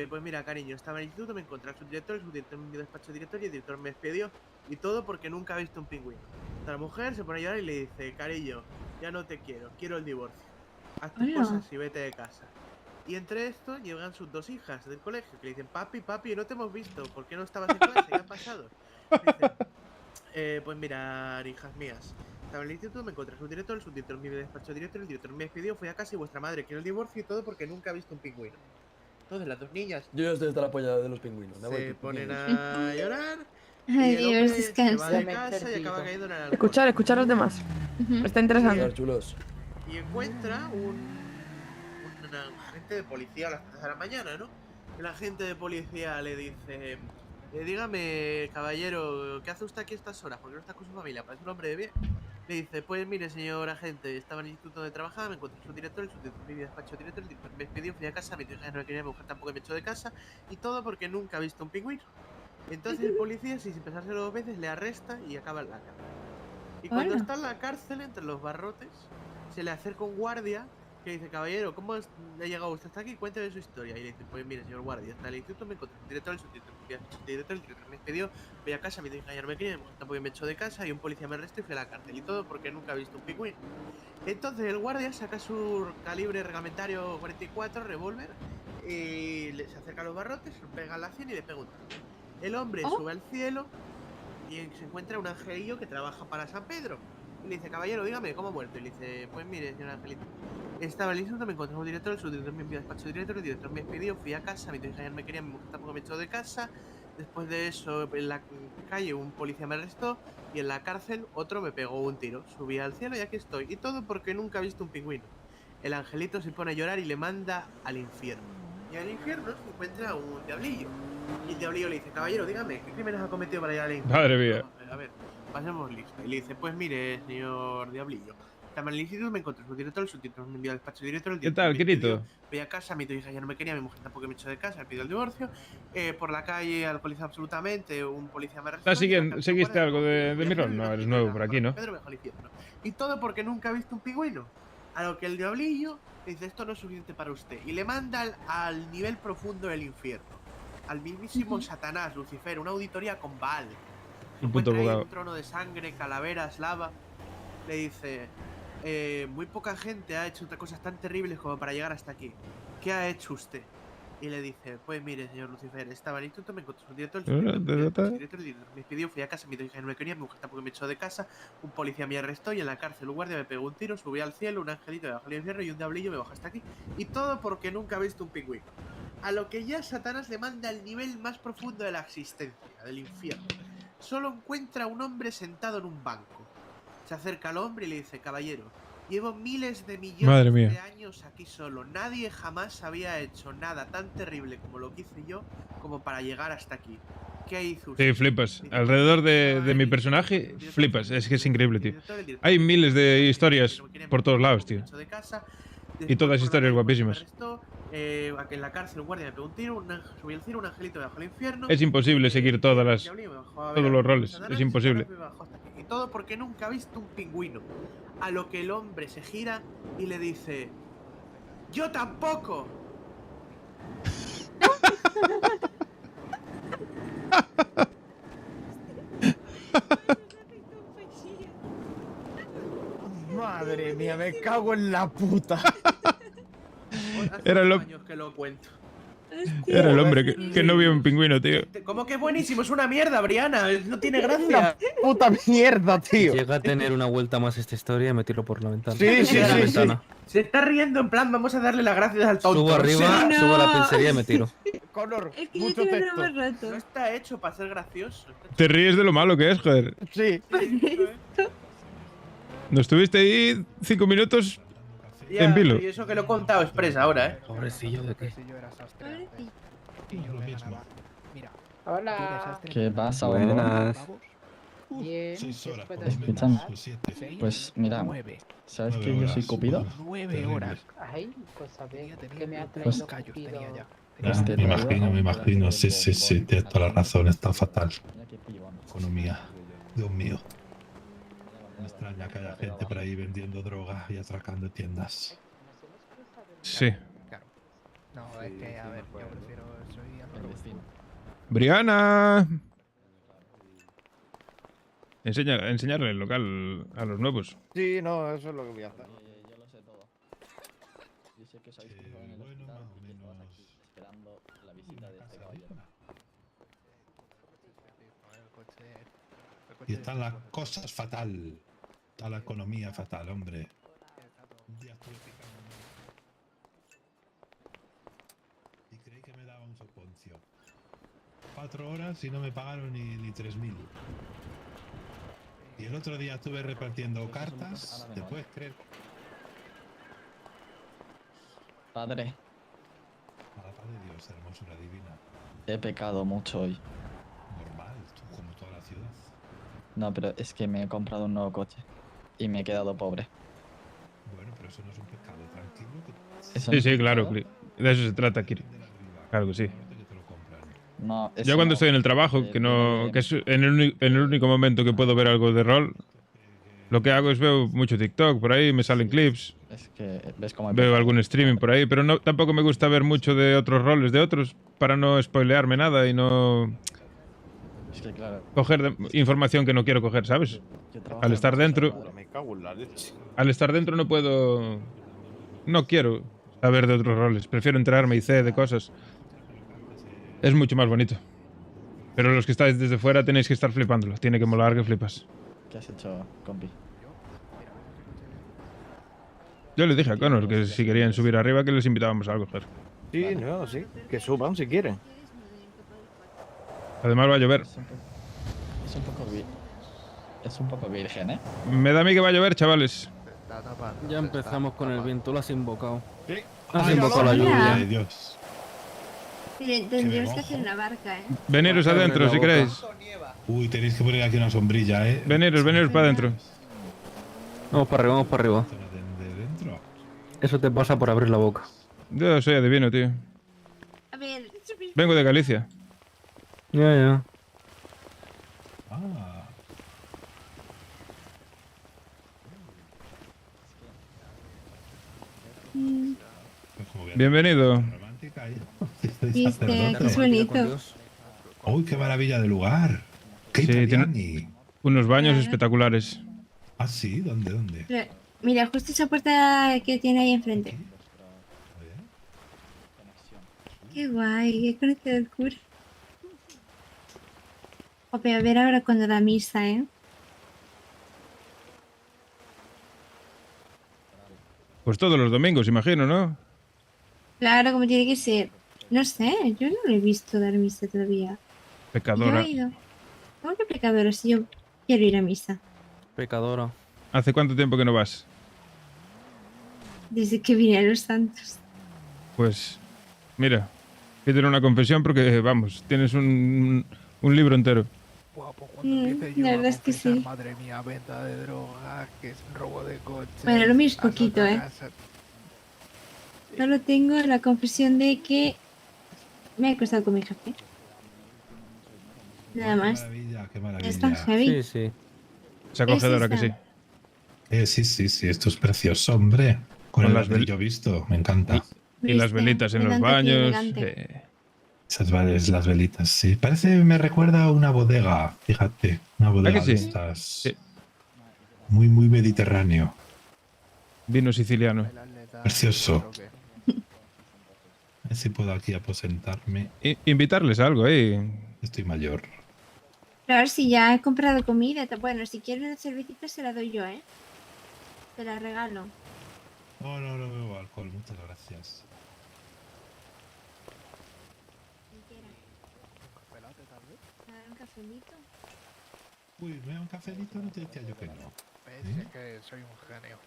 pues mira, cariño, estaba en el instituto, me encontré a su director, el subdirector me envió a despacho al director y el director me despedió. Y todo porque nunca ha visto un pingüino. La mujer se pone a llorar y le dice, cariño, ya no te quiero, quiero el divorcio. Haz tus Hola. cosas y vete de casa. Y entre esto llegan sus dos hijas del colegio que le dicen, papi, papi, no te hemos visto, ¿por qué no estabas en clase? ¿Qué ha pasado? Dice, pues mira, hijas mías, estaba en el instituto, me encontré a su director, el subdirector me despachó al director, el director me despidió, fui a casa y vuestra madre quiere el divorcio y todo porque nunca ha visto un pingüino. Entonces las dos niñas Yo ya estoy hasta la polla de los pingüinos. me voy se con ponen pingüinos. a llorar Ay, y el hombre Dios, se descansa. va de casa y acaba cayendo en el alcohol. Escuchar a los demás. Está interesante. Claro, chulos. Y encuentra un agente de policía a las 3 de la mañana, ¿no? El agente de policía le dice, dígame, caballero, ¿qué hace usted aquí a estas horas? ¿Por qué no está con su familia? Parece un hombre de bien. Le dice, pues mire, señor agente, estaba en el instituto donde trabajaba, me encontré con su director, el subdirector me despacho al director, el director me despidió, fui a casa, mi hija no me quería, mi mujer tampoco me echó de casa, y todo porque nunca ha visto un pingüino. Entonces el policía, sin pensárselo 2 veces, le arresta y acaba en la cárcel. Y cuando Hola. está en la cárcel, entre los barrotes, se le acerca un guardia que dice, caballero, ¿cómo ha llegado usted hasta aquí? Cuénteme su historia. Y le dice, pues mire, señor guardia, está en el instituto, me encontré con el director, el subdirector, el director me despedió, voy a casa, mi hija ya no me quería, mi mujer tampoco me echó de casa, y un policía me arrestó y fui a la cárcel. Y todo porque nunca ha visto un pingüino. Entonces el guardia saca su calibre reglamentario 44, revólver, y se acerca a los barrotes, le pega la 100 y le pega un tiro. El hombre sube al cielo y se encuentra un angelillo que trabaja para San Pedro. Y le dice, caballero, dígame, ¿cómo ha muerto? Y le dice, pues mire, señor angelito, estaba en el instituto, me encontré con un director, el subdirector me envió a despacho del director, el director me despidió, fui a casa, mi hija ya no me quería, mi mujer tampoco me echó de casa. Después de eso, en la calle un policía me arrestó y en la cárcel otro me pegó un tiro. Subí al cielo y aquí estoy. Y todo porque nunca he visto un pingüino. El angelito se pone a llorar y le manda al infierno. Y al infierno se encuentra un diablillo. Y el diablillo le dice, caballero, dígame, ¿qué crímenes ha cometido para llegar al infierno? Madre mía. A ver, pasemos lista. Y le dice, pues mire, señor diablillo, estaba en el instituto, me encontré su director, el subdirector me envió al despacho del director, el ¿Qué director tal, me despidió, Kirito? fui a casa, mi hija ya no me quería, mi mujer tampoco me echó de casa, me pidió el divorcio. Por la calle alcoholizado absolutamente, un policía me arrestó. ¿Seguiste algo de mi rol? No, eres nuevo por aquí, ¿no? Pedro me dejó al infierno. Y todo porque nunca ha visto un pingüino. A lo que el diablillo dice, esto no es suficiente para usted. Y le manda al nivel profundo del infierno. Al mismísimo Satanás, Lucifer, una auditoría con Baal. Un puto Encuentra ahí abogado. un trono de sangre, calaveras, lava. Le dice, muy poca gente ha hecho otras cosas tan terribles como para llegar hasta aquí. ¿Qué ha hecho usted? Y le dice, pues mire, señor Lucifer, estaba en el instituto, me encontré con el director, me pidió, fui a casa, mi hija no me quería, mi mujer tampoco me echó de casa, un policía me arrestó y en la cárcel un guardia me pegó un tiro, subí al cielo, un angelito me bajó al infierno y un diablillo me bajó hasta aquí. Y todo porque nunca he visto un pingüino. A lo que ya Satanás le manda al nivel más profundo de la existencia, del infierno. Solo encuentra a un hombre sentado en un banco. Se acerca al hombre y le dice, caballero, llevo miles de millones Madre mía. de años aquí solo. Nadie jamás había hecho nada tan terrible como lo que hice yo, como para llegar hasta aquí. ¿Qué hizo usted? Sí, flipas. Alrededor de mi personaje, flipas. Es que es increíble, tío. Hay miles de historias por todos lados, tío. De casa. Y todas historias guapísimas. En la cárcel un guardia me pegó un tiro, subí al cielo, un angelito me bajó al infierno. Es imposible seguir todos los roles. Es imposible. Y todo porque nunca ha visto un pingüino. A lo que el hombre se gira y le dice, ¡yo tampoco! Madre mía, me cago en la puta. Hace Era 8 lo- años que lo cuento. Era el hombre que no vio un pingüino, tío. ¿Cómo que buenísimo? Es una mierda, Briana. No tiene gracia. Puta mierda, tío. Llega a tener una vuelta más esta historia y me tiro por la ventana. Sí. Se está riendo en plan, vamos a darle las gracias al tonto. Subo arriba, subo a la pizzería y me tiro. Connor, Es que mucho yo te texto. más rato. No está hecho para ser gracioso. Te ríes de lo malo que es, joder. Sí. ¿No estuviste ahí 5 minutos Ya, en vilo? y eso que lo he contado express ahora, Pobrecillo de qué. Hola. ¿Qué pasa, Buenas. Bien. Escúchame. Pues mira, ¿sabes que yo soy Cupido? 9 horas. Ay, pues a ver, ¿qué me ha Pues traído Cupido? Me imagino. Sí. Tienes toda la razón. Está fatal. Economía. Dios mío. Me extraña que haya gente por ahí vendiendo droga y atracando tiendas. Sí. No, es que, a ver, yo prefiero. Soy el vecino. ¡Briana! Enseñarle el local a los nuevos. Sí, no, eso es lo que voy a hacer. Yo lo sé todo. Yo sé que os habéis cruzado en el hospital y que estabas aquí esperando la visita de este caballero. Y están las cosas fatal. Está la economía fatal, hombre. Un día estuve picando y creí que me daba un soponcio. 4 horas y no me pagaron ni 3.000. Y el otro día estuve repartiendo cartas. ¿Te puedes creer? Padre, A la paz de Dios, hermosura divina. he pecado mucho hoy. Normal, tú como toda la ciudad. No, pero es que me he comprado un nuevo coche y me he quedado pobre. Bueno, pero eso no es un pecado, tranquilo. ¿Eso Sí, no sí, es claro. pecado? De eso se trata, Kiri. Claro que sí. No, eso Yo cuando no. estoy en el trabajo, que es en el único momento que puedo ver algo de rol, lo que hago es veo mucho TikTok por ahí, me salen clips, Es que ves cómo he veo pecado. algún streaming por ahí, pero no tampoco me gusta ver mucho de otros roles de otros para no spoilearme nada y no Es que claro. coger información que no quiero coger, ¿sabes? Yo trabajo Al en estar una dentro, empresa, Me cago en la leche. al estar dentro no puedo, no quiero saber de otros roles, prefiero enterarme y sé de cosas. Es mucho más bonito. Pero los que estáis desde fuera tenéis que estar flipándolo. Tiene que molar que flipas. ¿Qué has hecho, compi? Yo le dije a Connor que si querían subir arriba que les invitábamos a algo, joder. Sí, no, sí. Que suban si quieren. Además va a llover. Es un poco virgen, ¿eh? Me da a mí que va a llover, chavales. Ya empezamos con el viento, lo has invocado. Sí. Has Ay, invocado la ay, lluvia. ay, Dios. Tendríamos que hacer una barca, ¿eh? Veniros adentro si queréis. Uy, tenéis que poner aquí una sombrilla, ¿eh? Veniros para adentro. Vamos para arriba, vamos para arriba. ¿De dentro? Eso te pasa por abrir la boca. Yo soy adivino, tío. A ver, Vengo de Galicia. Ya. Ah. Bienvenido. viste, es bonito. Uy, qué maravilla de lugar. Qué Sí, italiani. tiene unos baños espectaculares. Ah, sí, ¿dónde? Pero, mira, justo esa puerta que tiene ahí enfrente. Qué guay, qué conocido el cura. Jope, a ver ahora cuando da misa, ¿eh? Pues todos los domingos, imagino, ¿no? Claro, como tiene que ser. No sé, yo no lo he visto dar misa todavía. Yo Pecadora. he ido. ¿Cómo que pecadora si yo quiero ir a misa? Pecadora. ¿Hace cuánto tiempo que no vas? Desde que vine a los santos. Pues, mira, pídele una confesión porque, vamos, tienes un libro entero. La verdad es que sí. Madre mía, venta de droga, que es robo de coche. Bueno, lo mío es poquito, ¿eh? Solo tengo la confesión de que me he acostado con mi jefe. Nada más. Qué maravilla. Es tan heavy. Sí. Es acogedora que sí. Sí, esto es precioso, hombre. Con el anillo visto, me encanta. Y las velitas en los baños. Las velitas, sí. Me recuerda a una bodega, fíjate. Una bodega que sí? de estas. Muy, muy mediterráneo. Vino siciliano. Precioso. A ver si puedo aquí aposentarme. Invitarles a algo, Estoy mayor. Claro, si ya he comprado comida. Bueno, si quieres una cervecita se la doy yo, ¿eh? Te la regalo. No, no, no bebo alcohol, muchas gracias. ¿Un cafelito? Uy, ¿me da un cafelito? No te decía yo que no. Es que soy un genio.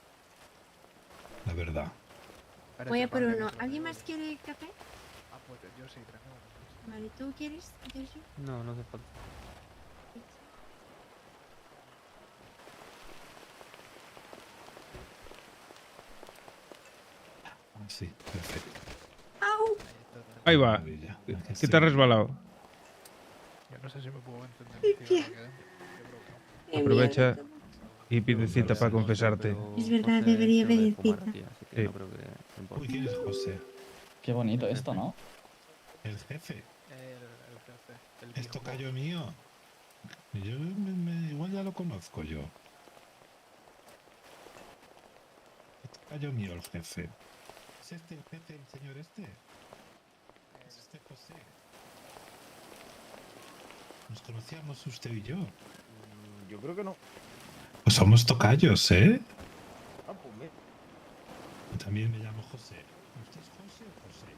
La verdad. Voy a por uno. ¿Alguien más quiere café? Ah, pues yo sí, tranquilo. Vale, ¿tú quieres, Sergio? No, no hace falta. Sí, perfecto. ¡Au! Ahí va. ¿Qué te has resbalado? Yo no sé si me puedo entender. Mi pie. Aprovecha y pide cita para confesarte. Es verdad, debería pedir cita. Sí. Uy, ¿quién es José? Qué bonito esto, ¿no? El jefe. El jefe. ¿Es tocayo mío? Yo igual ya lo conozco yo. Es tocayo mío el jefe. ¿Es este el jefe, el señor este? ¿Es este José? ¿Nos conocíamos usted y yo? Yo creo que no. Pues somos tocayos, ¿eh? Ah, pues mira. Yo también me llamo José. ¿Usted es José o José?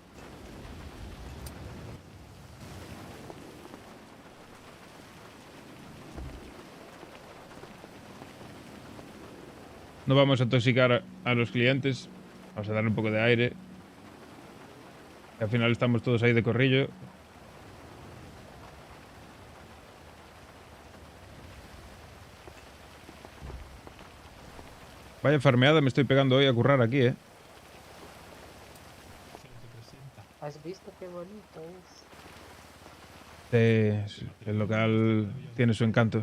No vamos a intoxicar a los clientes. Vamos a darle un poco de aire. Y al final estamos todos ahí de corrillo. Vaya farmeada me estoy pegando hoy a currar aquí, ¿eh? ¿Has visto qué bonito es? El local tiene su encanto.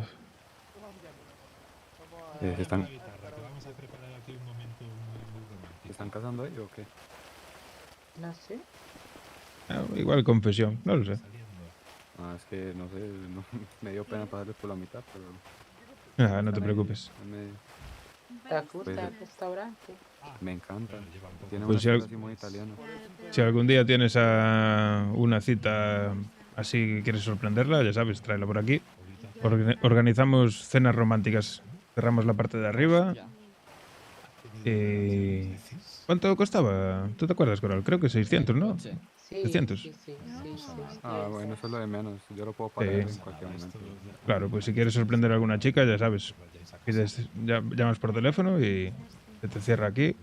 ¿Están casando ahí o qué? No sé. Igual confesión, no lo sé. Es que no sé, me dio pena pasarles por la mitad, pero... No te preocupes. ¿Te gusta el restaurante? Me encanta. Tiene Pues una cosa así muy italiana. si algún día tienes una cita así que quieres sorprenderla, ya sabes, tráela por aquí. Organizamos cenas románticas. Cerramos la parte de arriba. ¿Cuánto costaba? ¿Tú te acuerdas, Coral? Creo que 600, ¿no? Sí, 600. sí. Bueno, eso es lo de menos. Yo lo puedo pagar en cualquier momento. Claro, pues si quieres sorprender a alguna chica, ya sabes. Llamas por teléfono y se te cierra aquí,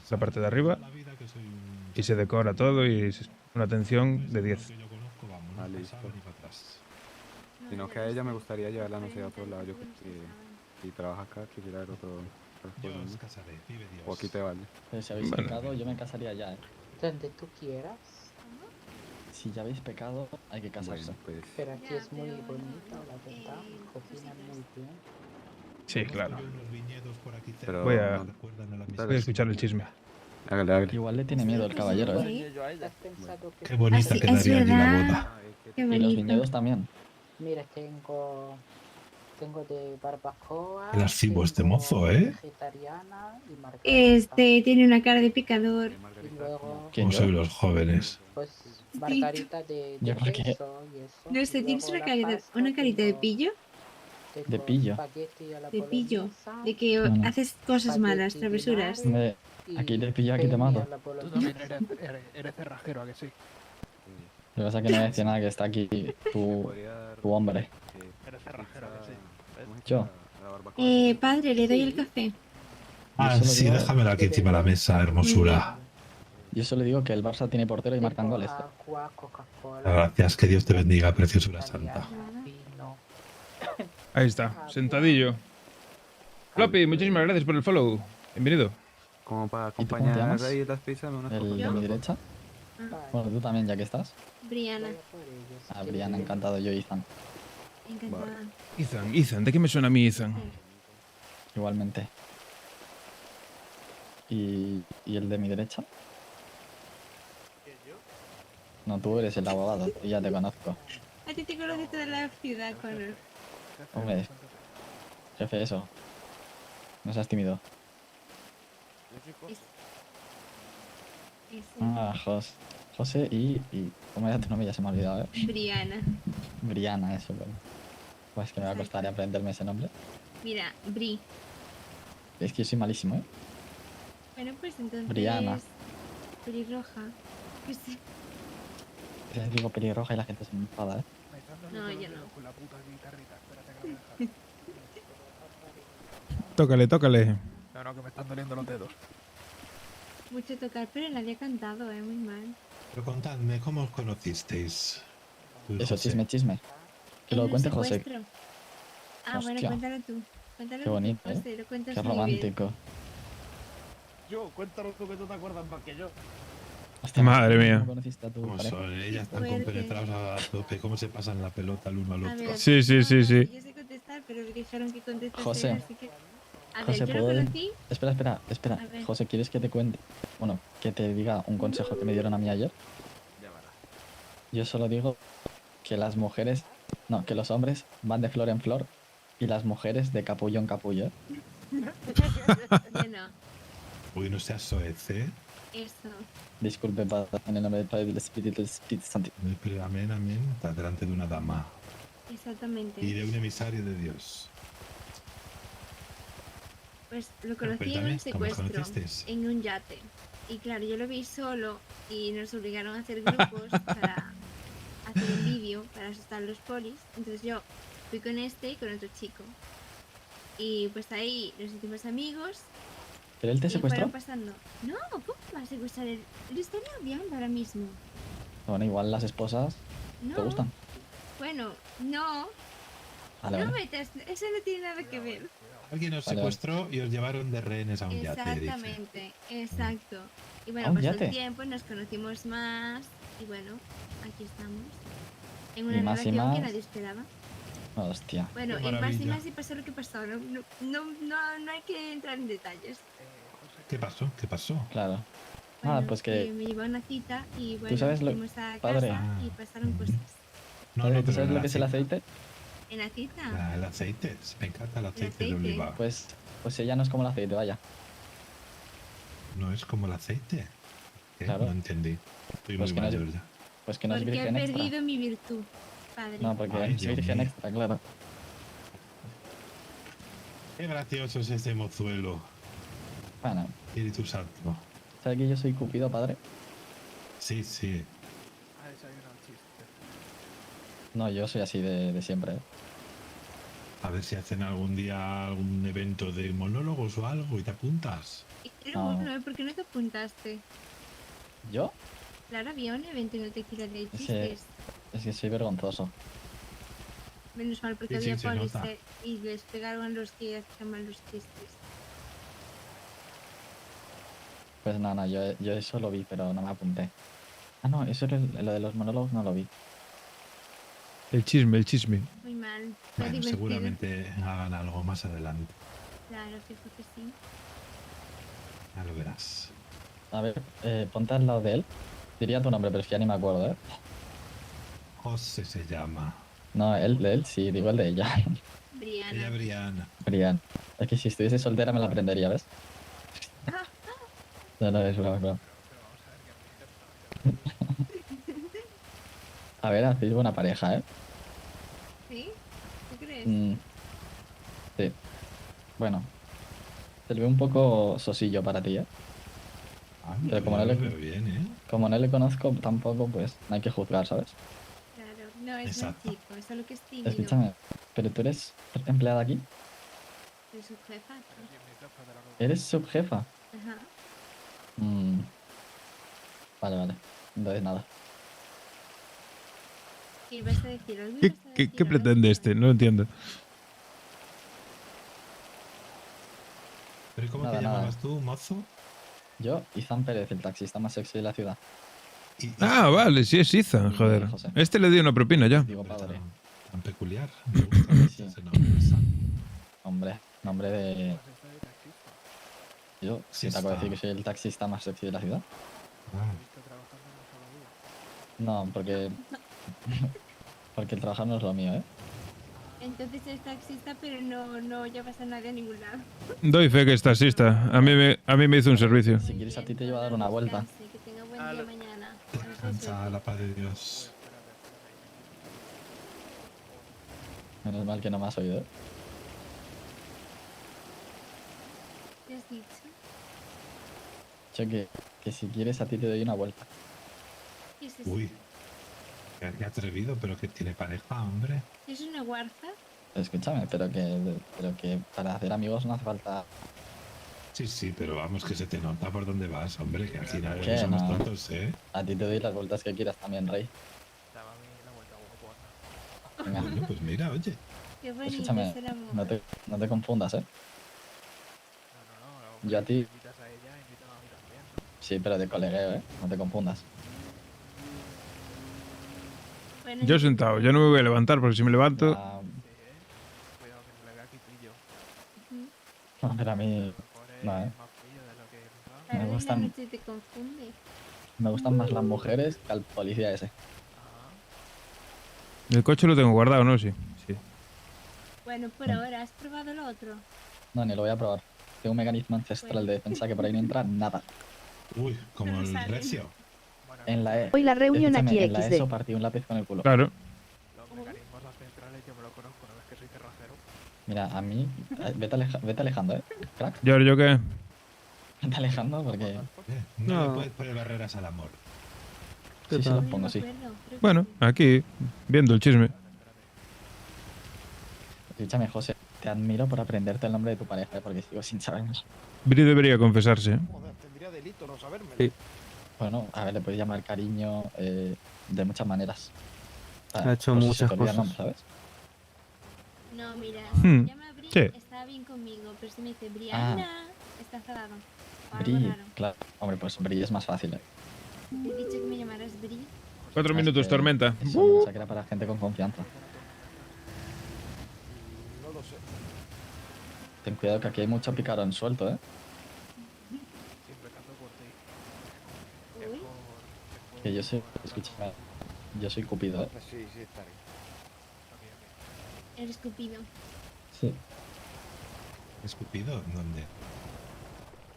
la parte de arriba, y se decora todo y es una atención de 10. Listo. Sino que a ella me gustaría llevarla, no sé, a otro lado. Yo si trabaja acá, quisiera ver otro... O aquí te vale. Pero si habéis pecado, yo me casaría ya, ¿eh? Donde tú quieras. Si ya habéis pecado, hay que casarse. Pero aquí es muy bonito, la verdad. Cocinan muy bien. Sí, claro. Pero Voy a escuchar el chisme. Hágale. Igual le tiene miedo el caballero, ¿eh? Qué bonita quedaría allí la boda. Y los viñedos también. Mira, tengo de barbacoa. El archivo este mozo, ¿eh? Vegetariana y margarita. Tiene una cara de picador. Y luego, Como soy los jóvenes. pues, margarita de Yo creo que- queso y eso. No sé, Y ¿tienes luego una la carita, pasta de tengo- pillo? De pillo. espagueti a la De pillo. boloñesa, De que No, no. haces cosas malas, espagueti travesuras. vinagre Aquí te y pillo, aquí te penne mato. a la Tú boloñesa. también eres cerrajero, ¿a que sí? Lo que pasa es que no decía nada que está aquí tu hombre. Eres cerrajero, ¿a que sí? Yo. Padre, le doy el café. Ah, solo sí, digo- déjamela aquí encima de la mesa, hermosura. Yo solo digo que el Barça tiene portero y marcan goles. Agua, Coca-Cola, Gracias, que Dios te bendiga, preciosura santa. vino. Ahí está, sentadillo. Floppy, muchísimas gracias por el follow. Bienvenido. Como para cómo te acompañar llamas? ahí las pizzas, unas ¿El copas de de mi loco. derecha? Bueno, tú también, ya que estás. Briana, Ah, Brian, encantado. Yo, Ethan. encantada. Ethan, ¿de qué me suena a mí Ethan? Igualmente. ¿Y el de mi derecha? No, tú eres el abogado, y ya te conozco. A ti te conoces toda la ciudad, Connor. Hombre, jefe, eso. No seas tímido. Es- Ah, José y ¿cómo era tu nombre? Ya se me ha olvidado, ¿eh? Briana. Briana, eso, bueno. Pues que me va a costar aprenderme ese nombre. Mira, Bri. Es que yo soy malísimo, ¿eh? Bueno, pues entonces... Briana. Pelirroja. ¿Qué sé? Les digo pelirroja y la gente se me enfada, ¿eh? No, yo no. Tócale, tócale. No, que me están doliendo los dedos. Mucho tocar, pero nadie ha cantado, muy mal. Pero contadme, ¿cómo os conocisteis? Tú y Eso, José. chisme. Que lo En un cuente José. secuestro. Ah, bueno, Hostia. cuéntalo tú. Cuéntalo Qué tú, bonito, José, ¿eh? lo cuentas Qué muy bien. romántico. Yo, cuéntanos tú que tú te acuerdas más que yo. Hostia, Madre mía. ¿Cómo conociste a tu ¿Cómo pareja? son? Ellas están Fuerte. compenetradas a tope. ¿Cómo se pasan la pelota el uno al A otro? ver, Sí, sí, sí, sí. yo sé contestar, pero me dijeron que contestase José. él, así que... A José, ver, yo lo ¿puedo...? conocí... Espera. A ver. José, ¿quieres que te cuente? Bueno, que te diga un consejo que me dieron a mí ayer. Yo solo digo que las mujeres... No, que los hombres van de flor en flor y las mujeres de capullo en capullo. Yo no, Uy, no seas soez, ¿eh? eso. Disculpe, Padre, en el nombre del Padre y del Espíritu Santo. Pero amén, amén. Estás delante de una dama Exactamente. y de un emisario de Dios. Pues lo conocí en Cuéntame, un ¿cómo secuestro, conocisteis? en un yate. Y claro, yo lo vi solo y nos obligaron a hacer grupos para hacer un vídeo para asustar a los polis. Entonces yo fui con este y con otro chico. Y pues ahí nos hicimos amigos. ¿Pero él te y secuestró? fueron pasando. No, ¿cómo va a secuestrar él? Lo está noviando ahora mismo. Bueno, igual las esposas No. te gustan. Bueno, no. Vale, No vale. metas, eso no tiene nada que ver. Alguien os Vale, secuestró y os llevaron de rehenes a un yate, dice. Exactamente, exacto. Y ¿A bueno, un pasó yate? el tiempo, nos conocimos más y bueno, aquí estamos. En Y una más y relación que más. nadie esperaba. Hostia. Bueno, Qué y más y maravilla. más y pasó lo que pasó. No hay que entrar en detalles. ¿Qué pasó? ¿Qué pasó? Claro. Bueno, Pues que... me llevó a una cita y bueno, sabes lo- fuimos a padre? casa y pasaron cosas. No, ¿Sabes, no, ¿tú pero sabes el lo que es el aceite? ¿En la cita? El aceite. Me encanta el aceite de aceite. oliva. Pues ella no es como el aceite, vaya. No es como el aceite. ¿Qué? Claro. No entendí. Estoy Pues muy que no es- mayor ya. Pues que no es Porque he virgen extra. perdido mi virtud, padre. No, porque Ay, es Dios virgen mío. extra, claro. Qué gracioso es este mozuelo. Bueno, Espíritu Santo. ¿sabes que yo soy Cupido, padre? Sí, sí. No, yo soy así de siempre. ¿eh? A ver si hacen algún día algún evento de monólogos o algo y te apuntas. Pero No. bueno, ¿por qué no te apuntaste? ¿Yo? Claro, había un evento en el Tequila de Es que, chistes. es que soy vergonzoso. Menos mal porque Sí, sí, había se polis nota. y les pegaron a los que hacían mal los chistes. Pues no, yo eso lo vi, pero no me apunté. Ah, no, eso era lo de los monólogos no lo vi. El chisme, el chisme. Muy mal. Fue Bueno, divertido. seguramente hagan algo más adelante. Claro, fijo que sí. Ya lo verás. A ver, ponte al lado de él. Diría tu nombre, pero es que ya ni me acuerdo, ¿eh? José se llama. No, el de él sí, digo el de ella. Briana. Ella Briana. Brian. Es que si estuviese soltera me la aprendería, ¿ves? No, no, es broma, es broma. A ver, hacéis buena pareja, ¿eh? ¿Sí? ¿Tú crees? Sí. Bueno. Se le ve un poco sosillo para ti, ¿eh? Pero como no, lo le, veo bien, ¿eh? como no le conozco tampoco, pues no hay que juzgar, ¿sabes? Claro. No, es Exacto. un chico, es solo que es tímido. Escúchame, ¿pero tú eres empleada aquí? Soy su jefa. ¿Eres subjefa? Ajá. Vale. Entonces nada. ¿Qué ibas a decir? ¿Algo ¿Qué, ibas a qué, decir qué o no? pretende este? No lo entiendo. ¿Pero cómo Nada, te nada. llamabas tú, mozo? Yo, Izan Pérez, el taxista más sexy de la ciudad. Ah, vale, sí es Ethan, joder. José. Este le dio una propina ya. Digo padre. Tan peculiar. Me gusta mucho Sí. ese nombre. Nombre de... Yo, Sí si te acabo de está. decir que soy el taxista más sexy de la ciudad. Ah, No, porque... porque el trabajar no es lo mío, ¿eh? Entonces es taxista, pero no llevas a nadie a ningún lado. Doy fe que es taxista. A mí me hizo un servicio. Si quieres a ti te llevo a dar una vuelta. Que tenga buen día mañana. Descansa, la paz de Dios. Menos mal que no me has oído. ¿Qué has dicho? Yo que si quieres a ti te doy una vuelta. ¿Qué es eso? Uy. Qué atrevido, pero que tiene pareja, hombre. ¿Es una guarza? Escúchame, pero que para hacer amigos no hace falta... Sí, pero vamos, que se te nota por dónde vas, hombre, que al final ¿Qué? somos No. tontos, ¿eh? A ti te doy las vueltas que quieras también, Rey. Venga. Bueno, pues mira, oye. Qué bonito Escúchame, es el amor. no te confundas, ¿eh? Yo a ti... Sí, pero de colegueo, ¿eh? No te confundas. Bueno, Yo sentado, yo no me voy a levantar porque si me levanto. No, pero a mí... No, ¿eh? a ver, la gustan- noche te confunde. Me gustan más las mujeres que al policía ese. El coche lo tengo guardado, ¿no? Sí. Bueno, por ahora, ¿has probado lo otro? No, ni lo voy a probar. Tengo un mecanismo ancestral de defensa que por ahí no entra nada. Uy, como el sale. recio. En la E... Hoy la reunión escúchame, aquí en la XD. ESO partí un lápiz con el culo. Claro. Los mecanismos ancestrales yo me lo conozco, ¿no ves que soy cerrajero? Mira, a mí... Vete alejando, ¿eh? Crack. ¿Yo qué? Vete alejando porque... No, No. le puedes poner barreras al amor. Sí, sí, los pongo, sí. Bueno, aquí, viendo el chisme. Escúchame, José, te admiro por aprenderte el nombre de tu pareja, porque sigo sin saberlo. Bri debería confesarse. ¿eh? Joder, tendría delito no saberme. Sí. Bueno, a ver, le puedes llamar cariño de muchas maneras. Ha hecho por si muchas se te olvida el cosas. nombre, ¿sabes? No, mira, Hmm, llama a Bri, sí. está bien conmigo, pero si me dice Brianna, está enfadado. O algo Bri, raro. claro. Hombre, pues Bri es más fácil, ¿eh? Te he dicho que me llamaras Bri. 4 Es minutos, que tormenta. Eso pensaba que era para gente con confianza. No lo sé. Ten cuidado que aquí hay mucho picarón suelto, ¿eh? Siempre canto por ti. Uy, Que yo soy... Escúchame. Yo soy Cupido, ¿eh? Sí, estaré. eres Cupido. Sí. ¿Escupido? ¿Dónde?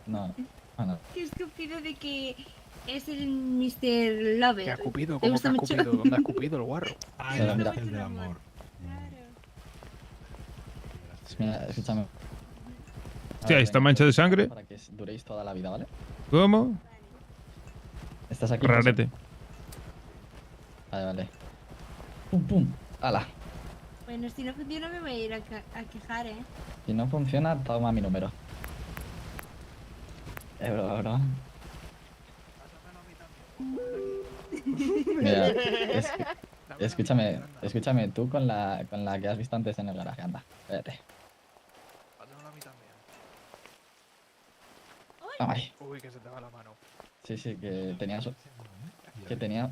No. Bueno, Qué estúpido de que es el Mr. Lover. ¿Qué has cupido? ¿Te ¿Cómo que gusta has mucho? cupido? ¿Dónde has cupido el guarro? Ah, Pero el mira. ángel del amor. mira, escúchame. Hostia, A ver, ¿esta venga, mancha de sangre? Para que duréis toda la vida, ¿vale? ¿Cómo? ¿Estás aquí? José? Rarete. Vale, vale. Pum, pum. ¡Hala! Bueno, si no funciona me voy a ir a quejar, ¿eh? Si no funciona, toma mi número. Bro. Mira, escúchame, tú con la que has visto antes en el garaje, anda, espérate. Pásamelo a mí también. Ay, Uy, que se te va la mano. sí, que tenía eso. Que tenía...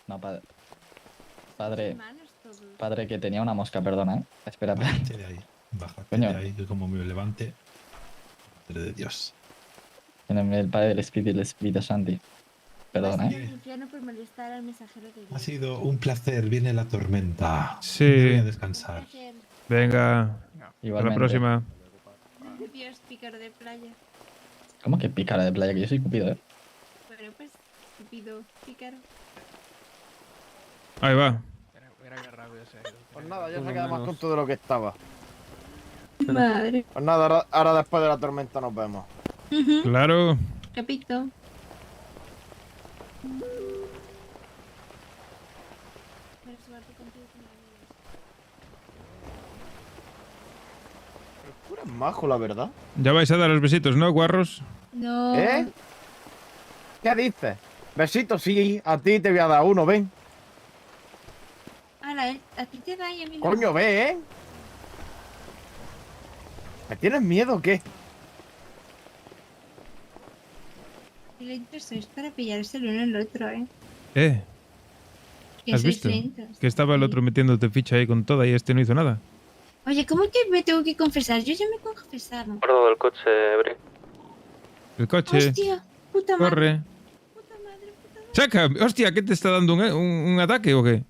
No, padre, Manos todos. padre, que tenía una mosca, perdona, ¿eh? Espera, Bájate de ahí. Bájate Coño. de ahí, que como me levante. Madre de Dios. En el nombre del Padre, del Espíritu y del Espíritu Santo. Perdona, Vas a ir ¿eh? al infierno por molestar al mensajero de Dios. Ha sido un placer. Viene la tormenta. Sí. Me voy a descansar. Placer. Venga. Hasta la Igualmente. próxima. Dios, pícaro de playa. ¿Cómo que pícara de playa? Que yo soy Cupido, ¿eh? Bueno, pues, Cupido, pícaro. Ahí va. Mira qué rápido se ha ido. Pues nada, ya Por se lo queda más menos. tonto de lo que estaba. Madre. Pues nada, ahora después de la tormenta nos vemos. Claro. Capito. Tú eres majo, la verdad. Ya vais a dar los besitos, ¿no, guarros? No. ¿Eh? ¿Qué dices? Besitos, sí, a ti te voy a dar uno, ven. Ala, a ti te da y a mí no. Coño, ve, ¿eh? ¿Me tienes miedo o qué? Y lentos sois para pillarse el uno el otro, ¿eh? Que ¿Has sois visto? lentos. Que estaba el otro metiéndote ficha ahí con toda y este no hizo nada. Oye, ¿cómo que me tengo que confesar? Yo ya me he confesado. Guardo del coche, Bri. El coche. Hostia, puta madre. Corre. ¡Saca! ¡Hostia! ¿Qué te está dando? ¿Un ataque o qué?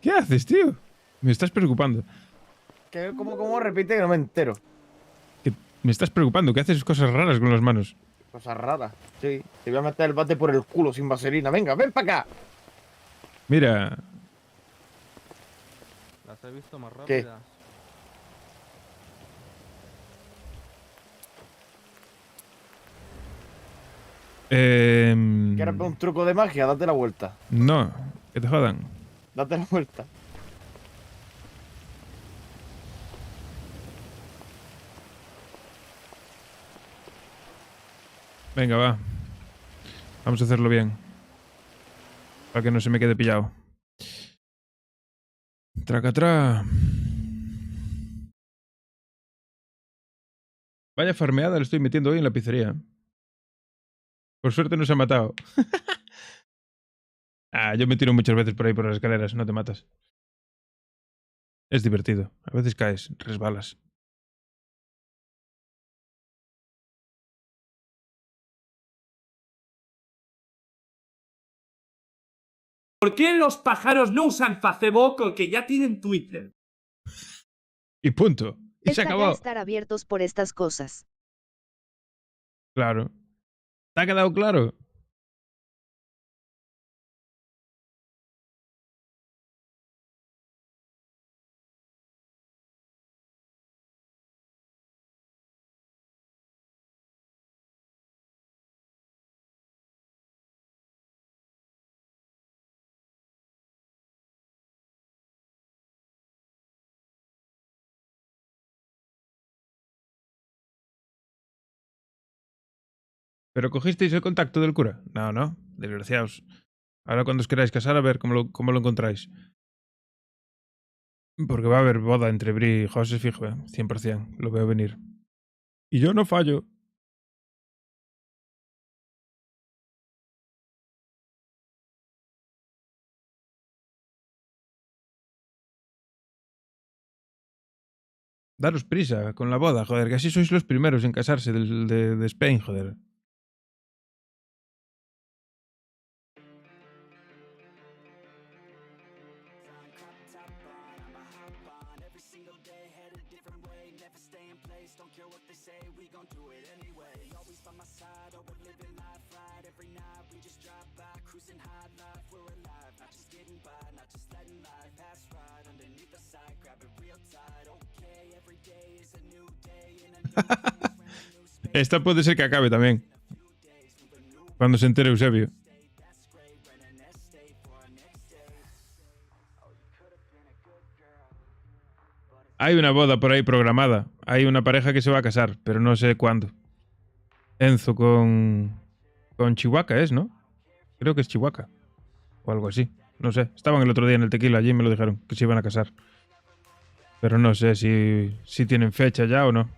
¿Qué haces, tío? Me estás preocupando. Que como repite que no me entero. Que me estás preocupando, que haces cosas raras con las manos. Cosas raras. Sí. Te voy a meter el bate por el culo sin vaselina. Venga, ven para acá. Mira, Las he visto más ¿Qué? rápidas. ¿Quieres ver un truco de magia? Date la vuelta. no, que te jodan. Date la vuelta. Venga, va. Vamos a hacerlo bien. Para que no se me quede pillado. Tracatrá. Vaya farmeada le estoy metiendo hoy en la pizzería. Por suerte no se ha matado. Yo me tiro muchas veces por ahí por las escaleras, no te matas. Es divertido. A veces caes, resbalas. ¿Por qué los pájaros no usan Facebook que ya tienen Twitter? Y punto. Y se acabó. estar abiertos por estas cosas. Claro. ¿Te ha quedado claro? ¿Pero cogisteis el contacto del cura? No, no. Desgraciados. Ahora cuando os queráis casar, a ver cómo lo encontráis. Porque va a haber boda entre Bri y José, fijo, 100%. Lo veo venir. Y yo no fallo. Daros prisa con la boda, joder, que así sois los primeros en casarse de Spain, joder. Esta puede ser que acabe también. Cuando se entere Eusebio. Hay una boda por ahí programada. Hay una pareja que se va a casar, pero no sé cuándo. Enzo con Chihuahua es, ¿no? Creo que es Chihuahua. O algo así. No sé. Estaban el otro día en el Tequila allí y me lo dijeron, que se iban a casar. Pero no sé si tienen fecha ya o no.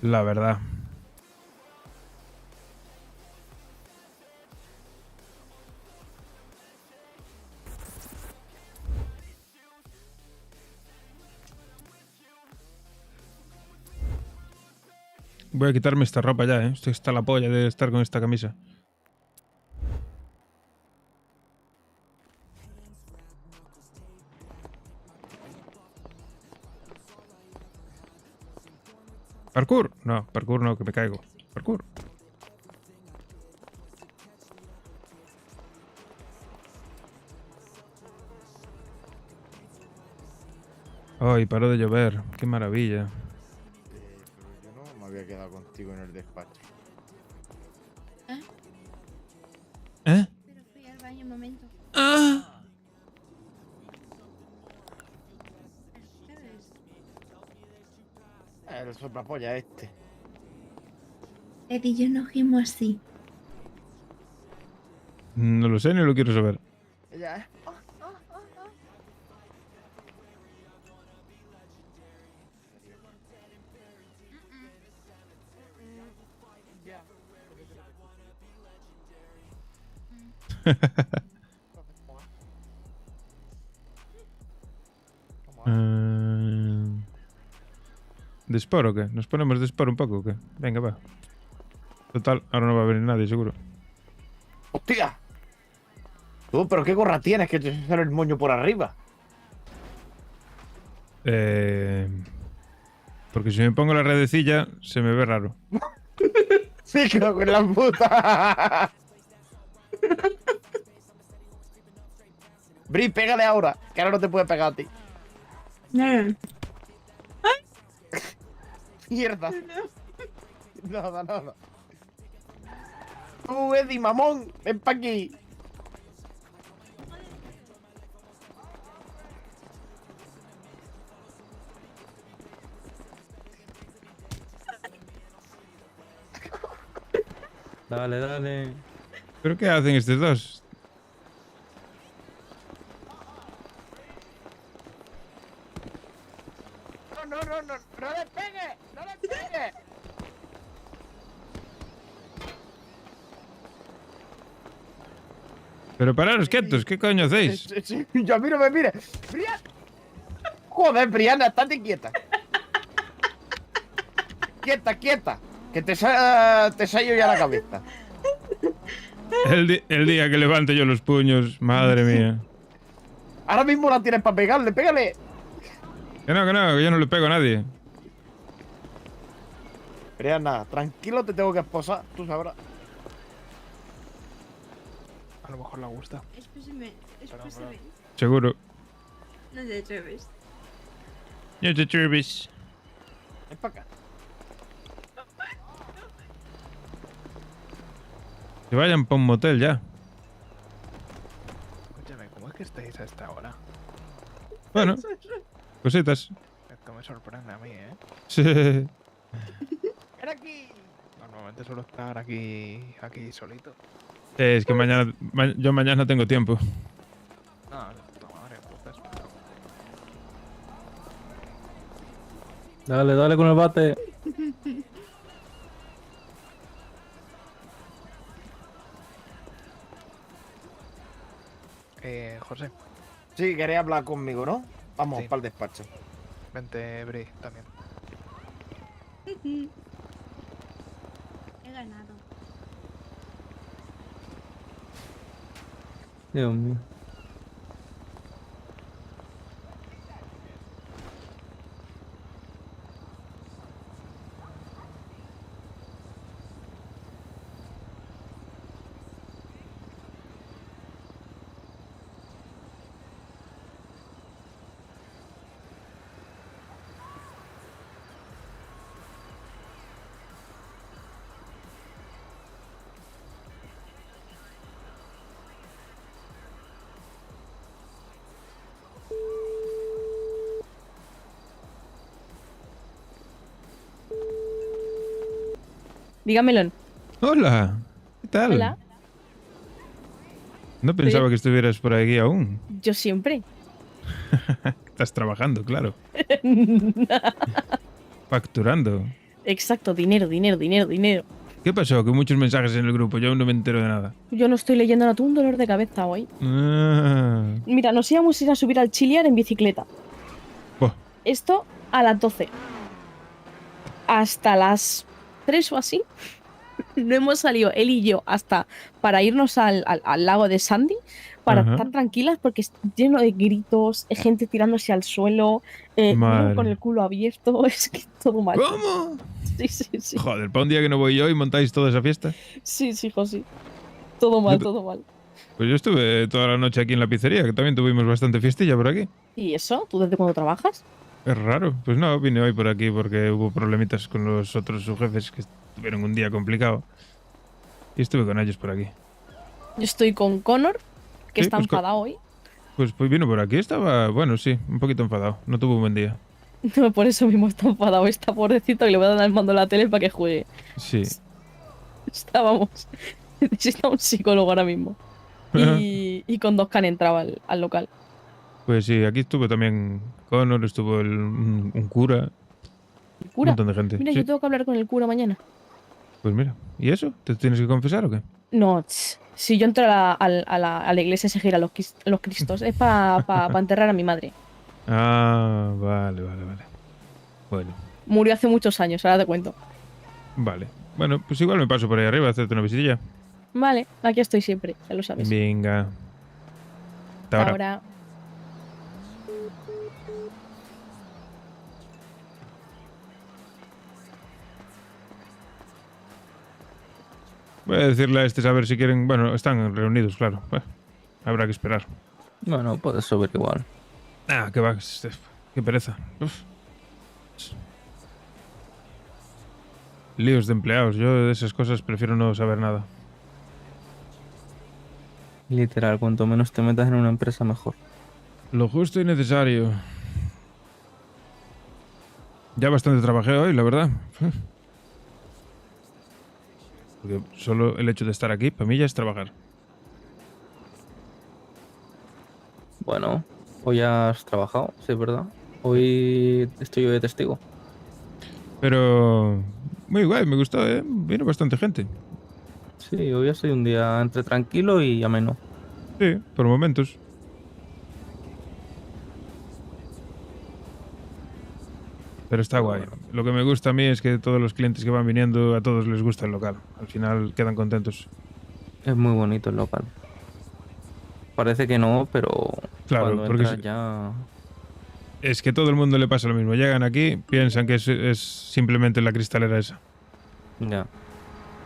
La verdad. Voy a quitarme esta ropa ya, ¿eh? Esto está la polla de estar con esta camisa. ¿Parkour? No, parkour no, que me caigo. Parkour. Ay, paró de llover. Qué maravilla. Pero yo no me había quedado contigo en el despacho. ¿Eh? Pero fui al baño un momento. El soplapolla este. Eddie y yo nos gimo así. No lo sé ni lo quiero saber. Ya. ¿De sport o qué? ¿Nos ponemos de sport un poco o qué? Venga, va. Total, ahora no va a venir nadie, seguro. ¡Hostia! Tú, pero qué gorra tienes que te sale el moño por arriba. Porque si me pongo la redecilla, se me ve raro. Sí, creo que la puta. Bri, pégale ahora, que ahora no te puede pegar a ti. No. Mierda. Nada. Tú, Eddie, mamón, ven pa' aquí. Dale. ¿Pero qué hacen estos dos? No le pegue, no le pegue. Pero pararos quietos, ¿qué coño hacéis? Yo a mí no me mire. Brianna. Joder, Brianna, estate quieta. Quieta. Que te sallo ya la cabeza. El día que levante yo los puños, madre mía. Ahora mismo la tienes para pegarle, pégale. Que yo no le pego a nadie. Brianna, tranquilo, te tengo que esposar, tú sabrás. A lo mejor le gusta. Espésame. Seguro. No te atreves. No te atreves. Ven para acá. Que vayan pa' un motel ya. Escúchame, ¿cómo es que estáis a esta hora? Bueno, cositas. Esto me sorprende a mí, ¿eh? Sí. ¡Ven aquí! Normalmente suelo estar aquí solito. Es que yo mañana tengo tiempo. No, de puta madre, entonces. Dale con el bate. José. Sí, quería hablar conmigo, ¿no? Vamos, Sí. para el despacho. Vente, Bri, también. He ganado. Dios mío. Dígamelo. Hola. ¿Qué tal? Hola. No pensaba que estuvieras por aquí aún. Yo siempre. Estás trabajando, claro. Facturando. Exacto, dinero. ¿Qué pasó? Que muchos mensajes en el grupo. Yo aún no me entero de nada. Yo no estoy leyendo nada, tuve un dolor de cabeza hoy. Ah. Mira, nos íbamos a ir a subir al Chiliar en bicicleta. Buah. Esto a las 12. Hasta las 3 o así. No hemos salido él y yo hasta para irnos al lago de Sandy para Ajá. estar tranquilas porque es lleno de gritos, gente tirándose al suelo, Madre. con el culo abierto, es que todo mal. ¿Cómo? Sí. Joder, para un día que no voy yo y montáis toda esa fiesta. Sí, José. Todo mal. Pues yo estuve toda la noche aquí en la pizzería, que también tuvimos bastante fiestilla por aquí. ¿Y eso? ¿Tú desde cuándo trabajas? Es raro. Pues no, vine hoy por aquí porque hubo problemitas con los otros subjefes que tuvieron un día complicado. Y estuve con ellos por aquí. Yo estoy con Connor, que Sí, está pues enfadado hoy. Pues vino por aquí, estaba, bueno, sí, un poquito enfadado. No tuvo un buen día. Por eso mismo está enfadado, está pobrecito y le voy a dar el mando a la tele para que juegue. Sí. Necesita un psicólogo ahora mismo. Y con 2 que han entrado al local. Pues sí, aquí estuvo también Connor, estuvo un cura. ¿El cura? Un montón de gente. Mira, Sí. yo tengo que hablar con el cura mañana. Pues mira, ¿y eso? ¿Te tienes que confesar o qué? No, si yo entro a la iglesia a seguir a los cristos, es para enterrar a mi madre. Ah, vale. Bueno, Murió hace muchos años, ahora te cuento. vale. Bueno, pues igual me paso por ahí arriba a hacerte una visitilla. Vale, aquí estoy siempre, ya lo sabes. Venga. Hasta ahora. Ahora. Voy a decirle a este a ver si quieren... Bueno, están reunidos, claro. Bueno, habrá que esperar. Bueno, puedes subir igual. Ah, que va. Qué pereza. Uf. Líos de empleados. Yo de esas cosas prefiero no saber nada. Literal, cuanto menos te metas en una empresa, mejor. Lo justo y necesario. Ya bastante trabajé hoy, la verdad. Porque solo el hecho de estar aquí, para mí ya es trabajar. Bueno, hoy has trabajado, sí, es verdad. Hoy estoy yo de testigo. Pero muy guay, me gustó, ¿eh? Vino bastante gente. Sí, hoy ha sido un día entre tranquilo y ameno. Sí, por momentos. Pero está guay. Lo que me gusta a mí es que todos los clientes que van viniendo, a todos les gusta el local. Al final quedan contentos. Es muy bonito el local. Parece que no, pero Claro, cuando porque entras ya... es que todo el mundo le pasa lo mismo. Llegan aquí, piensan que es simplemente la cristalera esa. Ya.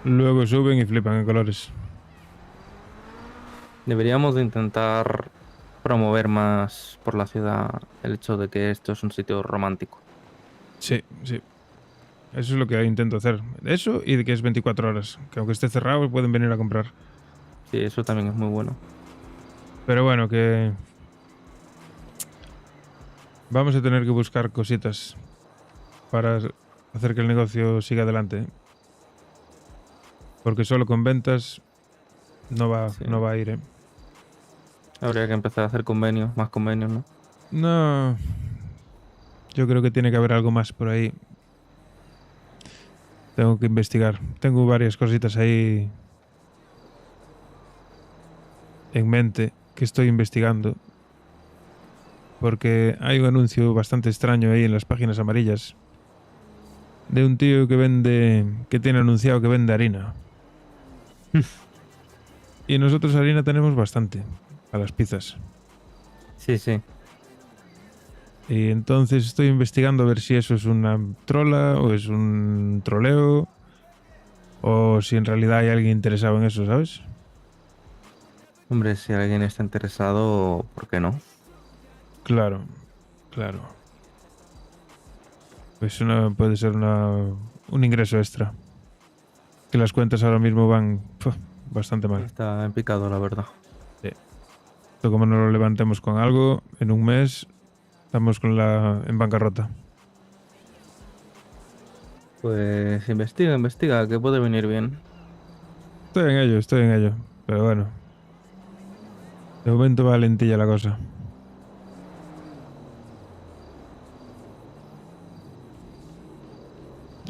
Luego suben y flipan en colores. Deberíamos de intentar promover más por la ciudad el hecho de que esto es un sitio romántico. Sí, sí. Eso es lo que intento hacer. Eso y de que es 24 horas. Que aunque esté cerrado pueden venir a comprar. Sí, eso también es muy bueno. Pero bueno, que... vamos a tener que buscar cositas para hacer que el negocio siga adelante. Porque solo con ventas no va a ir, ¿eh? Habría que empezar a hacer convenios, más convenios, ¿no? No. Yo creo que tiene que haber algo más por ahí. Tengo que investigar. Tengo varias cositas ahí en mente que estoy investigando. Porque hay un anuncio bastante extraño ahí en las páginas amarillas de un tío que tiene anunciado que vende harina. Y nosotros harina tenemos bastante a las pizzas. Sí, sí. Y entonces estoy investigando a ver si eso es una trola o es un troleo o si en realidad hay alguien interesado en eso, ¿sabes? Hombre, si alguien está interesado, ¿por qué no? Claro, claro. Pues puede ser un ingreso extra. Que las cuentas ahora mismo van bastante mal. Está en picado, la verdad. Sí. Esto como no lo levantemos con algo, en un mes estamos en bancarrota. Pues investiga, que puede venir bien. Estoy en ello. Pero bueno. De momento va lentilla la cosa.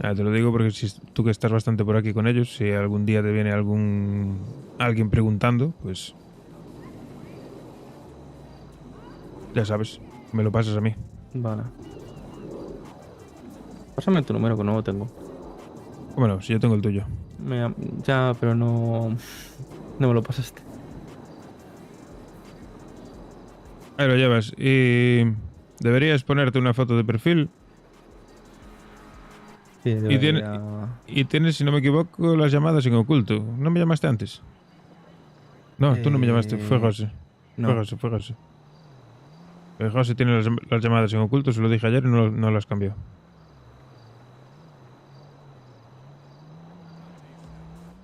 Te lo digo porque si tú que estás bastante por aquí con ellos, si algún día te viene alguien preguntando, pues ya sabes, me lo pasas a mí. Vale. Pásame tu número que no lo tengo. Bueno, si yo tengo el tuyo. Ya, pero no me lo pasaste. Ahí lo llevas. Y deberías ponerte una foto de perfil. Sí, y tienes, si no me equivoco, las llamadas en oculto. ¿No me llamaste antes? No, tú no me llamaste, fue José. No. Fue José. José tiene las llamadas en oculto, se lo dije ayer y no las cambió.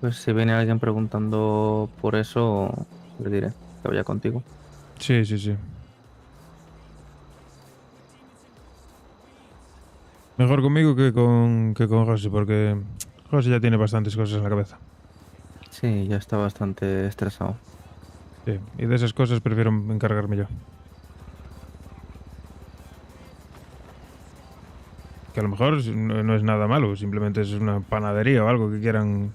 Pues si viene alguien preguntando por eso, le diré que vaya contigo. Sí, sí, sí. Mejor conmigo que con José, porque José ya tiene bastantes cosas en la cabeza. Sí, ya está bastante estresado. Sí, y de esas cosas prefiero encargarme yo. Que a lo mejor no es nada malo, simplemente es una panadería o algo que quieran...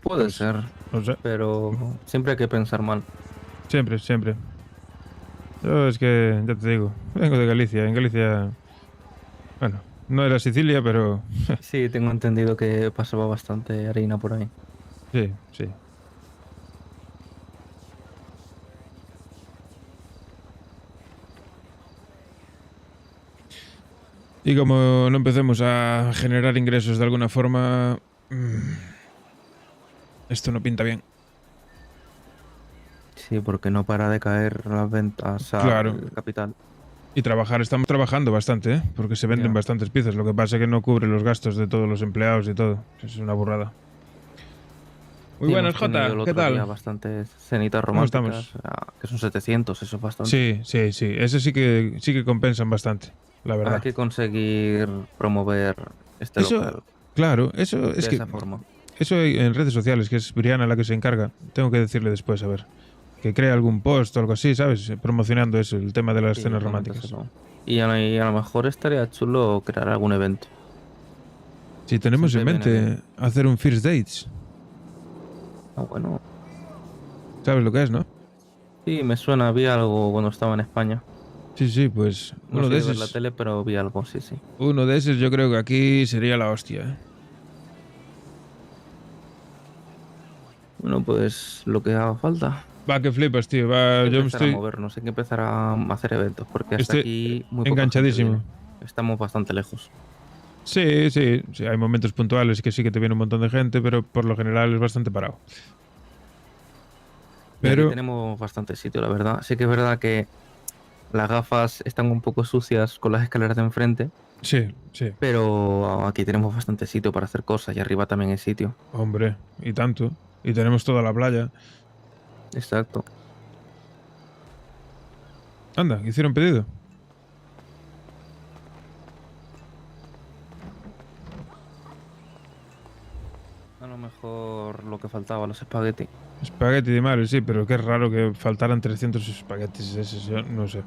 Puede ser, no sé. Pero siempre hay que pensar mal. Siempre. Yo es que, ya te digo, vengo de Galicia. En Galicia, bueno, no era Sicilia, pero... Sí, tengo entendido que pasaba bastante harina por ahí. Sí. Y como no empecemos a generar ingresos de alguna forma, Esto no pinta bien. Sí, porque no para de caer las ventas al Claro. capital. Y trabajar, estamos trabajando bastante, ¿eh? Porque se venden Ya. bastantes piezas. Lo que pasa es que no cubre los gastos de todos los empleados y todo. Es una burrada. Muy Sí, buenas, hemos tenido Jota. el ¿Qué otro día tal? bastantes cenitas ¿Cómo románticas, estamos? que son 700, eso es bastante. Sí, sí, sí. Ese sí que compensan bastante, la verdad. Hay que conseguir promover este Eso, local claro, eso es de que esa forma. eso en redes sociales, que es Briana la que se encarga. Tengo que decirle después, a ver, que crea algún post o algo así, ¿sabes? Promocionando eso, el tema de las Sí, escenas románticas. coméntaselo. Y a lo mejor estaría chulo crear algún evento. Si tenemos Siempre en viene mente hacer un First Dates, Ah, bueno. ¿sabes lo que es, no? Sí, me suena, vi algo cuando estaba en España. Sí, sí, pues No uno soy de de ver la esos. tele, pero vi algo, sí, sí. Uno de esos yo creo que aquí sería la hostia, ¿eh? Bueno, pues lo que haga falta. Va, que flipas, tío. Va, Hay que yo me empezar a estoy movernos, hay que empezar a hacer eventos, porque hasta Estoy aquí muy poca enganchadísimo. gente viene. Estamos bastante lejos. Sí, sí, sí, hay momentos puntuales que sí que te viene un montón de gente, pero por lo general es bastante parado. Y aquí Pero tenemos bastante sitio, la verdad. Sí que es verdad que las gafas están un poco sucias con las escaleras de enfrente, sí, sí. pero aquí tenemos bastante sitio para hacer cosas y arriba también hay sitio. Hombre, y tanto. Y tenemos toda la playa. Exacto. Anda, hicieron pedido. A lo mejor lo que faltaba, los espagueti. Espagueti de madre, sí, pero qué raro que faltaran 300 espaguetis esos, yo no sé.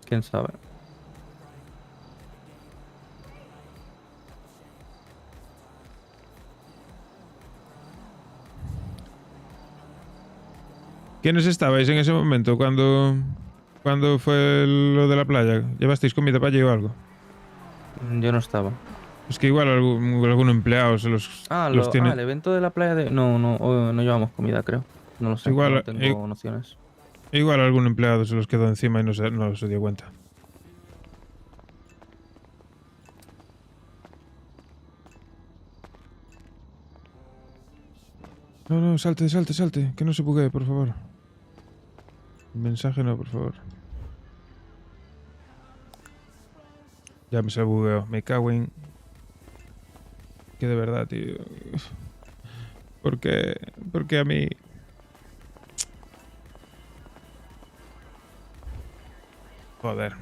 ¿Quién sabe? ¿Quiénes estabais en ese momento cuando fue lo de la playa? ¿Llevasteis comida para allí o algo? Yo no estaba. Es que igual algún empleado se los tiene. El evento de la playa de... No, no llevamos comida, creo. No lo sé, Igual, no tengo nociones. Igual algún empleado se los quedó encima y no se dio cuenta. No, salte, que no se buguee, por favor. Mensaje no, por favor. Ya me se bugueó, me cago en... Que de verdad, tío. ¿Por qué a mí? Joder.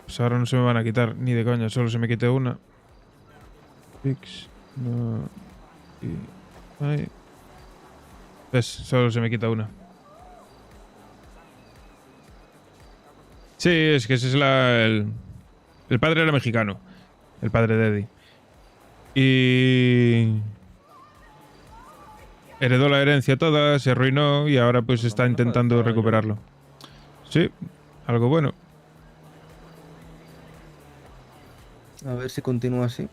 Pues ahora no se me van a quitar ni de coña, solo se me quite una. Fix, no. Y. Ay. ¿Ves? Solo se me quita una. Sí, es que ese es el padre era mexicano. El padre de Eddie. Y. Heredó la herencia toda, se arruinó y ahora pues está intentando recuperarlo. Sí, algo bueno. A ver si continúa así.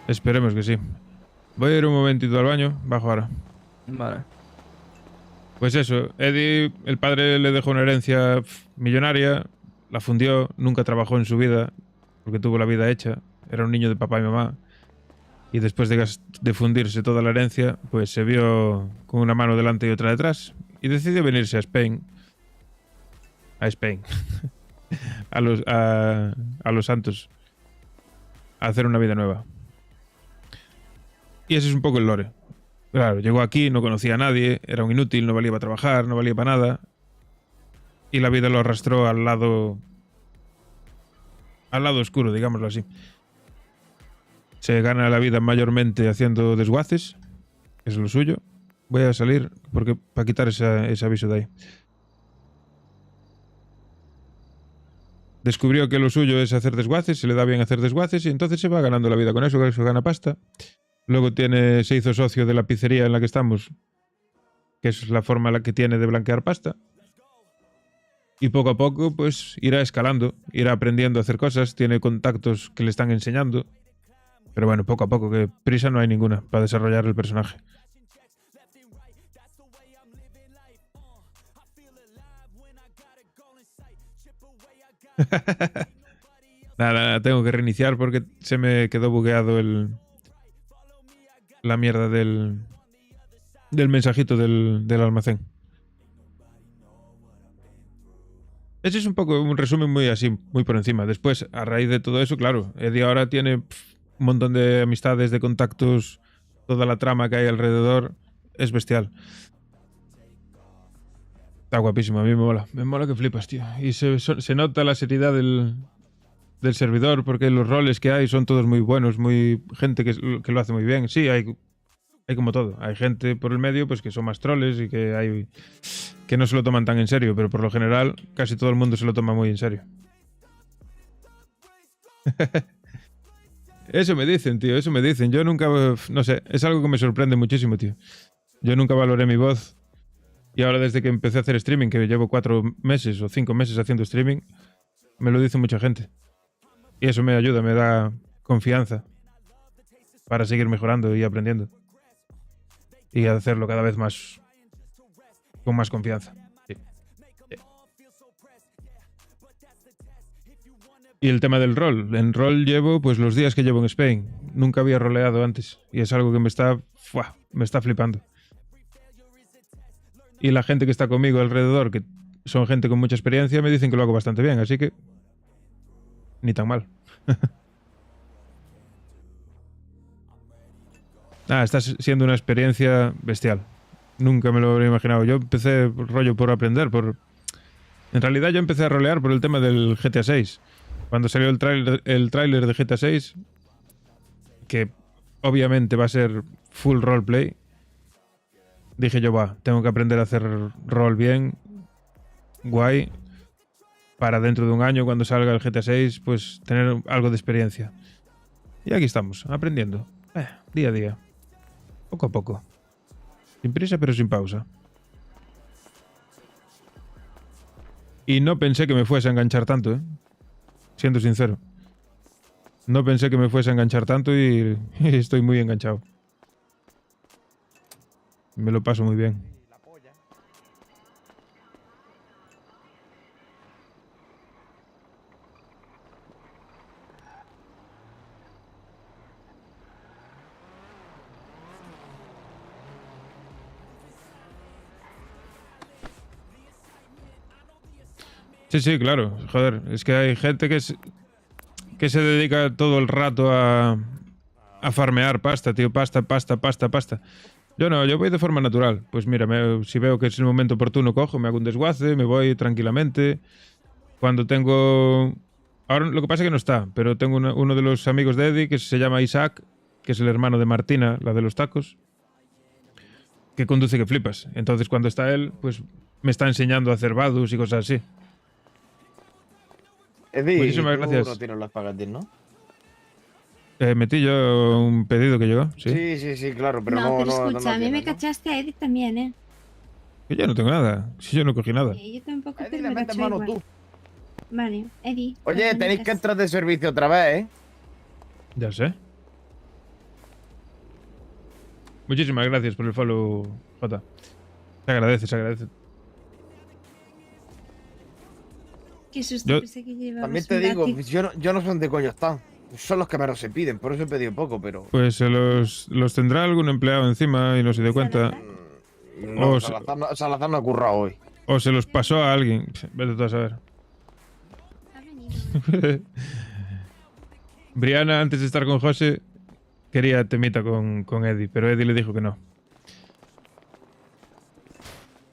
Esperemos que sí. Voy a ir un momentito al baño, bajo ahora. Vale. Pues eso, Eddie, el padre le dejó una herencia millonaria, la fundió, nunca trabajó en su vida, porque tuvo la vida hecha, era un niño de papá y mamá. Y después de fundirse toda la herencia, pues se vio con una mano delante y otra detrás. Y decidió venirse a Spain. A Spain. a los Santos. A hacer una vida nueva. Y ese es un poco el lore. Claro, llegó aquí, no conocía a nadie, era un inútil, no valía para trabajar, no valía para nada. Y la vida lo arrastró al lado oscuro, digámoslo así. Se gana la vida mayormente haciendo desguaces, que es lo suyo. Voy a salir porque para quitar ese aviso de ahí. Descubrió que lo suyo es hacer desguaces, se le da bien hacer desguaces y entonces se va ganando la vida con eso, que eso gana pasta. Luego se hizo socio de la pizzería en la que estamos, que es la forma en la que tiene de blanquear pasta. Y poco a poco pues irá escalando, irá aprendiendo a hacer cosas, tiene contactos que le están enseñando. Pero bueno, poco a poco, que prisa no hay ninguna para desarrollar el personaje. Nada, tengo que reiniciar porque se me quedó bugueado la mierda del mensajito del almacén. Ese es un poco un resumen muy así, muy por encima. Después, a raíz de todo eso, claro, Eddie ahora tiene un montón de amistades, de contactos, toda la trama que hay alrededor es bestial. Está guapísimo, a mí me mola que flipas, tío. Y se nota la seriedad del servidor porque los roles que hay son todos muy buenos, muy gente que lo hace muy bien. Sí, hay como todo. Hay gente por el medio pues que son más troles y que no se lo toman tan en serio, pero por lo general casi todo el mundo se lo toma muy en serio. Eso me dicen, tío, eso me dicen. Yo nunca, no sé, es algo que me sorprende muchísimo, tío. Yo nunca valoré mi voz y ahora desde que empecé a hacer streaming, que llevo 4 meses o 5 meses haciendo streaming, me lo dice mucha gente. Y eso me ayuda, me da confianza para seguir mejorando y aprendiendo. Y hacerlo cada vez más con más confianza. Sí. Y el tema del rol. En rol llevo pues los días que llevo en Spain. Nunca había roleado antes. Y es algo que me está flipando. Y la gente que está conmigo alrededor, que son gente con mucha experiencia, me dicen que lo hago bastante bien. Así que ni tan mal. Está siendo una experiencia bestial. Nunca me lo habría imaginado. Yo empecé rollo por aprender. En realidad yo empecé a rolear por el tema del GTA 6. Cuando salió el tráiler de GTA 6, que obviamente va a ser full roleplay, dije yo, tengo que aprender a hacer rol bien, guay, para dentro de un año, cuando salga el GTA 6, pues tener algo de experiencia. Y aquí estamos, aprendiendo. Día a día. Poco a poco. Sin prisa, pero sin pausa. Y no pensé que me fuese a enganchar tanto, ¿eh? Siendo sincero. No pensé que me fuese a enganchar tanto y estoy muy enganchado. Me lo paso muy bien. Sí, claro. Joder, es que hay gente que se dedica todo el rato a farmear pasta, tío. Pasta. Yo no, yo voy de forma natural. Pues mira, si veo que es el momento oportuno, cojo, me hago un desguace, me voy tranquilamente. Cuando tengo... Ahora lo que pasa es que no está, pero tengo uno de los amigos de Eddie que se llama Isaac, que es el hermano de Martina, la de los tacos, que conduce que flipas. Entonces cuando está él, pues me está enseñando a hacer vadus y cosas así. Eddie, muchísimas gracias. No tienes las pagatis, ¿no? Metí yo un pedido que llegó, ¿sí? Sí, claro, pero no. No, escucha, a mí me cachaste a Eddie también, ¿eh? Que yo no tengo nada, si yo no cogí nada. Yo tampoco, Eddie, pero le me metes caché mano igual. tú. Vale, Eddie. Oye, tenéis que entrar de servicio otra vez, ¿eh? Ya sé. Muchísimas gracias por el follow, Jota. Se agradece. Qué susto, pensé que llevabas También te un digo, látigo. yo no sé dónde coño están. Son los que menos se piden, por eso he pedido poco, pero... Pues se los tendrá algún empleado encima y no se dio cuenta. No, Salazar no ha currado hoy. O se los pasó a alguien. Vete tú a saber. Brianna, antes de estar con José, quería temita con Eddie, pero Eddie le dijo que no.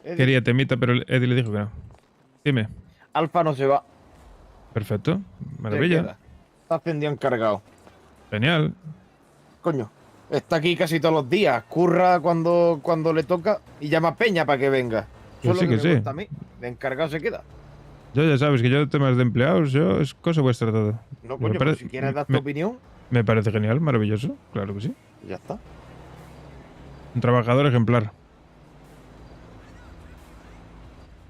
Quería temita, pero Eddie le dijo que no. Dime. Alfa no se va. Perfecto. Maravilla. Está ascendido encargado. Genial. Coño. Está aquí casi todos los días. Curra cuando le toca y llama a Peña para que venga. Pues sí que sí. A mí. De encargado se queda. Yo ya sabes que yo temas de empleados, es cosa vuestra todo. No, coño, pero si quieres dar tu opinión. Me parece genial, maravilloso. Claro que sí. Ya está. Un trabajador ejemplar.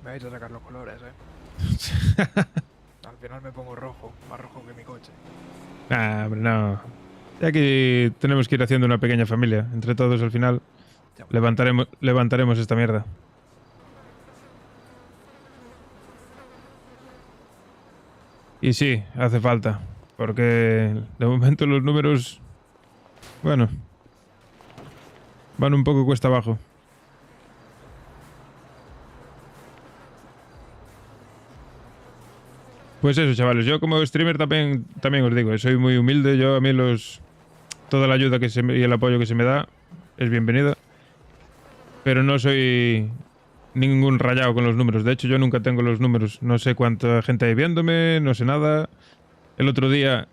Me vais a sacar los colores, Al final me pongo rojo, más rojo que mi coche. Hombre, no. Ya que tenemos que ir haciendo una pequeña familia. Entre todos, al final, levantaremos esta mierda. Y sí, hace falta. Porque de momento los números, bueno, van un poco cuesta abajo. Pues eso, chavales, yo como streamer también os digo, soy muy humilde, yo a mí toda la ayuda y el apoyo que se me da es bienvenido, pero no soy ningún rayado con los números, de hecho yo nunca tengo los números, no sé cuánta gente hay viéndome, no sé nada. El otro día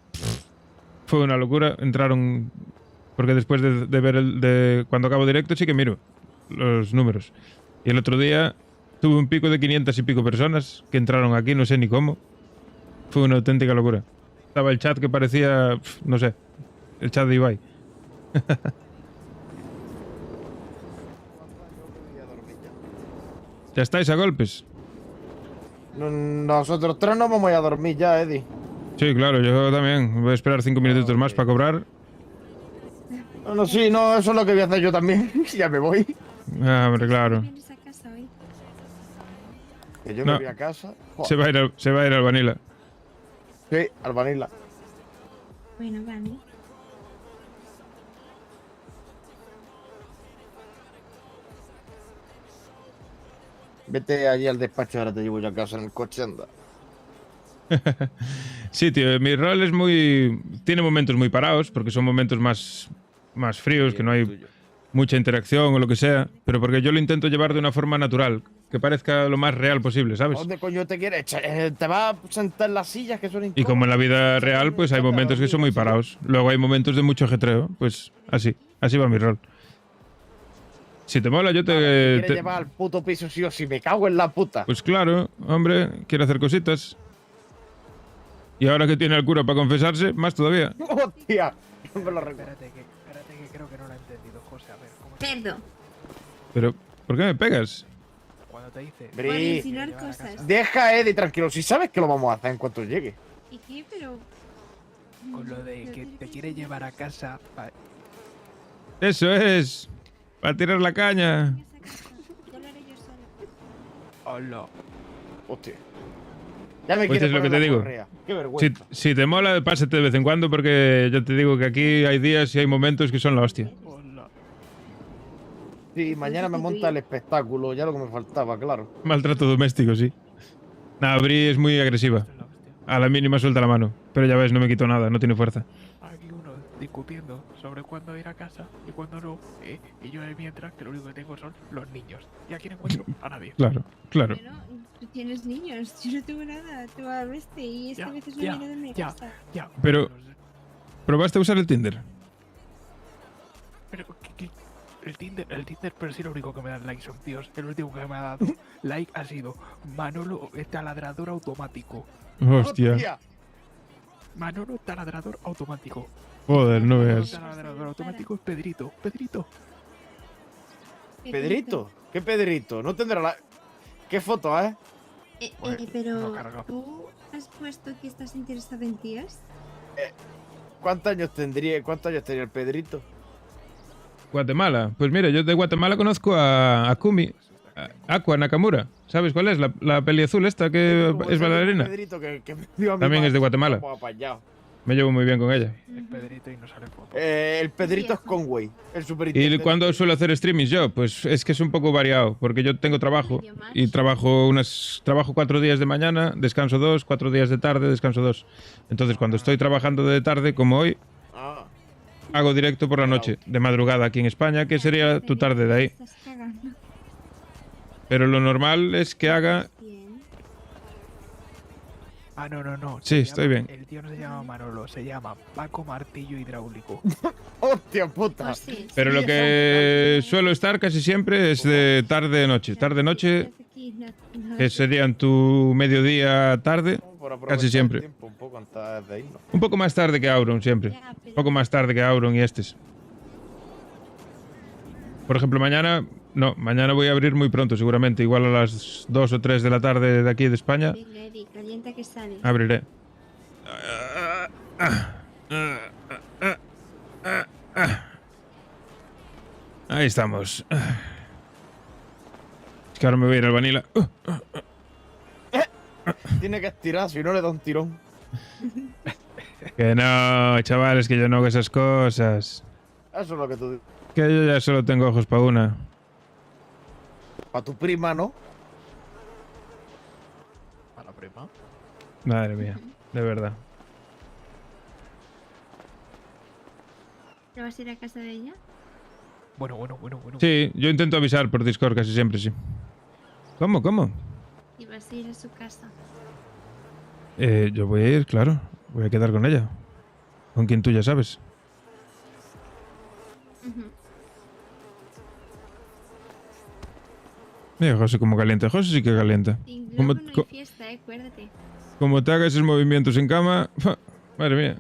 fue una locura, entraron, porque después de ver cuando acabo directo sí que miro los números, y el otro día tuve un pico de 500 y pico personas que entraron aquí, no sé ni cómo. Fue una auténtica locura. Estaba el chat que parecía, no sé, el chat de Ibai. ¿Ya estáis a golpes? Nosotros tres nos vamos a ir a dormir ya, Eddie. Sí, claro, yo también. Voy a esperar 5 minutitos más para cobrar. No, sí, no, eso es lo que voy a hacer yo también. Ya me voy. Ah, hombre, claro. Que yo No. me voy a casa. Se va a ir al Vanilla. Sí, al Vanilla. Bueno, vale. Vete allí al despacho, ahora te llevo yo a casa en el coche, anda. Sí, tío, mi rol es tiene momentos muy parados, porque son momentos más fríos, que no hay mucha interacción o lo que sea, pero porque yo lo intento llevar de una forma natural, que parezca lo más real posible, ¿sabes? ¿Dónde coño te quieres? ¿Te vas a sentar en las sillas que son Y incómodas? como en la vida real, pues hay momentos que son muy parados. Luego hay momentos de mucho ajetreo, pues así va mi rol. Si te mola, yo ¿Quieres llevar al puto piso sí o sí? Me cago en la puta. Pues claro, hombre, quiere hacer cositas. Y ahora que tiene al cura para confesarse, más todavía. ¡Hostia! No me lo recuerdo. Espérate que creo que no lo he entendido, José. A ver, ¿cómo Perdón. Pero, ¿por qué me pegas? Cuando te dice... Bri, Por insinuar cosas. deja a Eddie tranquilo. Si sabes que lo vamos a hacer en cuanto llegue. ¿Y qué? Pero... Con lo de que te quiere llevar a casa... Eso es. Para tirar la caña. Ya lo haré yo sola. Hola. Hostia. Ya me Pues quiere es lo que poner te la digo. correa. Qué vergüenza. Si te mola, pásate de vez en cuando, porque yo te digo que aquí hay días y hay momentos que son la hostia. Sí, mañana me monta el espectáculo, ya lo que me faltaba, claro. Maltrato doméstico, sí. Nah, Bri es muy agresiva. A la mínima suelta la mano. Pero ya ves, no me quito nada, no tiene fuerza. Aquí uno discutiendo sobre cuándo ir a casa y cuándo no. Y yo de mientras que lo único que tengo son los niños. ¿Y a quién encuentro? A nadie. Claro, claro. Bueno, tú tienes niños. Yo no tengo nada. Tú a este y esta vez no viene de mi casa. Ya. Pero, ¿probaste a usar el Tinder? Pero, ¿qué? El Tinder, pero sí lo único que me dan like son tíos. El último que me ha dado like ha sido Manolo taladrador automático. Hostia. Manolo taladrador automático. Joder, no veas. Taladrador automático es Pedrito. Pedrito. ¿Pedrito? ¿Qué Pedrito? No tendrá la... ¿Qué foto, Pero... ¿Tú has puesto que estás interesado en tías? ¿Cuántos años tendría el Pedrito? Guatemala. Pues mira, yo de Guatemala conozco a Akumi. Aqua Nakamura. ¿Sabes cuál es? La peli azul esta que es bailarina. Pedrito que También es de Guatemala. Me llevo muy bien con ella. El Pedrito y no sale foto. El Pedrito es Conway, el ¿Y superintendente. cuándo suelo hacer streamings yo? Pues es que es un poco variado, porque yo tengo trabajo y trabajo 4 días de mañana, descanso 2, 4 días de tarde, descanso 2. Entonces cuando estoy trabajando de tarde, como hoy, hago directo por la noche, de madrugada aquí en España, que sería tu tarde de ahí. Pero lo normal es que haga... Ah, no. Sí, estoy bien. El tío no se llama Manolo, se llama Paco Martillo Hidráulico. ¡Hostia puta! Pero lo que suelo estar casi siempre es de tarde-noche. Tarde-noche, que serían tu mediodía-tarde, casi siempre. Un poco antes de irnos. Un poco más tarde que Auron, siempre. Un poco más tarde que Auron y estes. Por ejemplo, mañana... No, mañana voy a abrir muy pronto, seguramente. Igual a las 2 o 3 de la tarde de aquí de España. Venga, Eddie, calienta que sale. Abriré. Ahí estamos. Es que ahora me voy a ir al Vanilla. Tiene que estirar, si no le da un tirón. Que no, chavales, que yo no hago esas cosas. Eso es lo que tú dices. Que yo ya solo tengo ojos para una. Para tu prima, ¿no? ¿Para la prima? Madre mía, de verdad. ¿Te vas a ir a casa de ella? Bueno. Sí, yo intento avisar por Discord casi siempre, sí. ¿Cómo? Y vas a ir a su casa. Yo voy a ir, claro. Voy a quedar con ella. Con quien tú ya sabes. Mira, José como caliente. José sí que calienta. Y Como, luego no hay fiesta, acuérdate. como te hagas esos movimientos en cama... Madre mía.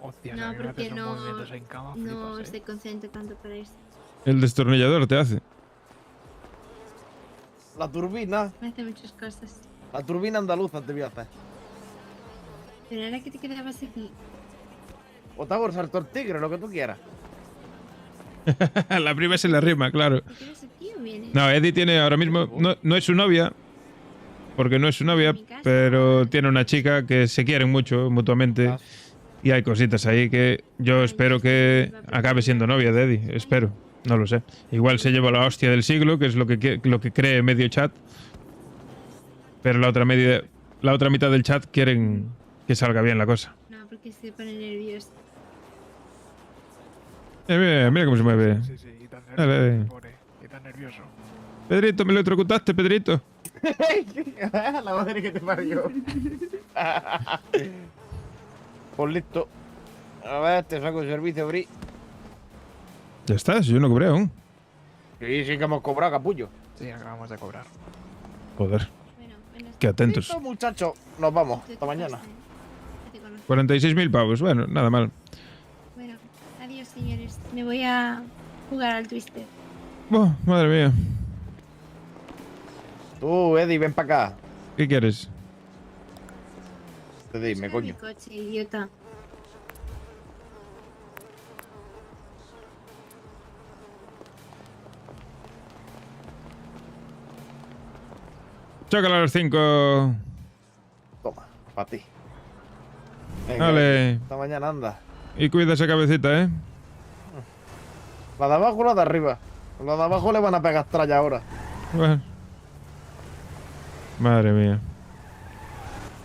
Hostia, No, si a mí me porque haces esos no, movimientos en cama, no flipas, se concentra tanto para eso. El destornillador te hace. La turbina. Me hace muchas cosas. La turbina andaluza te voy a hacer. Pero ahora que te quedabas aquí. O te hago el salto al tigre, lo que tú quieras. La prima se la rima, claro. ¿Te quedas aquí o vienes? No, Eddie tiene ahora mismo... No es su novia. Porque no es su novia, pero tiene una chica que se quieren mucho mutuamente. Y hay cositas ahí que yo espero que acabe siendo novia de Eddie. Espero. No lo sé. Igual se lleva la hostia del siglo, que es lo que cree medio chat. Pero la otra mitad del chat quieren que salga bien la cosa. No, porque se pone nervioso. Mira cómo se mueve. Sí, y tan Dale. nervioso, pobre. Y tan nervioso. Pedrito, me electrocutaste, Pedrito. La madre que te parió. Pues listo. A ver, te saco el servicio, Bri. Ya estás, yo no cobré aún. Sí, sí que hemos cobrado, capullo. Sí, acabamos de cobrar. Joder. Qué atentos. Listo, muchachos. Nos vamos. Hasta mañana. 46.000 pavos. Bueno, nada mal. Bueno, adiós, señores. Me voy a jugar al Twister. Oh, madre mía. Tú, Eddie, ven para acá. ¿Qué quieres? Dime, Mi coño. coche, idiota. Chócala a los 5. Toma, para ti. Venga, Vale. Hasta mañana, anda. Y cuida esa cabecita, ¿eh? La de abajo o la de arriba. La de abajo le van a pegar tralla ahora. Bueno. Madre mía.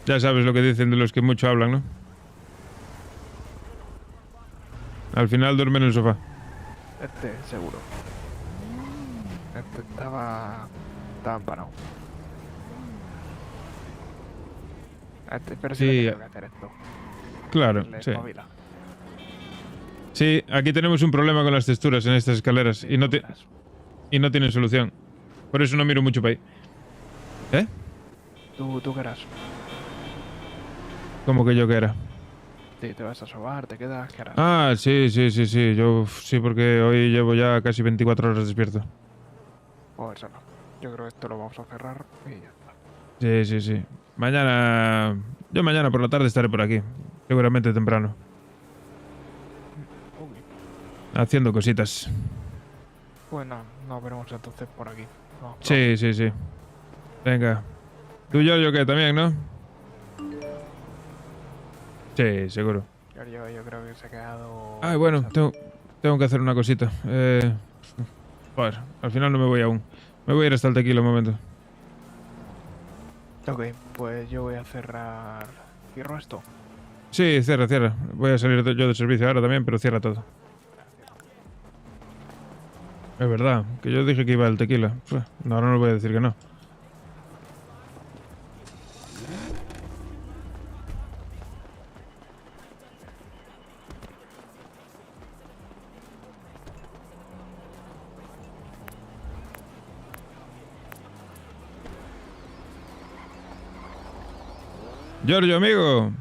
Ya sabes lo que dicen de los que mucho hablan, ¿no? Al final duermen en el sofá. Seguro. Estaba empanado. Pero sí, Sí, tengo que hacer esto. Claro, Le sí. espabila. Sí, aquí tenemos un problema con las texturas en estas escaleras y no tienen solución. Por eso no miro mucho para ahí. ¿Eh? ¿Tú qué harás? ¿Cómo que yo qué era? Sí, te vas a sobar, te quedas, ¿qué harás? Ah, sí. Yo sí, porque hoy llevo ya casi 24 horas despierto. Pues eso no. Yo creo que esto lo vamos a cerrar y ya está. Sí. Mañana... Yo mañana por la tarde estaré por aquí. Seguramente temprano. Haciendo cositas. Pues no, nos veremos entonces por aquí. No, Sí. Venga. Tú y yo qué también, ¿no? Sí, seguro. Yo creo que se ha quedado... Ah, bueno, tengo que hacer una cosita. Joder, al final no me voy aún. Me voy a ir hasta el tequila un momento. Ok, pues yo voy a cerrar... ¿Cierro esto? Sí, cierra. Voy a salir yo de servicio ahora también, pero cierra todo. Es verdad, que yo dije que iba al tequila. No, ahora no voy a decir que no. Giorgio, amigo.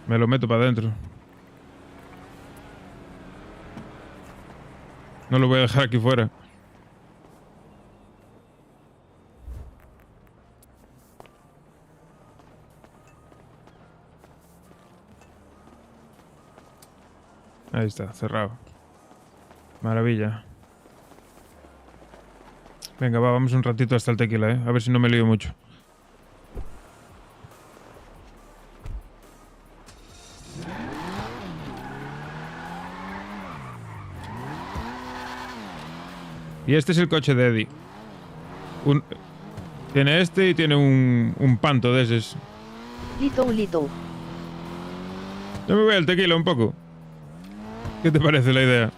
Me lo meto para adentro. No lo voy a dejar aquí fuera. Ahí está, cerrado. Maravilla. Venga, vamos un ratito hasta el tequila, ¿eh? A ver si no me lío mucho. Y este es el coche de Eddie. Tiene este y tiene un panto de esos. Lito. Yo me voy al tequila un poco. ¿Qué te parece la idea?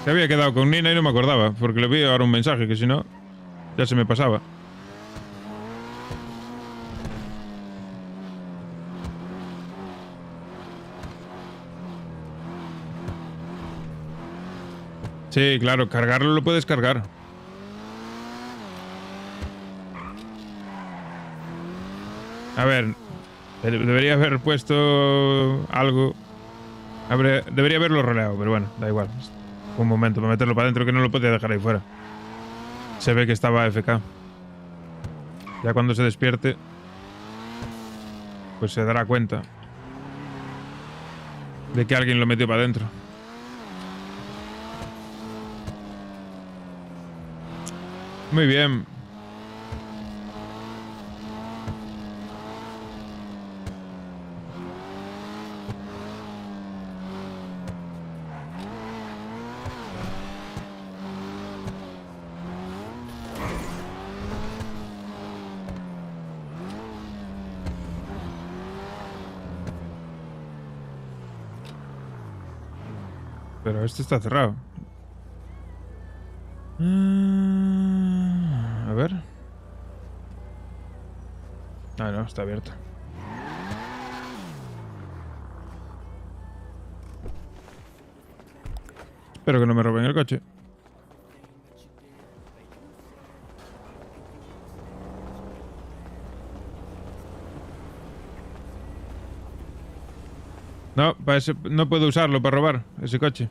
Se había quedado con Nina y no me acordaba, porque le vi ahora un mensaje que si no, ya se me pasaba. Sí, claro, cargarlo lo puedes cargar. A ver, debería haber puesto algo. Debería haberlo roleado, pero bueno, da igual. Un momento para meterlo para adentro que no lo podía dejar ahí fuera. Se ve que estaba AFK. Ya cuando se despierte, pues se dará cuenta de que alguien lo metió para adentro. Muy bien. Pero este está cerrado. A ver. Ah, no, está abierto. Espero que no me roben el coche. No, no puedo usarlo para robar ese coche.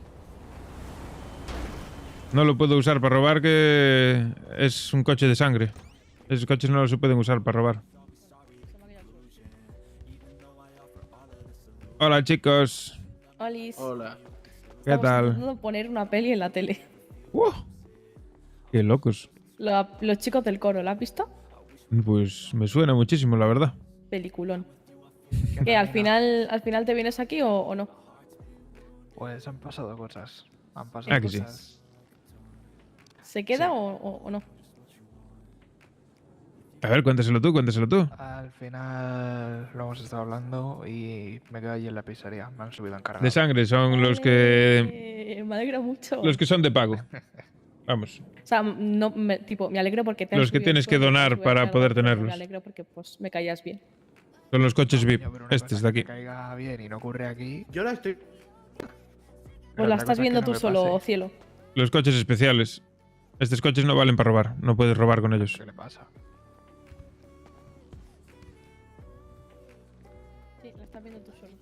No lo puedo usar para robar, que es un coche de sangre. Esos coches no los pueden usar para robar. Hola, chicos. Olis. Hola. ¿Qué tal? Intentando poner una peli en la tele. Qué locos. Los chicos del coro, ¿la has visto? Pues me suena muchísimo, la verdad. Peliculón. ¿Qué? ¿Al final te vienes aquí o no? Pues han pasado cosas. Han pasado que sí. cosas. ¿Se queda o no? A ver, cuéntaselo tú. Al final lo hemos estado hablando y me quedo allí en la pizzería. Me han subido en carga. De sangre son los que... Me alegra mucho. Los que son de pago. Vamos. O sea, no, me alegro porque te han Los que subido tienes el que sueldo, donar te han para subido poder el sueldo, tenerlos. Me alegro porque pues me caías bien. Son los coches VIP. Pero una Estos cosa de aquí. que caiga bien y no ocurre aquí. Yo la estoy. Pues la estás viendo tú solo, cielo. Los coches especiales. Estos coches no valen para robar. No puedes robar con ellos. ¿Qué le pasa? Sí, la estás viendo tú solo.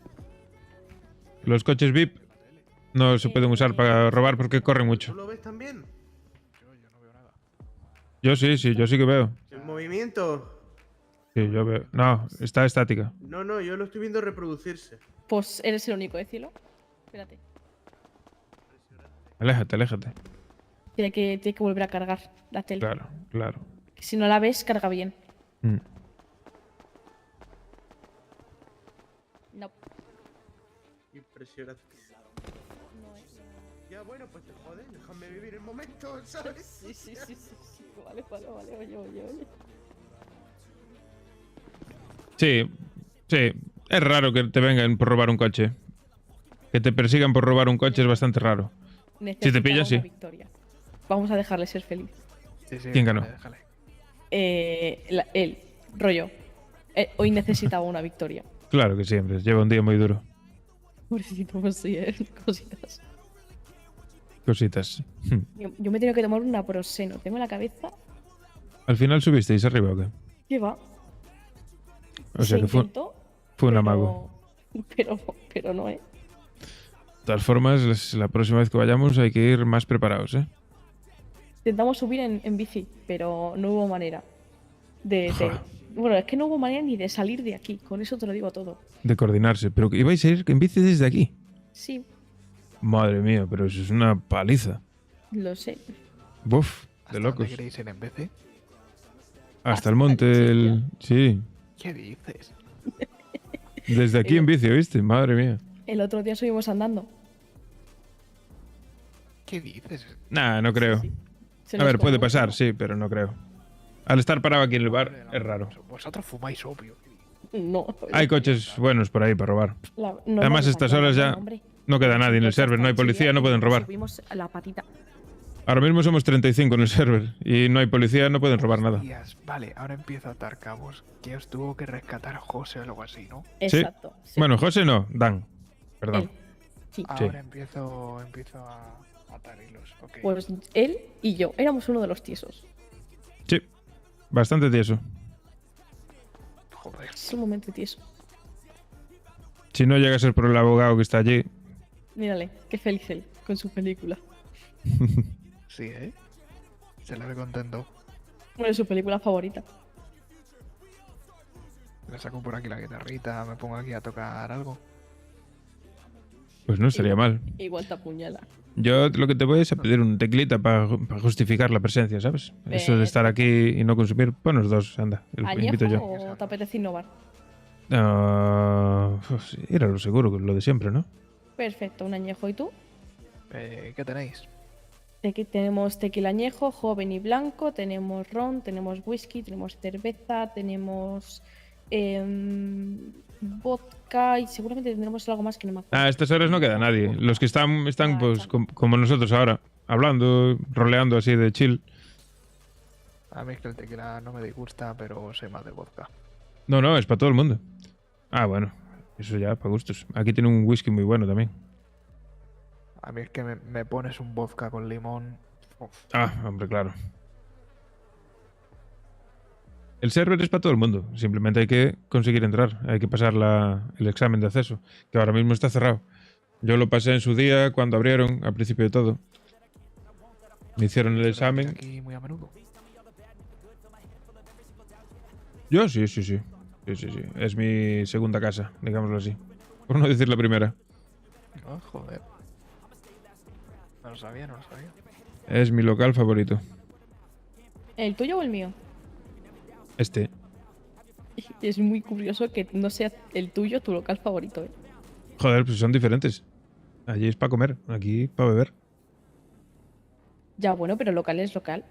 Los coches VIP no se pueden usar para robar porque corren mucho. ¿Tú lo ves también? Yo sí que veo. ¿El movimiento? Sí, yo veo. No, está estática. No, yo lo estoy viendo reproducirse. Pues eres el único, cielo. Espérate. Aléjate. Tiene que volver a cargar la tele. Claro. Que si no la ves, carga bien. No. Impresionante. Ya bueno, pues te jodes, déjame vivir el momento, ¿sabes? Sí. Vale. Oye. Sí. Es raro que te vengan por robar un coche. Que te persigan por robar un coche es bastante raro. Si te pillan, sí. Victoria. Vamos a dejarle ser feliz. Sí, ¿Quién ganó? Déjale. Él, rollo. Hoy necesitaba una victoria. Claro que siempre. Lleva un día muy duro. Pobrecito, pues sí, cositas. Cositas. Yo me tengo que tomar una proseno. Tengo la cabeza. ¿Al final subisteis arriba o qué? ¿Qué va? O sea que fue un amago. Pero no, De todas formas, la próxima vez que vayamos hay que ir más preparados, ¿eh? Intentamos subir en bici, pero no hubo manera bueno, es que no hubo manera ni de salir de aquí. Con eso te lo digo todo. De coordinarse. Pero que ibais a ir en bici desde aquí. Sí, Madre mía, pero eso es una paliza. lo sé. Buf, de ¿Hasta locos. dónde queréis ir en bici? Hasta el monte, sí. ¿Qué dices? Desde aquí en bici, ¿oíste? Madre mía. El otro día subimos andando. ¿Qué dices? Nah, no creo. Se A nos ver, puede coló pasar, sí, pero no creo. Al estar parado aquí en el bar, es raro. Vosotros fumáis obvio. No. Hay coches buenos por ahí para robar. No Además, nos estas dañaron, horas ya hombre. no queda nadie en el server, no hay policía, no pueden robar. Subimos a la patita. Ahora mismo somos 35 en el server y no hay policía, no pueden robar nada. Hostias, vale, ahora empiezo a atar cabos. Que os tuvo que rescatar a José o algo así, ¿no? Exacto. Sí. Bueno, José no, Dan. Perdón. Sí. Ahora empiezo a atar hilos. ok. Pues él y yo éramos uno de los tiesos. Sí, bastante tieso. Joder. Es un momento tieso. Si no llega a ser por el abogado que está allí. Mírale, qué feliz él con su película. Sí, ¿eh? Se le ve contento. Bueno, es su película favorita. Le saco por aquí la guitarrita, me pongo aquí a tocar algo. Pues no estaría mal. Igual te apuñala. Yo lo que te voy es a pedir un teclita para justificar la presencia, ¿sabes? Eso de estar aquí y no consumir. Ponos dos, anda. Invito yo. ¿Añejo o te apetece innovar? Pues, ir a lo seguro, lo de siempre, ¿no? Perfecto, un añejo. ¿Y tú? ¿Qué tenéis? Tenemos tequila añejo, joven y blanco, tenemos ron, tenemos whisky, tenemos cerveza, tenemos vodka y seguramente tendremos algo más que no me acuerdo. A estas horas no queda nadie. Los que están pues como nosotros ahora, hablando, roleando así de chill. A mí es que el tequila no me disgusta, pero soy más de vodka. No, es para todo el mundo. Ah, bueno, eso ya, para gustos. Aquí tiene un whisky muy bueno también. A mí es que me pones un vodka con limón. Uf. Ah, hombre, claro. El server es para todo el mundo. Simplemente hay que conseguir entrar. Hay que pasar el examen de acceso, que ahora mismo está cerrado. Yo lo pasé en su día cuando abrieron, al principio de todo. Me hicieron el examen. Aquí muy a menudo. Yo sí. Sí. Es mi segunda casa, digámoslo así. Por no decir la primera. Oh, joder. No lo sabía. Es mi local favorito. ¿El tuyo o el mío? Este. Es muy curioso que no sea el tuyo tu local favorito, ¿eh? Joder, pues son diferentes. Allí es para comer, aquí para beber. Ya, bueno, pero local es local.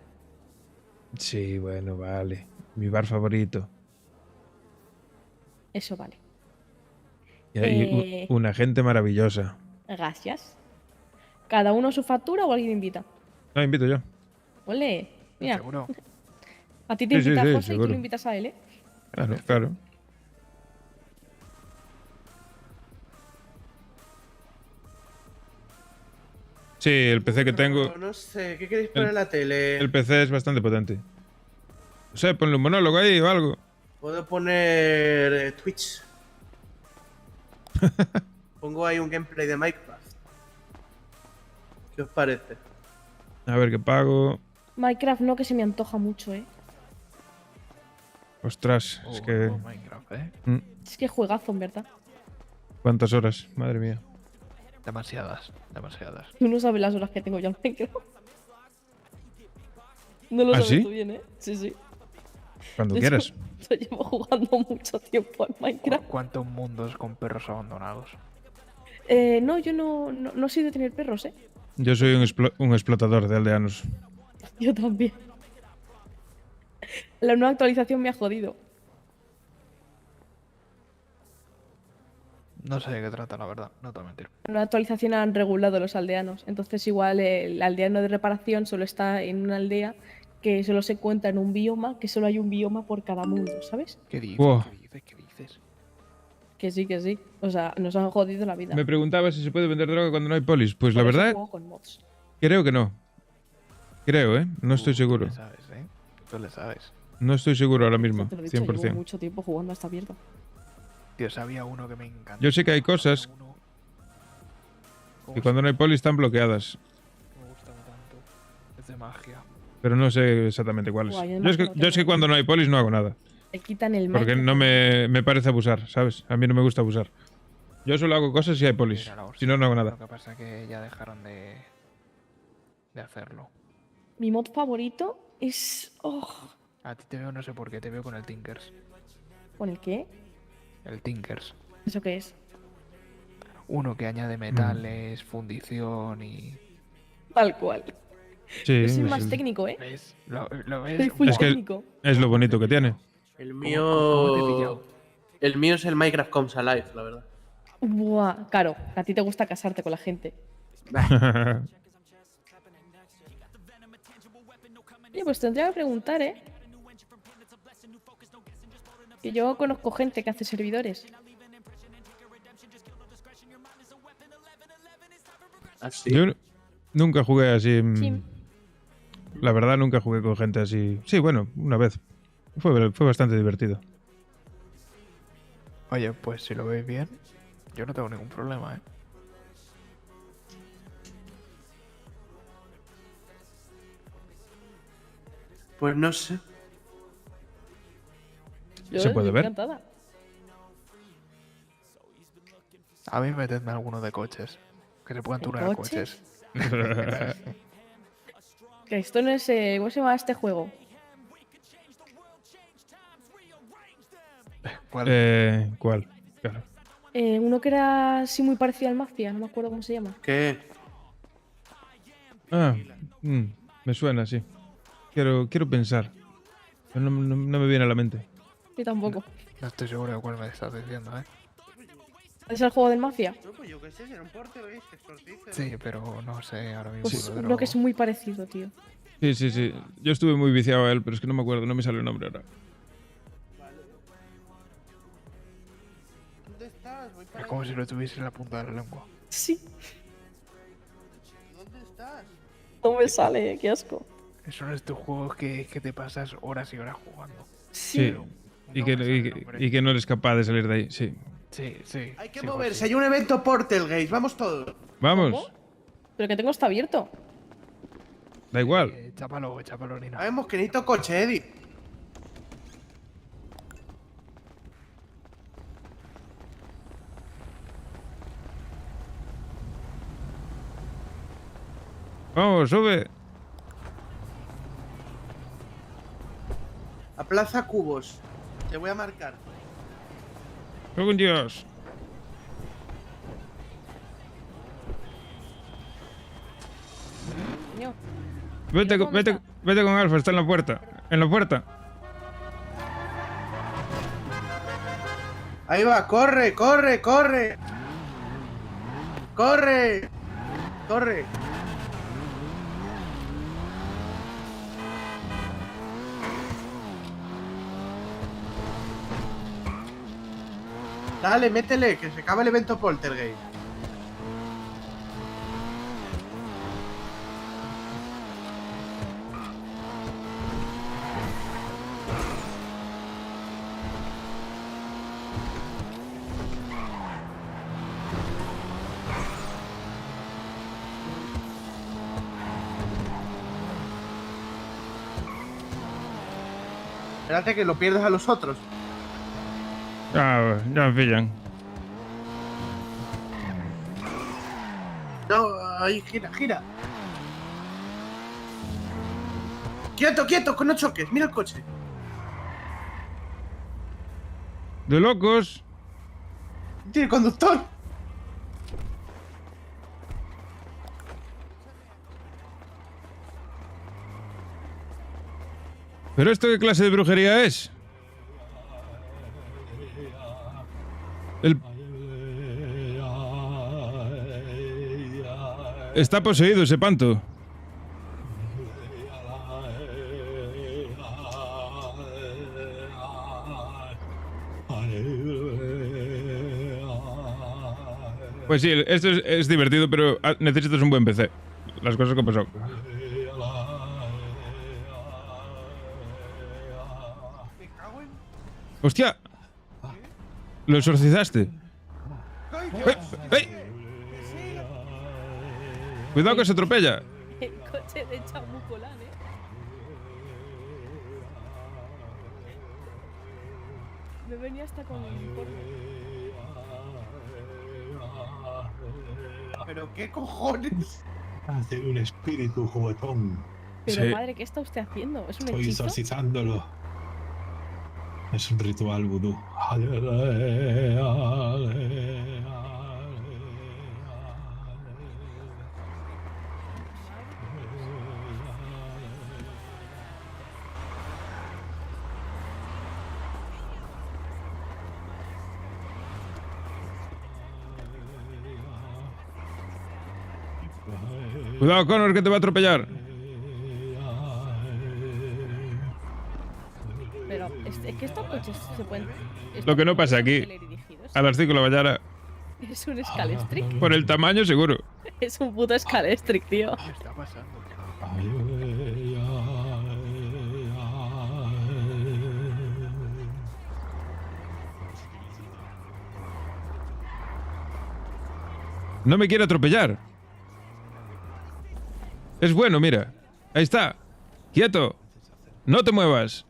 Sí, bueno, vale. Mi bar favorito. Eso vale. Y hay una gente maravillosa. Gracias. ¿Cada uno su factura o alguien invita? No, invito yo. Ole, mira. ¿Seguro? A ti te invita José y tú seguro. lo invitas a él, ¿eh? Claro. Sí, el PC que tengo. No sé, ¿qué queréis poner en la tele? El PC es bastante potente. No sé, ponle un monólogo ahí o algo. Puedo poner Twitch. Pongo ahí un gameplay de Minecraft. ¿Qué os parece? A ver qué pago. Minecraft no, que se me antoja mucho, ¿eh? Ostras, es que. Minecraft, ¿eh? Es que juegazo, en verdad. ¿Cuántas horas? Madre mía. Demasiadas. Tú no sabes las horas que tengo yo en Minecraft. No lo sabes ¿sí? tú bien, ¿eh? Sí. Cuando De quieras. hecho, yo llevo jugando mucho tiempo en Minecraft. ¿Cuántos mundos con perros abandonados? No, yo no soy de tener perros, ¿eh? Yo soy un explotador de aldeanos. Yo también. La nueva actualización me ha jodido. No sé de qué trata, la verdad. No te voy a mentir. En la actualización han regulado los aldeanos. Entonces igual el aldeano de reparación solo está en una aldea que solo se cuenta en un bioma, que solo hay un bioma por cada mundo, ¿sabes? ¿Qué dices? Wow. ¿Qué dices? Que sí. O sea, nos han jodido la vida. Me preguntaba si se puede vender droga cuando no hay polis. Pues la Por eso verdad, juego con mods. creo que no. Creo, ¿eh? No estoy seguro. Tú le sabes, ¿eh? Tú le sabes. No estoy seguro ahora mismo, Te lo he dicho, llevo 100%. mucho tiempo jugando a esta mierda. Tío, sabía uno que me encanta. Yo sé que hay cosas que cuando no hay polis están bloqueadas, Me gusta tanto. Es de magia. pero no sé exactamente cuáles. Buah, yo Yo es que, no yo es que tengo- cuando no hay polis no hago nada. Te quitan el Porque Minecraft. no me parece abusar, ¿sabes? A mí no me gusta abusar. Yo solo hago cosas si hay polis. Mira, la Si no, no hago nada. Lo que pasa es que ya dejaron de hacerlo. Mi mod favorito es... Oh, A ti te veo, no sé por qué, te veo con el Tinkers. ¿con el qué? El Tinkers. ¿Eso qué es? uno que añade metales, fundición y... Tal cual. Sí, Yo soy es más el- técnico, ¿eh? ¿Lo ves? Soy full Es que técnico. es lo bonito que tiene. El ¿Cómo te he mío. pillado? El mío es el Minecraft Comes Alive, la verdad. Buah, claro, a ti te gusta casarte con la gente. Oye, pues tendría que preguntar, ¿eh? Que yo conozco gente que hace servidores. Así. Yo nunca jugué así. Sí. La verdad, nunca jugué con gente así. Sí, bueno, una vez. Fue bastante divertido. Oye, pues si lo veis bien, yo no tengo ningún problema, ¿eh? Pues no sé. Yo ¿Se puede estoy ver? encantada. A mí metedme alguno de coches. Que se puedan ¿De tunear coches? coches. Que esto no es. ¿Cómo se llama este juego? ¿Cuál? ¿Cuál? Claro. Uno que era así muy parecido al Mafia, no me acuerdo cómo se llama. ¿Qué? Ah, me suena, sí. Quiero pensar. Pero no me viene a la mente. Yo tampoco. No estoy seguro de cuál me estás diciendo, ¿eh? ¿Es el juego del Mafia? No, pues yo qué sé, será un porte, ¿veis? Que exorcice. Sí, pero no sé ahora mismo. Pues pero- uno que es muy parecido, tío. Sí. Yo estuve muy viciado a él, pero es que no me acuerdo, no me sale el nombre ahora. ¿Dónde estás? Voy para Es como allá. si lo tuviese en la punta de la lengua. Sí. ¿Dónde estás? No me sale, qué asco. Son estos juegos que te pasas horas y horas jugando. Sí. Y que no eres capaz de salir de ahí, sí. Sí. Hay que sí, moverse, pues hay un evento Portelgaze, vamos todos. Vamos, Pero que tengo está abierto. da igual. Chápalo, Nina. Vamos, que necesito coche, Eddie. Vamos, sube. A Plaza Cubos. Te voy a marcar. Luego con Dios. Coño. Vete con Alfa, está en la puerta. En la puerta. Ahí va, corre. Corre. Dale, métele, que se acaba el evento Poltergeist. Espérate que lo pierdes a los otros. Ya me pillan. No, ahí, gira. Quieto, que no choques. Mira el coche. De locos. Tiene conductor. ¿Pero esto qué clase de brujería es? Está poseído ese panto. Pues sí, esto es divertido, pero necesitas un buen PC. Las cosas que han pasado. ¡Hostia! ¿Lo exorcizaste? ¡Ey! Cuidado que se atropella. El coche de Chamucolán, Me venía hasta con el informe. ¿Pero qué cojones? Hace un espíritu juguetón. Pero madre, ¿qué está usted haciendo? ¿Es un Estoy hechizo? exorcizándolo. Es un ritual vudú. Cuidado, Connor, que te va a atropellar. Pero es que estos coches se pueden... Lo que no pasa aquí, a las 5 de la mañana, Es un Scalestric. por el tamaño seguro. Es un puto Scalestric, tío. ¿Qué está pasando? No me quiere atropellar. Es bueno, mira. Ahí está. Quieto. No te muevas.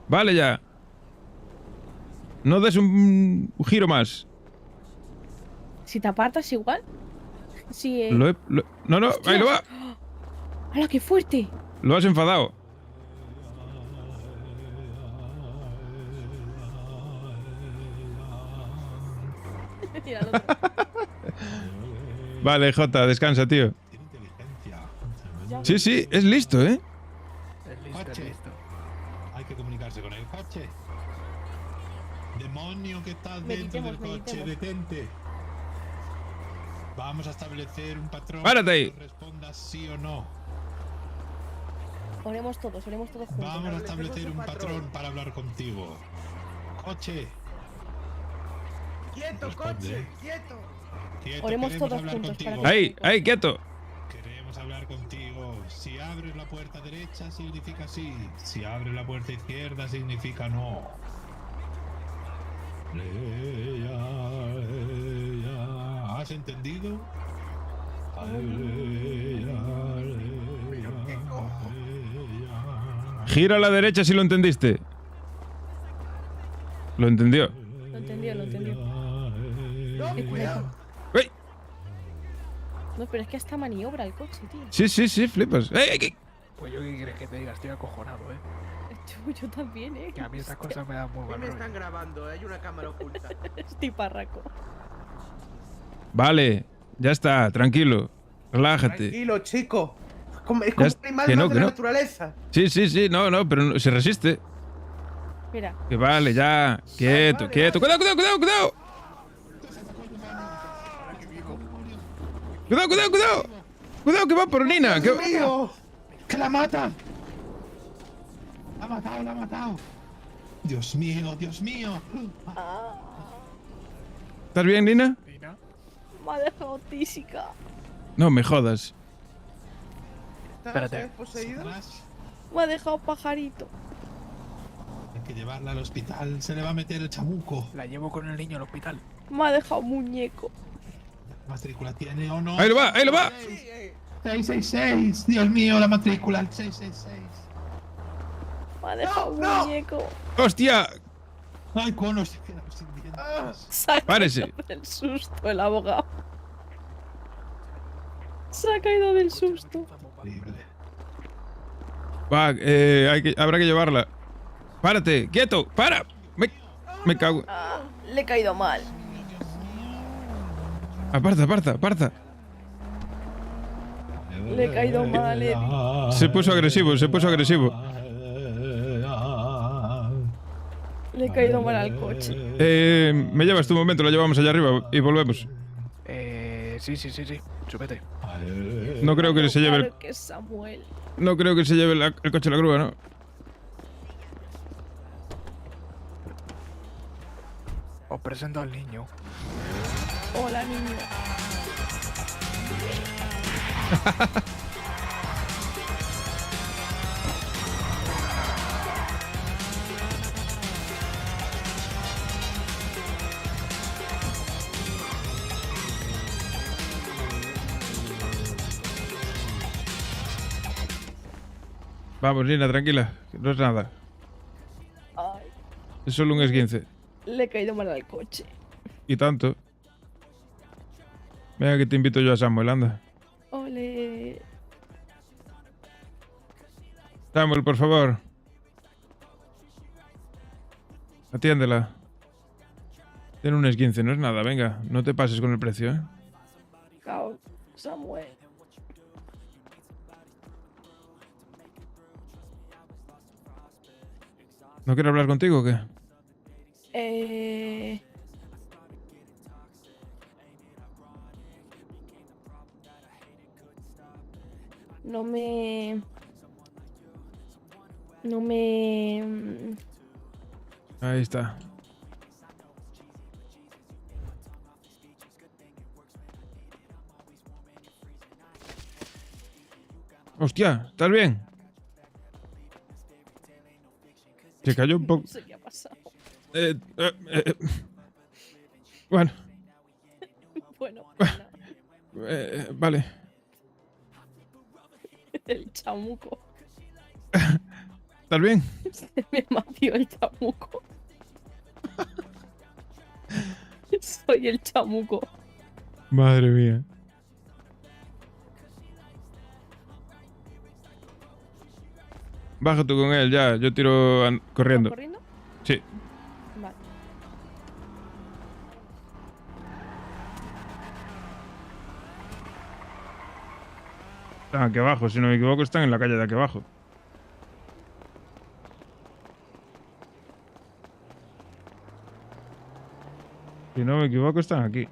Vale ya. No des un giro más. Si te apartas igual. Sí, No, no, ahí lo va. ¡Hala, qué fuerte! Lo has enfadado. Mira, el otro. Vale, Jota, descansa, tío. Sí, sí, es listo, ¿eh? Coche. Hay que comunicarse con el coche. Demonio que está dentro del coche, detente. Vamos a establecer un patrón. ¡Párate ahí! Que responda sí o no. Oremos todos juntos. Vamos a establecer un patrón para hablar contigo. Coche. ¡Quieto, Responde. coche! ¡Quieto! Quieto, Oremos queremos todos hablar juntos contigo. para Ahí, ahí, quieto. Queremos hablar contigo. Si abres la puerta derecha significa sí. Si abres la puerta izquierda significa no. ¿Has entendido? Gira a la derecha si lo entendiste. Lo entendió. Lo entendió. Cuidado. ¡Ey! No, pero es que hasta maniobra el coche, tío. Sí, flipas. ¡Ey! Pues yo qué quieres que te diga, estoy acojonado, Yo también, Que a mí estas cosas me dan muy A mí mal me rollo. están grabando, hay una cámara oculta. Estoy parraco. Vale, ya está, tranquilo. Relájate. Tranquilo, chico. Es Ya como es- un animal que no, más de que la no. naturaleza. Sí, no, pero se resiste. Mira. Que vale, ya. Quieto, quieto. ¡Cuidado! Cuidado que va por Nina. ¡Dios mío! ¡Que la mata! La ha matado. Dios mío. ¿Estás bien, Nina? Me ha dejado tísica. No me jodas. Espérate. ¿Poseído? Me ha dejado pajarito. Hay que llevarla al hospital. Se le va a meter el chamuco. La llevo con el niño al hospital. Me ha dejado muñeco. ¿Matrícula tiene o no? Ahí lo va. 666. Dios mío, la matrícula. El 666. Me ha dejado muñeco. ¡Hostia! Ay, Connor se queda sin dientes. Se ha Párese. caído del susto el abogado. Se ha caído del susto. Va, habrá que llevarla. Párate, quieto, para. Me cago. Le he caído mal. Aparta. Le he caído mal, Se puso agresivo. Le he caído mal al coche. Me llevas tu momento, la llevamos allá arriba y volvemos. Sí. Súbete. No creo que se lleve el... Claro que es Samuel. No creo que se lleve el coche a la grúa, ¿no? Os presento al niño. Hola, niño. Vamos, Nina, tranquila. Que no es nada. Ay, Es solo un esguince. le he caído mal al coche. Y tanto. Venga, que te invito yo a Samuel, anda. Ole. Samuel, por favor. Atiéndela. Tiene un esguince, no es nada. Venga, no te pases con el precio, ¿eh? Cao, Samuel. ¿No quiere hablar contigo o qué? No me... No me... Ahí está. Hostia, ¿estás bien? Se cayó un poco. No sé qué ha pasado. Bueno. Bueno, Vale. el chamuco. ¿Estás bien? Se me mació el chamuco. Soy el chamuco. Madre mía. Baja tú con él ya, yo tiro corriendo. ¿Estás corriendo? Sí. Vale. Están aquí abajo, si no me equivoco, están en la calle de aquí abajo. Si no me equivoco, están aquí.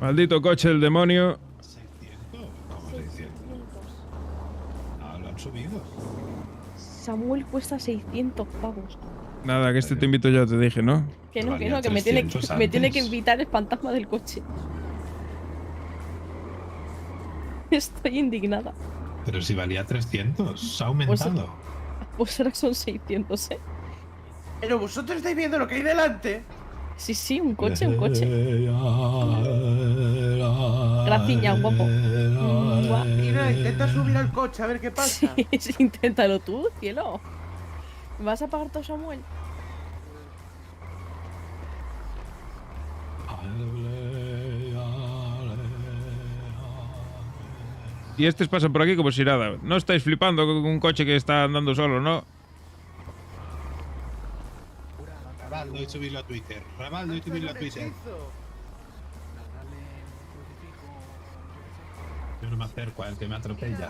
Maldito coche del demonio. 600. ¿Cómo 600? Ah, lo han subido. Samuel cuesta 600 pavos. Nada, que este te invito ya, te dije, ¿no? Que no, Valía que me tiene que 300 me tiene antes. que invitar el fantasma del coche. Estoy indignada. Pero si valía 300, se ha aumentado. Pues ahora son 600, ¿eh? Pero vosotros estáis viendo lo que hay delante. Sí, sí, un coche. Graciña, guapo. Mira, intenta subir al coche a ver qué pasa. Sí, inténtalo tú, cielo. ¿Vas a pagar todo, Samuel? Y estos pasan por aquí como si nada. No estáis flipando con un coche que está andando solo, ¿no? Grabadlo y subidlo a Twitter. Grabadlo y subidlo a Twitter. Yo no me acerco al que me atropella.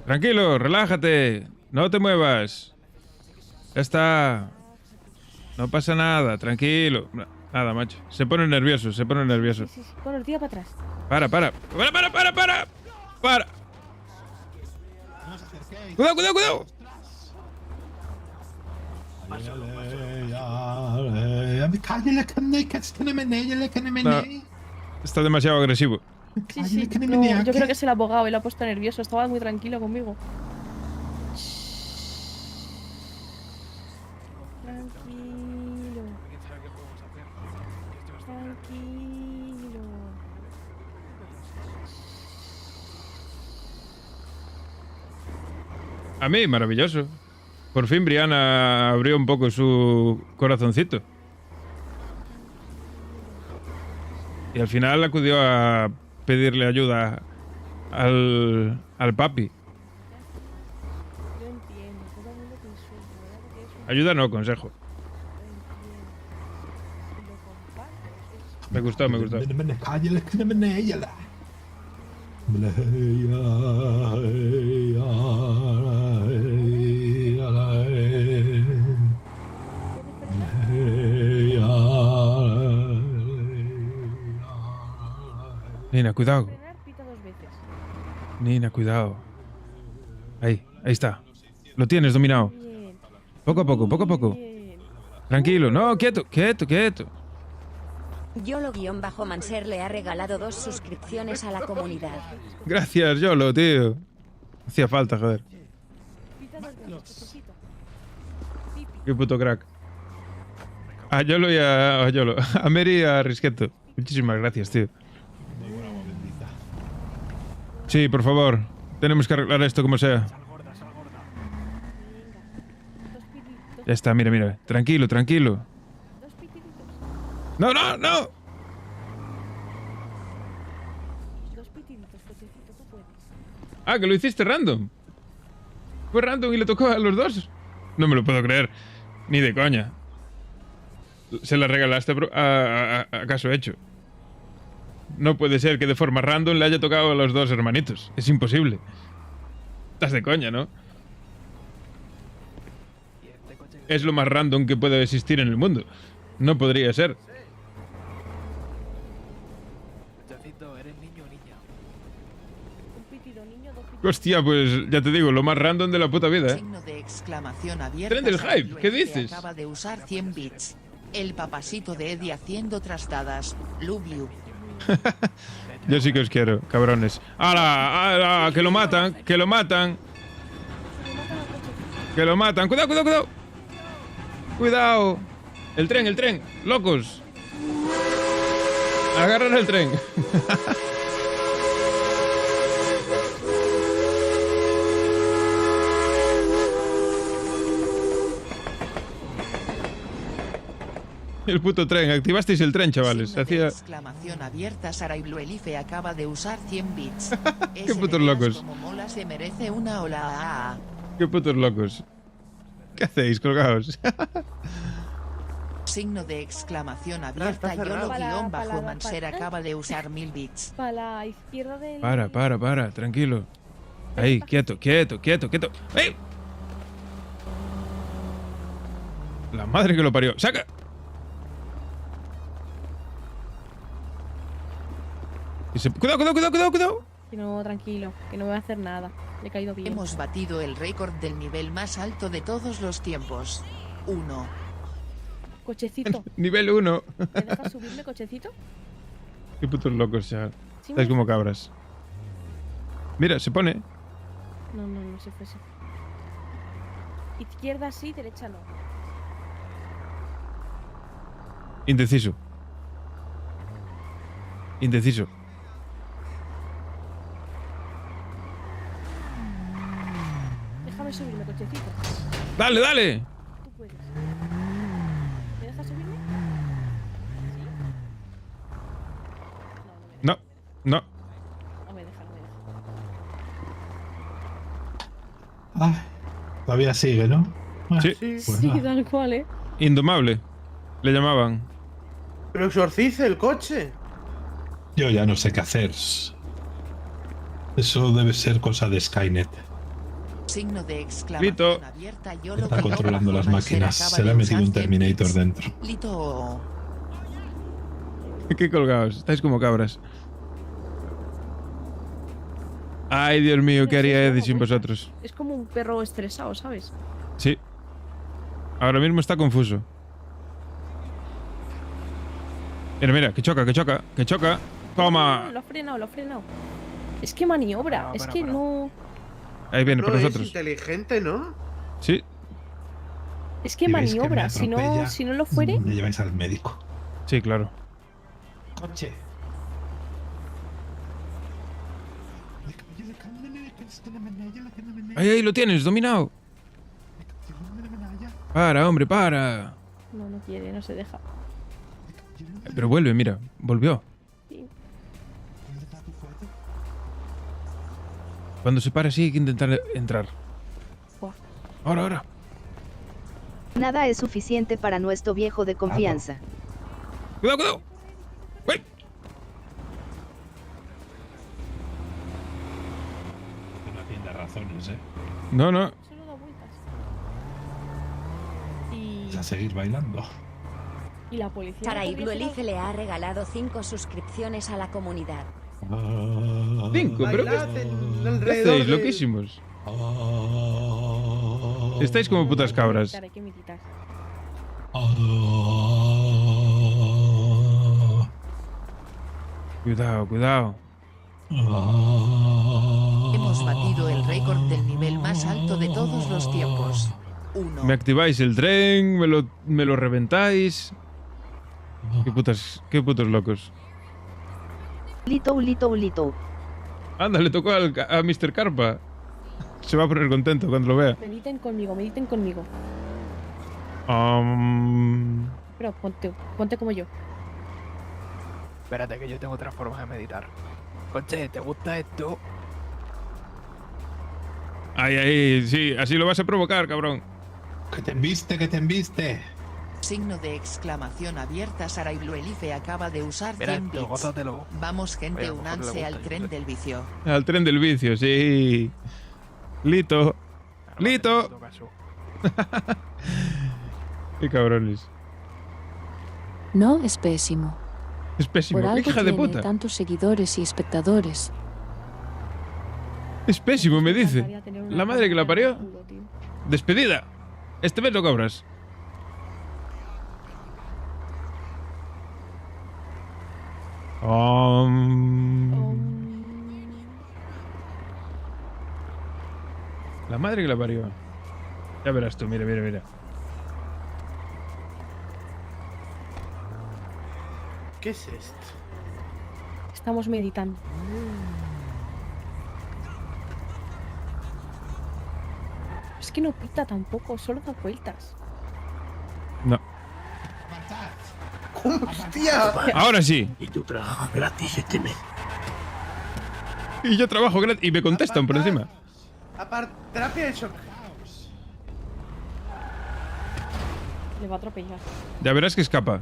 Tranquilo, relájate. No te muevas. Ya está. No pasa nada, tranquilo. Nada, macho. Se pone nervioso, se pone nervioso. Sí. Bueno, tira para atrás. Para. Para. Cuidado. No, está demasiado agresivo. Sí. No, yo creo que es el abogado y lo ha puesto nervioso. Estaba muy tranquilo conmigo. Tranquilo. A mí, maravilloso. Por fin Brianna abrió un poco su corazoncito. Y al final acudió a pedirle ayuda al papi. Ayuda no, consejo. Me gustó. Nina, cuidado. Nina, cuidado. Ahí está. Lo tienes dominado. Poco a poco. Tranquilo. No, quieto. YOLO-Manser le ha regalado 2 suscripciones a la comunidad. Gracias, Yolo, tío. Hacía falta, joder. Qué puto crack. A Yolo y a Yolo. A Mary y a Risqueto. Muchísimas gracias, tío. Sí, por favor. Tenemos que arreglar esto como sea. Ya está, mira, mira. Tranquilo, tranquilo. Dos pitiditos. ¡No, no, no! Dos pitiditos, cochecito, tú puedes. Ah, que lo hiciste random. Fue random y le tocó a los dos. No me lo puedo creer. Ni de coña. Se la regalaste a caso hecho. No puede ser que de forma random le haya tocado a los dos hermanitos. Es imposible. Estás de coña, ¿no? Es lo más random que puede existir en el mundo. No podría ser. Cochecito, ¿eres niño o niña? Un pitido niño, dos pitidos. Hostia, pues ya te digo, lo más random de la puta vida, ¿eh? Signo de exclamación abierta. Tren del hype, ¿qué dices? Acaba de usar 100 bits. El papasito de Eddie haciendo trastadas. Love you. Yo sí que os quiero, cabrones. ¡Hala! ¡Hala! ¡Que lo matan! ¡Que lo matan! ¡Que lo matan! ¡Cuidado, cuidado, cuidado! ¡Cuidado! El tren, locos. Agarran el tren. El puto tren, activasteis el tren, chavales. Hacía... Exclamación abierta. Sara y Bluelife acaba de usar 100 bits. Qué putos locos. Como mola se merece una ola. Qué putos locos. ¿Qué hacéis, colgados? Signo de exclamación abierta. Yolo-Manser acaba de usar 1000 bits. Para la izquierda del... Para, tranquilo. Ahí, quieto. ¡Ey! La madre que lo parió. ¡Saca! Cuidado. Que no, tranquilo, que no voy a hacer nada. Le he caído bien. Hemos batido el récord del nivel más alto de todos los tiempos. 1. Cochecito. Nivel 1. ¿Me dejas subirme, cochecito? Qué putos locos, ya. Sí, Estáis como cabras. Mira, se pone. No se fuese. Izquierda sí, derecha no. Indeciso. Déjame subirme, cochecito. Dale. Tú puedes. ¿Me dejas subirme? ¿Sí? No. No me deja. Ay, todavía sigue, ¿no? Sí. Pues Sí, nada. tal cual, Indomable. Le llamaban. Pero exorcice el coche. Yo ya no sé qué hacer. Eso debe ser cosa de Skynet. Signo de exclamación abierta. Está controlando las máquinas. Se le ha metido un Terminator dentro. Lito. Qué colgados. Estáis como cabras. Ay, Dios mío, ¿qué haría Eddie sin vosotros? Es como un perro estresado, ¿sabes? Sí. Ahora mismo está confuso. Mira, que choca. Toma. Lo ha frenado. Es que maniobra, no... Ahí viene por Es nosotros. inteligente, ¿no? Sí. Es que Si veis que me maniobra, si no lo fuere... Me lleváis al médico. Sí, claro. Coche. Ahí, lo tienes, dominado. Para, hombre, para. No quiere, no se deja. Pero vuelve, mira, volvió. Sí. Cuando se para así hay que intentar entrar. Buah. Ahora. Nada es suficiente para nuestro viejo de confianza. Cuidado. ¡Uy! No atiende razones, ¿eh? No. Solo da vueltas. Y... A seguir bailando. Y la policía... Sara y Bluelife le ha regalado 5 suscripciones a la comunidad. 5, pero Bailad ¿qué alrededor hacéis, de- loquísimos? Estáis como putas cabras. Hay que meditar. Cuidado. Hemos batido el récord del nivel más alto de todos los tiempos. 1. Me activáis el tren, me lo reventáis. Qué putos locos. Lito. Anda, le tocó a Mr. Carpa. Se va a poner contento cuando lo vea. Mediten conmigo. Pero ponte como yo. Espérate que yo tengo otra forma de meditar. Conche, ¿te gusta esto? Ahí, sí, así lo vas a provocar, cabrón. Que te embiste, que te embiste. Signo de exclamación abierta. Sara Ibluelife acaba de usar Mira 100 esto, bits. gózatelo. Vamos, gente, Oye, a lo mejor le únanse gusta al el tren juez. del vicio. Al tren del vicio, sí. Lito. Lito. Qué cabrones. No es pésimo. Es pésimo. Por algo Hija de tiene puta. tantos seguidores y espectadores. Es pésimo, me dice. La madre que la parió. Despedida. Este mes lo cobras. La madre que la parió. Ya verás tú, mira, mira, mira. ¿Qué es esto? Estamos meditando. Es que no pita tampoco, solo da vueltas. No. ¡Hostia! Ahora sí. Y tú trabajas gratis este mes. Y yo trabajo gratis. Y me contestan por encima. Terapia de shock. Le va a atropellar. Ya verás que escapa.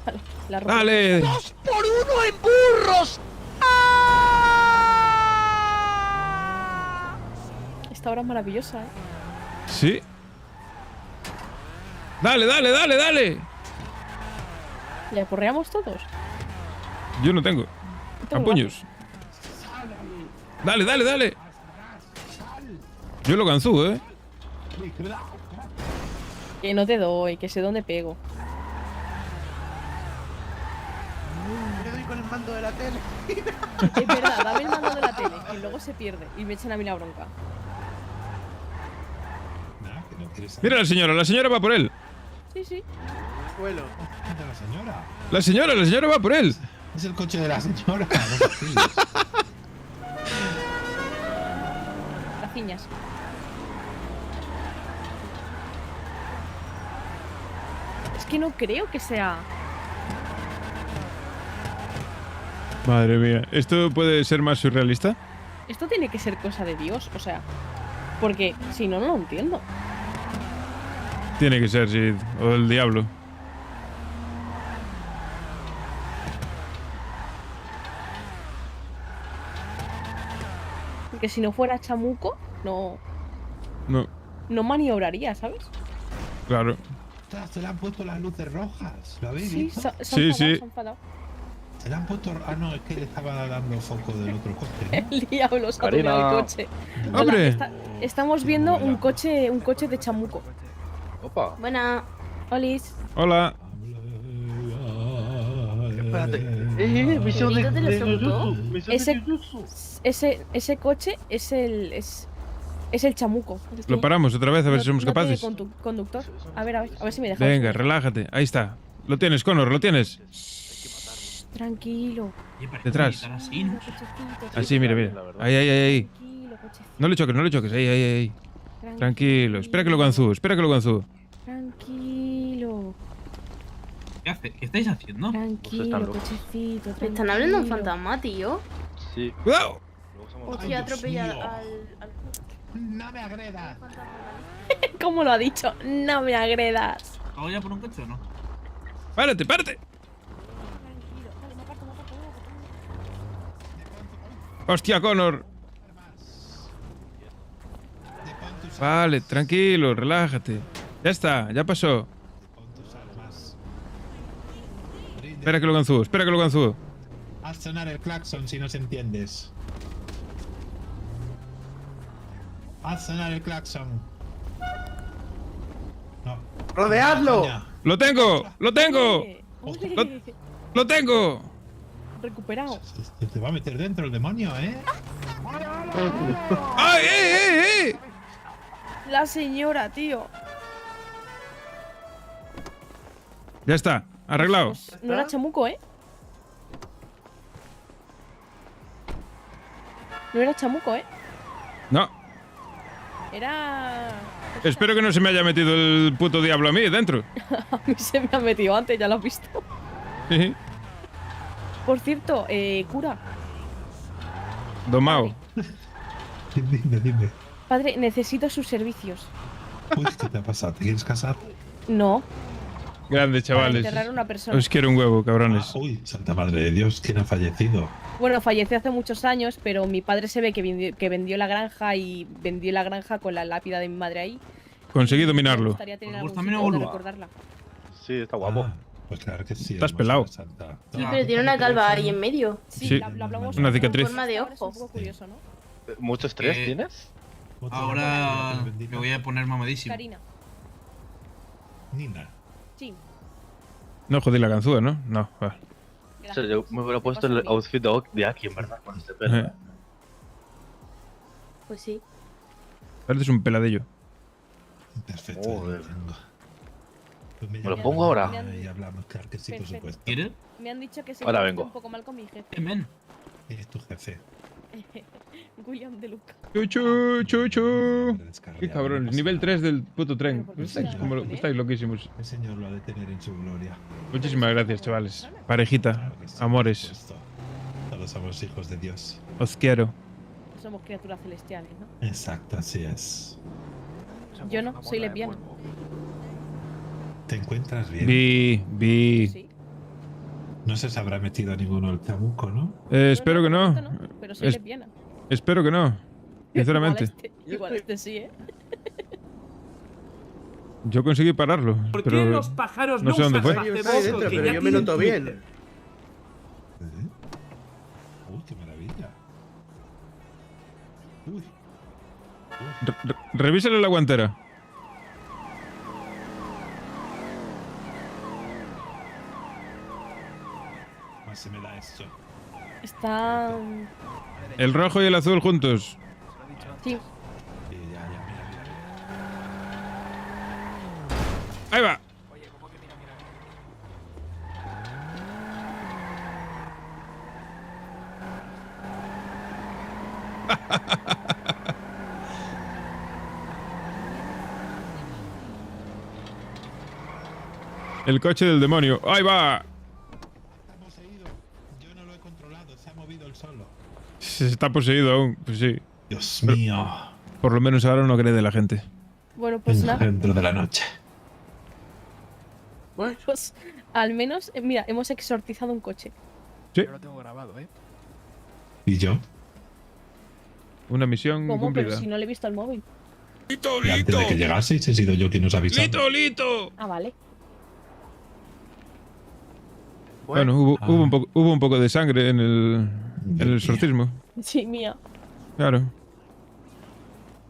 Vale, la ropa. ¡Dale! ¡2 por 1 en burros! Esta hora es maravillosa, ¿eh? Sí. Dale, dale, dale, dale. ¿Le aporreamos todos? Yo no tengo. A puños. Dale, dale, dale. Yo lo ganzú, ¿eh? Que no te doy, que sé dónde pego. Le doy con el mando de la tele. Es verdad, dame el mando de la tele, que luego se pierde y me echan a mí la bronca. Mira la señora va por él. Sí, sí. Suelo. La señora. La señora va por él. Es el coche de la señora. Graciñas. Es que no creo que sea... Madre mía. ¿Esto puede ser más surrealista? Esto tiene que ser cosa de Dios, o sea... Porque si no, no lo entiendo. Tiene que ser, sí. O del diablo. Porque si no fuera chamuco, no... No, No maniobraría, ¿sabes? claro. Ostras, se le han puesto las luces rojas. ¿Lo habéis Sí, visto? Sí, sí. se ha enfadado. Se le han puesto. Ah, no, es que le estaba dando foco del otro coche, ¿no? El diablo se ha Karina. tomado el coche. ¡Hombre! Estamos viendo un coche de chamuco. Opa. Buena. Olis. Hola. Espérate. Misión de ese coche es el chamuco. Lo paramos otra vez a ver si somos No tiene capaces. conductor. A ver si me deja. Venga, relájate. Ahí está. Lo tienes, Connor, lo tienes. Tranquilo. Detrás. Cochecito, Así, mira, mira. Ahí, ahí, ahí, ahí. Tranquilo, cochecito. No le choques, no le choques. Ahí, ahí, ahí. Tranquilo. Espera que lo ganzú, espera que lo ganzú. Tranquilo. ¿Qué estáis haciendo? Tranquilo, cochecito. ¿Me están hablando un tranquilo. fantasma, tío? Sí. ¡Cuidado! Hostia, atropellar mío. al... No me agredas. ¿Cómo lo ha dicho? No me agredas. ¿Acabo ya por un coche o no? ¡Párate, párate! ¡Hostia, Connor! Vale, tranquilo, relájate. Ya está, ya pasó. Espera que lo ganzú, espera que lo ganzú. Haz sonar el claxon si nos entiendes. Haz sonar el claxon. No. ¡Rodeadlo! ¡Lo tengo! ¡Lo tengo! ¡Lo tengo! Recuperado. Te va a meter dentro el demonio, ¿eh? ¡Ay, eh! La señora, tío. Ya está, arreglado. No era chamuco, ¿eh? No era chamuco, ¿eh? No. Era... Espero que no se me haya metido el puto diablo a mí dentro. A mí se me ha metido antes, ya lo has visto. Sí. Por cierto, cura. Don Mao. Dime. Padre, necesito sus servicios. Uy, ¿qué te ha pasado? ¿Te quieres casar? No, Grandes para chavales. enterrar a una persona. Os quiero un huevo, cabrones. Uy, Santa Madre de Dios, ¿quién ha fallecido? Bueno, falleció hace muchos años, pero mi padre se ve que vendió la granja y vendió la granja con la lápida de mi madre ahí. Conseguí Me dominarlo. gustaría tener algún también sitio donde Olua. recordarla. Sí, está guapo. Pues claro que sí. Estás hermosa pelado. Santa. Sí, pero tiene una calva ahí en medio. Sí, la hablamos una con cicatriz. forma de ojo. Es un poco curioso, ¿no? ¿Mucho estrés Eh, tienes? Ahora me voy a poner mamadísimo. Karina. Nina. Sí. No jodí la ganzúa, ¿no? No, va. O sea, yo me hubiera puesto el outfit de Aki, en verdad, con este pelo. Pues sí. Pareces un peladillo. Perfecto. Joder. Pues ¿Me lo pongo ahora? Y hablamos, claro que sí, por Perfecto. supuesto. ¿Quieres? Me han dicho que se Ahora me vengo. un poco mal con mi jefe. Es tu jefe. William de Luca. Chuchu. Qué cabrones. Nivel 3 del puto tren. Estáis loquísimos. El señor lo ha de tener en su gloria. Muchísimas gracias, chavales. Parejita. Amores. Todos somos hijos de Dios. Os quiero. Somos criaturas celestiales, ¿no? Exacto, así es. Yo no, soy lesbiana. ¿Te encuentras bien? Vi. No se habrá metido a ninguno el chamuco, ¿no? Espero que no. Pero soy lesbiana. Espero que no. Sinceramente. Igual este sí, ¿eh? Yo conseguí pararlo. ¿Por pero qué los pájaros no sé dónde fue. Yo estoy dentro, pero yo me noto bien. Uy, qué maravilla. Uy. Revísale la guantera. Más se me da esto. Está... El rojo y el azul juntos. Sí. Ahí va. El coche del demonio. Ahí va. Está poseído. Yo no lo he controlado. Se ha movido el solo. Está poseído aún. Pues sí. Dios mío. Por lo menos ahora no cree de la gente. Bueno, pues nada. Dentro de la noche. Pues al menos, mira, hemos exorcizado un coche. Sí. Yo lo tengo grabado, ¿eh? ¿Y yo? Una misión ¿Cómo? cumplida. Pero si no le he visto el móvil. Y antes de que llegaseis he sido yo quien os ha avisado. ¡Lito! Ah, vale. Bueno, hubo un poco de sangre en el exorcismo. Sí, mía. Claro.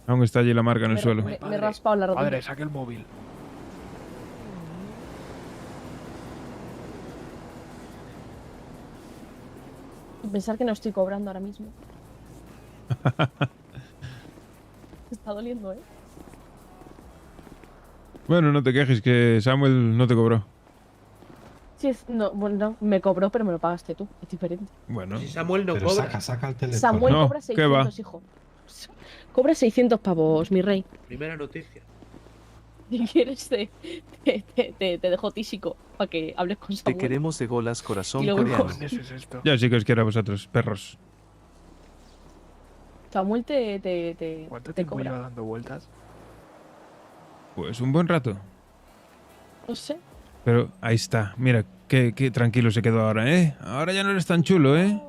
Aún está allí la marca en el suelo. Me he raspado la rodilla. Padre, saque el móvil. Pensar que no estoy cobrando ahora mismo. Está doliendo, ¿eh? Bueno, no te quejes que Samuel no te cobró. Sí, no, bueno, no, me cobró, pero me lo pagaste tú. Es diferente. Bueno. Si Samuel no Pero cobra. saca el teléfono. Samuel No, cobra ¿qué va? 600, hijo. Cobra 600 pavos, mi rey. Primera noticia. Si quieres, te dejo tísico para que hables con Samuel. Te queremos de golas, corazón Y luego coreano. coges. Eso es esto. Ya sí que os quiero a vosotros, perros. Samuel ¿Cuánto te tiempo cobra. lleva dando vueltas? Pues un buen rato. No sé. Pero ahí está. Mira, qué tranquilo se quedó ahora, ¿eh? Ahora ya no eres tan chulo, ¿eh?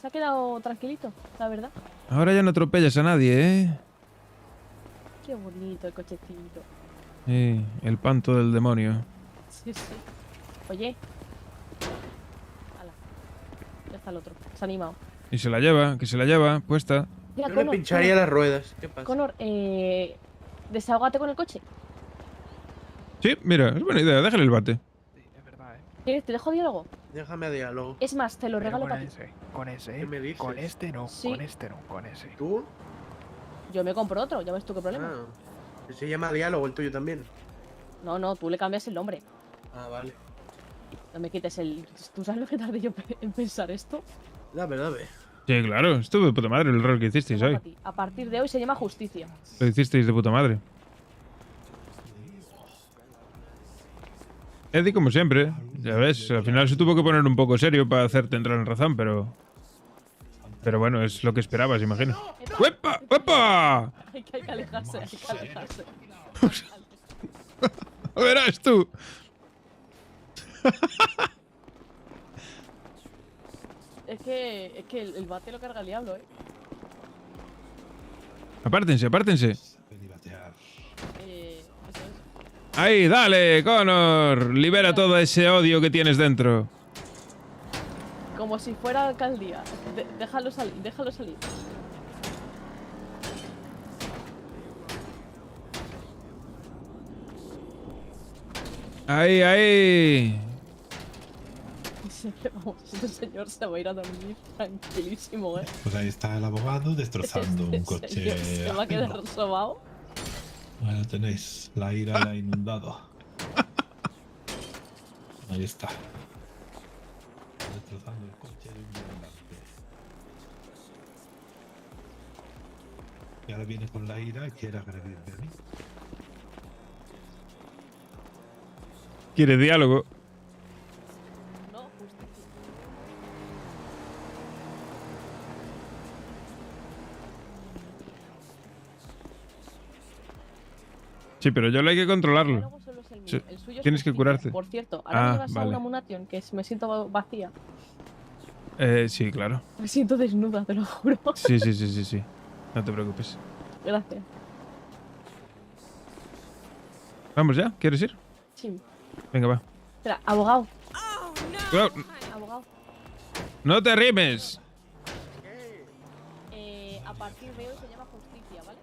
Se ha quedado tranquilito, la verdad. Ahora ya no atropellas a nadie, ¿eh? Qué bonito el cochecito. Sí, el panto del demonio. Sí, sí. Oye. Hala. Ya está el otro. Se ha animado. Y se la lleva, que se la lleva, puesta. Mira, Yo le pincharía las ruedas. ¿Qué pasa? Connor, desahógate con el coche. Sí, mira, es buena idea, déjale el bate. ¿Quieres? ¿Te dejo diálogo? Déjame a diálogo. Es más, te lo Pero regalo con para ti. ese, con ese, ¿Qué me dices? con este no, Sí. con este no, con ese. ¿Tú? Yo me compro otro, ya ves tú qué problema. Ah, se llama diálogo el tuyo también. No, tú le cambias el nombre. Ah, vale. No me quites el... ¿Tú sabes lo que tardé yo en pensar esto? Dame. Sí, claro. Estuvo de puta madre el rol que hicisteis hoy. A partir de hoy se llama justicia. Lo hicisteis de puta madre. Eddie, como siempre. Ya ves, al final se tuvo que poner un poco serio para hacerte entrar en razón, pero... Pero bueno, es lo que esperabas, imagino. ¡Uepa! ¡Uepa! Hay que alejarse, hay que alejarse. Verás tú. Es que el bate lo carga el diablo, Apártense, apártense. Eso es. Ahí, dale, Connor. Libera todo ese odio que tienes dentro. Como si fuera alcaldía. Déjalo salir, déjalo salir. Ahí, ahí. Vamos, este señor se va a ir a dormir tranquilísimo, Pues ahí está el abogado destrozando un coche. Se va a quedar sobao. Bueno, tenéis. La ira la ha inundado. Ahí está. Destrozando el coche de un viandante. Y ahora viene con la ira y quiere agredirme a mí. Quiere diálogo. No, justicia. Sí, pero yo lo hay que controlarlo. Luego solo es el mío. Sí, El suyo es tienes que justicia. curarte. Por cierto, ahora me llevas a vale. una Munation que me siento vacía. Sí, claro. Me siento desnuda, te lo juro. Sí, sí, sí, sí, sí. No te preocupes. Gracias. ¿Vamos ya? ¿Quieres ir? Sí. Venga, va. Espera, abogado. Cuidado, Abogado. no te rimes. A partir de hoy se llama justicia, ¿vale?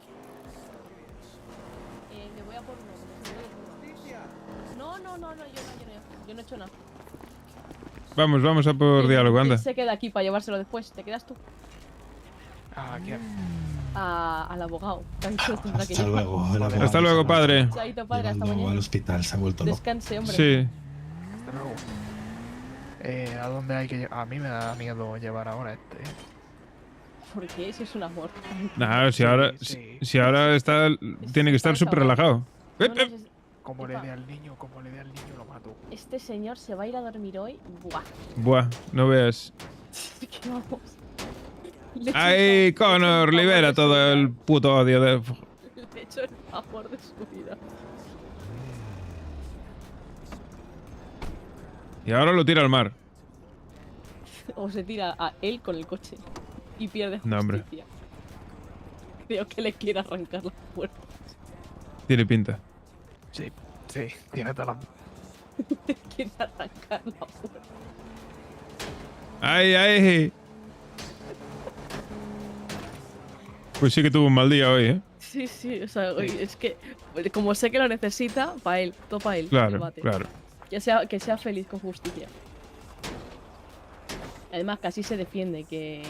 Me voy a por uno. No, yo no he hecho nada. Vamos, vamos a por diálogo, anda. Él se queda aquí para llevárselo después. ¿Te quedas tú? ¿A quién? Al abogado. Hasta luego, el abogado. Hasta luego, padre. Chaito, padre, hasta Llevadlo mañana. al hospital, se ha vuelto loco. Descanse, hombre. Sí. Hasta luego. ¿A dónde hay que llevar? A mí me da miedo llevar ahora este. ¿Por qué? Eso es un amor. Nah, si ahora, si ahora está, tiene que estar súper relajado. Como le dé al niño, lo mato. Este señor se va a ir a dormir hoy. Buah. Buah, no veas. ¿Qué vamos? Ahí, Connor, libera todo el puto odio de... Le he hecho el favor de su vida. Y ahora lo tira al mar. O se tira a él con el coche. Y pierde justicia. No, hombre. Creo que le quiere arrancar la puerta. Tiene pinta. Sí, tiene toda la... Le quiere arrancar la puerta. ¡Ay, ay! Pues sí que tuvo un mal día hoy, ¿eh? Sí, o sea, es que como sé que lo necesita, para él, todo para él. el Claro, bate. claro. Que sea feliz con justicia. Además, que así se defiende, que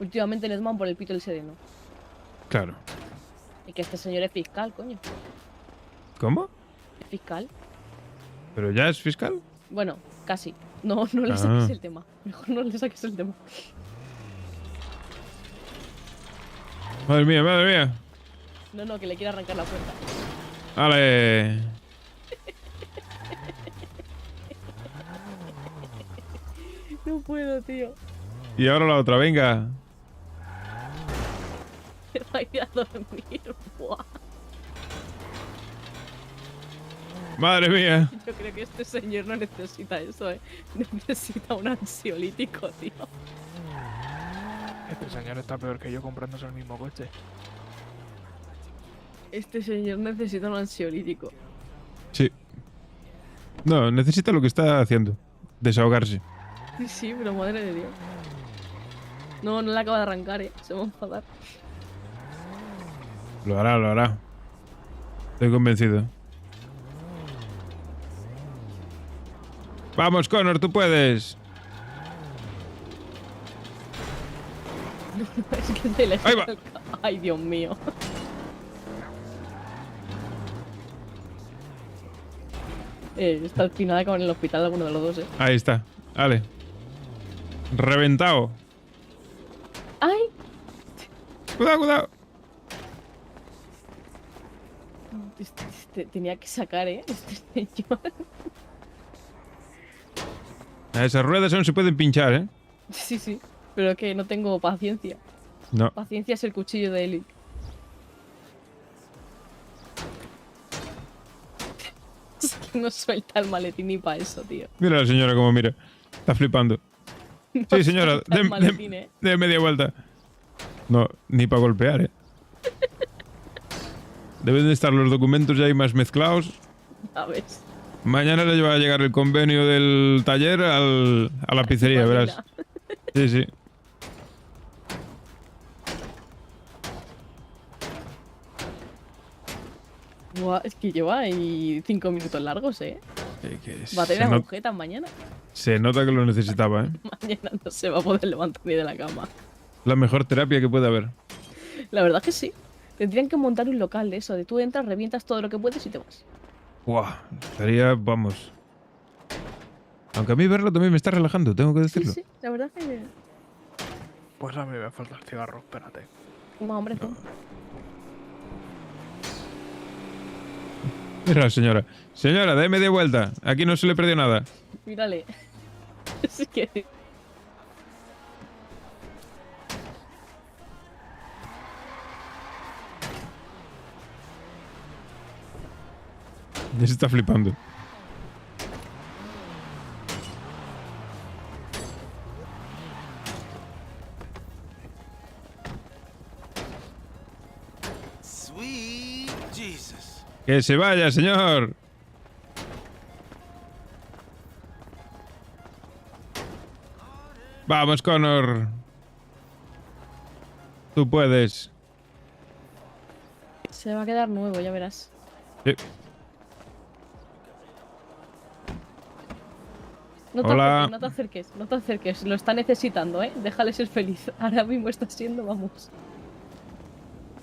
últimamente les man por el pito el sereno. Claro. Y que este señor es fiscal, coño. ¿Cómo? ¿Es fiscal? ¿Pero ya es fiscal? Bueno, casi. No le saques el tema. Mejor no le saques el tema. Madre mía, madre mía. No, que le quiere arrancar la puerta. ¡Ale! No puedo, tío. Y ahora la otra, venga. Se va a ir a dormir. Buah. Madre mía. Yo creo que este señor no necesita eso, Necesita un ansiolítico, tío. Este señor está peor que yo comprándose el mismo coche. Este señor necesita un ansiolítico. Sí. No, necesita lo que está haciendo. Desahogarse. Sí, pero madre de Dios. No le acaba de arrancar, Se va a enfadar. Lo hará, lo hará. Estoy convencido. Vamos, Connor, tú puedes. Es que te le Ahí va. Ay, Dios mío. Está al final acaba en el hospital alguno de los dos, Ahí está. Vale. Reventado. ¡Ay! Cuidado, cuidado. Tenía que sacar, este señor. Esas ruedas aún se pueden pinchar, ¿eh? Sí, sí. Pero que no tengo paciencia. No. Paciencia es el cuchillo de Eli. Es que no suelta el maletín ni para eso, tío. Mira a la señora como mira. Está flipando. Sí, señora, suelta el maletín, de media vuelta. No, ni para golpear, ¿eh? Deben de estar los documentos ya ahí más mezclados. A ves. Mañana le va a llegar el convenio del taller a la pizzería, verás. Sí, sí. Buah, es que lleva ahí 5 minutos largos, Va a tener agujetas mañana. Se nota que lo necesitaba, ¿eh? Mañana no se va a poder levantar ni de la cama. La mejor terapia que puede haber. La verdad que sí. Tendrían que montar un local de eso, de tú entras, revientas todo lo que puedes y te vas. Buah, estaría, vamos. Aunque a mí verlo también me está relajando, tengo que decirlo. Sí, la verdad que... Pues a mí me falta el cigarro, espérate. No, hombre, tú. Mira a la señora. Señora, dé media vuelta. Aquí no se le perdió nada. Mírale. Es que... Ya se está flipando. Sweet Jesus. ¡Que se vaya, señor! Vamos, Connor. Tú puedes. Se va a quedar nuevo, ya verás. Sí. No te Hola. acerques, no te acerques, no te acerques. Lo está necesitando, Déjale ser feliz. Ahora mismo está siendo, vamos.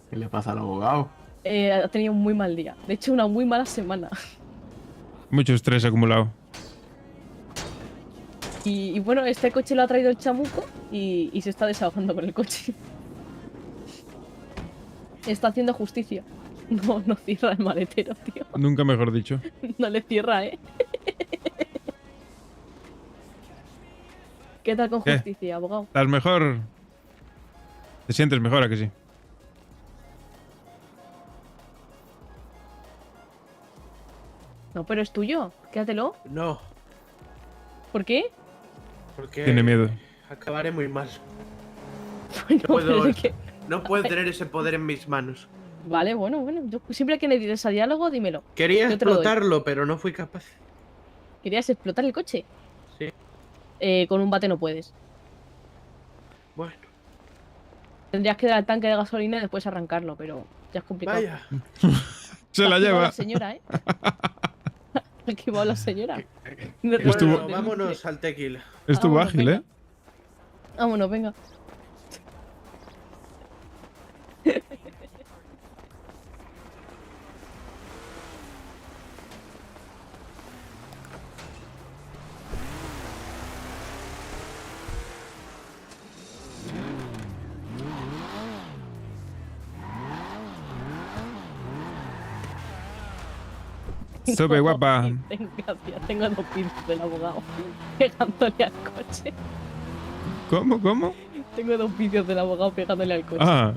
¿Qué le pasa al abogado? Ha tenido un muy mal día. De hecho, una muy mala semana. Mucho estrés acumulado. Y bueno, este coche lo ha traído el chamuco y se está desahogando con el coche. Está haciendo justicia. No cierra el maletero, tío. Nunca mejor dicho. No le cierra, ¿Qué tal con ¿Qué? justicia, abogado? ¿Estás mejor? ¿Te sientes mejor, a que sí? No, pero es tuyo. Quédatelo. No, ¿Por qué? porque Tiene miedo. acabaré muy mal. Bueno, No puedo, pero es que- no puedo tener ese poder en mis manos. Vale, bueno. Yo siempre que necesites a diálogo, dímelo. Quería Yo te lo doy. explotarlo, pero no fui capaz. ¿Querías explotar el coche? Sí. Con un bate no puedes. Bueno, Tendrías que dar al tanque de gasolina y después arrancarlo, pero ya es complicado. vaya. Se la lleva. La señora, Ha esquivado la señora. No te Estuvo- puedes Vámonos al tequila. Estuvo Vámonos, ágil, venga. ¿eh? Vámonos, venga. Sube, guapa. Gracias, tengo 2 pinzas del abogado pegándole al coche. ¿Cómo? ¿Cómo? Tengo 2 vídeos del abogado pegándole al coche. Ah,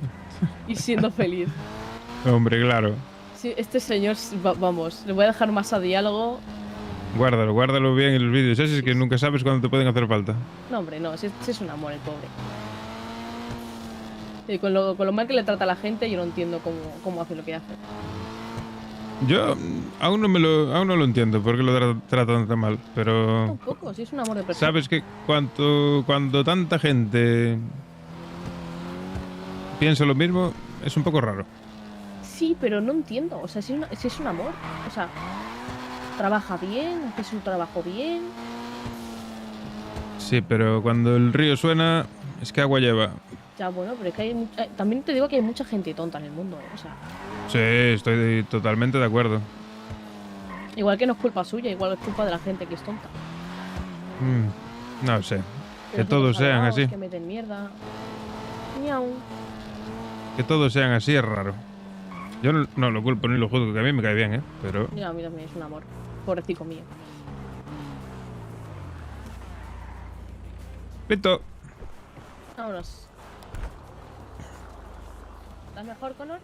Y siendo feliz. hombre, claro. Sí, este señor, vamos, le voy a dejar más a diálogo. Guárdalo bien en los vídeos. Ese es que nunca sabes cuándo te pueden hacer falta. No, hombre, no, si es un amor el pobre. Y con lo mal que le trata a la gente, yo no entiendo cómo hace lo que hace. Yo aún no lo entiendo por qué lo tratan tan mal, pero Tampoco, si es un amor de persona. sabes que cuando tanta gente piensa lo mismo, es un poco raro. Sí, pero no entiendo. O sea, si es un amor. O sea, trabaja bien, hace su trabajo bien. Sí, pero cuando el río suena, es que agua lleva. Ya, bueno, pero es que también te digo que hay mucha gente tonta en el mundo, O sea, Sí, estoy totalmente de acuerdo. igual que no es culpa suya, igual es culpa de la gente que es tonta. No sé. Que Los todos sean abogados así. Que meten mierda. Miau. Que todos sean así es raro. Yo no lo culpo ni lo juzgo, que a mí me cae bien, ¿eh? Pero... Mira, a mí también es un amor. Pobrecito mío. Listo. Vámonos. ¿Estás mejor, Connor?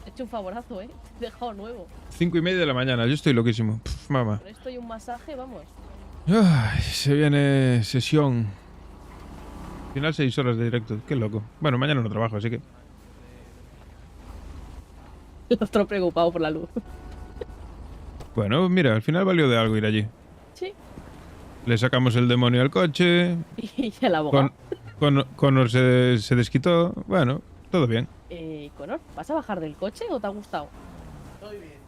He hecho un favorazo, ¿eh? Te he dejado nuevo. 5:30 de la mañana, yo estoy loquísimo. Pff, mamá. Con esto y un masaje, vamos. Ay, se viene sesión. Al final 6 horas de directo, qué loco. Bueno, mañana no trabajo, así que... El otro preocupado por la luz. Bueno, mira, al final valió de algo ir allí. Sí. Le sacamos el demonio al coche. Y el abogado. Connor se desquitó. Bueno, todo bien. Connor, ¿vas a bajar del coche o te ha gustado? Estoy bien.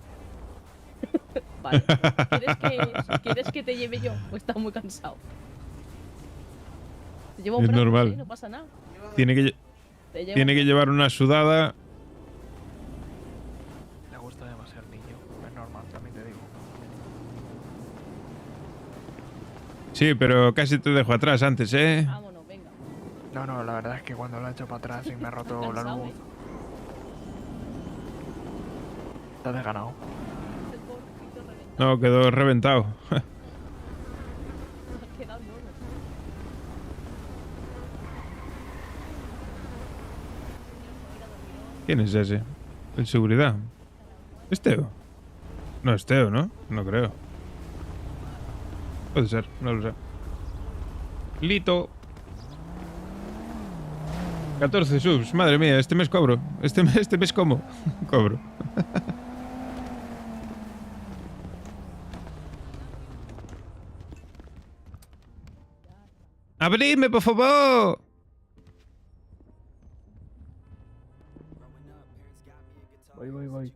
Vale. ¿Quieres que te lleve yo? O estás muy cansado. Te llevo un Es brazo, normal. ¿sí? No pasa nada. Tiene que llevar una sudada. Le gusta demasiado el niño. Es normal, también te digo. Sí, pero casi te dejo atrás antes, ¿eh? Vámonos, venga. No, la verdad es que cuando lo he hecho para atrás y me ha roto la Cansado, luz. ¿eh? Te has ganado. No, quedó reventado. Ha quedado nuevo. ¿Quién es ese? El seguridad. ¿Es Teo? No es Teo, ¿no? No creo. Puede ser, no lo sé. Lito. 14 subs, madre mía, este mes cobro. Este mes como. Cobro. ¡Abridme, por favor! Voy.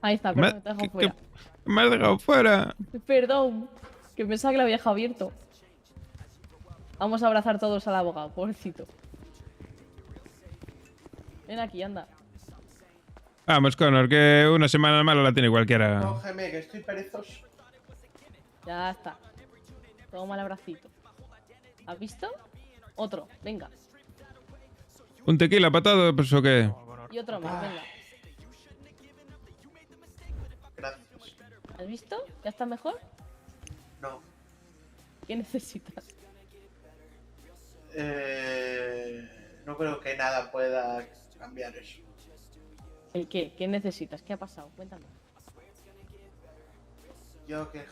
Ahí está, pero me te dejo fuera. Me has dejado fuera. Perdón, que pensaba que lo había dejado abierto. Vamos a abrazar todos al abogado, pobrecito. Ven aquí, anda. Vamos, Connor, que una semana mala la tiene cualquiera. Cógeme, que estoy perezoso. Ya está. Toma el abracito. ¿Has visto? Otro, venga. ¿Un tequila patado? Pues o qué. Y otro más, venga. Gracias. ¿Has visto? ¿Ya está mejor? No. ¿Qué necesitas? No creo que nada pueda cambiar eso. ¿El qué? ¿Qué necesitas? ¿Qué ha pasado? Cuéntame. Yo que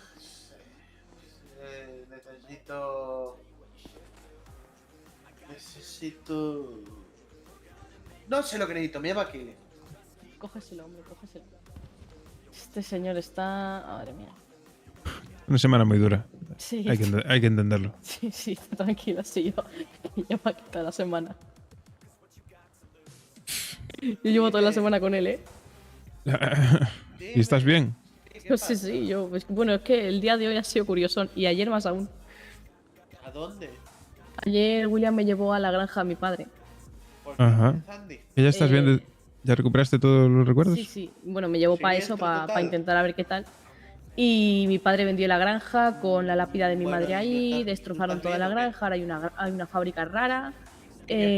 necesito... No sé lo que necesito, me llama Kile. Cógeselo, hombre, cógeselo. Este señor está... Madre mía. Una semana muy dura. Sí. Hay que entenderlo. Sí, tranquila, sí, yo ya me ha quitado la semana. Yo llevo toda la semana con él, ¿eh? ¿Y estás bien? Sí, yo... Bueno, es que el día de hoy ha sido curioso y ayer más aún. ¿A dónde? Ayer William me llevó a la granja a mi padre. Ajá. ¿Y ya estás bien? ¿Ya recuperaste todos los recuerdos? Sí. Bueno, me llevó para eso, para intentar a ver qué tal. Y mi padre vendió la granja con la lápida de mi madre ahí, destrozaron toda la granja, ahora hay una fábrica rara.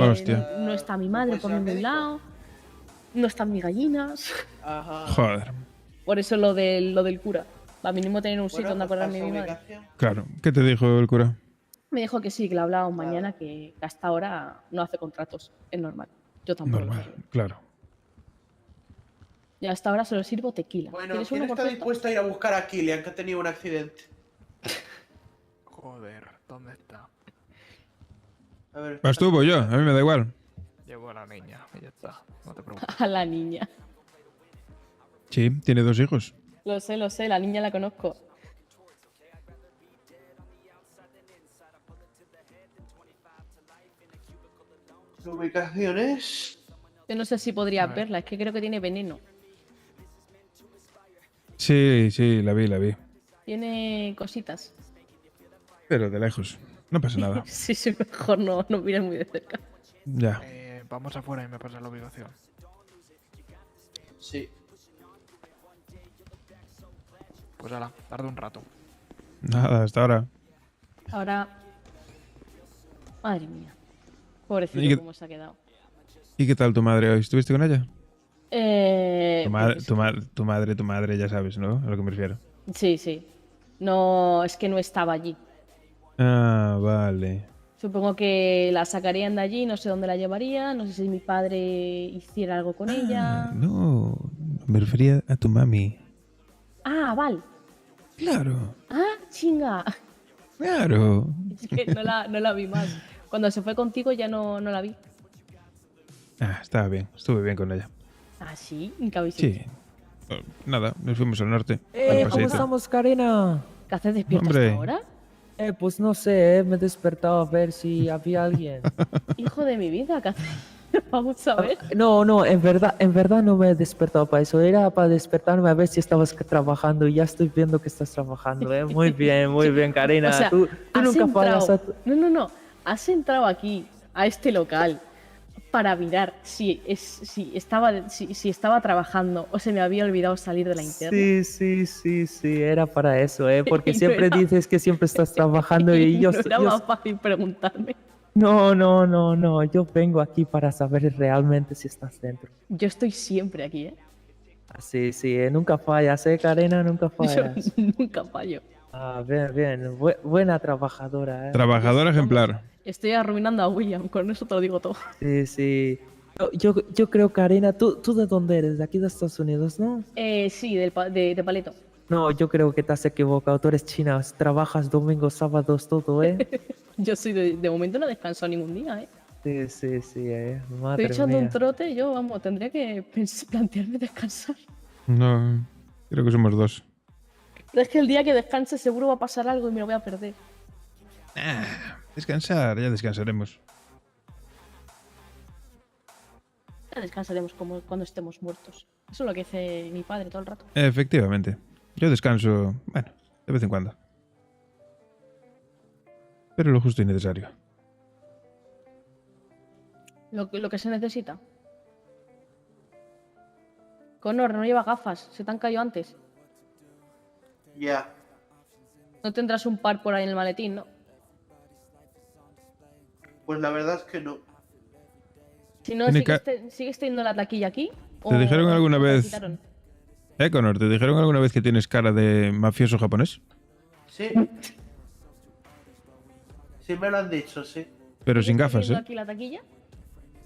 Hostia. No está mi madre por ningún lado. No están mis gallinas. Ajá. Joder. Por eso lo del cura. Para mínimo tener un sitio donde acordarme de mi madre. Claro. ¿Qué te dijo el cura? Me dijo que sí, que le hablábamos mañana, que hasta ahora no hace contratos. Es normal. Yo tampoco. Normal, claro. Y hasta ahora solo sirvo tequila. Bueno, ¿Quieres ¿quién uno, por está cierto? dispuesto a ir a buscar a Kilian, que ha tenido un accidente? Joder, ¿dónde está? A ver, Vas tú, voy yo. A mí me da igual. Llevo a la niña y ya está. No te preocupes. A la niña. Sí, tiene 2 hijos. Lo sé, la niña la conozco. ¿Su ubicación es? Yo no sé si podría verla, es que creo que tiene veneno. Sí, la vi. Tiene cositas. Pero de lejos. No pasa nada. Sí, mejor no mires muy de cerca. Ya. vamos afuera y me pasas la ubicación. Sí. Pues ala, tarde un rato. Nada, hasta ahora. Ahora. Madre mía. Pobrecito, ¿Y qué- cómo se ha quedado. ¿Y qué tal tu madre hoy? ¿Estuviste con ella? Pues, Tu madre, ya sabes, ¿no? A lo que me refiero. sí, sí. No, es que no estaba allí. Ah, vale. Supongo que la sacarían de allí, no sé dónde la llevaría, no sé si mi padre hiciera algo con ella. No, me refería a tu mami. Ah, vale. Claro, Ah, chinga. claro. Es que no la vi más. Cuando se fue contigo ya no la vi. Ah, estaba bien, estuve bien con ella. Ah, sí, nunca vi. Sí. Nada, nos fuimos al norte. Oye, Un ¿cómo paseíto. estamos, Karina? ¿Qué haces despierto Hombre. hasta ahora? Pues no sé, me he despertado a ver si había alguien. Hijo de mi vida, ¿qué haces? Vamos a ver. No, en verdad no me he despertado para eso. Era para despertarme a ver si estabas trabajando y ya estoy viendo que estás trabajando, ¿eh? Muy bien, Karina. O sea, tú has nunca fallas a entrado. No. Has entrado aquí, a este local, para mirar si estaba trabajando o se me había olvidado salir de la interna. Sí, era para eso, ¿eh? Porque Y no siempre era- dices que siempre estás trabajando y yo... no era más fácil preguntarme. No, yo vengo aquí para saber realmente si estás dentro. Yo estoy siempre aquí, ¿eh? Sí, nunca fallas, Karina, nunca Yo fallas. nunca fallo. Ah, bien, buena trabajadora, Trabajadora ejemplar. Estoy arruinando a William, con eso te lo digo todo. Sí. Yo creo, Karina, ¿tú de dónde eres? De aquí de Estados Unidos, ¿no? Sí, de Paleto. No, yo creo que te has equivocado. Tú eres china, trabajas domingos, sábados, todo, ¿eh? Yo soy de momento no he descansado ningún día, ¿eh? Sí, Estoy madre echando un mía. trote, yo, vamos, tendría que plantearme descansar. No, creo que somos dos. Pero es que el día que descanse seguro va a pasar algo y me lo voy a perder. Descansar, ya descansaremos. Ya descansaremos como cuando estemos muertos. Eso es lo que dice mi padre todo el rato. Efectivamente. Yo descanso, bueno, de vez en cuando. Pero lo justo y necesario. Lo que se necesita. Connor, no lleva gafas. Se te han caído antes. Ya. No tendrás un par por ahí en el maletín, ¿no? Pues la verdad es que no. Si no, Tiene ¿sigues teniendo la taquilla aquí? ¿Te dijeron alguna o te la vez, quitaron? Connor, te dijeron alguna vez que tienes cara de mafioso japonés? Sí. Sí me lo han dicho, sí. Pero sin ¿Sigues gafas, teniendo ¿eh? aquí la taquilla?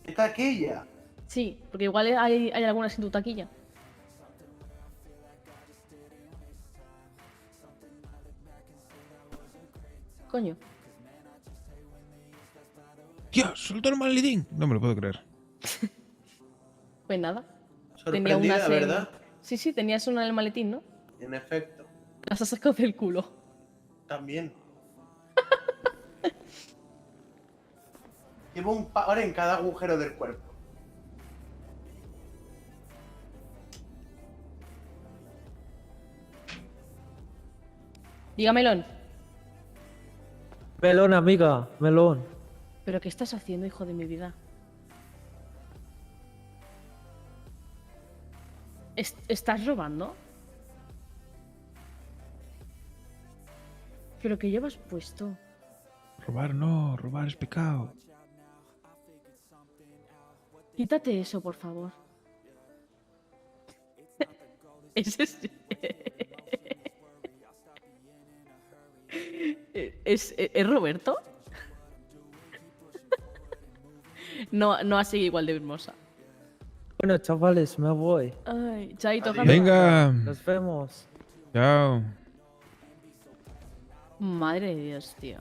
¿Qué taquilla? Sí, porque igual hay algunas en tu taquilla. Coño. ¡Dios! ¡Soltó el maletín! No me lo puedo creer. Pues nada. Sorprendida, unas en- ¿verdad? Sí, tenías una en el maletín, ¿no? En efecto. Las has sacado del culo. También. Llevo un par en cada agujero del cuerpo. Dígamelo. Melón, amiga, melón. ¿Pero qué estás haciendo, hijo de mi vida? ¿Estás robando? ¿Pero qué llevas puesto? Robar no, robar es pecado. Quítate eso, por favor. ¿Es Roberto? No ha sido igual de hermosa. Bueno, chavales, me voy. Ay, chaito, Venga. Nos vemos. Chao. Madre de Dios, tío.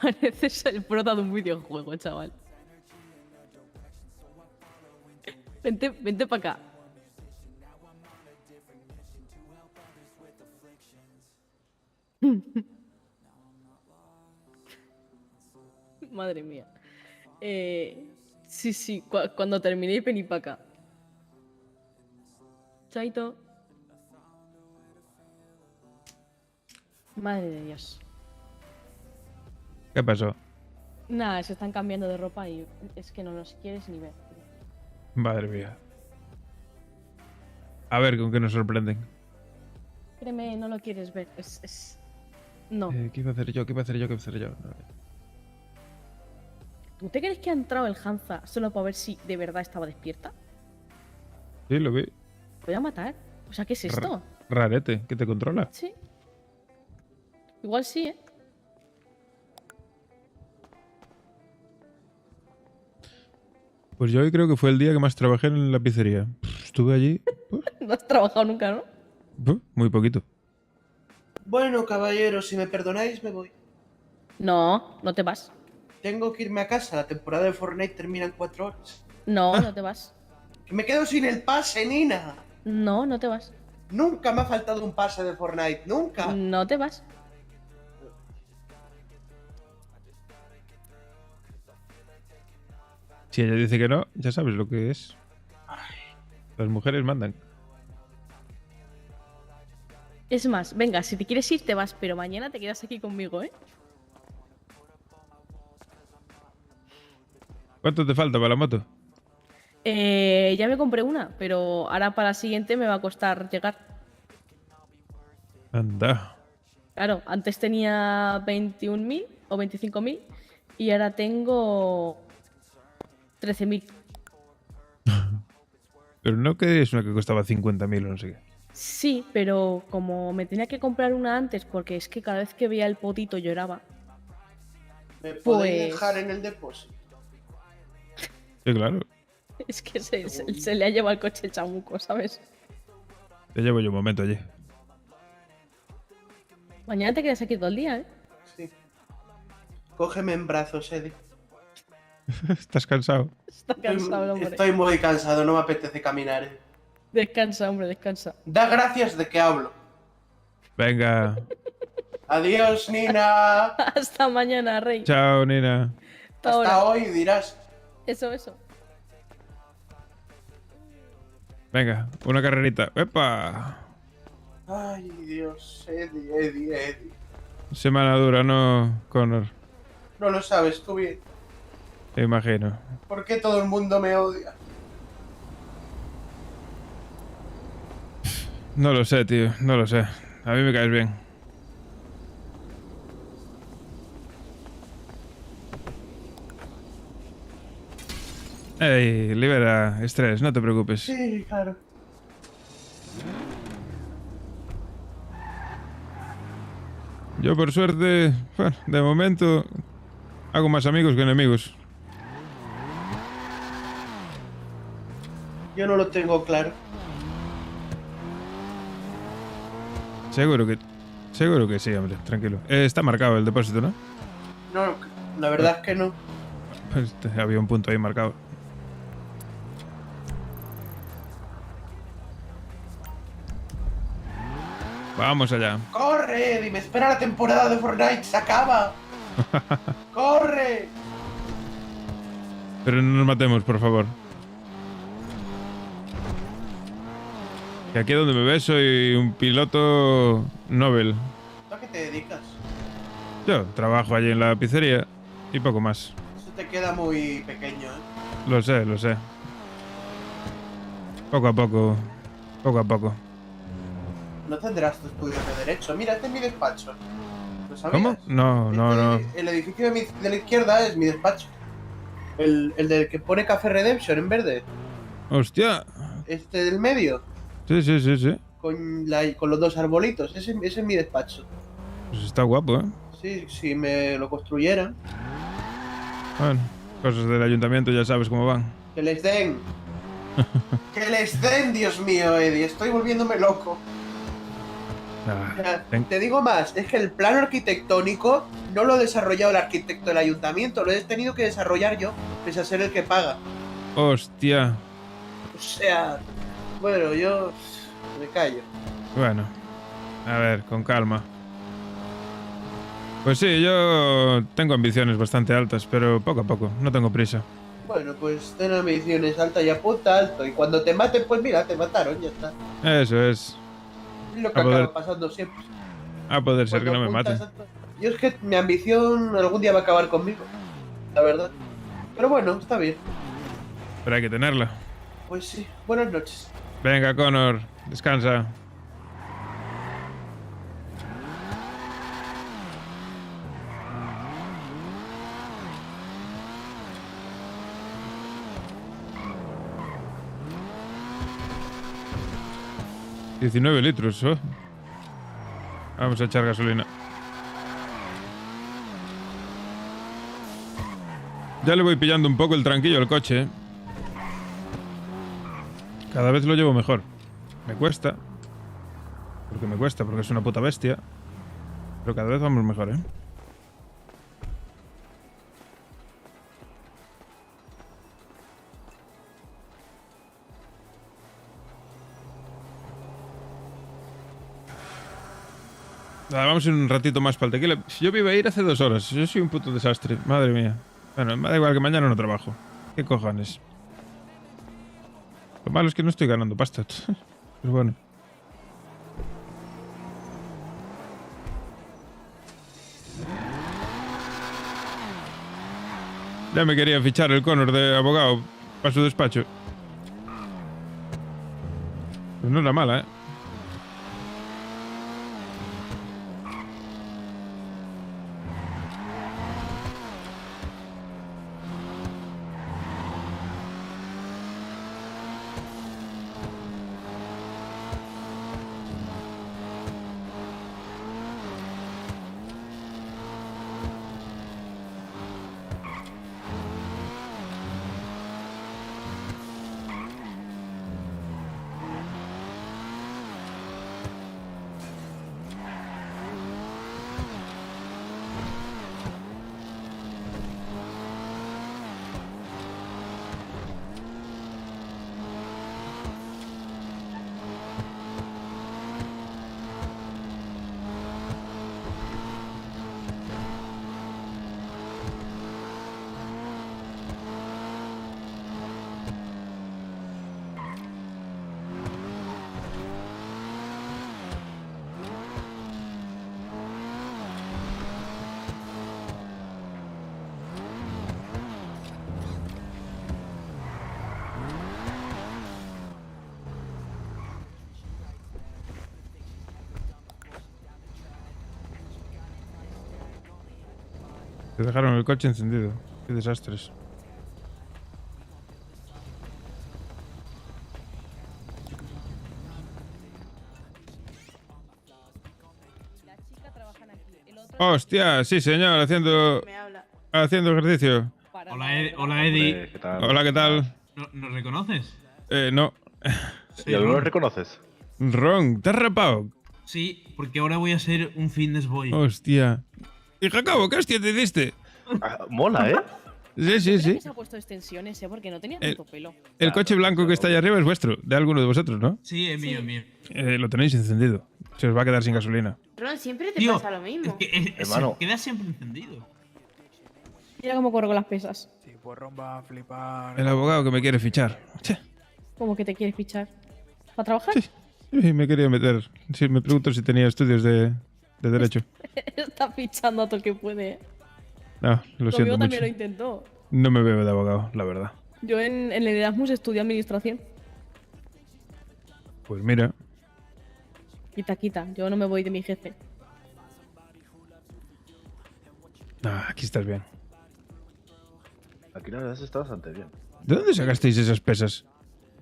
Pareces el prota de un videojuego, chaval. Vente para acá. Madre mía. Sí, cuando terminé vení para acá. Chaito. Madre de Dios. ¿Qué pasó? Nada, se están cambiando de ropa y es que no los quieres ni ver. Madre mía. A ver con qué nos sorprenden. Créeme, no lo quieres ver. No. ¿Qué iba a hacer yo? ¿Qué iba a hacer yo? ¿Tú te crees que ha entrado el Hanza solo para ver si de verdad estaba despierta? Sí, lo vi. Voy a matar. O sea, ¿qué es esto? Rarete, que te controla. Sí. Igual sí, ¿eh? Pues yo hoy creo que fue el día que más trabajé en la pizzería. Estuve allí. No has trabajado nunca, ¿no? Muy poquito. Bueno, caballeros, si me perdonáis, me voy. No, no te vas. Tengo que irme a casa. La temporada de Fortnite termina en 4 horas. No, no te vas. ¡Que me quedo sin el pase, Nina! No, no te vas. Nunca me ha faltado un pase de Fortnite. ¡Nunca! No te vas. Si ella dice que no, ya sabes lo que es. Las mujeres mandan. Es más, venga, si te quieres ir te vas, pero mañana te quedas aquí conmigo, ¿eh? ¿Cuánto te falta para la moto? Ya me compré una, pero ahora para la siguiente me va a costar llegar. Anda. Claro, antes tenía 21.000 o 25.000 y ahora tengo 13.000. Pero no que es una que costaba 50.000 o no sé qué. Sí, pero como me tenía que comprar una antes porque es que cada vez que veía el potito lloraba. ¿Me podéis dejar en el depósito? Sí, claro. Es que se le ha llevado el coche el chamuco, ¿sabes? Te llevo yo un momento allí. Mañana te quedas aquí todo el día, ¿eh? Sí. Cógeme en brazos, Eddie. ¿Estás cansado? Está cansado el hombre. Estoy muy cansado, no me apetece caminar. Descansa, hombre, descansa. Da gracias de que hablo. Venga. Adiós, Nina. Hasta mañana, Rey. Chao, Nina. Hasta hoy, dirás. Eso. Venga, una carrerita. ¡Epa! Ay, Dios, Eddie. Semana dura, ¿no, Connor? No lo sabes tú bien. Te imagino. ¿Por qué todo el mundo me odia? No lo sé, tío. No lo sé. A mí me caes bien. Ey, libera estrés, no te preocupes. Sí, claro. Yo por suerte, bueno, de momento, hago más amigos que enemigos. Yo no lo tengo claro. Seguro que sí, hombre, tranquilo. Está marcado el depósito, ¿no? No, la verdad es que no. Pues había un punto ahí marcado. Vamos allá. ¡Corre, Eddie! ¡Me espera la temporada de Fortnite! ¡Se acaba! ¡Corre! Pero no nos matemos, por favor. Que aquí donde me ves soy un piloto Nobel. ¿A qué te dedicas? Yo trabajo allí en la pizzería y poco más. Eso te queda muy pequeño, ¿eh? Lo sé. Poco a poco. No tendrás tus estudios de derecho. Mira, este es mi despacho. ¿Lo sabías? ¿Cómo? No. El edificio de la izquierda es mi despacho. El del que pone Café Redemption en verde. Hostia. Este del medio. Sí. Con los dos arbolitos. Ese es mi despacho. Pues está guapo, ¿eh? Sí, si me lo construyeran. Bueno, cosas del ayuntamiento ya sabes cómo van. Que les den. Que les den, Dios mío, Eddie. Estoy volviéndome loco. Te digo más, es que el plano arquitectónico no lo ha desarrollado el arquitecto del ayuntamiento, lo he tenido que desarrollar yo, pese a ser el que paga. Hostia. O sea, bueno, yo me callo. Bueno, a ver, con calma. Pues sí, yo tengo ambiciones bastante altas, pero poco a poco, no tengo prisa. Bueno, pues ten ambiciones altas y apunta alto, y cuando te maten, pues mira, te mataron, ya está. Eso es. Es lo que acaba pasando siempre. A poder ser que no me maten. Yo es que mi ambición algún día va a acabar conmigo. la verdad. Pero bueno, está bien. Pero hay que tenerla. Pues sí, buenas noches. Venga, Connor, descansa. $19 litros, ¿oh? Vamos a echar gasolina. Ya le voy pillando un poco el tranquillo al coche, ¿eh? Cada vez lo llevo mejor. Me cuesta. Porque es una puta bestia. Pero cada vez vamos mejor, ¿eh? Nada, vamos un ratito más para el tequila. Si yo me iba a ir hace 2 horas. Yo soy un puto desastre. Madre mía. Bueno, me da igual que mañana no trabajo. ¿Qué cojones? Lo malo es que no estoy ganando pasta. Pero bueno. Ya me quería fichar el Connor de abogado para su despacho. Pues no era mala, ¿eh? Te dejaron el coche encendido. Qué desastres. Hostia, sí señor, haciendo ejercicio. Hola Eddie. ¿Qué tal? Hola, ¿qué tal? ¿Nos reconoces? No. ¿Y alguno lo reconoces? Ron, ¿te has rapado? Sí, porque ahora voy a ser un fitness boy. Hostia. Y Jacobo, ¿qué hostia te diste? Mola, ¿eh? Sí. Se ha puesto extensiones, porque no tenía El- tanto pelo. El coche blanco que está allá arriba es vuestro, de alguno de vosotros, ¿no? Sí, es mío, es mío. Lo tenéis encendido. Se os va a quedar sin gasolina. Ron, siempre te Tío, pasa lo mismo. Hermano. Se queda siempre encendido. Mira cómo corro con las pesas. Sí, pues Ron va a flipar. El abogado que me quiere fichar. ¿Cómo que te quieres fichar? ¿Para trabajar? Sí, me quería meter. Sí, me pregunto si tenía estudios de derecho. Está fichando a todo que puede. No, lo siento Conmigo mucho. también lo intentó. No me veo de abogado, la verdad. Yo en el Erasmus estudié administración. Pues mira, Quita. Yo no me voy de mi jefe. aquí estás bien. Aquí la verdad está bastante bien. ¿De dónde sacasteis esas pesas?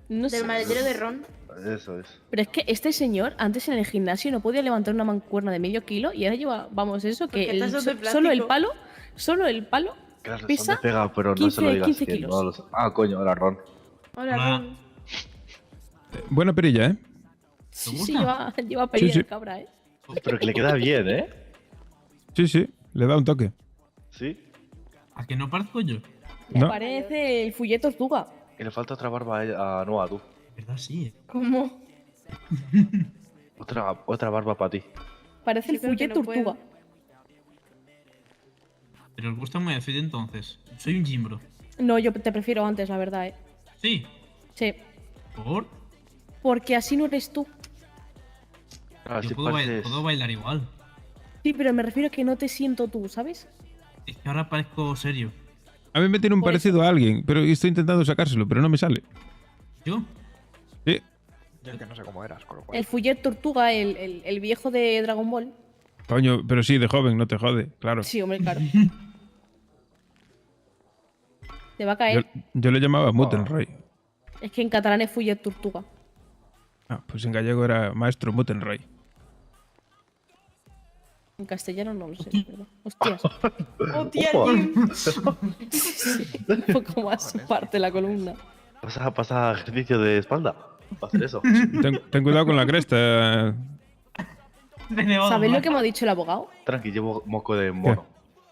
No Del sé. maletero de Ron. Eso es. Pero es que este señor antes en el gimnasio no podía levantar una mancuerna de medio kilo y ahora lleva, vamos, eso, que Porque está súper solo el plástico. palo Claro, pesa son de pega, pero no 15, se lo digas. 15 que kilos. no lo sé. Ah, coño, hola Ron. Hola, Ron. Buena perilla, ¿eh? Sí, lleva pelea Sí. el cabra, ¿eh? Pero que le queda bien, ¿eh? Sí, le da un toque. Sí. ¿A que no parezco yo? No. Parece el folleto Zuga. Y le falta otra barba a Noah, tú. ¿Verdad? Sí. ¿Cómo? Otra barba para ti. Parece el Yo creo que folleto no puedo. Tortuga. Pero os gusta muy fit entonces. Soy un gimbro. No, yo te prefiero antes, la verdad, ¿eh? Sí. Sí. ¿Por? Porque así no eres tú. Ah, Yo sí puedo bailar igual. Sí, pero me refiero a que no te siento tú, ¿sabes? Es que ahora parezco serio. A mí me tiene un Por parecido a alguien, pero estoy intentando sacárselo, pero no me sale. ¿Yo? Sí. Yo es que no sé cómo eras, con lo cual. El Fuyet Tortuga, el viejo de Dragon Ball. Coño, pero sí, de joven, no te jode, claro. Sí, hombre, claro. Te va a caer. Yo le llamaba Muttenroy. Es que en catalán es Fuyet Tortuga. Ah, pues en gallego era maestro Muttenroy. En castellano no lo sé, pero... Hostias. ¡Hostia, Sí, un poco más parte la columna. Pasa ejercicio de espalda. Para hacer eso. Ten cuidado con la cresta. ¿Sabéis lo que me ha dicho el abogado? Tranqui, llevo moco de mono.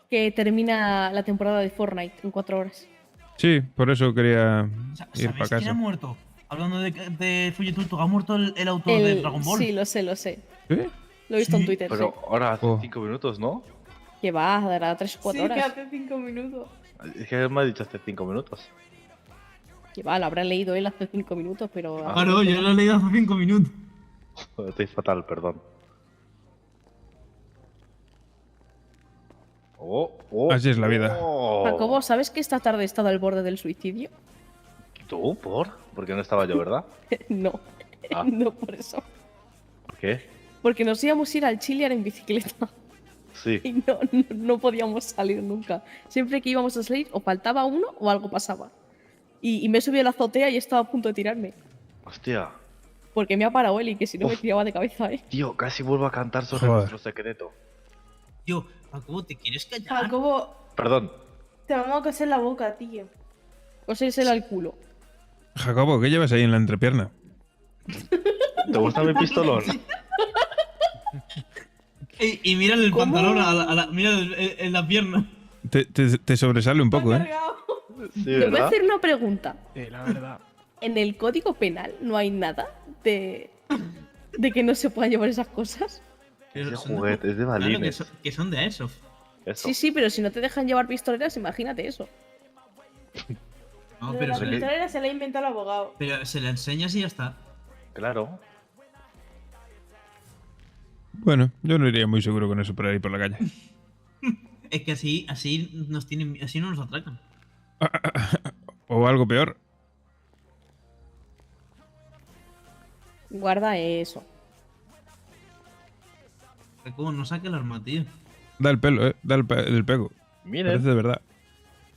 Que termina la temporada de Fortnite en 4 horas. Sí, por eso quería ir ¿Sabéis para quién ha casa. muerto? Hablando de Fuyet Tortuga, ha muerto el autor de Dragon Ball. Sí, lo sé, lo sé. ¿Sí? Lo he visto en Twitter. Pero sí. ahora hace 5 minutos, ¿no? Que va, dará 3 o 4 Sí, que horas. hace 5 minutos. Es que me ha dicho hace 5 minutos. Que va, lo habrá leído él hace 5 minutos, pero... Claro, yo lo he leído hace 5 minutos. Estoy fatal, perdón. Así es la vida. Jacobo, ¿sabes que esta tarde he estado al borde del suicidio? ¿Tú? ¿Por? Porque no estaba yo, ¿verdad? No, Ah. no por eso. ¿Por qué? Porque nos íbamos a ir al Chiliar en bicicleta Sí. y no podíamos salir nunca. Siempre que íbamos a salir o faltaba uno o algo pasaba. Y me he subido a la azotea y estaba a punto de tirarme. Hostia. Porque me ha parado él y que si no me tiraba de cabeza, ¿eh? Tío, casi vuelvo a cantar sobre Joder. nuestro secreto. Tío, Jacobo, ¿te quieres callar? Jacobo, Perdón. te vamos a coser la boca, tío. Cosérselo al culo. Jacobo, ¿qué llevas ahí en la entrepierna? ¿Te gusta mi pistolón? Y mira el ¿Cómo? pantalón, mira en la pierna. Te sobresale un poco, ¿eh? Sí, Te voy a ¿verdad? hacer una pregunta. La verdad. ¿En el Código Penal no hay nada de que no se puedan llevar esas cosas? Ese son juguete es de Claro, balines. que son de Airsoft. Eso. Sí, sí, pero si no te dejan llevar pistoleras, imagínate eso. No, Lo de pero la se, pistolera se la ha inventado el abogado. pero se la enseñas y ya está. Claro. Bueno, yo no iría muy seguro con eso por ahí por la calle. Es que así no nos atracan. O algo peor. Guarda eso. Jacobo, no saque el arma, tío. Da el pelo, ¿eh? Da el pego. Miren. Parece de verdad.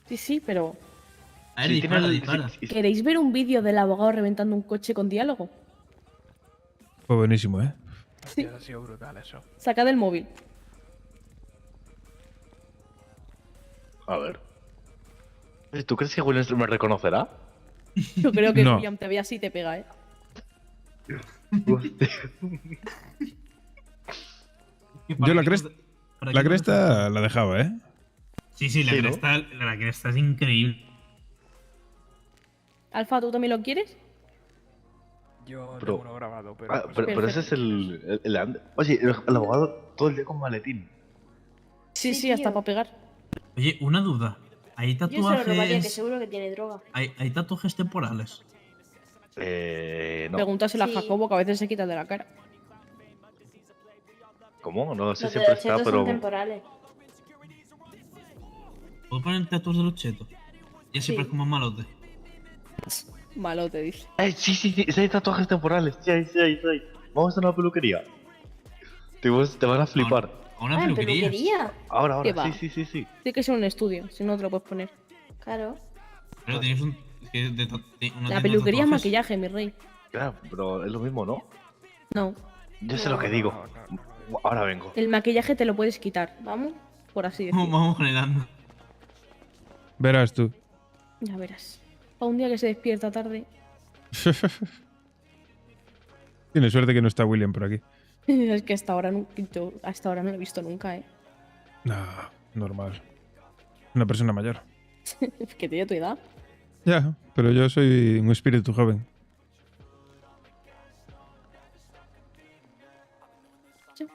Sí, sí, pero... A ver, Sí, dispara, tiene- dispara. ¿Queréis ver un vídeo del abogado reventando un coche con diálogo? Fue buenísimo, ¿eh? Sí. Ha sido brutal eso. Saca del móvil. A ver. ¿Tú crees que Williams me reconocerá? Yo creo que No. William te ve así y te pega, ¿eh? Yo la cresta la dejaba, ¿eh? Sí, sí, Sí, ¿no? la cresta es increíble. Alfa, ¿tú también lo quieres? Yo Pero- tengo uno grabado, pero. Ah, pues, pero ese es Oye, el abogado todo el día con maletín. Sí, sí, hasta para pegar. Oye, una duda. ¿Hay Yo se lo robaría, que tatuajes? seguro que tiene droga. ¿Hay tatuajes temporales? No. Pregúntaselo a Sí. Jacobo, que a veces se quita el de la cara. ¿Cómo? No sé, Los de siempre los está, chetos pero. son temporales. ¿Puedo poner tatuajes de los chetos? Y así Sí. parezco más malote. Malo, te dice. Sí, sí, hay tatuajes temporales. Sí, hay. Vamos a una peluquería. Te van a flipar. ¿A una Ah, en peluquería? peluquería. Ahora, ¿Qué va? sí. Tiene que ser un estudio, si no te lo puedes poner. Claro. Pero tenéis un... es que una La tienda de peluquería es tatuajes. maquillaje, mi rey. Claro, pero es lo mismo, ¿no? No. Yo sé lo que digo. Ahora vengo. El maquillaje te lo puedes quitar, ¿vamos? Por así decirlo. Vamos generando. Verás tú. Ya verás. Para un día que se despierta tarde. Tiene suerte que no está William por aquí. Es que hasta ahora, yo hasta ahora no lo he visto nunca, ¿eh? No, normal. Una persona mayor. Que tiene tu edad. Ya, pero yo soy un espíritu joven. Sí.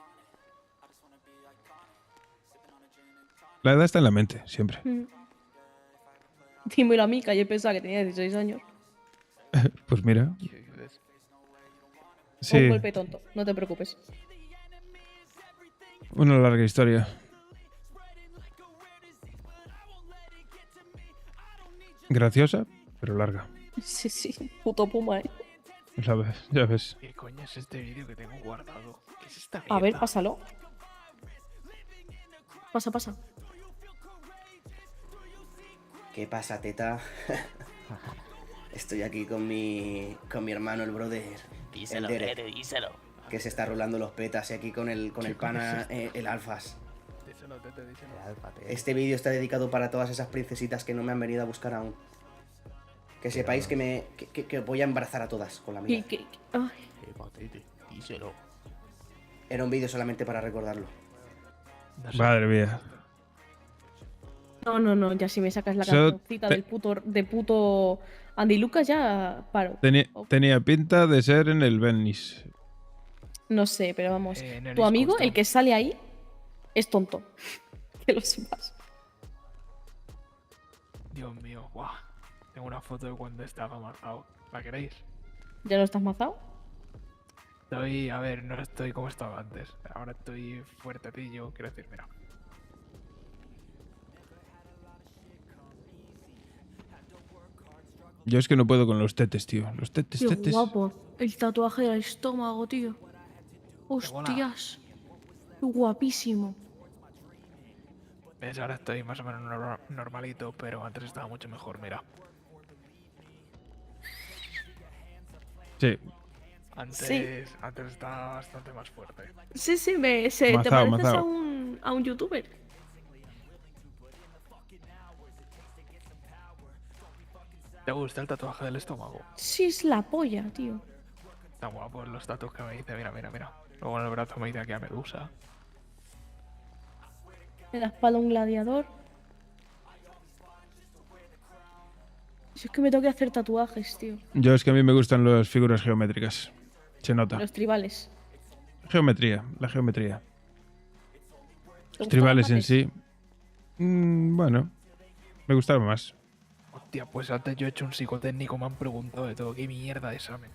La edad está en la mente, siempre. Dímelo a mí, que ayer pensaba que tenía 16 años. Pues mira. Un Sí, golpe tonto, no te preocupes. una larga historia. Graciosa, pero larga. Sí, sí, puto puma, ¿eh? Ya ves. ¿Qué coño es este vídeo que tengo guardado? ¿Qué es esta A ver, mierda? pásalo. Pasa. ¿Qué pasa, teta? Estoy aquí con mi hermano, el brother. Díselo, el Derek, Derek, díselo. que se está rolando los petas y aquí con el pana, el Alfas. Díselo, Tete, díselo. Este vídeo está dedicado para todas esas princesitas que no me han venido a buscar aún. Que sepáis que voy a embarazar a todas con la mía. Ay. Díselo. Era un vídeo solamente para recordarlo. Madre mía. No, ya si me sacas la Solo cancioncita te- de puto Andy Lucas ya paro. Tenía pinta de ser en el Venice. No sé, pero vamos. En el Tu East amigo, Coast, el que sale ahí, es tonto. Que lo sepas. Dios mío, guau. Tengo una foto de cuando estaba mazado. ¿La queréis? ¿Ya no estás mazado? Estoy, a ver, no estoy como estaba antes. Ahora estoy fuertecillo, quiero decir, mira. Yo es que no puedo con los tetes, tío. Los tetes, Qué tetes. guapo. El tatuaje del estómago, tío. Hostias. Qué guapísimo. ¿Ves? Ahora estoy más o menos normalito, pero antes estaba mucho mejor, mira. Sí. Antes estaba bastante más fuerte. Sí, te Mazao, pareces mazao. a un youtuber. ¿Te gusta el tatuaje del estómago? Sí, es la polla, tío. Está guapo los tatuajes que me dice, mira. Luego en el brazo me dice aquí a Medusa. En la espalda un gladiador. Si es que me tengo que hacer tatuajes, tío. Yo es que a mí me gustan las figuras geométricas. Se nota. Los tribales. Geometría, la geometría. ¿Te Los gustan tribales los en sí. Bueno, me gustaron más. Hostia, pues antes yo he hecho un psicotécnico, me han preguntado de todo. ¿Qué mierda de examen?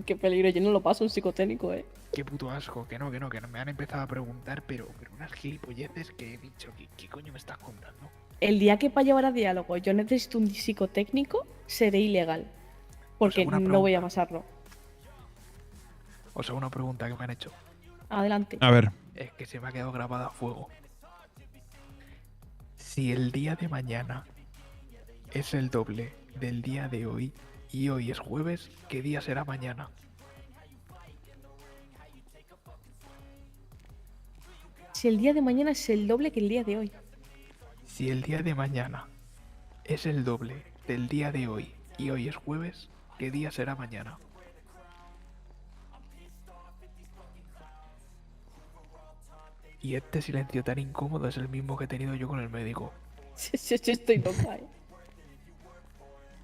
Qué peligro, yo no lo paso un psicotécnico, Qué puto asco, que no, me han empezado a preguntar, pero unas gilipolleces que he dicho, ¿qué coño me estás contando? El día que para llevar a diálogo yo necesito un psicotécnico, seré ilegal. Porque Pues alguna no voy a pasarlo. O sea, una pregunta que me han hecho. Adelante. A ver. Es que se me ha quedado grabada a fuego. Si el día de mañana es el doble del día de hoy y hoy es jueves, ¿qué día será mañana? Si el día de mañana es el doble que el día de hoy. Si el día de mañana es el doble del día de hoy y hoy es jueves, ¿qué día será mañana? Y este silencio tan incómodo es el mismo que he tenido yo con el médico. Sí, estoy loca,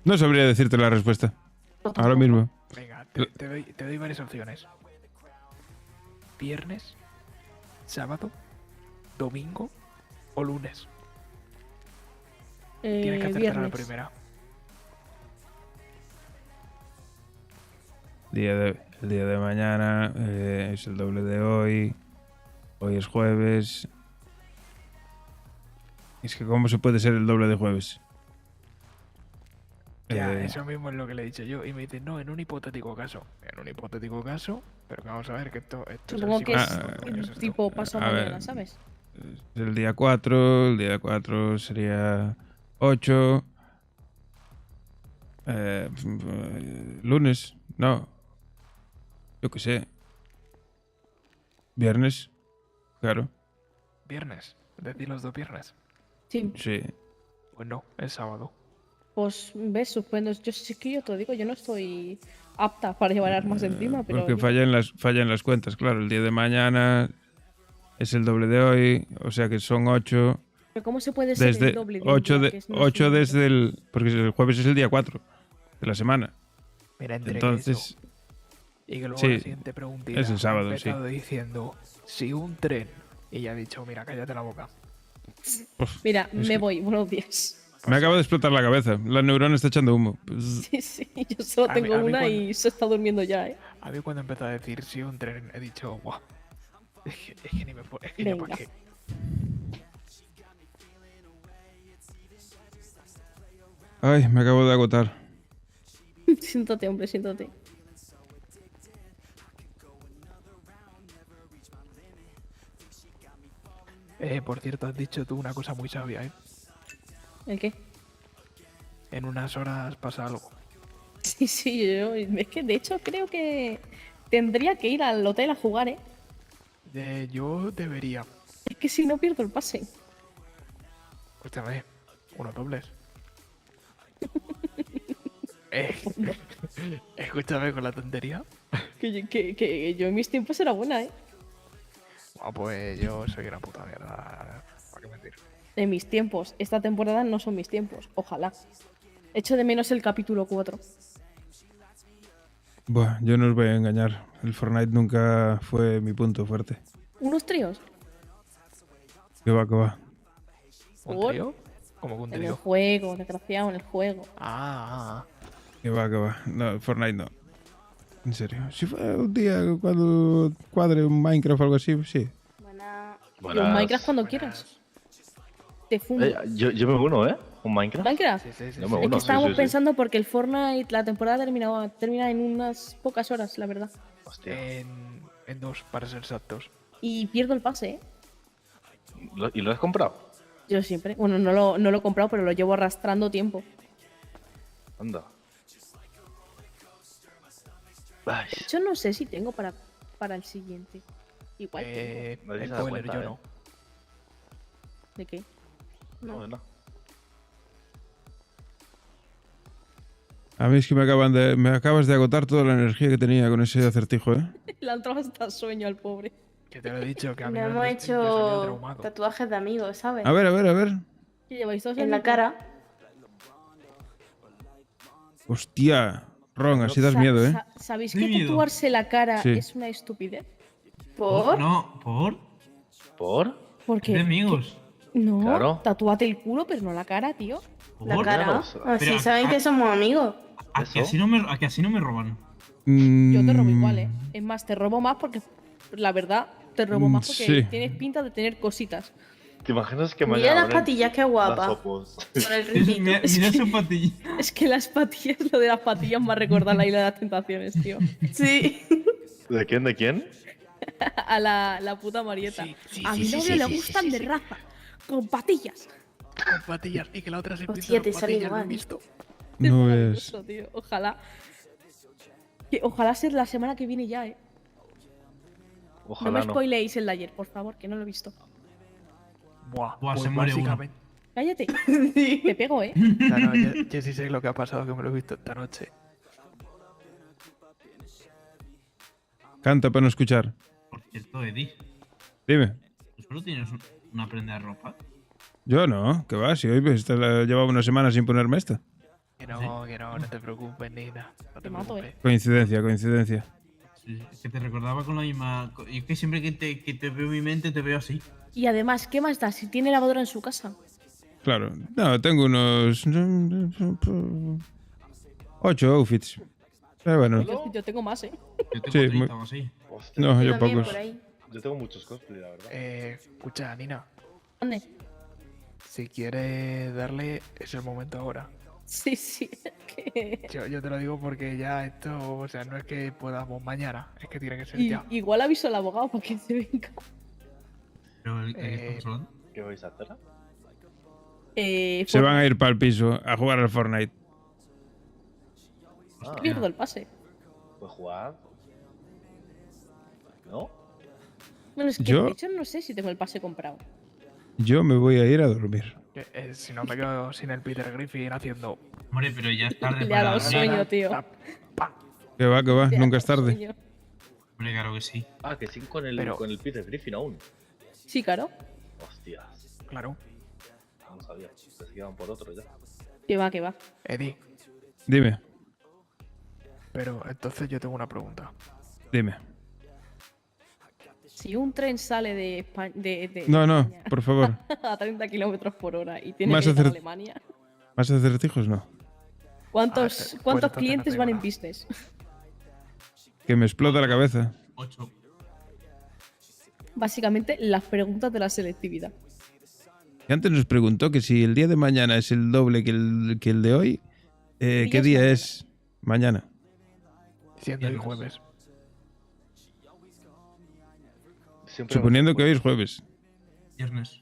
No sabría decirte la respuesta. Ahora mismo. Venga, te doy varias opciones. Viernes, sábado, domingo o lunes. Tienes que acertar a la viernes. primera. El día de mañana es el doble de hoy. Hoy es jueves. Es que ¿cómo se puede ser el doble de jueves? Ya, eso mismo es lo que le he dicho yo. Y me dice, no, en un hipotético caso. En un hipotético caso, pero que vamos a ver que esto Supongo el que es psicotécnico. tipo paso a mañana, ver. ¿sabes? El día 4. El día 4 sería 8. Lunes. No. Yo qué sé. Viernes. Claro. Viernes. Decir los dos viernes. Sí. Sí. Pues no, es sábado. Pues ves, suspendo. Yo sí que yo te digo, yo no estoy apta para llevar armas encima, pero. Porque fallan las cuentas, claro. El día de mañana es el doble de hoy, o sea que son 8. Pero ¿cómo se puede ser el doble de un 8 día de, que es no 8 es un desde el. Porque el jueves es el día 4 de la semana. Mira, entre Entonces. eso y que luego sí, la siguiente preguntita es el sábado, ha sí. empezado diciendo, si un tren. Y ya ha dicho, mira, cállate la boca. Mira, Es me que- voy, buenos días. Me acaba de explotar la cabeza. La neurona está echando humo. Sí, yo solo A mí- tengo a mí una cuando- y se está durmiendo ya, A mí cuando empezó a decir, si un tren, he dicho, guau. Es que ni me es que ya Venga. para qué. Ay, me acabo de agotar. Siéntate, hombre, siéntate. Por cierto, has dicho tú una cosa muy sabia, ¿eh? ¿El qué? En unas horas pasa algo. Sí, sí, yo. Es que de hecho creo que tendría que ir al hotel a jugar, ¿eh? Yo debería. Es que si no pierdo el pase. Escúchame, unos dobles. Escúchame con la tontería. Que yo en mis tiempos era buena, ¿eh? Pues yo soy una puta mierda. ¿Para qué mentir? En mis tiempos. Esta temporada no son mis tiempos. Ojalá. Echo de menos el capítulo 4. Buah, yo no os voy a engañar. El Fortnite nunca fue mi punto fuerte. ¿Unos tríos? Que va, que va. ¿Un trío? ¿Cómo que un En el trío? juego, desgraciado, en el juego. Que va, que va. No, Fortnite no. En serio. Si fuera un día cuando cuadre un Minecraft o algo así, sí. Y un Minecraft cuando quieras. Te fumo. Yo me uno, ¿eh? ¿Un Minecraft? ¿Minecraft? Yo me Es uno, que estábamos sí, sí, sí. pensando porque el Fortnite, la temporada termina en unas pocas horas, la verdad. En 2, para ser exactos. Y pierdo el pase, ¿eh? ¿Y lo has comprado? Yo siempre. Bueno, no lo he comprado, pero lo llevo arrastrando tiempo. Anda. De hecho, no sé si tengo para el siguiente. Igual. Nadie se da spoiler, cuenta, yo ¿eh? no. ¿De qué? No, de nada. A mí es que me acabas de agotar toda la energía que tenía con ese acertijo, ¿eh? Le ha entrado hasta sueño al pobre. Que te lo he dicho, que a mí Le me hemos yo salía hecho traumado. tatuajes de amigos, ¿sabes? A ver, a ver, a ver. ¿Qué lleváis todos En la cara. Hostia. Ron, así das miedo, ¿eh? ¿Sabéis Da que miedo. tatuarse la cara Sí. es una estupidez? ¿Por? No, ¿por? ¿Por? Porque De amigos. no, Claro. tatúate el culo, pero no la cara, tío. La ¿Por? cara. Así Pero saben que somos amigos. ¿A que así no me roban? Yo te robo igual, ¿eh? Es más, te robo más porque, la verdad, te robo más porque Sí. tienes pinta de tener cositas. ¿Te imaginas que Mira mañana las abren patillas, qué guapa. las Opos? Con el ritmito. Mira su patilla. Es que las patillas, lo de las patillas me ha recordado la isla de las tentaciones, tío. Sí. ¿De quién? ¿De quién? A la puta Marieta. A mi sí, novio sí, le sí, gustan de raza, con patillas. Con patillas y que la otra se pinta Hostia, las te sale patillas, lo he igual. visto. No es. Eso, tío. Ojalá. Ojalá sea la semana que viene ya, ¿eh? Ojalá no me no. spoileéis el de ayer, por favor, que no lo he visto. Buah, Buah, pues se muere uno. básicamente. Cállate. Te pego, ¿eh? No, no, yo sí sé lo que ha pasado, que me lo he visto esta noche. Canta para no escuchar. Por cierto, Eddie, Dime. ¿tú solo tienes una prenda de ropa? Yo no, que va, si hoy pues, llevaba una semana sin ponerme esta. Que no, no te preocupes, Nina. No te mato, preocupes. Coincidencia, coincidencia. Sí, es que te recordaba con la misma... Y es que siempre que te veo en mi mente te veo así. Y además, ¿qué más da si tiene lavadora en su casa? Claro. No, tengo unos 8 outfits. Pero bueno. Yo tengo más, ¿eh? Yo tengo Sí, 30 muy- o así. No, yo también pocos. por ahí. Yo tengo muchos cosplay, la verdad. Escucha, Nina. ¿Dónde? Si quieres darle, es el momento ahora. Sí, sí. que- Yo te lo digo porque ya esto, o sea, no es que podamos mañana, es que tiene que ser Y- ya. igual aviso al abogado para que se venga. Pero ¿de qué estamos hablando? ¿Qué vais a hacer? Se van a ir para el piso a jugar al Fortnite. Ah, Pierdo el pase. pues jugar. ¿No? Bueno, es que Yo- de hecho no sé si tengo el pase comprado. Yo me voy a ir a dormir. Si no me quedo sin el Peter Griffin haciendo. Hombre, pero ya es tarde Le ha dado sueño, tío. Que va, Le ha nunca dado es tarde. sueño. Hombre, claro que sí. Ah, que sí con el, Pero- con el Peter Griffin aún. Sí, claro. Hostias. Claro. No sabía. Pensé que iban por otro ya. Que va, que va. Eddie, Dime, pero entonces yo tengo una pregunta. dime. Si un tren sale de España. No, no, por favor. a 30 kilómetros por hora y tiene Más que llegar a acer- Alemania. ¿Más acertijos? No. ¿Cuántos, pues cuántos entonces no clientes te van digo en nada. business? Que me explota la cabeza. 8. Básicamente, las preguntas de la selectividad. Que antes nos preguntó que si el día de mañana es el doble que el de hoy, ¿qué día es mañana? Siendo el jueves. Siempre Suponiendo que hoy es jueves. Viernes.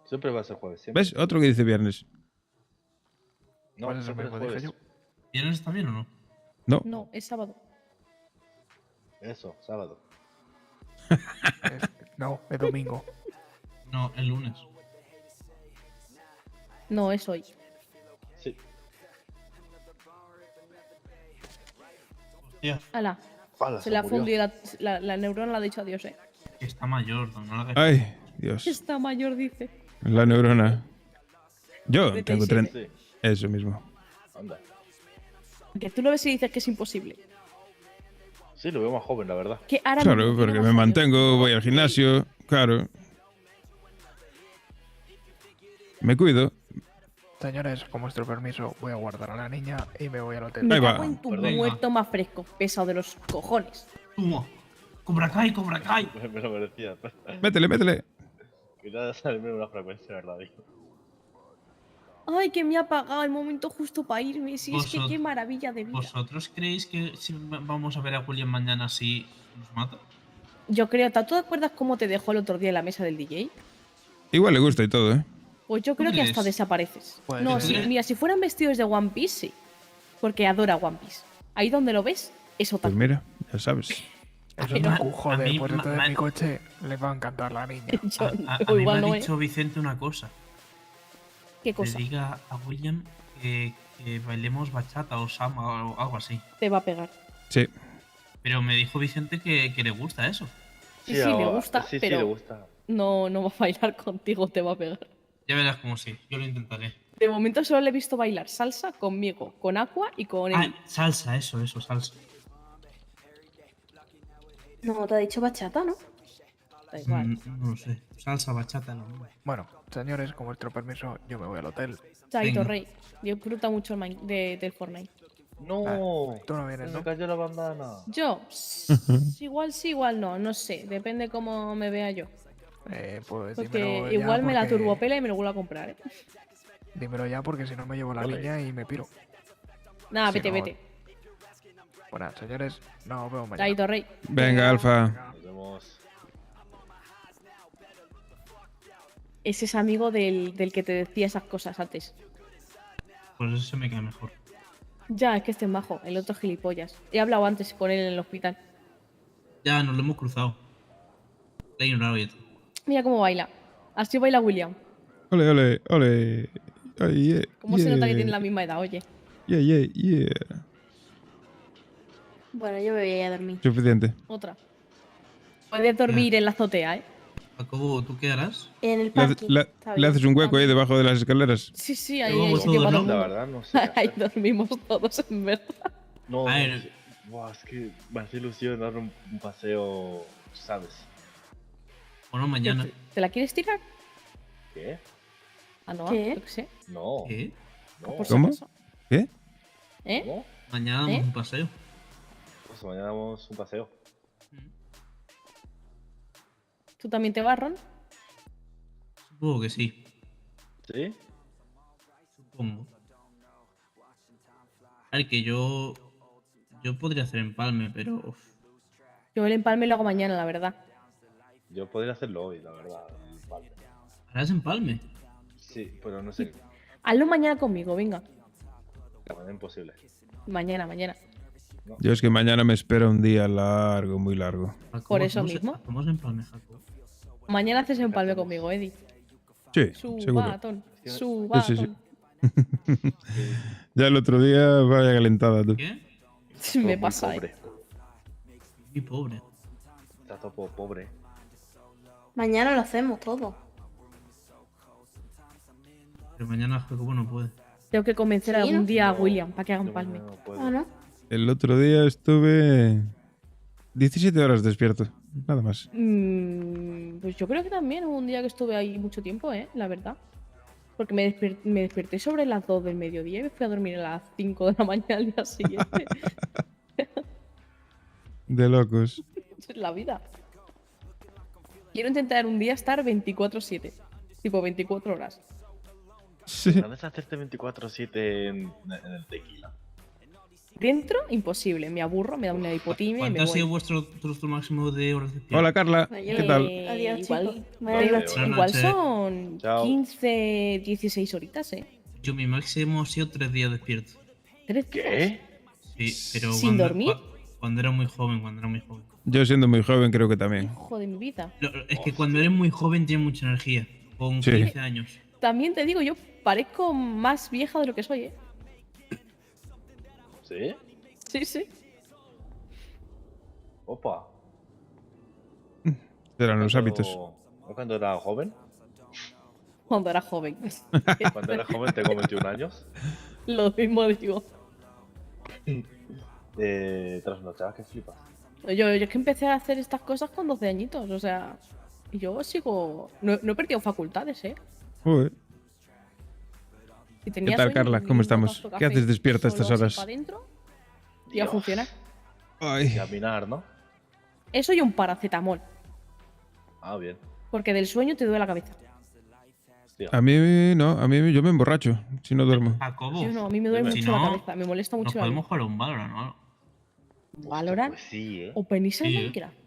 Siempre va a ser jueves. Siempre. ¿Ves? Otro que dice viernes. No, Pues eso siempre es mismo dije jueves. yo. ¿Viernes también o no? No. No, es sábado. Eso, sábado. No, es domingo. No, el lunes. No, es hoy. Sí. Hostia, Ala. Ala, Se le ha murió. fundido la neurona, le ha dicho adiós, que está mayor, no la hagas. Ay, Dios. Está mayor, dice. La neurona. Yo tengo 37. 30. Eso mismo. Anda. Que tú lo ves y dices que es imposible. Sí, lo veo más joven, la verdad. Que ahora Claro, mismo porque tiene me más años. mantengo, voy al gimnasio, claro. Me cuido. Señores, con vuestro permiso, voy a guardar a la niña y me voy al hotel. Me Ahí cago va. en tu Perdón. muerto más fresco, pesado de los cojones. Toma. Cobra Kai, Cobra Kai. Me lo merecía. Métele, métele. Quería salirme de una frecuencia, ¿verdad? Digo. Ay, que me ha pagado el momento justo para irme. Si es que Vosot- qué maravilla de vida. ¿Vosotros creéis que si vamos a ver a William mañana sí nos mata? Yo creo, ¿tú te acuerdas cómo te dejó el otro día en la mesa del DJ? Igual le gusta y todo, ¿eh? Pues yo creo que crees? hasta desapareces. Pues No, sí. sí, mira, si fueran vestidos de One Piece, sí. Porque adora One Piece. Ahí donde lo ves, es Pues otaku. mira, ya sabes. Eso Pero- es un joder, a mí por dentro ma- de mi coche le va a encantar la niña. Yo, A o mí igual me no, ha ¿eh? dicho Vicente una cosa. ¿Qué Le cosa? diga a William que bailemos bachata o samba o algo así. Te va a pegar. Sí. Pero me dijo Vicente que le gusta eso. Sí, sí, le ahora- gusta, sí, pero- sí, le gusta. No, no va a bailar contigo, te va a pegar. Ya verás cómo sí, yo lo intentaré. De momento solo le he visto bailar salsa conmigo, con Aqua y con él. Ah, salsa, eso, salsa. No, te ha dicho bachata, ¿no? Da igual. No lo sé. Salsa, bachata, no. Bueno, señores, con vuestro permiso, yo me voy al hotel. Chaito, venga. Rey. Disfruta mucho del Fortnite. No. Tú no vienes, Se me ¿no? cayó la bandana. Yo, igual sí, igual no, no sé. Depende cómo me vea yo. Pues Porque dímelo ya, igual me la porque- turbopela y me lo vuelvo a comprar, ¿eh? Dímelo ya porque si no me llevo a la Ole. niña y me piro. Nada, Si vete, no- vete. Bueno, señores, nos vemos mañana. Chaito, Rey. Venga, Alfa. Nos vemos. Ese es amigo del que te decía esas cosas antes. Pues eso se me cae mejor. Ya, es que este es majo, el otro gilipollas. He hablado antes con él en el hospital. Ya, nos lo hemos cruzado. Le he ignorado ya. Mira cómo baila. Así baila William. Ole, ole, ole. Ay, yeah, Cómo se nota que yeah. tiene la misma edad, oye. Yeah, yeah, yeah. Bueno, yo me voy a ir a dormir. Suficiente. Otra. Puedes dormir en la azotea, ¿eh? Jacobo, ¿tú qué harás? En el Le, parking. le- Está le bien. haces un hueco ahí debajo de las escaleras. Sí, sí, ahí Luego hay sitio todos, para ¿no? todo el La mundo. verdad, no sé. qué Ahí hacer. dormimos todos, en verdad. No, A no ver. sé. Buah, es que me hace ilusión dar un paseo, ¿sabes? Bueno, mañana. ¿Te la quieres tirar? ¿Qué? Ah, no, ¿Qué? yo qué sé. No. ¿Qué? No. Por si ¿Cómo? acaso. ¿Qué? ¿Eh? ¿Cómo? Mañana damos ¿Eh? un paseo. Pues mañana damos un paseo. ¿Tú también te vas, Ron? Supongo que sí. ¿Sí? Supongo. A ver, que yo podría hacer empalme, pero uf, Yo el empalme lo hago mañana, la verdad. Yo podría hacerlo hoy, la verdad. Vale. harás empalme. Sí, pero no sé. Hazlo mañana conmigo, venga. La manera imposible. Mañana, mañana. Yo es que mañana me espera un día largo, muy largo. Por eso mismo. Hacemos empalme, Jacob. Mañana haces empalme conmigo, Eddie. Sí, Su seguro. batón. Su Sí, sí, batón. sí. Ya el otro día vaya calentada tú. ¿Qué? Me pasa, pobre. Muy pobre. Está todo pobre. Mañana lo hacemos todo. Pero mañana Jacobo no puede. Tengo que convencer ¿Sí, algún no? día a No, William para que haga yo empalme. mañana no puedo. ¿Ah, no? El otro día estuve 17 horas despierto, nada más. Pues yo creo que también hubo un día que estuve ahí mucho tiempo, la verdad. Porque me desperté sobre las 2 del mediodía y me fui a dormir a las 5 de la mañana al día siguiente. De locos. Es la vida. Quiero intentar un día estar 24/7. Tipo 24 horas. Sí. ¿Puedes hacerte 24/7 en el tequila? Dentro, imposible. Me aburro, me da una hipotimia y ¿Cuánto me ha voy. sido vuestro máximo de horas de despierto? Hola, Carla. ¿Qué tal? Adiós, Igual, chicos. Buenas noches. igual noches. son Chao. 15, 16 horitas, ¿eh? Yo mi máximo ha sido 3 días despierto. 3 días. Sí, pero ¿Sin dormir? Cuando era muy joven, Yo siendo muy joven creo que también. Joder, mi vida. Es que cuando eres muy joven tienes mucha energía. Con Sí. 15 años. También te digo, yo parezco más vieja de lo que soy, ¿eh? ¿Sí? Sí, sí. Opa. Eran los hábitos. ¿No cuando era joven? Cuando era joven. Cuando era joven tengo 21 años. Lo mismo digo. Trasnochada que flipas. Yo es que empecé a hacer estas cosas con 12 añitos, o sea. Y yo sigo. No he perdido facultades, ¿eh? Joder. Si ¿Qué tenía tal, sueño, Carla? me ¿Cómo un estamos? vaso de ¿Qué café haces despierta a estas solo así horas? pa' dentro y a funcionar. Ay. Caminar, ¿no? Eso y un paracetamol. Ah, bien. Porque del sueño te duele la cabeza. A mí no, yo me emborracho si no duermo. Jacobo. Sí, no, a mí me duele Si mucho no, la cabeza, me molesta Nos mucho la podemos cabeza. jugar a un Valorant, ¿no? ¿Valorant? Pues sí, ¿eh? ¿O penís en Sí, Minecraft?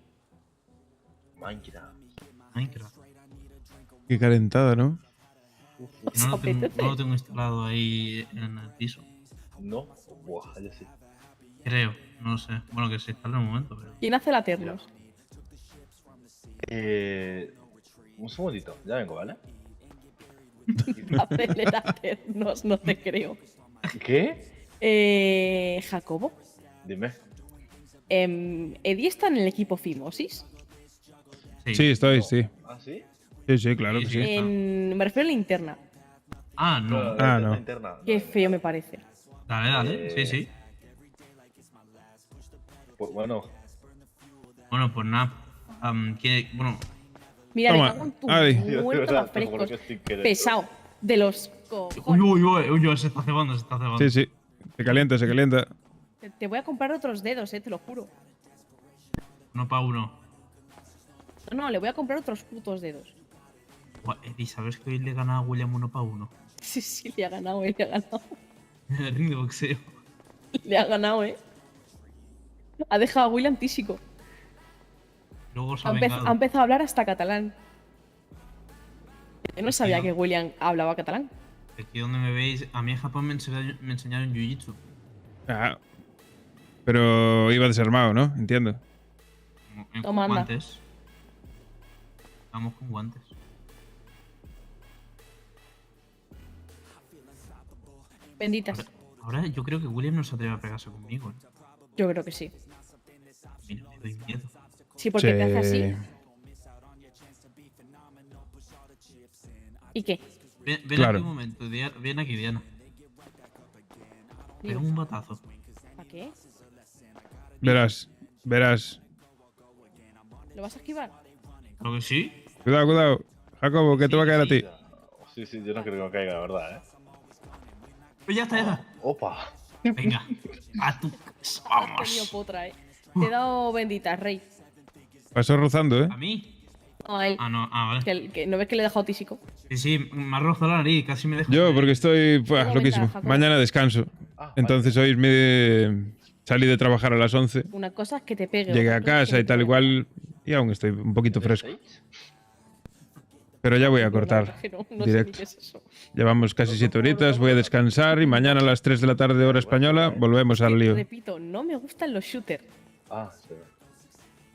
a las 3 de la tarde hora española volvemos al lío. Repito, no me gustan los shooters. Paso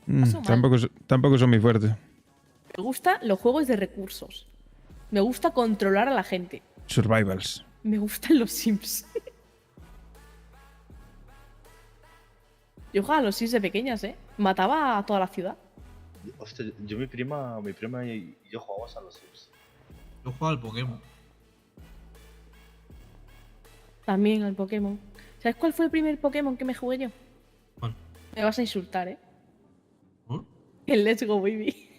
mal. Tampoco son muy fuertes. Me gustan los juegos de recursos. Me gusta controlar a la gente. Survivals. Me gustan los Sims. Yo jugaba a los Sims de pequeñas, ¿eh? Mataba a toda la ciudad. Hostia, yo mi prima y yo jugábamos a los Sims. Yo jugaba al Pokémon. También al Pokémon. ¿Sabes cuál fue el primer Pokémon que me jugué yo? ¿Cuál? Me vas a insultar, ¿eh? ¿Por? El Let's Go Baby.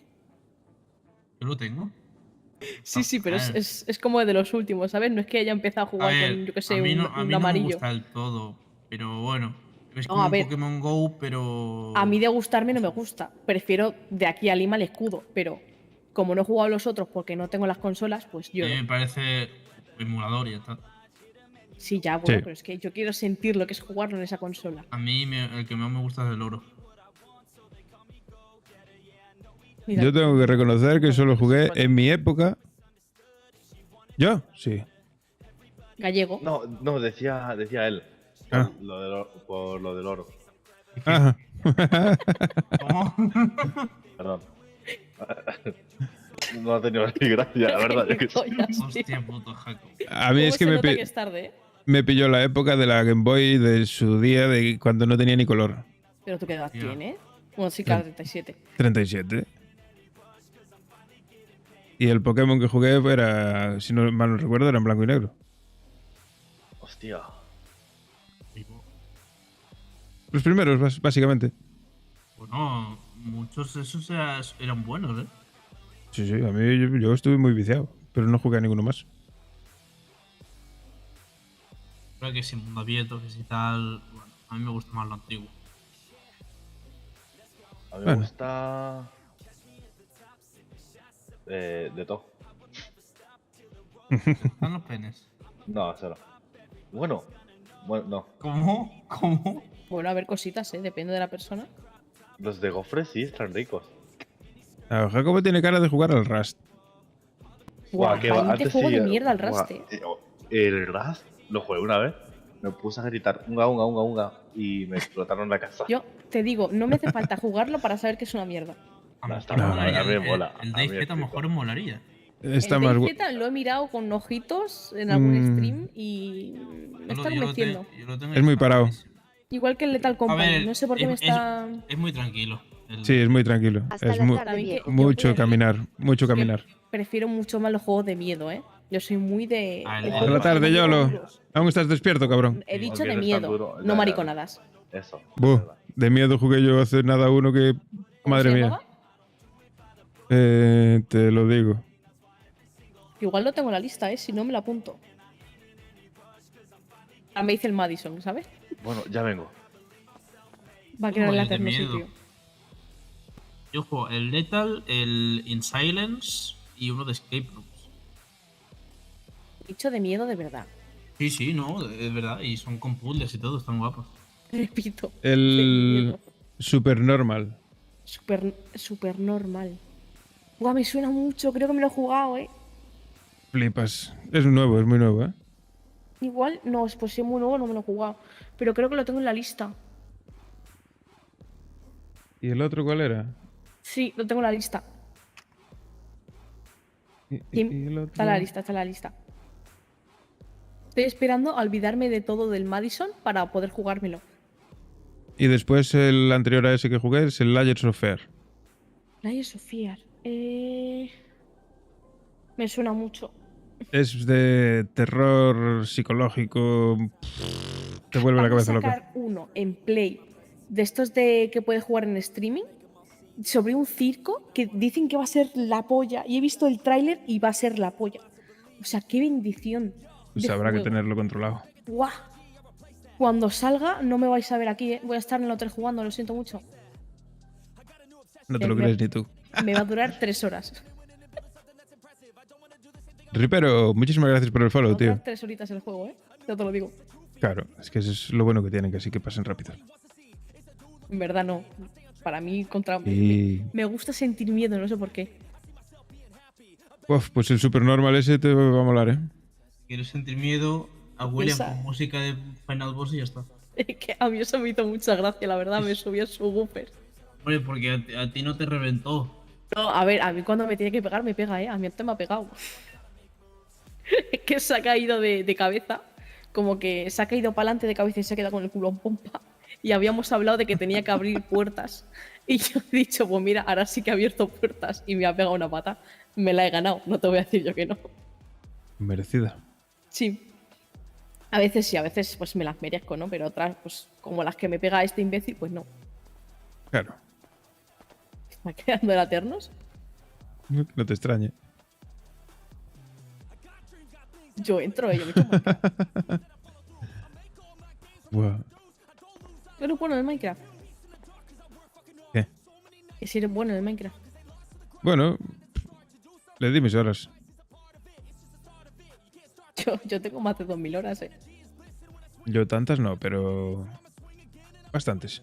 Yo lo tengo. Sí, pero es como de los últimos, ¿sabes? No es que haya empezado a jugar con, yo que sé, a mí un no me amarillo. gusta del todo, pero bueno. Es No, como a un ver. Pokémon Go, pero... A mí de gustarme no me gusta. Prefiero de aquí a Lima el escudo, pero como no he jugado a los otros porque no tengo las consolas, pues yo. Me parece emulador y ya está. Sí, ya, bueno, Sí. pero es que yo quiero sentir lo que es jugarlo en esa consola. A mí el que más me gusta es el oro. Mira, Yo tengo que reconocer que solo jugué en mi época. ¿Yo? Sí. gallego. No, decía él. Ah. Por lo del oro. Ajá. Perdón. No ha tenido ni gracia, la verdad. Yo que sé. Hostia, puto Jaco. A mí es que se me, nota que es tarde, ¿eh? me pilló la época de la Game Boy de su día, de cuando no tenía ni color. Pero tú qué edad Ya. tienes. Bueno, sí, claro, 37. 37. Y el Pokémon que jugué era, si no mal no recuerdo, era en blanco y negro. Hostia. Los primeros, básicamente. Bueno, muchos de esos eran buenos, ¿eh? Sí, a mí yo estuve muy viciado, pero no jugué a ninguno más. Creo que si mundo abierto, que si tal. Bueno, a mí me gusta más lo antiguo. A mí me Bueno. gusta. De todo. ¿Están los penes? No, cero. Bueno, no. ¿Cómo? Bueno, a ver cositas, ¿eh? Depende de la persona. Los de gofres sí están ricos. Ah, Jacobo tiene cara de jugar al Rust. Guau, que va, valiente antes juego sí, de mierda el guau, Rust, ¿eh? El Rust lo jugué una vez. Me puse a gritar unga. Y me explotaron la casa. Yo te digo, no me hace falta jugarlo para saber que es una mierda. No, está No, mal, a mí me mola. El a mí DayZ a lo mejor molaría. Está el más DayZ lo he mirado con ojitos en algún Mm. stream y me está convenciendo. Es muy parado. Igual que el Lethal Company, ver, no sé por qué me está... Es muy tranquilo. Sí, es muy tranquilo. Hasta Es la tarde, También que viejo. yo mucho voy a- caminar, mucho caminar. Prefiero mucho más los juegos de miedo, ¿eh? Yo soy muy de... Ah, de el- Por juegos la tarde, de miedo Yolo. duros. Aún estás despierto, cabrón. He dicho Porque de no es tan miedo, duro, no ya. mariconadas. Eso. Buh, de miedo jugué yo hace nada uno que... ¿Cómo Madre se mía. llamaba? Te lo digo. Igual lo tengo en la lista, ¿eh? Si no, me la apunto. Ah, me dice el Madison, ¿sabes? Bueno, ya vengo. Va a quedar en Joder, la de eterno miedo. sitio. Yo juego el Lethal, el In Silence y uno de Escape Rooms. Dicho de miedo de verdad. Sí, no, es verdad. Y son con puzzles y todo, están guapos. Repito. de El miedo. Super Normal. Super normal. Guau, me suena mucho, creo que me lo he jugado, ¿eh? Flipas. Es nuevo, es muy nuevo, ¿eh? Igual, no, pues si es muy nuevo no me lo he jugado. Pero creo que lo tengo en la lista. ¿Y el otro cuál era? Sí, lo tengo en la lista. ¿Y Sí, el otro? está en la lista, está en la lista. Estoy esperando a olvidarme de todo del Madison para poder jugármelo. Y después el anterior a ese que jugué es el Layers of Fear. Layers of Fear. Me suena mucho. Es de terror psicológico. Te vuelve la Van a cabeza loca. sacar uno en Play de estos de que puedes jugar en streaming sobre un circo que dicen que va a ser la polla. Y he visto el tráiler y va a ser la polla. O sea, qué bendición. Pues de habrá que juego. tenerlo controlado. ¡Guau! Cuando salga no me vais a ver aquí, ¿eh? Voy a estar en el hotel jugando, lo siento mucho. No te lo Me- crees ni tú. Me va a durar 3 horas. Ripero, muchísimas gracias por el Me va follow, a durar tío. 3 horitas el juego, ¿eh? Ya te lo digo. Claro, es que eso es lo bueno que tienen, que así que pasen rápido. En verdad no. Para mí contra... Y... Me gusta sentir miedo, no sé por qué. Uf, pues el Super Normal ese te va a molar, ¿eh? ¿Quieres sentir miedo? A William Esa. con música de Final Boss y ya está. Es que a mí eso me hizo mucha gracia, la verdad. Me subí a su woofer. Hombre, porque a ti no te reventó. No, a ver, a mí cuando me tiene que pegar, me pega, ¿eh? A mí antes me ha pegado. Es que se ha caído de cabeza. Como que se ha caído para adelante de cabeza y se ha quedado con el culo en pompa. Y habíamos hablado de que tenía que abrir puertas. Y yo he dicho, pues mira, ahora sí que he abierto puertas. Y me ha pegado una pata. Me la he ganado, no te voy a decir yo que no. Merecida. Sí. A veces sí, a veces pues me las merezco, ¿no? Pero otras, pues como las que me pega este imbécil, pues no. Claro, ¿Me quedando en Eternos? no te extrañe. Yo entro, yo me como. Buah. Pero bueno en el Minecraft. ¿Qué? Que si eres bueno en el Minecraft. Bueno, Le di mis horas. Yo tengo más de 2000 horas, Yo tantas no, pero bastantes.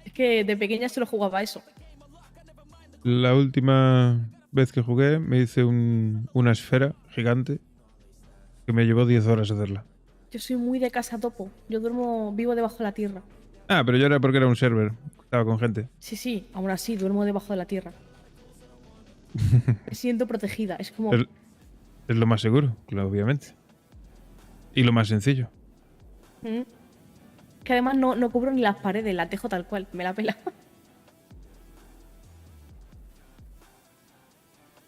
Es que de pequeña solo jugaba eso. La última vez que jugué me hice una esfera gigante que me llevó 10 horas hacerla. Yo soy muy de casa topo. Yo vivo debajo de la tierra. Ah, pero yo era porque era un server. Estaba con gente. Sí, aún así, duermo debajo de la tierra. Me siento protegida. Es como. Es lo más seguro, claro, obviamente. Y lo más sencillo. Que además no cubro ni las paredes, las dejo tal cual. Me la pela.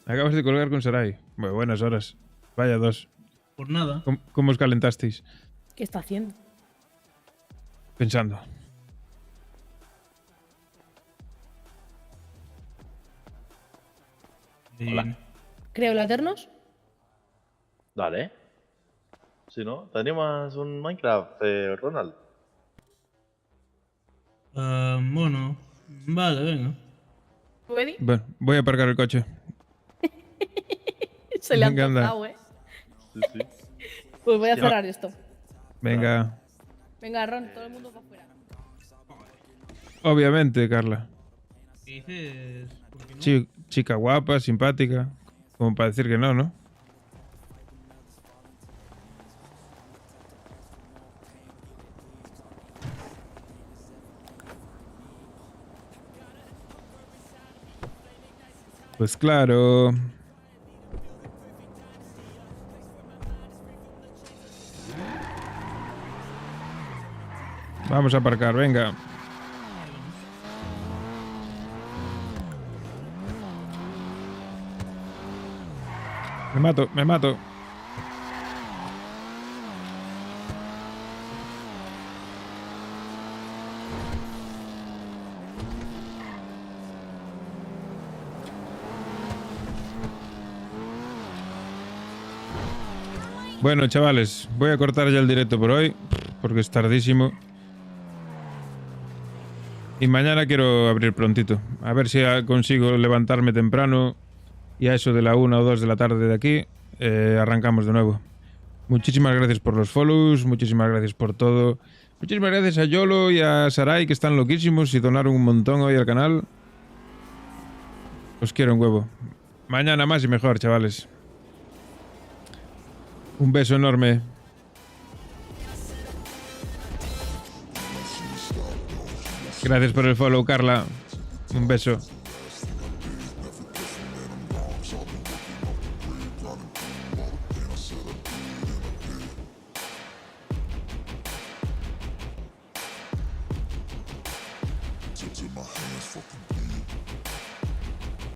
Acabas de colgar con Sarai. Bueno, buenas horas. Vaya dos. Por nada. ¿Cómo os calentasteis? ¿Qué está haciendo? Pensando. Hola. ¿Creo la Eternos? Dale. Si no, ¿te animas un Minecraft, Ronald? Bueno, vale, venga. ¿Ready? Bueno, voy a aparcar el coche. Se le ha Venga, anda. antojado, Sí, sí. Pues voy a cerrar esto. Venga. Venga, Ron, todo el mundo para afuera. Obviamente, Carla. ¿Qué dices? ¿Por qué no? Chica guapa, simpática. Como para decir que no, ¿no? Pues claro. Vamos a aparcar, venga. Me mato. Bueno, chavales, voy a cortar ya el directo por hoy, porque es tardísimo. Y mañana quiero abrir prontito. A ver si consigo levantarme temprano y a eso de la 1 o 2 de la tarde de aquí arrancamos de nuevo. Muchísimas gracias por los follows, muchísimas gracias por todo. Muchísimas gracias a Yolo y a Sarai, que están loquísimos y donaron un montón hoy al canal. Os quiero un huevo. Mañana más y mejor, chavales. Un beso enorme. Gracias por el follow, Carla. Un beso.